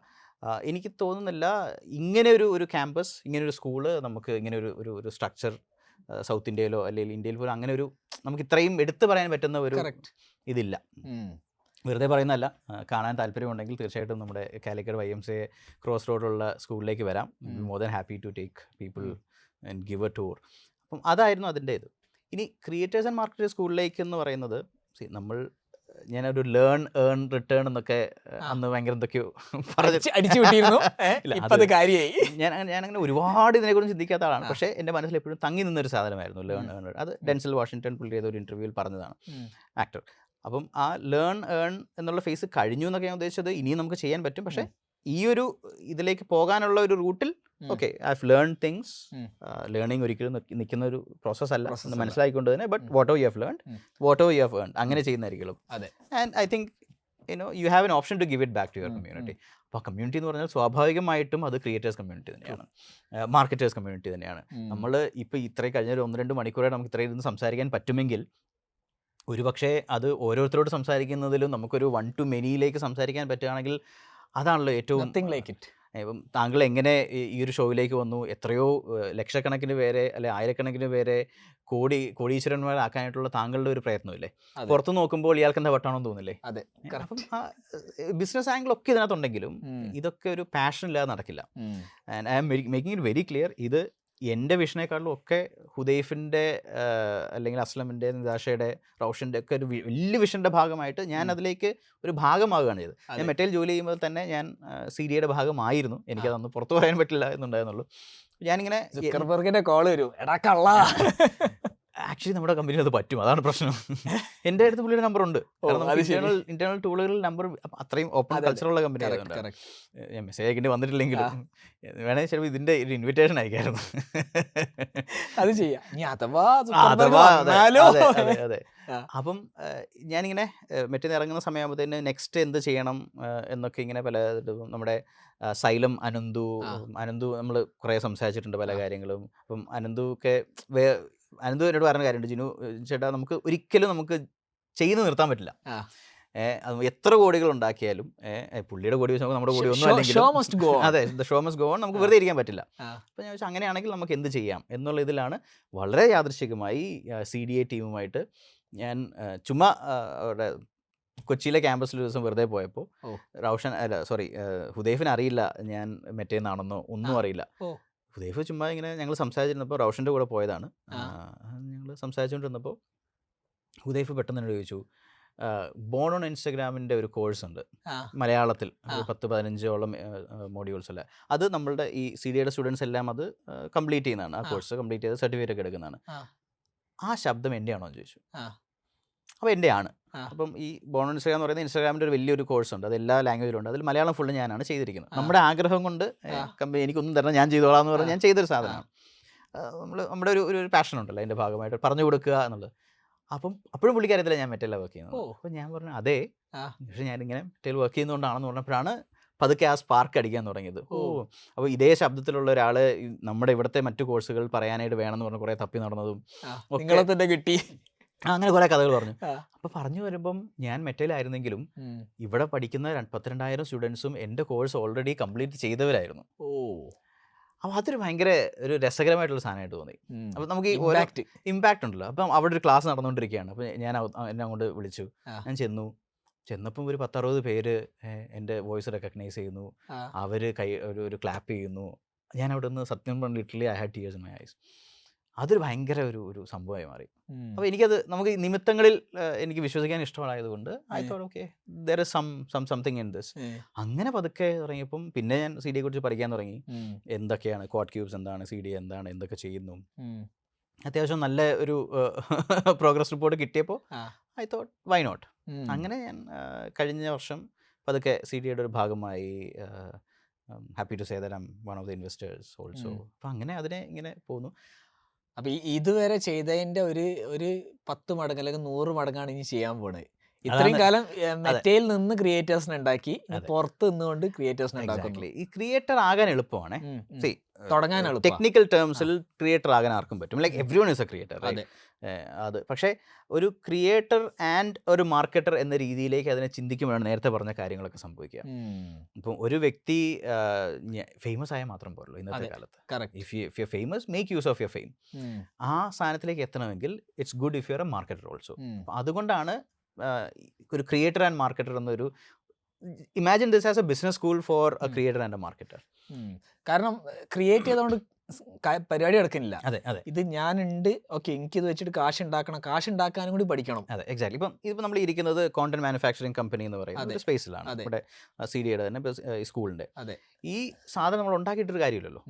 Speaker 1: എനിക്ക് തോന്നുന്നില്ല ഇങ്ങനെ ഒരു ക്യാമ്പസ്, ഇങ്ങനെ ഒരു സ്കൂള്, നമുക്ക് ഇങ്ങനെ ഒരു സ്ട്രക്ചർ സൗത്ത് ഇന്ത്യയിലോ അല്ലെങ്കിൽ ഇന്ത്യയിൽ പോലും അങ്ങനെ നമുക്ക് ഇത്രയും എടുത്തു പറയാൻ പറ്റുന്ന ഒരു ഇതില്ല. വെറുതെ പറയുന്നതല്ല, കാണാൻ താല്പര്യമുണ്ടെങ്കിൽ തീർച്ചയായിട്ടും നമ്മുടെ കാലിക്കറ്റ് YMCA ക്രോസ് റോഡുള്ള സ്കൂളിലേക്ക് വരാം. More than happy to take people and give a tour. അപ്പം അതായിരുന്നു അതിൻ്റെ ഇത്. ഇനി ക്രിയേറ്റേഴ്സ് ആൻഡ് മാർക്കറ്റേഴ്സ് സ്കൂളിലേക്ക് എന്ന് പറയുന്നത്, ഞാനൊരു ലേൺ ഏൺ റിട്ടേൺ എന്നൊക്കെ അന്ന് ഭയങ്കര എന്തൊക്കെയോ
Speaker 2: അടിച്ചു വിട്ടിരുന്നു.
Speaker 1: ഞാനങ്ങനെ ഒരുപാട് ഇതിനെക്കുറിച്ച് ചിന്തിക്കാത്ത ആളാണ്. പക്ഷേ എൻ്റെ മനസ്സിൽ എപ്പോഴും തങ്ങി നിന്നൊരു സാധനമായിരുന്നു ലേൺ ഏൺ. അത് ഡെൻസൽ വാഷിങ്ടൺ പുള്ളി ചെയ്ത ഒരു ഇൻ്റർവ്യൂവിൽ പറഞ്ഞതാണ്, ആക്ടർ. അപ്പം ആ ലേൺ ഏൺ എന്നുള്ള ഫേസ് കഴിഞ്ഞു എന്നൊക്കെ ഞാൻ ഉദ്ദേശിച്ചത് ഇനിയും നമുക്ക് ചെയ്യാൻ പറ്റും. പക്ഷേ ഈ ഒരു ഇതിലേക്ക് പോകാനുള്ള ഒരു റൂട്ടിൽ okay I have learn things. Learning ഒരിക്കലും നിൽക്കുന്ന ഒരു പ്രോസസ് അല്ല എന്ന് മനസ്സിലാക്കിക്കൊണ്ട് തന്നെ, but whatever you have learn, whatever you have earn, അങ്ങനെ ചെയ്യുന്നതായിരിക്കും. And I think you have an option to give it back to your community. അപ്പോൾ കമ്മ്യൂണിറ്റി എന്ന് പറഞ്ഞാൽ സ്വാഭാവികമായിട്ടും അത് ക്രിയേറ്റേഴ്സ് കമ്മ്യൂണിറ്റി തന്നെയാണ്, മാർക്കറ്റേഴ്സ് കമ്മ്യൂണിറ്റി തന്നെയാണ്. നമ്മൾ ഇപ്പോൾ ഇത്രയും കഴിഞ്ഞ ഒരു 1-2 മണിക്കൂറായിട്ട് നമുക്ക് ഇത്രയും ഇരുന്ന് സംസാരിക്കാൻ പറ്റുമെങ്കിൽ, ഒരു പക്ഷേ അത് ഓരോരുത്തരോട് സംസാരിക്കുന്നതിലും നമുക്കൊരു 1 to many സംസാരിക്കാൻ പറ്റുകയാണെങ്കിൽ അതാണല്ലോ ഏറ്റവും. ഇപ്പം താങ്കൾ എങ്ങനെ ഈ ഒരു ഷോയിലേക്ക് വന്നു, എത്രയോ ലക്ഷക്കണക്കിന് പേരെ അല്ലെ ആയിരക്കണക്കിന് പേരെ കോടീശ്വരന്മാരാക്കാനായിട്ടുള്ള താങ്കളുടെ ഒരു പ്രയത്നമില്ലേ. പുറത്തു നോക്കുമ്പോൾ ഇയാൾക്ക് എന്താ വട്ടാണെന്ന് തോന്നില്ലേ. അപ്പം ബിസിനസ് ആംഗിളൊക്കെ ഇതിനകത്തുണ്ടെങ്കിലും ഇതൊക്കെ ഒരു പാഷൻ ഇല്ലാതെ നടക്കില്ല. And I am making it very clear, ഇത് എൻ്റെ വിഷനേക്കാളും ഒക്കെ ഹുദൈഫിൻ്റെ അല്ലെങ്കിൽ അസ്ലമിൻ്റെ, നിതാഷയുടെ, റൗഷൻ്റെ ഒക്കെ ഒരു വലിയ വിഷൻ്റെ ഭാഗമായിട്ട് ഞാൻ അതിലേക്ക് ഒരു ഭാഗമാകുകയാണ് ചെയ്തത്. ഞാൻ മെറ്റയിൽ ജോലി ചെയ്യുമ്പോൾ തന്നെ ഞാൻ CDയുടെ ഭാഗമായിരുന്നു. എനിക്കതൊന്നും പുറത്തു പറയാൻ പറ്റില്ല എന്നുണ്ടായിരുന്നുള്ളൂ. ഞാനിങ്ങനെ
Speaker 2: കോൾ വരും, എടാ കള്ള.
Speaker 1: ആക്ച്വലി നമ്മുടെ കമ്പനിയിൽ അത് പറ്റും, അതാണ് പ്രശ്നം. എൻ്റെ അടുത്ത് പുള്ളിയുടെ നമ്പർ ഉണ്ട്. ഇന്റേണൽ ടൂളുകളിൽ നമ്പർ അത്രയും ഓപ്പൺ കൾച്ചറുള്ള കമ്പനി ആയതുകൊണ്ട് ഞാൻ മെസ്സേജ് അയക്കേണ്ടി വന്നിട്ടില്ലെങ്കിലും വേണമെങ്കിൽ ചിലപ്പോൾ ഇതിൻ്റെ ഒരു ഇൻവിറ്റേഷൻ അയക്കായിരുന്നു.
Speaker 2: അത് ചെയ്യാം.
Speaker 1: അതെ. അപ്പം ഞാനിങ്ങനെ മറ്റേ ഇറങ്ങുന്ന സമയമാകുമ്പോഴത്തേന് നെക്സ്റ്റ് എന്ത് ചെയ്യണം എന്നൊക്കെ ഇങ്ങനെ പല നമ്മുടെ സൈലം അനന്തു നമ്മൾ കുറേ സംസാരിച്ചിട്ടുണ്ട് പല കാര്യങ്ങളും. അപ്പം അനന്തു എന്നോട് പറഞ്ഞ കാര്യമുണ്ട്, ജിനു ചേട്ടാ നമുക്ക് ഒരിക്കലും നമുക്ക് ചെയ്ത് നിർത്താൻ പറ്റില്ല. അത് എത്ര കോടികൾ ഉണ്ടാക്കിയാലും പുള്ളിയുടെ കോടി വെച്ച് നമ്മുടെ കോടി ഒന്നും അല്ലെങ്കിലും അതെ the show must go on, നമുക്ക് വെറുതെ ഇരിക്കാൻ പറ്റില്ല. അപ്പോൾ ഞാൻ വെച്ചാൽ അങ്ങനെയാണെങ്കിൽ നമുക്ക് എന്ത് ചെയ്യാം എന്നുള്ള ഇതിലാണ് വളരെ യാദൃശ്ചികമായി CDA ടീമുമായിട്ട് ഞാൻ ചുമ്മാ അവിടെ കൊച്ചിയിലെ ക്യാമ്പസിൽ ഒരു ദിവസം വെറുതെ പോയപ്പോൾ ഹുദൈഫിന് അറിയില്ല ഞാൻ മെറ്റേന്നാണെന്നോ ഒന്നും അറിയില്ല. ഹുദൈഫ് ചുമ്മാ ഇങ്ങനെ ഞങ്ങൾ സംസാരിച്ചിരുന്നപ്പോൾ റൗഷൻ്റെ കൂടെ പോയതാണ്. ഞങ്ങൾ സംസാരിച്ചുകൊണ്ടിരുന്നപ്പോൾ ഹുദൈഫ് പെട്ടെന്ന് എന്നോട് ചോദിച്ചു, ബോൺ ഓൺ ഇൻസ്റ്റഗ്രാമിൻ്റെ ഒരു കോഴ്സ് ഉണ്ട് മലയാളത്തിൽ, 10-15ഓളം മോഡ്യൂൾസ് അല്ല. അത് നമ്മളുടെ ഈ CDയുടെ സ്റ്റുഡൻസ് എല്ലാം അത് കംപ്ലീറ്റ് ചെയ്യുന്നതാണ്. ആ കോഴ്സ് കംപ്ലീറ്റ് ചെയ്ത് സർട്ടിഫിക്കറ്റ് ഒക്കെ എടുക്കുന്നതാണ്. ആ ശബ്ദം എൻ്റെ ആണോ എന്ന് ചോദിച്ചു. അപ്പോൾ എൻ്റെ ആണ്. അപ്പം ഈ ബോൺ ഓൺ ഇൻസ്റ്റഗ്രാം എന്ന് പറയുന്നത് ഇൻസ്റ്റാഗ്രാമിൻ്റെ ഒരു വലിയൊരു കോഴ്സ് ഉണ്ട്, അത് എല്ലാ ലാംഗ്വേജിലും ഉണ്ട്. അതിൽ മലയാളം ഫുള്ള് ഞാനാണ് ചെയ്തിരിക്കുന്നത്. നമ്മുടെ ആഗ്രഹം കൊണ്ട് കമ്പനി എനിക്കൊന്നും തരണം, ഞാൻ ചെയ്തോളാം എന്ന് പറഞ്ഞ് ഞാൻ ചെയ്തൊരു സാധനമാണ്. നമ്മുടെ ഒരു പാഷൻ ഉണ്ടല്ലോ അതിൻ്റെ ഭാഗമായിട്ട് പറഞ്ഞു കൊടുക്കുക എന്നുള്ളത്. അപ്പം അപ്പോഴും പുള്ളിക്കാരത്തില്ല ഞാൻ മെറ്റലിലാണ് വർക്ക് ചെയ്യുന്നത്. അപ്പോൾ ഞാൻ പറഞ്ഞു അതെ, പക്ഷേ ഞാനിങ്ങനെ മെറ്റൽ വർക്ക് ചെയ്യുന്നതുകൊണ്ടാണെന്ന് പറഞ്ഞപ്പോഴാണ് പതുക്കെ ആ സ്പാർക്ക് അടിക്കാൻ തുടങ്ങിയത്. അപ്പോൾ ഇതേ ശബ്ദത്തിലുള്ള ഒരാൾ നമ്മുടെ ഇവിടുത്തെ മറ്റു കോഴ്സുകൾ പറയാനായിട്ട് വേണമെന്ന് പറഞ്ഞ് കുറേ തപ്പി നടന്നതും
Speaker 2: തന്നെ കിട്ടി.
Speaker 1: അങ്ങനെ കുറേ കഥകൾ പറഞ്ഞു. അപ്പോൾ പറഞ്ഞു വരുമ്പം ഞാൻ മെറ്റലായിരുന്നെങ്കിലും ഇവിടെ പഠിക്കുന്ന 12,000 സ്റ്റുഡൻസും എൻ്റെ കോഴ്സ് ഓൾറെഡി കംപ്ലീറ്റ് ചെയ്തവരായിരുന്നു. അപ്പോൾ അതൊരു ഭയങ്കര ഒരു രസകരമായിട്ടുള്ള സാധനമായിട്ട് തോന്നി. അപ്പോൾ നമുക്ക് ഈ ഓരോ ഇമ്പാക്റ്റ് ഉണ്ടല്ലോ. അപ്പം അവിടെ ഒരു ക്ലാസ് നടന്നുകൊണ്ടിരിക്കുകയാണ്. അപ്പോൾ ഞാൻ എന്നെ അങ്ങോട്ട് വിളിച്ചു. ഞാൻ ചെന്നപ്പം ഒരു 10-60 പേര് എൻ്റെ വോയിസ് റെക്കഗ്നൈസ് ചെയ്യുന്നു. അവർ ഒരു ക്ലാപ്പ് ചെയ്യുന്നു. ഞാൻ അവിടെ നിന്ന് സത്യം പറഞ്ഞ literally I had tears in my eyes. അതൊരു ഭയങ്കര ഒരു സംഭവമായി മാറി. അപ്പോൾ എനിക്കത് നമുക്ക് നിമിത്തങ്ങളിൽ എനിക്ക് വിശ്വസിക്കാൻ ഇഷ്ടമായതുകൊണ്ട് I thought okay there is something in this. അങ്ങനെ പതുക്കെ തുടങ്ങിയപ്പം പിന്നെ ഞാൻ സി ഡിയെ കുറിച്ച് പഠിക്കാൻ തുടങ്ങി. എന്തൊക്കെയാണ് ക്വാഡ് ക്യൂബ്സ്, എന്താണ് സി ഡി, എന്താണ്, എന്തൊക്കെ ചെയ്യുന്നു. അത്യാവശ്യം നല്ല ഒരു പ്രോഗ്രസ് റിപ്പോർട്ട് കിട്ടിയപ്പോൾ ഐ തോട്ട് വൈ നോട്ട്. അങ്ങനെ ഞാൻ കഴിഞ്ഞ വർഷം പതുക്കെ സി ഡിയുടെ ഒരു ഭാഗമായി. Happy to say that I am one of the investors also. അപ്പം അങ്ങനെ അതിനെ ഇങ്ങനെ പോകുന്നു.
Speaker 2: അപ്പം ഇതുവരെ ചെയ്തതിൻ്റെ ഒരു 10 മടങ്ങ് അല്ലെങ്കിൽ 100 മടങ്ങാണ് ഇനി ചെയ്യാൻ പോണത്. ഇത്രയും കാലം മെറ്റയിൽ നിന്ന് ക്രിയേറ്റേഴ്സിനെ ഉണ്ടാക്കി, പുറത്ത് നിന്നുകൊണ്ട് ക്രിയേറ്റേഴ്സിനെ ഉണ്ടാക്കുന്നു.
Speaker 1: ഈ ക്രിയേറ്റർ ആകാൻ എളുപ്പമാണ്.
Speaker 2: തുടങ്ങാൻ
Speaker 1: ടെക്നിക്കൽ ടേംസിൽ ക്രിയേറ്റർ ആകാൻ ആർക്കും പറ്റും. Like every one is A creator. അത് പക്ഷേ ഒരു ക്രിയേറ്റർ ആൻഡ് ഒരു മാർക്കറ്റർ എന്ന രീതിയിലേക്ക് അതിനെ ചിന്തിക്കുമ്പോഴാണ് നേരത്തെ പറഞ്ഞ കാര്യങ്ങളൊക്കെ സംഭവിക്കുക. ഇപ്പം ഒരു വ്യക്തി ഫേമസ് ആയാൽ മാത്രം പോരല്ലോ ഇന്നത്തെ കാലത്ത്. If you famous, make use of your fame. ആ സാധനത്തിലേക്ക് എത്തണമെങ്കിൽ it's good if you are A marketer also. അതുകൊണ്ടാണ് ഒരു ക്രിയേറ്റർ ആൻഡ് മാർക്കറ്റർ എന്നൊരു imagine this as A business school for A creator and A marketer.
Speaker 2: കാരണം create ചെയ്തുകൊണ്ട് പരിപാടി നടക്കുന്നില്ല.
Speaker 1: അതെ അതെ,
Speaker 2: ഇത് ഞാനുണ്ട്, ഓക്കെ, എനിക്കിത് വെച്ചിട്ട് കാശ് ഉണ്ടാക്കണം, കാശ് ഉണ്ടാക്കാനും കൂടി പഠിക്കണം.
Speaker 1: അതെ എക്സാക്ട്ലി. ഇപ്പം നമ്മൾ ഇരിക്കുന്നത് കോണ്ടന്റ് മാനുഫാക്ചറിങ് കമ്പനി എന്ന് പറയുന്ന ഒരു സ്പേസിലാണ്. ഇവിടെ സി ഡിയുടെ തന്നെ സ്കൂളിൻ്റെ. ഈ സാധനം നമ്മൾ ഉണ്ടാക്കിയിട്ടൊരു കാര്യമില്ലല്ലോ.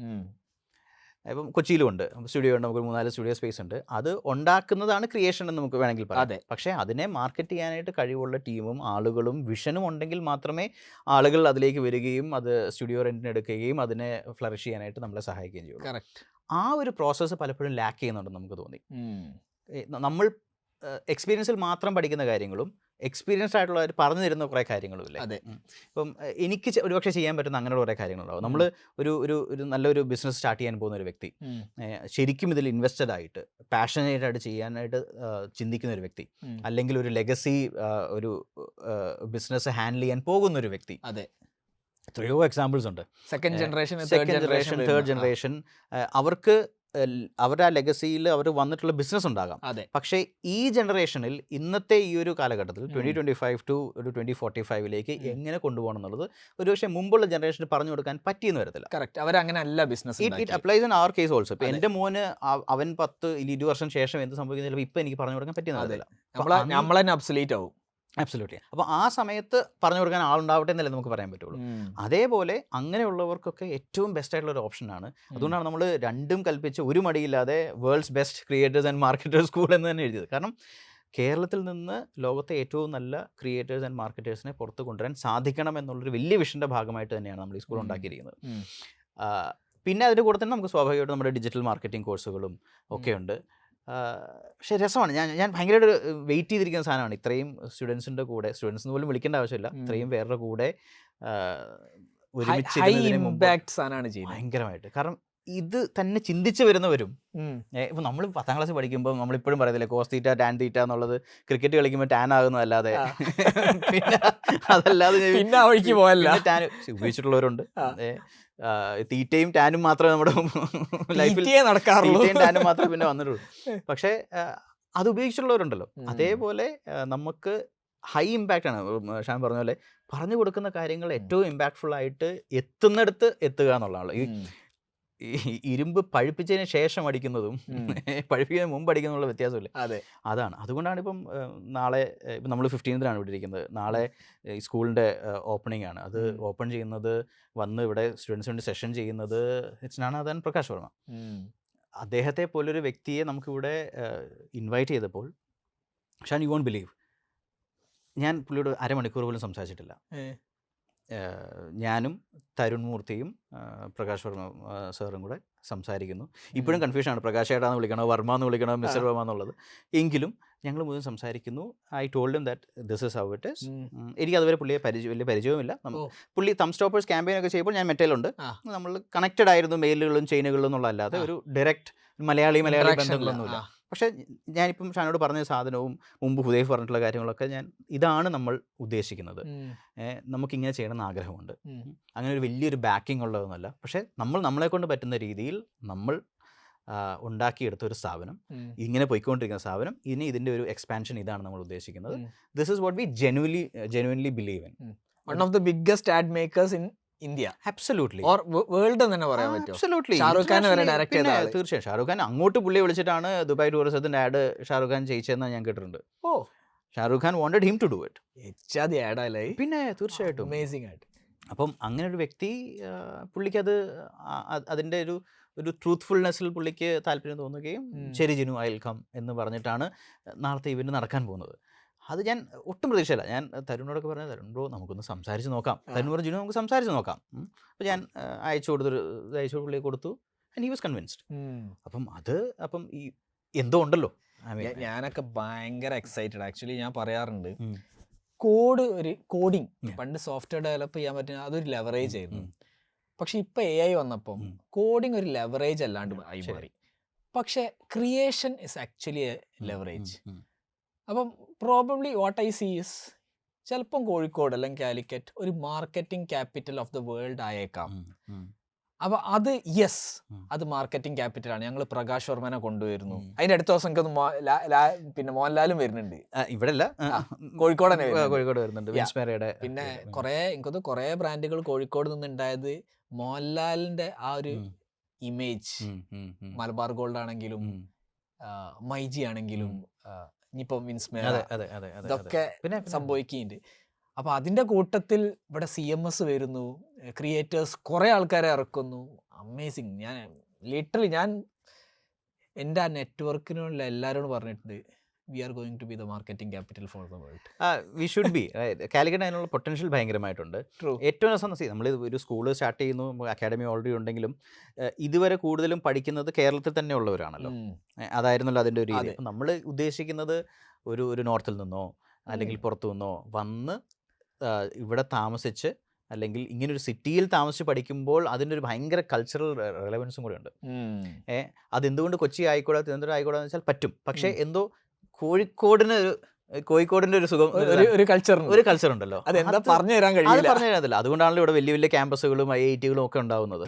Speaker 1: ഇപ്പം കൊച്ചിയിലുമുണ്ട് സ്റ്റുഡിയോ ഉണ്ട്, നമുക്ക് 3-4 സ്റ്റുഡിയോ സ്പേസ് ഉണ്ട്. അത് ഉണ്ടാക്കുന്നതാണ് ക്രിയേഷൻ എന്ന് നമുക്ക് വേണമെങ്കിൽ പറയാം. പക്ഷേ അതിനെ മാർക്കറ്റ് ചെയ്യാനായിട്ട് കഴിവുള്ള ടീമും ആളുകളും വിഷനും ഉണ്ടെങ്കിൽ മാത്രമേ ആളുകൾ അതിലേക്ക് വരികയും അത് സ്റ്റുഡിയോ റെന്റിന് എടുക്കുകയും അതിനെ ഫ്ലറിഷ് ചെയ്യാനായിട്ട് നമ്മളെ സഹായിക്കുകയും ചെയ്യുള്ളൂ. ആ ഒരു പ്രോസസ്സ് പലപ്പോഴും ലാക്ക് ചെയ്യുന്നുണ്ടെന്ന് നമുക്ക് തോന്നി. നമ്മൾ എക്സ്പീരിയൻസിൽ മാത്രം പഠിക്കുന്ന കാര്യങ്ങളും എക്സ്പീരിയൻസ്ഡ് ആയിട്ടുള്ളവർ പറഞ്ഞു തരുന്ന കുറേ കാര്യങ്ങളും ഇല്ലേ. ഇപ്പം എനിക്ക് ഒരുപക്ഷെ ചെയ്യാൻ പറ്റുന്ന അങ്ങനെയുള്ള കുറേ കാര്യങ്ങളുണ്ടാവും. നമ്മൾ ഒരു നല്ലൊരു ബിസിനസ് സ്റ്റാർട്ട് ചെയ്യാൻ പോകുന്ന ഒരു വ്യക്തി, ശരിക്കും ഇതിൽ ഇൻവെസ്റ്റഡ് ആയിട്ട് പാഷനേറ്റ് ആയിട്ട് ചെയ്യാനായിട്ട് ചിന്തിക്കുന്ന ഒരു വ്യക്തി, അല്ലെങ്കിൽ ഒരു ലെഗസി ഒരു ബിസിനസ് ഹാൻഡിൽ ചെയ്യാൻ പോകുന്ന ഒരു വ്യക്തി, എത്രയോ എക്സാമ്പിൾസ് ഉണ്ട്.
Speaker 2: സെക്കൻഡ് ജനറേഷൻ,
Speaker 1: തേർഡ് ജനറേഷൻ, അവർക്ക് അവരുടെ ആ ലെഗസിയിൽ അവർ വന്നിട്ടുള്ള ബിസിനസ് ഉണ്ടാകാം. പക്ഷേ ഈ ജനറേഷനിൽ ഇന്നത്തെ ഈ ഒരു കാലഘട്ടത്തിൽ 2025 ടു ഒരു 2045 എങ്ങനെ കൊണ്ടുപോകണം എന്നുള്ളത് ഒരുപക്ഷെ മുമ്പുള്ള ജനറേഷന് പറഞ്ഞു കൊടുക്കാൻ പറ്റിയെന്ന് വരത്തില്ല.
Speaker 2: കറക്റ്റ്, അവരങ്ങനെയല്ല business.
Speaker 1: It applies in our case also. ഇപ്പം എൻ്റെ മോന് അവൻ 10-20 വർഷം ശേഷം എന്ത് സംഭവിക്കുന്നില്ല, ഇപ്പം എനിക്ക് പറഞ്ഞു കൊടുക്കാൻ പറ്റിയെന്ന് വരത്തില്ല.
Speaker 2: നമ്മൾ തന്നെ അബ്സൊല്യൂട്ട് ആവും.
Speaker 1: അബ്സല്യൂട്ട്ലി. അപ്പോൾ ആ സമയത്ത് പറഞ്ഞു കൊടുക്കാൻ ആളുണ്ടാവട്ടെ എന്നല്ലേ നമുക്ക് പറയാൻ പറ്റുള്ളൂ. അതേപോലെ അങ്ങനെയുള്ളവർക്കൊക്കെ ഏറ്റവും ബെസ്റ്റ് ആയിട്ടുള്ള ഒരു ഓപ്ഷനാണ്. അതുകൊണ്ടാണ് നമ്മൾ രണ്ടും കൽപ്പിച്ച് ഒരു മടിയില്ലാതെ world's best creators and marketers school എന്ന് തന്നെ എഴുതിയത്. കാരണം കേരളത്തിൽ നിന്ന് ലോകത്തെ ഏറ്റവും നല്ല ക്രിയേറ്റേഴ്സ് ആൻഡ് മാർക്കറ്റേഴ്സിനെ പുറത്ത് കൊണ്ടുവരാൻ സാധിക്കണം എന്നുള്ളൊരു വലിയ വിഷൻ്റെ ഭാഗമായിട്ട് തന്നെയാണ് നമ്മൾ ഈ സ്കൂൾ ഉണ്ടാക്കിയിരിക്കുന്നത്. പിന്നെ അതിൻ്റെ കൂടെ തന്നെ നമുക്ക് സ്വാഭാവികമായിട്ട് നമ്മുടെ ഡിജിറ്റൽ മാർക്കറ്റിംഗ് കോഴ്സുകളും ഒക്കെ ഉണ്ട്. പക്ഷേ രസമാണ്. ഞാൻ ഭയങ്കരമായിട്ട് വെയിറ്റ് ചെയ്തിരിക്കുന്ന സാധനമാണ്. ഇത്രയും സ്റ്റുഡൻസിൻ്റെ കൂടെ, സ്റ്റുഡൻസ് പോലും വിളിക്കേണ്ട ആവശ്യമില്ല, ഇത്രയും പേരുടെ കൂടെ ഒരുമിച്ച് ഭയങ്കരമായിട്ട്. കാരണം ഇത് തന്നെ ചിന്തിച്ച് വരുന്നവരും, ഇപ്പം നമ്മൾ 10ാം ക്ലാസ് പഠിക്കുമ്പോൾ നമ്മളിപ്പോഴും പറയത്തില്ലേ കോസ് തീറ്റ ടാൻ തീറ്റ എന്നുള്ളത്, ക്രിക്കറ്റ് കളിക്കുമ്പോൾ ടാൻ ആകുന്നതല്ലാതെ പിന്നെ അതല്ലാതെ ടാൻ ഉപയോഗിച്ചിട്ടുള്ളവരുണ്ട്. തീറ്റയും ടാനും മാത്രമേ നമ്മുടെ ലൈഫിൽ നടക്കാറുള്ളൂ, ടാനും മാത്രമേ പിന്നെ വന്നിട്ടുള്ളൂ. പക്ഷേ അത് ഉപയോഗിച്ചിട്ടുള്ളവരുണ്ടല്ലോ. അതേപോലെ നമുക്ക് ഹൈ ഇമ്പാക്റ്റ് ആണ്. ഷാൻ പറഞ്ഞ പോലെ പറഞ്ഞു കൊടുക്കുന്ന കാര്യങ്ങൾ ഏറ്റവും ഇമ്പാക്ട്ഫുൾ ആയിട്ട് എത്തുന്നിടത്ത് എത്തുക എന്നുള്ളതാണ്. ഈ ഇരുമ്പ് പഴുപ്പിച്ചതിന് ശേഷം അടിക്കുന്നതും പഴുപ്പിക്കുന്നതിന് മുമ്പ് അടിക്കുന്നുള്ള വ്യത്യാസമില്ല. അതാണ്. അതുകൊണ്ടാണ് ഇപ്പം നാളെ ഇപ്പം നമ്മൾ 15th ഇവിടെ ഇരിക്കുന്നത്. നാളെ ഈ സ്കൂളിൻ്റെ ഓപ്പണിംഗ് ആണ്. അത് ഓപ്പൺ ചെയ്യുന്നത്, വന്ന് ഇവിടെ സ്റ്റുഡൻസിന് വേണ്ടി സെഷൻ ചെയ്യുന്നത് it's none other than Prakash Varma. അദ്ദേഹത്തെ പോലൊരു വ്യക്തിയെ നമുക്കിവിടെ ഇൻവൈറ്റ് ചെയ്തപ്പോൾ ഷാൻ, യു വോണ്ട് ബിലീവ്, ഞാൻ പുള്ളിയോട് 1/2 മണിക്കൂർ പോലും സംസാരിച്ചിട്ടില്ല. ഞാനും തരുൺ മൂർത്തിയും പ്രകാശ് വർമ്മ സാറും കൂടെ സംസാരിക്കുന്നു. ഇപ്പോഴും കൺഫ്യൂഷനാണ്, പ്രകാശ് ഏട്ടാന്ന് വിളിക്കണോ വർമ്മ എന്ന് വിളിക്കണോ മിസ്റ്റർ വർമ്മ എന്നുള്ളത്. എങ്കിലും ഞങ്ങൾ മുഴുവൻ സംസാരിക്കുന്നു. I told him that this is how it is. എനിക്ക് അതുവരെ പുള്ളിയെ വലിയ പരിചയവുമില്ല. പുള്ളി തം സ്റ്റോപ്പേഴ്സ് ക്യാമ്പയിൻ ഒക്കെ ചെയ്യുമ്പോൾ ഞാൻ മെറ്റയിലുണ്ട്, നമ്മൾ കണക്റ്റഡ് ആയിരുന്നു മെയിലുകളും ചെയിനുകളും എന്നുള്ളതല്ലാതെ ഒരു ഡയറക്റ്റ് മലയാളി ബന്ധങ്ങളൊന്നുമില്ല. പക്ഷേ ഞാനിപ്പം ഷാനോട് പറഞ്ഞ സാധനവും മുമ്പ് ഹുദൈഫ് പറഞ്ഞിട്ടുള്ള കാര്യങ്ങളൊക്കെ ഇതാണ് നമ്മൾ ഉദ്ദേശിക്കുന്നത്. നമുക്കിങ്ങനെ ചെയ്യണമെന്ന് ആഗ്രഹമുണ്ട്. അങ്ങനെ ഒരു വലിയൊരു ബാക്കിംഗ് ഉള്ളതൊന്നുമല്ല. പക്ഷേ നമ്മളെ കൊണ്ട് പറ്റുന്ന രീതിയിൽ നമ്മൾ ഉണ്ടാക്കിയെടുത്ത ഒരു സ്ഥാപനം, ഇങ്ങനെ പോയിക്കൊണ്ടിരിക്കുന്ന സ്ഥാപനം, ഇനി ഇതിൻ്റെ ഒരു എക്സ്പാൻഷൻ ഇതാണ് നമ്മൾ ഉദ്ദേശിക്കുന്നത്. This is what we genuinely believe in.
Speaker 2: One of the biggest add makers in India,
Speaker 1: absolutely,
Speaker 2: or world തന്നെ പറയാൻ പറ്റും.
Speaker 1: അബ്സല്യൂട്ട്ലി.
Speaker 2: ഷാരൂഖ് ഖാൻ വരെ ഡയറക്റ്റ് ചെയ്ത ആള്.
Speaker 1: തീർച്ചയായും ഷാരൂഖ് ഖാൻ അങ്ങോട്ട് പുള്ളിയെ വിളിച്ചിട്ടാണ് ദുബായ് ടൂറിസത്തിന്റെ ആഡ് ഷാരൂഖ് ഖാൻ ചെയ്യിച്ചതെന്ന് ഞാൻ കേട്ടിട്ടുണ്ട്.
Speaker 2: ഓ,
Speaker 1: Shahrukh Khan wanted him to do it.
Speaker 2: എച്ചാതി ആഡല്ലേ.
Speaker 1: പിന്നെ തീർച്ചയായിട്ടും
Speaker 2: അമേസിംഗ് ആയിട്ട്.
Speaker 1: അപ്പം അങ്ങനെ ഒരു വ്യക്തി, പുള്ളിക്കത് അതിൻ്റെ ഒരു ട്രൂത്ത്ഫുൾനെസ്സിൽ പുള്ളിക്ക് താല്പര്യം തോന്നുകയും ശരി ജിനു ഐ വിൽ കം എന്ന് പറഞ്ഞിട്ടാണ് നാളത്തെ ഇവന്റ് നടക്കാൻ പോകുന്നത്. അത് ഞാൻ ഒട്ടും പ്രതീക്ഷയില്ല. ഞാൻ തരുണിനോടൊക്കെ പറഞ്ഞത്, തരുൺ ബ്രോ നമുക്കൊന്ന് സംസാരിച്ച് നോക്കാം. തരുൺ പറഞ്ഞു, ജിനു നമുക്ക് സംസാരിച്ച് നോക്കാം. അപ്പോൾ ഞാൻ അയച്ചു പുള്ളിയെ കൊടുത്തു. And he was convinced. അപ്പം ഈ എന്തോ ഉണ്ടല്ലോ.
Speaker 2: ഞാനൊക്കെ ഭയങ്കര എക്സൈറ്റഡ്. ആക്ച്വലി ഞാൻ പറയാറുണ്ട്, കോഡിങ് പണ്ട് സോഫ്റ്റ്വെയർ ഡെവലപ്പ് ചെയ്യാൻ പറ്റുന്ന അതൊരു ലെവറേജ് ആയിരുന്നു. പക്ഷെ ഇപ്പൊ AI വന്നപ്പം കോഡിങ് ഒരു ലെവറേജ് അല്ലാണ്ട് ആയി മാറി. പക്ഷെ creation is actually a leverage. അപ്പം probably what I see is, ചിലപ്പം കോഴിക്കോട് അല്ലെങ്കിൽ കാലിക്കറ്റ് ഒരു marketing capital of the world ആയേക്കാം. അപ്പൊ അത് അത് മാർക്കറ്റിംഗ് ക്യാപിറ്റലാണ്. ഞങ്ങൾ പ്രകാശ് വർമ്മനെ കൊണ്ടുവരുന്നു. അതിന്റെ അടുത്ത ദിവസം പിന്നെ മോഹൻലാലും വരുന്നുണ്ട്.
Speaker 1: ഇവിടെ
Speaker 2: കോഴിക്കോട്
Speaker 1: വരുന്നുണ്ട്.
Speaker 2: പിന്നെ കുറെ ബ്രാൻഡുകൾ കോഴിക്കോട് നിന്നുണ്ടായത് മോഹൻലാലിന്റെ ആ ഒരു ഇമേജ്, മലബാർ ഗോൾഡ് ആണെങ്കിലും മൈജി ആണെങ്കിലും ഇനിയിപ്പോ വിൻസ്മേർ, ഇതൊക്കെ സംഭവിക്കുന്നുണ്ട്. അപ്പൊ അതിന്റെ കൂട്ടത്തിൽ ഇവിടെ CMS വരുന്നു, ക്രിയേറ്റേഴ്സ് കുറെ ആൾക്കാരെ ഇറക്കുന്നു. അമേസിങ്. ഞാൻ ലിറ്ററലി എൻ്റെ ആ നെറ്റ്വർക്കിനുള്ള എല്ലാവരോടും പറഞ്ഞിട്ടുണ്ട്, we are going to be the marketing capital for the world.
Speaker 1: We should be. Calicut അതിനുള്ള പൊട്ടൻഷ്യൽ ഭയങ്കരമായിട്ടുണ്ട്. ഏറ്റവും രസം നമ്മൾ ഒരു സ്കൂൾ സ്റ്റാർട്ട് ചെയ്യുന്നു, അക്കാഡമി ഓൾറെഡി ഉണ്ടെങ്കിലും ഇതുവരെ കൂടുതലും പഠിക്കുന്നത് കേരളത്തിൽ തന്നെ ഉള്ളവരാണല്ലോ. അതായിരുന്നല്ലോ അതിൻ്റെ ഒരു രീതി. അപ്പം നമ്മൾ ഉദ്ദേശിക്കുന്നത് ഒരു നോർത്തിൽ നിന്നോ അല്ലെങ്കിൽ പുറത്തു നിന്നോ വന്ന് ഇവിടെ താമസിച്ച്, അല്ലെങ്കിൽ ഇങ്ങനൊരു സിറ്റിയിൽ താമസിച്ച് പഠിക്കുമ്പോൾ അതിൻ്റെ ഒരു ഭയങ്കര കൾച്ചറൽ റെലവൻസും കൂടെ ഉണ്ട്. അതെന്തുകൊണ്ട് കൊച്ചി ആയിക്കോട്ടെ, തിരുവനന്തപുരം ആയിക്കോട്ടെ എന്ന് വെച്ചാൽ പറ്റും. പക്ഷേ എന്തോ കോഴിക്കോടിന്റെ ഒരു സുഖം, ഒരു കൾച്ചർ ഉണ്ടല്ലോ,
Speaker 2: അതെന്താ പറഞ്ഞു തരാൻ
Speaker 1: കഴിയില്ല. അതുകൊണ്ടാണല്ലോ ഇവിടെ വലിയ വലിയ ക്യാമ്പസുകളും IIT-കളും ഒക്കെ ഉണ്ടാവുന്നത്.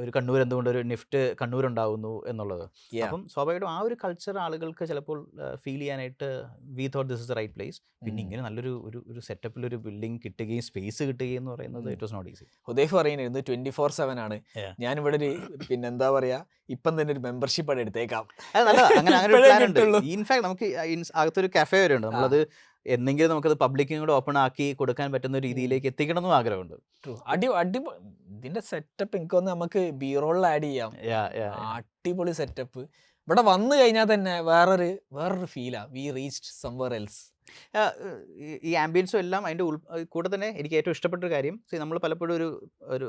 Speaker 1: ഒരു കണ്ണൂർ, എന്തുകൊണ്ട് ഒരു നിഫ്റ്റ് കണ്ണൂർ ഉണ്ടാവുന്നു എന്നുള്ളത്. അപ്പം സ്വാഭാവികമായിട്ടും ആ ഒരു കൾച്ചർ ആളുകൾക്ക് ചിലപ്പോൾ ഫീൽ ചെയ്യാനായിട്ട് we thought this is the right place. പിന്നെ ഇങ്ങനെ നല്ലൊരു സെറ്റപ്പിൽ ഒരു ബിൽഡിംഗ് കിട്ടുകയും സ്പേസ് കിട്ടുകയും എന്ന് പറയുന്നത് it was not easy.
Speaker 2: Hudaif പറയുന്നത് 24/7 ആണ്. ഞാനിവിടെ ഒരു പിന്നെന്താ പറയാ, ഇപ്പം തന്നെ ഒരു മെമ്പർഷിപ്പ് ആണ് എടുത്തേക്കാം.
Speaker 1: ഇൻഫാക്ട് നമുക്ക് അകത്തൊരു കഫേ വരെ ഉണ്ട്. നമ്മളത് എന്നെങ്കിലും നമുക്കത് പബ്ലിക്കും കൂടെ ഓപ്പൺ ആക്കി കൊടുക്കാൻ പറ്റുന്ന രീതിയിലേക്ക് എത്തിക്കണമെന്നും ആഗ്രഹമുണ്ട്.
Speaker 2: ഇതിന്റെ സെറ്റപ്പ് എനിക്കൊന്ന് നമുക്ക് ബീറോളിൽ ആഡ് ചെയ്യാം. അടിപൊളി സെറ്റപ്പ്. ഇവിടെ വന്നു കഴിഞ്ഞാൽ തന്നെ വേറൊരു ഫീലാ. We reached somewhere else.
Speaker 1: ഈ ആംബിയൻസും എല്ലാം അതിൻ്റെ കൂടെ തന്നെ എനിക്ക് ഏറ്റവും ഇഷ്ടപ്പെട്ടൊരു കാര്യം, നമ്മൾ പലപ്പോഴും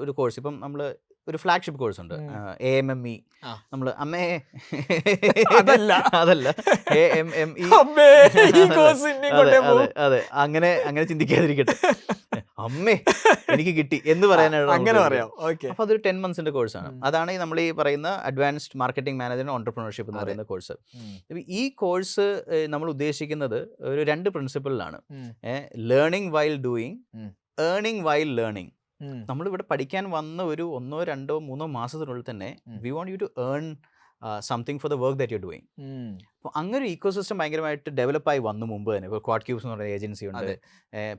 Speaker 1: ഒരു കോഴ്സ്, ഇപ്പം നമ്മൾ ഒരു ഫ്ലാഗ്ഷിപ്പ് കോഴ്സ് ഉണ്ട് AMME. നമ്മൾ അതല്ല AMME. അതെ, അങ്ങനെ ചിന്തിക്കാതിരിക്കട്ടെ. അമ്മേ എനിക്ക് കിട്ടി എന്ന് പറയാനാണ്. അപ്പൊ അതൊരു 10 months കോഴ്സാണ്. അതാണ് നമ്മൾ ഈ പറയുന്ന അഡ്വാൻസ്ഡ് മാർക്കറ്റിംഗ് മാനേജ്മെന്റ് ഓൺടർപ്രണർഷിപ്പ് എന്ന് പറയുന്ന കോഴ്സ്. ഈ കോഴ്സ് നമ്മൾ ഉദ്ദേശിക്കുന്നത് ഒരു 2 പ്രിൻസിപ്പിളിലാണ്. Learning while doing, earning while learning. നമ്മളിവിടെ പഠിക്കാൻ വന്ന ഒരു 1, 2, 3 മാസത്തിനുള്ളിൽ തന്നെ we want you to earn something for the work that you doing. അപ്പോൾ അങ്ങനെ ഒരു ഇക്കോസിസ്റ്റം ഭയങ്കരമായിട്ട് ഡെവലപ്പായി വന്നു മുമ്പ് തന്നെ. ഇപ്പോൾ ക്വാഡ് ക്യൂബ്സ് എന്ന് പറയുന്ന ഏജൻസി ഉണ്ട്,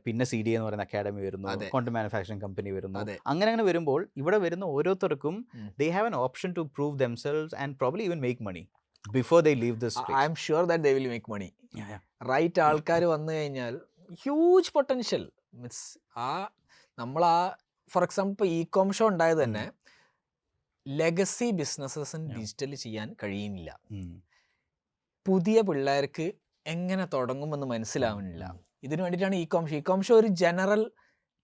Speaker 1: പിന്നെ CDA എന്ന് പറയുന്ന അക്കാഡമി വരുന്നു, കോണ്ടന്റ് മാനുഫാക്ചറിംഗ് കമ്പനി വരുന്നു. അങ്ങനെ വരുമ്പോൾ ഇവിടെ വരുന്ന ഓരോരുത്തർക്കും they have an option to prove themselves and probably even make money before they leave this place.
Speaker 2: I am sure that they will make money. Right ആൾക്കാർ വന്നു കഴിഞ്ഞാൽ huge potential. Means for example ecom show ഉണ്ടായത് തന്നെ legacy ബിസിനസ്സസിന് digital ചെയ്യാൻ കഴിയുന്നില്ല. പുതിയ പിള്ളേർക്ക് എങ്ങനെ തുടങ്ങുമെന്ന് മനസ്സിലാവുന്നില്ല. ഇതിനു വേണ്ടിയിട്ടാണ് ഇ-കോം ഷോ ഒരു ജനറൽ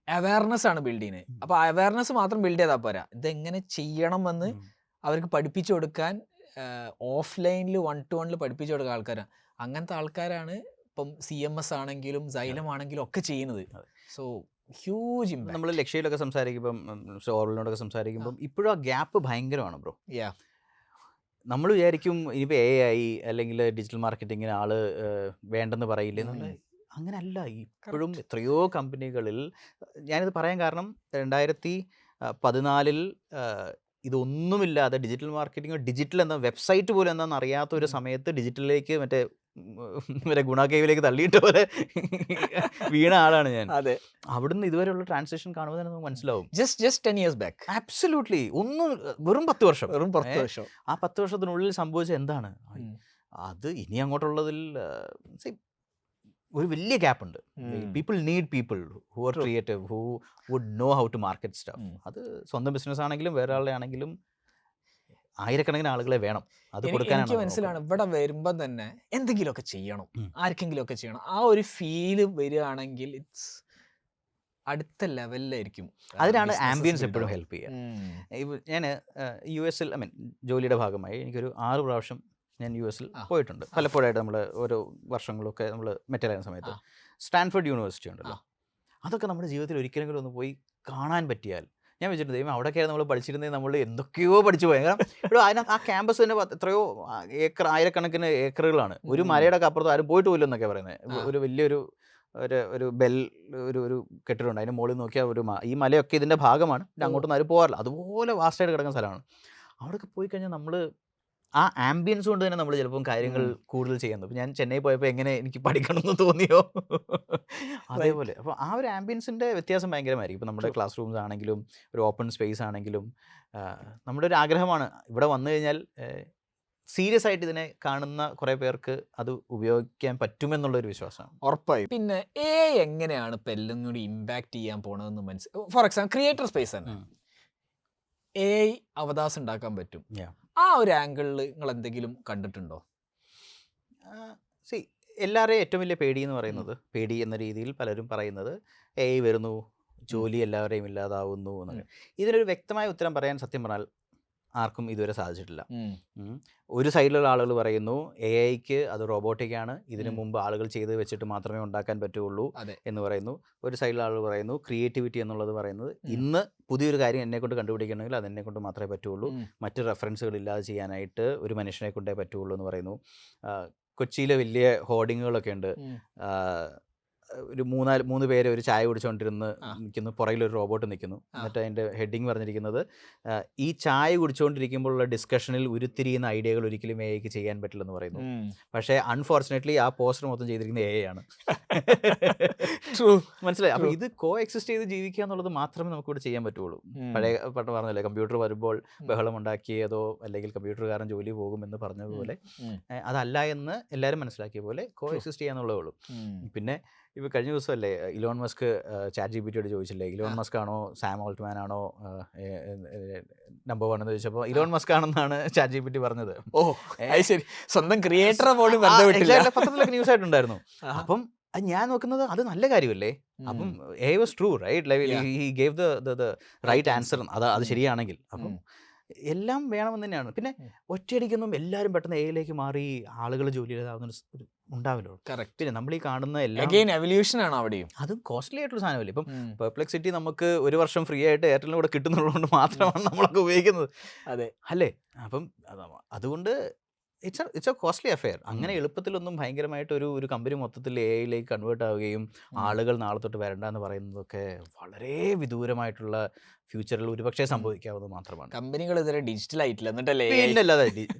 Speaker 2: അവയർനെസ് ആണ് ബിൽഡ് ചെയ്യുന്നത്. അപ്പോൾ അവയർനെസ് മാത്രം ബിൽഡ് ചെയ്താൽ പോരാ, ഇതെങ്ങനെ ചെയ്യണമെന്ന് അവർക്ക് പഠിപ്പിച്ചു കൊടുക്കാൻ ഓഫ്ലൈനിൽ 1-to-1 പഠിപ്പിച്ചു കൊടുക്കുന്ന ആൾക്കാരാണ്. അങ്ങനത്തെ ആൾക്കാരാണ് ഇപ്പം CMS ആണെങ്കിലും Xylem ആണെങ്കിലും ഒക്കെ ചെയ്യുന്നത്. So huge impact.
Speaker 1: നമ്മൾ ലക്ഷ്യയിലൊക്കെ സംസാരിക്കുമ്പം ഓറലിനോടൊക്കെ സംസാരിക്കുമ്പം ഇപ്പോഴും ആ ഗ്യാപ്പ് ഭയങ്കരമാണ് ബ്രോ. നമ്മൾ വിചാരിക്കും ഇനിയിപ്പോൾ AI അല്ലെങ്കിൽ ഡിജിറ്റൽ മാർക്കറ്റിങ്ങിന് ആള് വേണ്ടെന്ന് പറയില്ലേ എന്നുള്ള, അങ്ങനെയല്ല. ഇപ്പോഴും എത്രയോ കമ്പനികളിൽ, ഞാനിത് പറയാൻ കാരണം 2014 ഇതൊന്നുമില്ലാതെ ഡിജിറ്റൽ മാർക്കറ്റിംഗ്, ഡിജിറ്റൽ എന്ന വെബ്സൈറ്റ് പോലും എന്താണെന്ന് അറിയാത്ത ഒരു സമയത്ത് ഡിജിറ്റലിലേക്ക് മറ്റേ ഗുണാക്കേവിലേക്ക് തള്ളിയിട്ട പോലെ വീണ ആളാണ് ഞാൻ.
Speaker 2: അതെ,
Speaker 1: അവിടുന്ന് ഇതുവരെയുള്ള ട്രാൻസാക്ഷൻ കാണുമ്പോൾ തന്നെ നമുക്ക് മനസ്സിലാവും.
Speaker 2: Just 10 years back.
Speaker 1: ആബ്സല്യൂട്ട്ലി. വെറും 10 വർഷം.
Speaker 2: വെറും 10 വർഷം.
Speaker 1: ആ 10 വർഷത്തിനുള്ളിൽ സംഭവിച്ചത് എന്താണ്? അത് ഇനി അങ്ങോട്ടുള്ളതിൽ ഒരു വലിയ ഗ്യാപ്പ് ഉണ്ട്. People need people who are creative, who would know how to market stuff. അത് സ്വന്തം ബിസിനസ് ആണെങ്കിലും വേറെ ആളുടെ ആണെങ്കിലും ആയിരക്കണക്കിന് ആളുകളെ വേണം. അത് കൊടുക്കാനാണ്.
Speaker 2: എനിക്ക് മനസ്സിലാണ് ഇവിടെ വരുമ്പോൾ തന്നെ എന്തെങ്കിലുമൊക്കെ ചെയ്യണം, ആർക്കെങ്കിലും ഒക്കെ ചെയ്യണം. ആ ഒരു ഫീല് വരികയാണെങ്കിൽ ഇറ്റ്സ് അടുത്ത ലെവലിലായിരിക്കും.
Speaker 1: അതിനാണ് ആംബിയൻസ് എപ്പോഴും ഹെൽപ്പ് ചെയ്യുക. ഞാൻ US ജോലിയുടെ ഭാഗമായി എനിക്കൊരു 6 പ്രാവശ്യം ഞാൻ US പോയിട്ടുണ്ട്. പലപ്പോഴായിട്ട് നമ്മൾ ഓരോ വർഷങ്ങളൊക്കെ നമ്മൾ മെറ്റലായിരുന്ന സമയത്ത് സ്റ്റാൻഫോർഡ് യൂണിവേഴ്സിറ്റി ഉണ്ടല്ലോ, അതൊക്കെ നമ്മുടെ ജീവിതത്തിൽ ഒരിക്കലെങ്കിലും ഒന്ന് പോയി കാണാൻ പറ്റിയാൽ, ഞാൻ വെച്ചിട്ടുണ്ട് ദൈവം അവിടെയൊക്കെയാണ് നമ്മൾ പഠിച്ചിരുന്നത്, നമ്മൾ എന്തൊക്കെയോ പഠിച്ചു പോയി. കാരണം ഇവിടെ അതിനകത്ത് ആ ക്യാമ്പസ് തന്നെ എത്രയോ ആയിരക്കണക്കിന് ഏക്കറുകളാണ്. ഒരു മലയുടെ അപ്പുറത്ത് ആരും പോയിട്ട് പോയില്ല എന്നൊക്കെ പറയുന്നത്. ഒരു വലിയൊരു ഒരു ബെൽ ഒരു കെട്ടിടമുണ്ട്, അതിൻ്റെ മുകളിൽ നോക്കിയാൽ ഈ മലയൊക്കെ ഇതിൻ്റെ ഭാഗമാണ്. അങ്ങോട്ടൊന്നും ആരും പോകാറില്ല. അതുപോലെ വാസ്റ്റായിട്ട് കിടക്കുന്ന സ്ഥലമാണ്. അവിടെയൊക്കെ പോയി കഴിഞ്ഞാൽ നമ്മൾ ആ ആംബിയൻസ് കൊണ്ട് തന്നെ നമ്മൾ ചിലപ്പം കാര്യങ്ങൾ കൂടുതൽ ചെയ്യുന്നത്. ഇപ്പോൾ ഞാൻ ചെന്നൈ പോയപ്പോൾ എങ്ങനെ എനിക്ക് പഠിക്കണമെന്ന് തോന്നിയോ അതേപോലെ. അപ്പോൾ ആ ഒരു ആംബിയൻസിൻ്റെ വ്യത്യാസം ഭയങ്കരമായിരിക്കും. ഇപ്പോൾ നമ്മുടെ ക്ലാസ് റൂംസ് ആണെങ്കിലും ഒരു ഓപ്പൺ സ്പേസ് ആണെങ്കിലും നമ്മുടെ ഒരു ആഗ്രഹമാണ് ഇവിടെ വന്നു കഴിഞ്ഞാൽ സീരിയസ് ആയിട്ട് ഇതിനെ കാണുന്ന കുറേ പേർക്ക് അത് ഉപയോഗിക്കാൻ പറ്റുമെന്നുള്ളൊരു വിശ്വാസമാണ്.
Speaker 2: ഉറപ്പായും. പിന്നെ എങ്ങനെയാണ് ഇപ്പം എല്ലാം കൂടി ഇമ്പാക്ട് ചെയ്യാൻ പോണതെന്ന് മനസ്സിലാവും. ഫോർ എക്സാമ്പിൾ ക്രിയേറ്റർ സ്പേസ് തന്നെ അവതാസ് ഉണ്ടാക്കാൻ പറ്റും. ആ ഒരു ആംഗിളിൽ നിങ്ങൾ എന്തെങ്കിലും കണ്ടിട്ടുണ്ടോ?
Speaker 1: എല്ലാവരെയും ഏറ്റവും വലിയ പേടി എന്ന് പറയുന്നത്, പേടി എന്ന രീതിയിൽ പലരും പറയുന്നത് AI വരുന്നു, ജോലി എല്ലാവരെയും ഇല്ലാതാവുന്നു എന്നൊക്കെ. ഇതിനൊരു വ്യക്തമായ ഉത്തരം പറയാൻ സത്യം പറഞ്ഞാൽ ആർക്കും ഇതുവരെ സാധിച്ചിട്ടില്ല. ഒരു സൈഡിലുള്ള ആളുകൾ പറയുന്നു AIക്ക് അത് റോബോട്ടിക്കാണ്, ഇതിനു മുമ്പ് ആളുകൾ ചെയ്ത് വെച്ചിട്ട് മാത്രമേ ഉണ്ടാക്കാൻ പറ്റുള്ളൂ എന്ന് പറയുന്നു. ഒരു സൈഡിലുള്ള ആളുകൾ പറയുന്നു ക്രിയേറ്റിവിറ്റി എന്നുള്ളത് പറയുന്നത് ഇന്ന് പുതിയൊരു കാര്യം എന്നെ കൊണ്ട് കണ്ടുപിടിക്കണമെങ്കിൽ അത് എന്നെ കൊണ്ട് മാത്രമേ പറ്റുള്ളൂ, മറ്റ് റെഫറൻസുകൾ ഇല്ലാതെ ചെയ്യാനായിട്ട് ഒരു മനുഷ്യനെ കൊണ്ടേ പറ്റുള്ളൂ എന്ന് പറയുന്നു. കൊച്ചിയിലെ വലിയ ഹോർഡിങ്ങുകളൊക്കെ ഉണ്ട്. ഒരു 3 പേര് ഒരു ചായ കുടിച്ചുകൊണ്ടിരുന്ന് നിൽക്കുന്നു, പുറകിലൊരു റോബോട്ട് നിൽക്കുന്നു. എന്നിട്ട് അതിൻ്റെ ഹെഡിങ് പറഞ്ഞിരിക്കുന്നത് ഈ ചായ കുടിച്ചുകൊണ്ടിരിക്കുമ്പോഴുള്ള ഡിസ്കഷനിൽ ഉരുത്തിരിയുന്ന ഐഡിയകൾ ഒരിക്കലും AIക്ക് ചെയ്യാൻ പറ്റില്ലെന്ന് പറയുന്നു. പക്ഷേ അൺഫോർച്ചുനേറ്റ്ലി ആ പോസ്റ്റർ മൊത്തം ചെയ്തിരിക്കുന്നത് AI ആണ്. മനസ്സിലായി? അപ്പോൾ ഇത് കോ എക്സിസ്റ്റ് ചെയ്ത് ജീവിക്കുക എന്നുള്ളത് മാത്രമേ നമുക്കിവിടെ ചെയ്യാൻ പറ്റുള്ളൂ. പഴയ പണ്ട് പറഞ്ഞല്ലേ, കമ്പ്യൂട്ടർ വരുമ്പോൾ ബഹളം ഉണ്ടാക്കിയതോ അല്ലെങ്കിൽ കമ്പ്യൂട്ടറുകാരൻ ജോലി പോകുമെന്ന് പറഞ്ഞതുപോലെ അതല്ല എന്ന് എല്ലാവരും മനസ്സിലാക്കിയ പോലെ കോ എക്സിസ്റ്റ് ചെയ്യാന്നുള്ളതേ ഉള്ളൂ. പിന്നെ ഇപ്പോൾ കഴിഞ്ഞ ദിവസമല്ലേ ഇലോൺ മസ്ക് ChatGPTയോട് ചോദിച്ചില്ലേ, ഇലോൺ മസ്ക് ആണോ സാം ഓൾട്ട്മാൻ ആണോ നമ്പർ 1 എന്ന് ചോദിച്ചപ്പോൾ ഇലോൺ മസ്ക് ആണെന്നാണ് ChatGPT പറഞ്ഞത്.
Speaker 2: ശരി, സ്വന്തം ക്രിയേറ്ററെ പോലും
Speaker 1: പത്രത്തിലൊക്കെ ന്യൂസ് ആയിട്ടുണ്ടായിരുന്നു. അപ്പം ഞാൻ നോക്കുന്നത് അത് നല്ല കാര്യമല്ലേ? അപ്പം AI was true, right? He gave the right answer. അത് ശരിയാണെങ്കിൽ അപ്പം എല്ലാം വേണമെന്ന് തന്നെയാണ്. പിന്നെ ഒറ്റയടിക്കൊന്നും എല്ലാവരും പെട്ടെന്ന് AI മാറി ആളുകൾ ജോലി ചെയ്താവുന്ന ഉണ്ടാവില്ലോ. പിന്നെ നമ്മൾ ഈ കാണുന്ന എല്ലാം
Speaker 2: എവല്യൂഷൻ ആണ് അവിടെയും.
Speaker 1: അതും കോസ്റ്റ്ലി ആയിട്ടുള്ള സാധനമല്ലേ. ഇപ്പം പെർപ്ലെക്സിറ്റി നമുക്ക് ഒരു വർഷം ഫ്രീ ആയിട്ട് എയർടെലിന് കൂടെ കിട്ടുന്നുള്ളതുകൊണ്ട് മാത്രമാണ് നമ്മളൊക്കെ ഉപയോഗിക്കുന്നത്.
Speaker 2: അതെ
Speaker 1: അല്ലേ? അപ്പം അതുകൊണ്ട് ഇറ്റ്സ് എ കോസ്റ്റ്ലി അഫെയർ. അങ്ങനെ എളുപ്പത്തിലൊന്നും ഭയങ്കരമായിട്ട് ഒരു കമ്പനി മൊത്തത്തിൽ AI കൺവേർട്ട് ആവുകയും ആളുകൾ നാളെ തൊട്ട് വരണ്ട എന്ന് പറയുന്നതൊക്കെ വളരെ വിദൂരമായിട്ടുള്ള ഫ്യൂച്ചറിൽ ഒരുപക്ഷെ സംഭവിക്കാവുന്നത് മാത്രമാണ്.
Speaker 2: കമ്പനികൾ ഇതുവരെ ഡിജിറ്റൽ ആയിട്ടില്ല, എന്നിട്ടല്ലേ
Speaker 1: പിന്നല്ലാതെ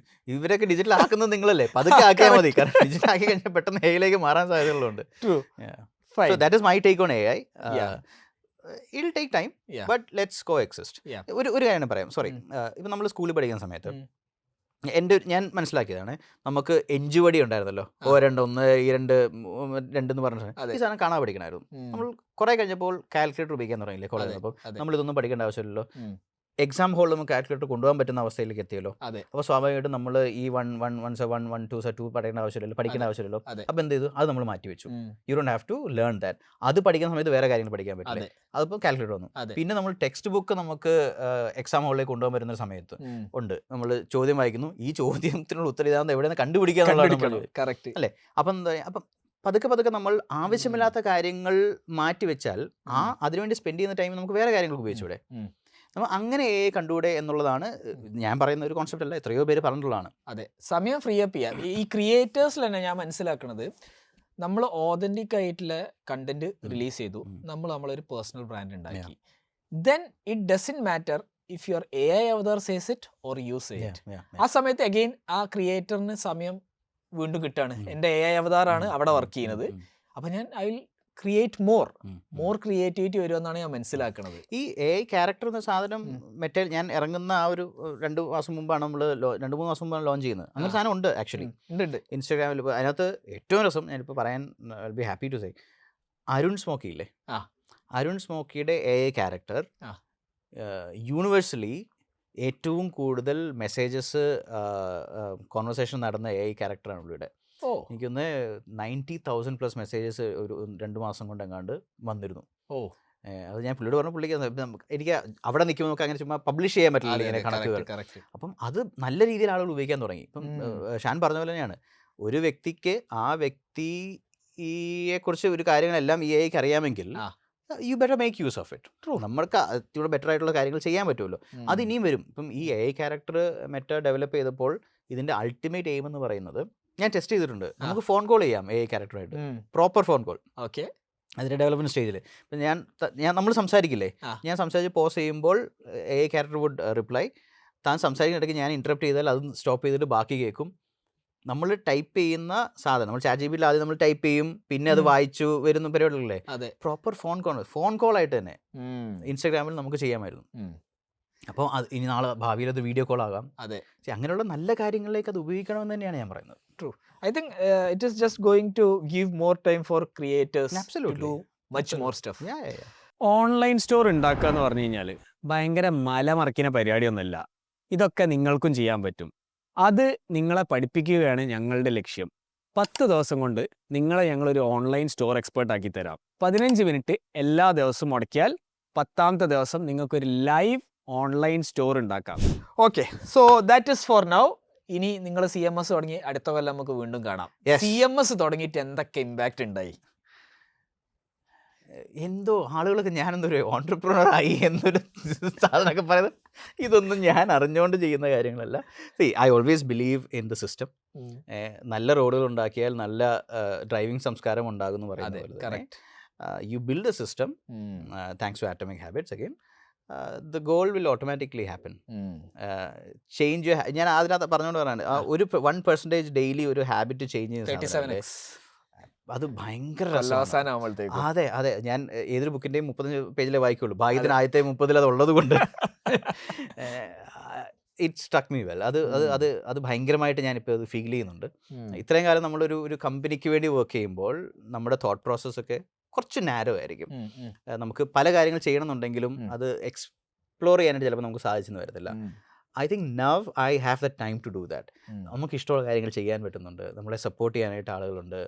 Speaker 1: ഇവരൊക്കെ ഡിജിറ്റൽ ആക്കുന്നത് നിങ്ങളല്ലേ, പതുക്കെ ആക്കിയാൽ മതി. കാരണം ഡിജിറ്റൽ ആക്കി കഴിഞ്ഞാൽ പെട്ടെന്ന് AI മാറാൻ സാധ്യതകളുണ്ട്. So that is my take on AI. It'll take time, but let's coexist. ഒരു കാര്യം പറയാം, സോറി. ഇപ്പം നമ്മൾ സ്കൂളിൽ പഠിക്കുന്ന സമയത്ത് ഞാൻ മനസ്സിലാക്കിയതാണ്, നമുക്ക് എഞ്ചുവടി ഉണ്ടായിരുന്നല്ലോ, 1 2 എന്ന് പറഞ്ഞ ഈ സാധനം കാണാൻ പഠിക്കണമായിരുന്നു. നമ്മൾ കുറെ കഴിഞ്ഞപ്പോൾ കാൽക്കുലേറ്റർ ഉപയോഗിക്കാൻ തുടങ്ങിയില്ലേ കോളേജിൽ. അപ്പോൾ നമ്മളിതൊന്നും പഠിക്കേണ്ട ആവശ്യമില്ലല്ലോ, എക്സാം ഹോളിൽ നമുക്ക് കാൽക്കുലേറ്റർ കൊണ്ടുപോകാൻ പറ്റുന്ന അവസ്ഥയിലേക്ക് എത്തിയല്ലോ.
Speaker 2: അതെ
Speaker 1: അപ്പോൾ സ്വാഭാവികമായിട്ടും നമ്മൾ ഈ 1 പറയേണ്ട ആവശ്യമില്ലല്ലോ, പഠിക്കേണ്ട ആവശ്യമില്ലല്ലോ.
Speaker 2: അതെ
Speaker 1: അപ്പോൾ എന്ത് ചെയ്തു, അത് നമ്മൾ മാറ്റി വെച്ചു. You don't have to learn that. അത് പഠിക്കുന്ന സമയത്ത് വേറെ കാര്യങ്ങൾ പഠിക്കാൻ പറ്റില്ല.
Speaker 2: അതെ
Speaker 1: അതിപ്പോൾ കാൽക്കുലേറ്റർ വന്നു.
Speaker 2: അതെ
Speaker 1: പിന്നെ നമ്മൾ ടെക്സ്റ്റ് ബുക്ക് നമുക്ക് എക്സാം ഹോളിലേക്ക് കൊണ്ടുപോകാൻ പറ്റുന്ന സമയത്ത് ഉണ്ട്. നമ്മൾ ചോദ്യം വായിക്കുന്നു, ഈ ചോദ്യത്തിനുള്ള ഉത്തരം ഇതാണെന്ന് എവിടെ നിന്ന് കണ്ടുപിടിക്കുക എന്നുള്ളതാണ്.
Speaker 2: കറക്റ്റ്.
Speaker 1: അപ്പം എന്താ, അപ്പം പതുക്കെ നമ്മൾ ആവശ്യമില്ലാത്ത കാര്യങ്ങൾ മാറ്റി വെച്ചാൽ അതിനുവേണ്ടി സ്പെൻഡ് ചെയ്യുന്ന ടൈം നമുക്ക് വേറെ കാര്യങ്ങൾക്ക് ഉപയോഗിച്ചൂടെ. നമ്മൾ അങ്ങനെ കണ്ടുകൂടെ എന്നുള്ളതാണ് ഞാൻ പറയുന്ന ഒരു കോൺസെപ്റ്റ് അല്ല, എത്രയോ പേര് പറഞ്ഞിട്ടുള്ളതാണ്.
Speaker 2: അതെ, സമയം ഫ്രീ അപ്പ് ചെയ്യാം. ഈ ക്രിയേറ്റേഴ്സിൽ തന്നെ ഞാൻ മനസ്സിലാക്കുന്നത്, നമ്മൾ ഓതന്റിക് ആയിട്ടുള്ള കണ്ടന്റ് റിലീസ് ചെയ്തു, നമ്മൾ നമ്മളൊരു പേഴ്സണൽ ബ്രാൻഡ് ഉണ്ടാക്കി, then it doesn't matter if your AI Avatar says it or use it. ആ സമയത്ത് അഗെയിൻ ആ ക്രിയേറ്ററിന് സമയം വീണ്ടും കിട്ടാണ്. എൻ്റെ AI അവതാറാണ് അവിടെ വർക്ക് ചെയ്യുന്നത്, അപ്പം ഞാൻ I will create more creativity വരുമെന്നാണ് ഞാൻ മനസ്സിലാക്കുന്നത്.
Speaker 1: ഈ AI ക്യാരക്ടർ എന്ന സാധനം മറ്റേ ഞാൻ ഇറങ്ങുന്ന ആ ഒരു 2 മാസം മുമ്പാണ് നമ്മൾ 2-3 മാസം മുമ്പാണ് ലോഞ്ച് ചെയ്യുന്നത്. അങ്ങനെ സാധനം ഉണ്ട് ആക്ച്വലി
Speaker 2: ഉണ്ട്
Speaker 1: ഇൻസ്റ്റാഗ്രാമിൽ. ഇപ്പോൾ അതിനകത്ത് ഏറ്റവും രസം ഞാനിപ്പോൾ പറയാൻ will be happy to say, Arun Smoky ഇല്ലേ, അരുൺ സ്മോക്കിയുടെ AI ക്യാരക്ടർ യൂണിവേഴ്സലി ഏറ്റവും കൂടുതൽ മെസ്സേജസ് കോൺവെർസേഷൻ നടന്ന AI ക്യാരക്ടറാണ് പുള്ളിയുടെ. എനിക്കൊന്ന് 90,000+ മെസ്സേജസ് ഒരു 2 മാസം കൊണ്ട് എങ്ങാണ്ട് വന്നിരുന്നു. അത് ഞാൻ പുള്ളിയോട് പറഞ്ഞു, പുള്ളിക്ക് എനിക്ക് അവിടെ നിൽക്കുമ്പോൾ നമുക്ക് അങ്ങനെ ചുമ്മാ പബ്ലിഷ് ചെയ്യാൻ പറ്റില്ല ഇങ്ങനെ കണക്കുകൾ. അപ്പം അത് നല്ല രീതിയിൽ ആളുകൾ ഉപയോഗിക്കാൻ തുടങ്ങി. ഇപ്പം ഷാൻ പറഞ്ഞ പോലെ തന്നെയാണ്, ഒരു വ്യക്തിക്ക് ആ വ്യക്തിയെക്കുറിച്ച് ഒരു കാര്യങ്ങളെല്ലാം AI അറിയാമെങ്കിൽ you better make use of it. നമ്മൾക്ക് ഇവിടെ ബെറ്റർ ആയിട്ടുള്ള കാര്യങ്ങൾ ചെയ്യാൻ പറ്റുമല്ലോ. അത് ഇനിയും വരും. ഇപ്പം ഈ AI ക്യാരക്ടർ മെറ്റ ഡെവലപ്പ് ചെയ്തപ്പോൾ ഇതിൻ്റെ അൾട്ടിമേറ്റ് എയിം എന്ന് പറയുന്നത്, ഞാൻ ടെസ്റ്റ് ചെയ്തിട്ടുണ്ട്, നമുക്ക് ഫോൺ കോൾ ചെയ്യാം AI ക്യാരക്ടറായിട്ട്, പ്രോപ്പർ ഫോൺ കോൾ.
Speaker 2: ഓക്കെ,
Speaker 1: അതിൻ്റെ ഡെവലപ്മെൻറ്റ് സ്റ്റേജിൽ ഇപ്പം നമ്മൾ സംസാരിക്കില്ലേ, ഞാൻ സംസാരിച്ച് പോസ് ചെയ്യുമ്പോൾ AI ക്യാരക്ടർ വുഡ് റിപ്ലൈ. താൻ സംസാരിക്കുന്നിടയ്ക്ക് ഞാൻ ഇൻറ്ററപ്റ്റ് ചെയ്താൽ അത് സ്റ്റോപ്പ് ചെയ്തിട്ട് ബാക്കി കേൾക്കും. നമ്മൾ ടൈപ്പ് ചെയ്യുന്ന സാധനം നമ്മൾ ChatGPTയിൽ ആദ്യം നമ്മൾ ടൈപ്പ് ചെയ്യും, പിന്നെ അത് വായിച്ചു വരുന്ന പരിപാടികളല്ലേ. പ്രോപ്പർ ഫോൺ കോൾ ആയിട്ട് തന്നെ ഇൻസ്റ്റാഗ്രാമിൽ നമുക്ക് ചെയ്യാമായിരുന്നു. അപ്പോൾ അത് ഇനി നാളെ ഭാവിയിൽ അത് വീഡിയോ കോൾ ആകാം.
Speaker 2: അതെ,
Speaker 1: അങ്ങനെയുള്ള നല്ല കാര്യങ്ങളിലേക്ക് അത് ഉപയോഗിക്കണമെന്ന് തന്നെയാണ് ഞാൻ പറയുന്നത്.
Speaker 2: True. I think it is just going to give more time for creators to do much more stuff.
Speaker 3: Online store ഉണ്ടാക്കുക എന്ന് പറഞ്ഞു കഴിഞ്ഞാൽ ഭയങ്കര മലമറിക്കുന്ന പരിപാടിയൊന്നുമല്ല. ഇതൊക്കെ നിങ്ങൾക്കും ചെയ്യാൻ പറ്റും. അത് നിങ്ങളെ പഠിപ്പിക്കുകയാണ് ഞങ്ങളുടെ ലക്ഷ്യം. 10 ദിവസം കൊണ്ട് നിങ്ങളെ ഞങ്ങളൊരു ഓൺലൈൻ സ്റ്റോർ എക്സ്പേർട്ട് ആക്കി തരാം. 15 മിനിറ്റ് എല്ലാ ദിവസവും മുടക്കിയാൽ 10ാമത്തെ ദിവസം നിങ്ങൾക്കൊരു ലൈവ് ഓൺലൈൻ സ്റ്റോർ ഉണ്ടാക്കാം.
Speaker 2: Okay, so that is for now. ഇനി നിങ്ങൾ CMS തുടങ്ങി അടുത്ത കൊല്ലം നമുക്ക് വീണ്ടും കാണാം. CMS തുടങ്ങിയിട്ട് എന്തൊക്കെ ഇമ്പാക്റ്റ് ഉണ്ടായി?
Speaker 1: എന്തോ ആളുകളൊക്കെ ഞാനെന്തൊരു ഓൺട്രപ്രണർ ആയി എന്നൊരു സാധനമൊക്കെ പറയുന്നത്, ഇതൊന്നും ഞാൻ അറിഞ്ഞുകൊണ്ട് ചെയ്യുന്ന കാര്യങ്ങളല്ല. I always believe in the system. നല്ല റോഡുകൾ ഉണ്ടാക്കിയാൽ നല്ല ഡ്രൈവിംഗ് സംസ്കാരം ഉണ്ടാകുമെന്ന് പറയുന്നത്. You build a system thanks to atomic habits again, the goal will automatically happen. Change ഞാൻ അതിനകത്ത് പറഞ്ഞുകൊണ്ട് പറയാണ്ട്, ഒരു 1% ഡെയിലി ഒരു ഹാബിറ്റ് ചേഞ്ച് ചെയ്യുന്ന അത് ഭയങ്കര രസമാണ്. അതെ അതെ, ഞാൻ ഏതൊരു ബുക്കിൻ്റെയും 30 പേജിലേ വായിക്കുള്ളൂ. ഭാഗ്യത്തിന് ആദ്യത്തെ 30 അത് ഉള്ളത് കൊണ്ട് ഇറ്റ് സ്ട്രക്ക് മീ വെൽ. അത് ഭയങ്കരമായിട്ട് ഞാനിപ്പോൾ അത് ഫീൽ ചെയ്യുന്നുണ്ട്. ഇത്രയും കാലം നമ്മളൊരു കമ്പനിക്ക് വേണ്ടി വർക്ക് ചെയ്യുമ്പോൾ നമ്മുടെ തോട്ട് പ്രോസസ്സൊക്കെ കുറച്ച് നാരോ ആയിരിക്കും. നമുക്ക് പല കാര്യങ്ങൾ ചെയ്യണമെന്നുണ്ടെങ്കിലും അത് എക്സ്പ്ലോർ ചെയ്യാനായിട്ട് ചിലപ്പോൾ നമുക്ക് സാധിച്ചെന്ന് വരത്തില്ല. I think now I have the time to do that. നമുക്ക് ഇഷ്ടമുള്ള കാര്യങ്ങൾ ചെയ്യാൻ പറ്റുന്നുണ്ട്, നമ്മളെ സപ്പോർട്ട് ചെയ്യാനായിട്ട് ആളുകളുണ്ട്.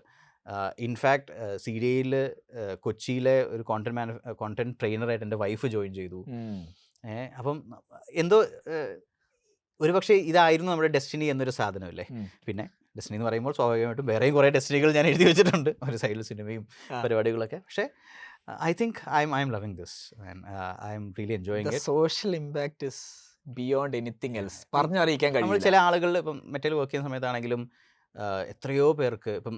Speaker 1: ഇൻഫാക്ട് CDAയിൽ കൊച്ചിയിലെ ഒരു കോണ്ടന്റ് ട്രെയിനറായിട്ട് എൻ്റെ വൈഫ് ജോയിൻ ചെയ്തു. അപ്പം എന്തോ ഒരുപക്ഷെ ഇതായിരുന്നു നമ്മുടെ ഡെസ്റ്റിനി എന്നൊരു സാധനമല്ലേ. പിന്നെ ഡെസ്റ്റിനി എന്ന് പറയുമ്പോൾ സ്വാഭാവികമായിട്ടും വേറെയും കുറേ ഡെസ്റ്റിനികൾ ഞാൻ എഴുതി വെച്ചിട്ടുണ്ട്, ഒരു സൈഡിൽ സിനിമയും പരിപാടികളൊക്കെ. പക്ഷേ I think I M loving this and I am really enjoying it.
Speaker 2: Social impact is beyond anything else. പറഞ്ഞറിയിക്കാൻ കഴിയും.
Speaker 1: നമ്മൾ ചില ആളുകൾ ഇപ്പം മറ്റേ വർക്ക് ചെയ്യുന്ന സമയത്താണെങ്കിലും എത്രയോ പേർക്ക് ഇപ്പം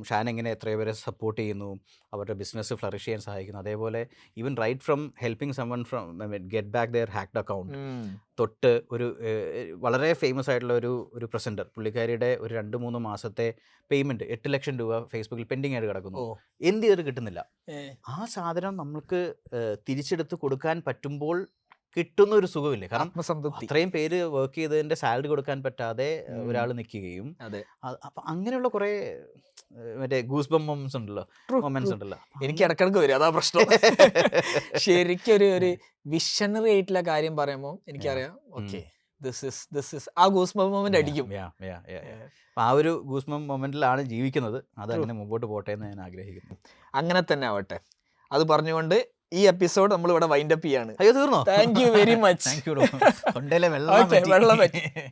Speaker 1: ഷാൻ എങ്ങനെ എത്രയോ പേരെ സപ്പോർട്ട് ചെയ്യുന്നു, അവരുടെ ബിസിനസ് ഫ്ലറിഷ് ചെയ്യാൻ സഹായിക്കുന്നു. അതേപോലെ even right from helping someone from get back their hacked account തൊട്ട് ഒരു വളരെ ഫേമസ് ആയിട്ടുള്ള ഒരു പ്രസൻറ്റർ, പുള്ളിക്കാരിയുടെ ഒരു 2-3 മാസത്തെ പേയ്മെൻറ്റ് 8 ലക്ഷം രൂപ ഫേസ്ബുക്കിൽ പെൻഡിങ് ആയിട്ട് കിടക്കുന്നു. എന്ത് ചെയ്തിട്ട് കിട്ടുന്നില്ല. ആ സാധനം നമുക്ക് തിരിച്ചെടുത്ത് കൊടുക്കാൻ പറ്റുമ്പോൾ കിട്ടുന്ന ഒരു സുഖമില്ലേ, കാരണം
Speaker 2: ആത്മസംതൃപ്തി.
Speaker 1: അത്രയും പേര് വർക്ക് ചെയ്തതിന്റെ സാലറി കൊടുക്കാൻ പറ്റാതെ
Speaker 2: ഉം.
Speaker 1: ഒരാൾ നിൽക്കുകയും
Speaker 2: അതെ.
Speaker 1: അപ്പൊ അങ്ങനെയുള്ള കുറെ മറ്റേ ഗൂസ് ബം മൊമെന്റ്സ് ഉണ്ടല്ലോ,
Speaker 2: True,
Speaker 1: മൊമെന്റ്സ്
Speaker 2: true.
Speaker 1: ഉണ്ടല്ലോ.
Speaker 2: എനിക്ക് ഇടക്കിടക്ക് വരും, അതാ പ്രശ്നം. ശരിക്കും ഒരു വിഷണറി ആയിട്ടുള്ള കാര്യം പറയുമ്പോൾ എനിക്കറിയാം, ഓക്കെ ദിസ് ഇസ് ആ ഗൂസ് മൊമെന്റ് അടിക്കും.
Speaker 1: അപ്പൊ ആ ഒരു ഗൂസ് ബം മൊമെന്റിലാണ് ജീവിക്കുന്നത്. അത് അങ്ങനെ മുമ്പോട്ട് പോട്ടെ എന്ന് ഞാൻ ആഗ്രഹിക്കുന്നു.
Speaker 2: അങ്ങനെ തന്നെ ആവട്ടെ. അത് പറഞ്ഞുകൊണ്ട് ഈ എപ്പിസോഡ് നമ്മൾ ഇവിടെ വൈൻഡ് അപ്പ് ചെയ്യാണ്.
Speaker 1: അയ്യോ തീർന്നോ?
Speaker 2: Thank you very much.
Speaker 1: Thank you. തൊണ്ടയിലെ വെള്ളം
Speaker 2: വെള്ളം
Speaker 1: പറ്റി.
Speaker 2: പറ്റി.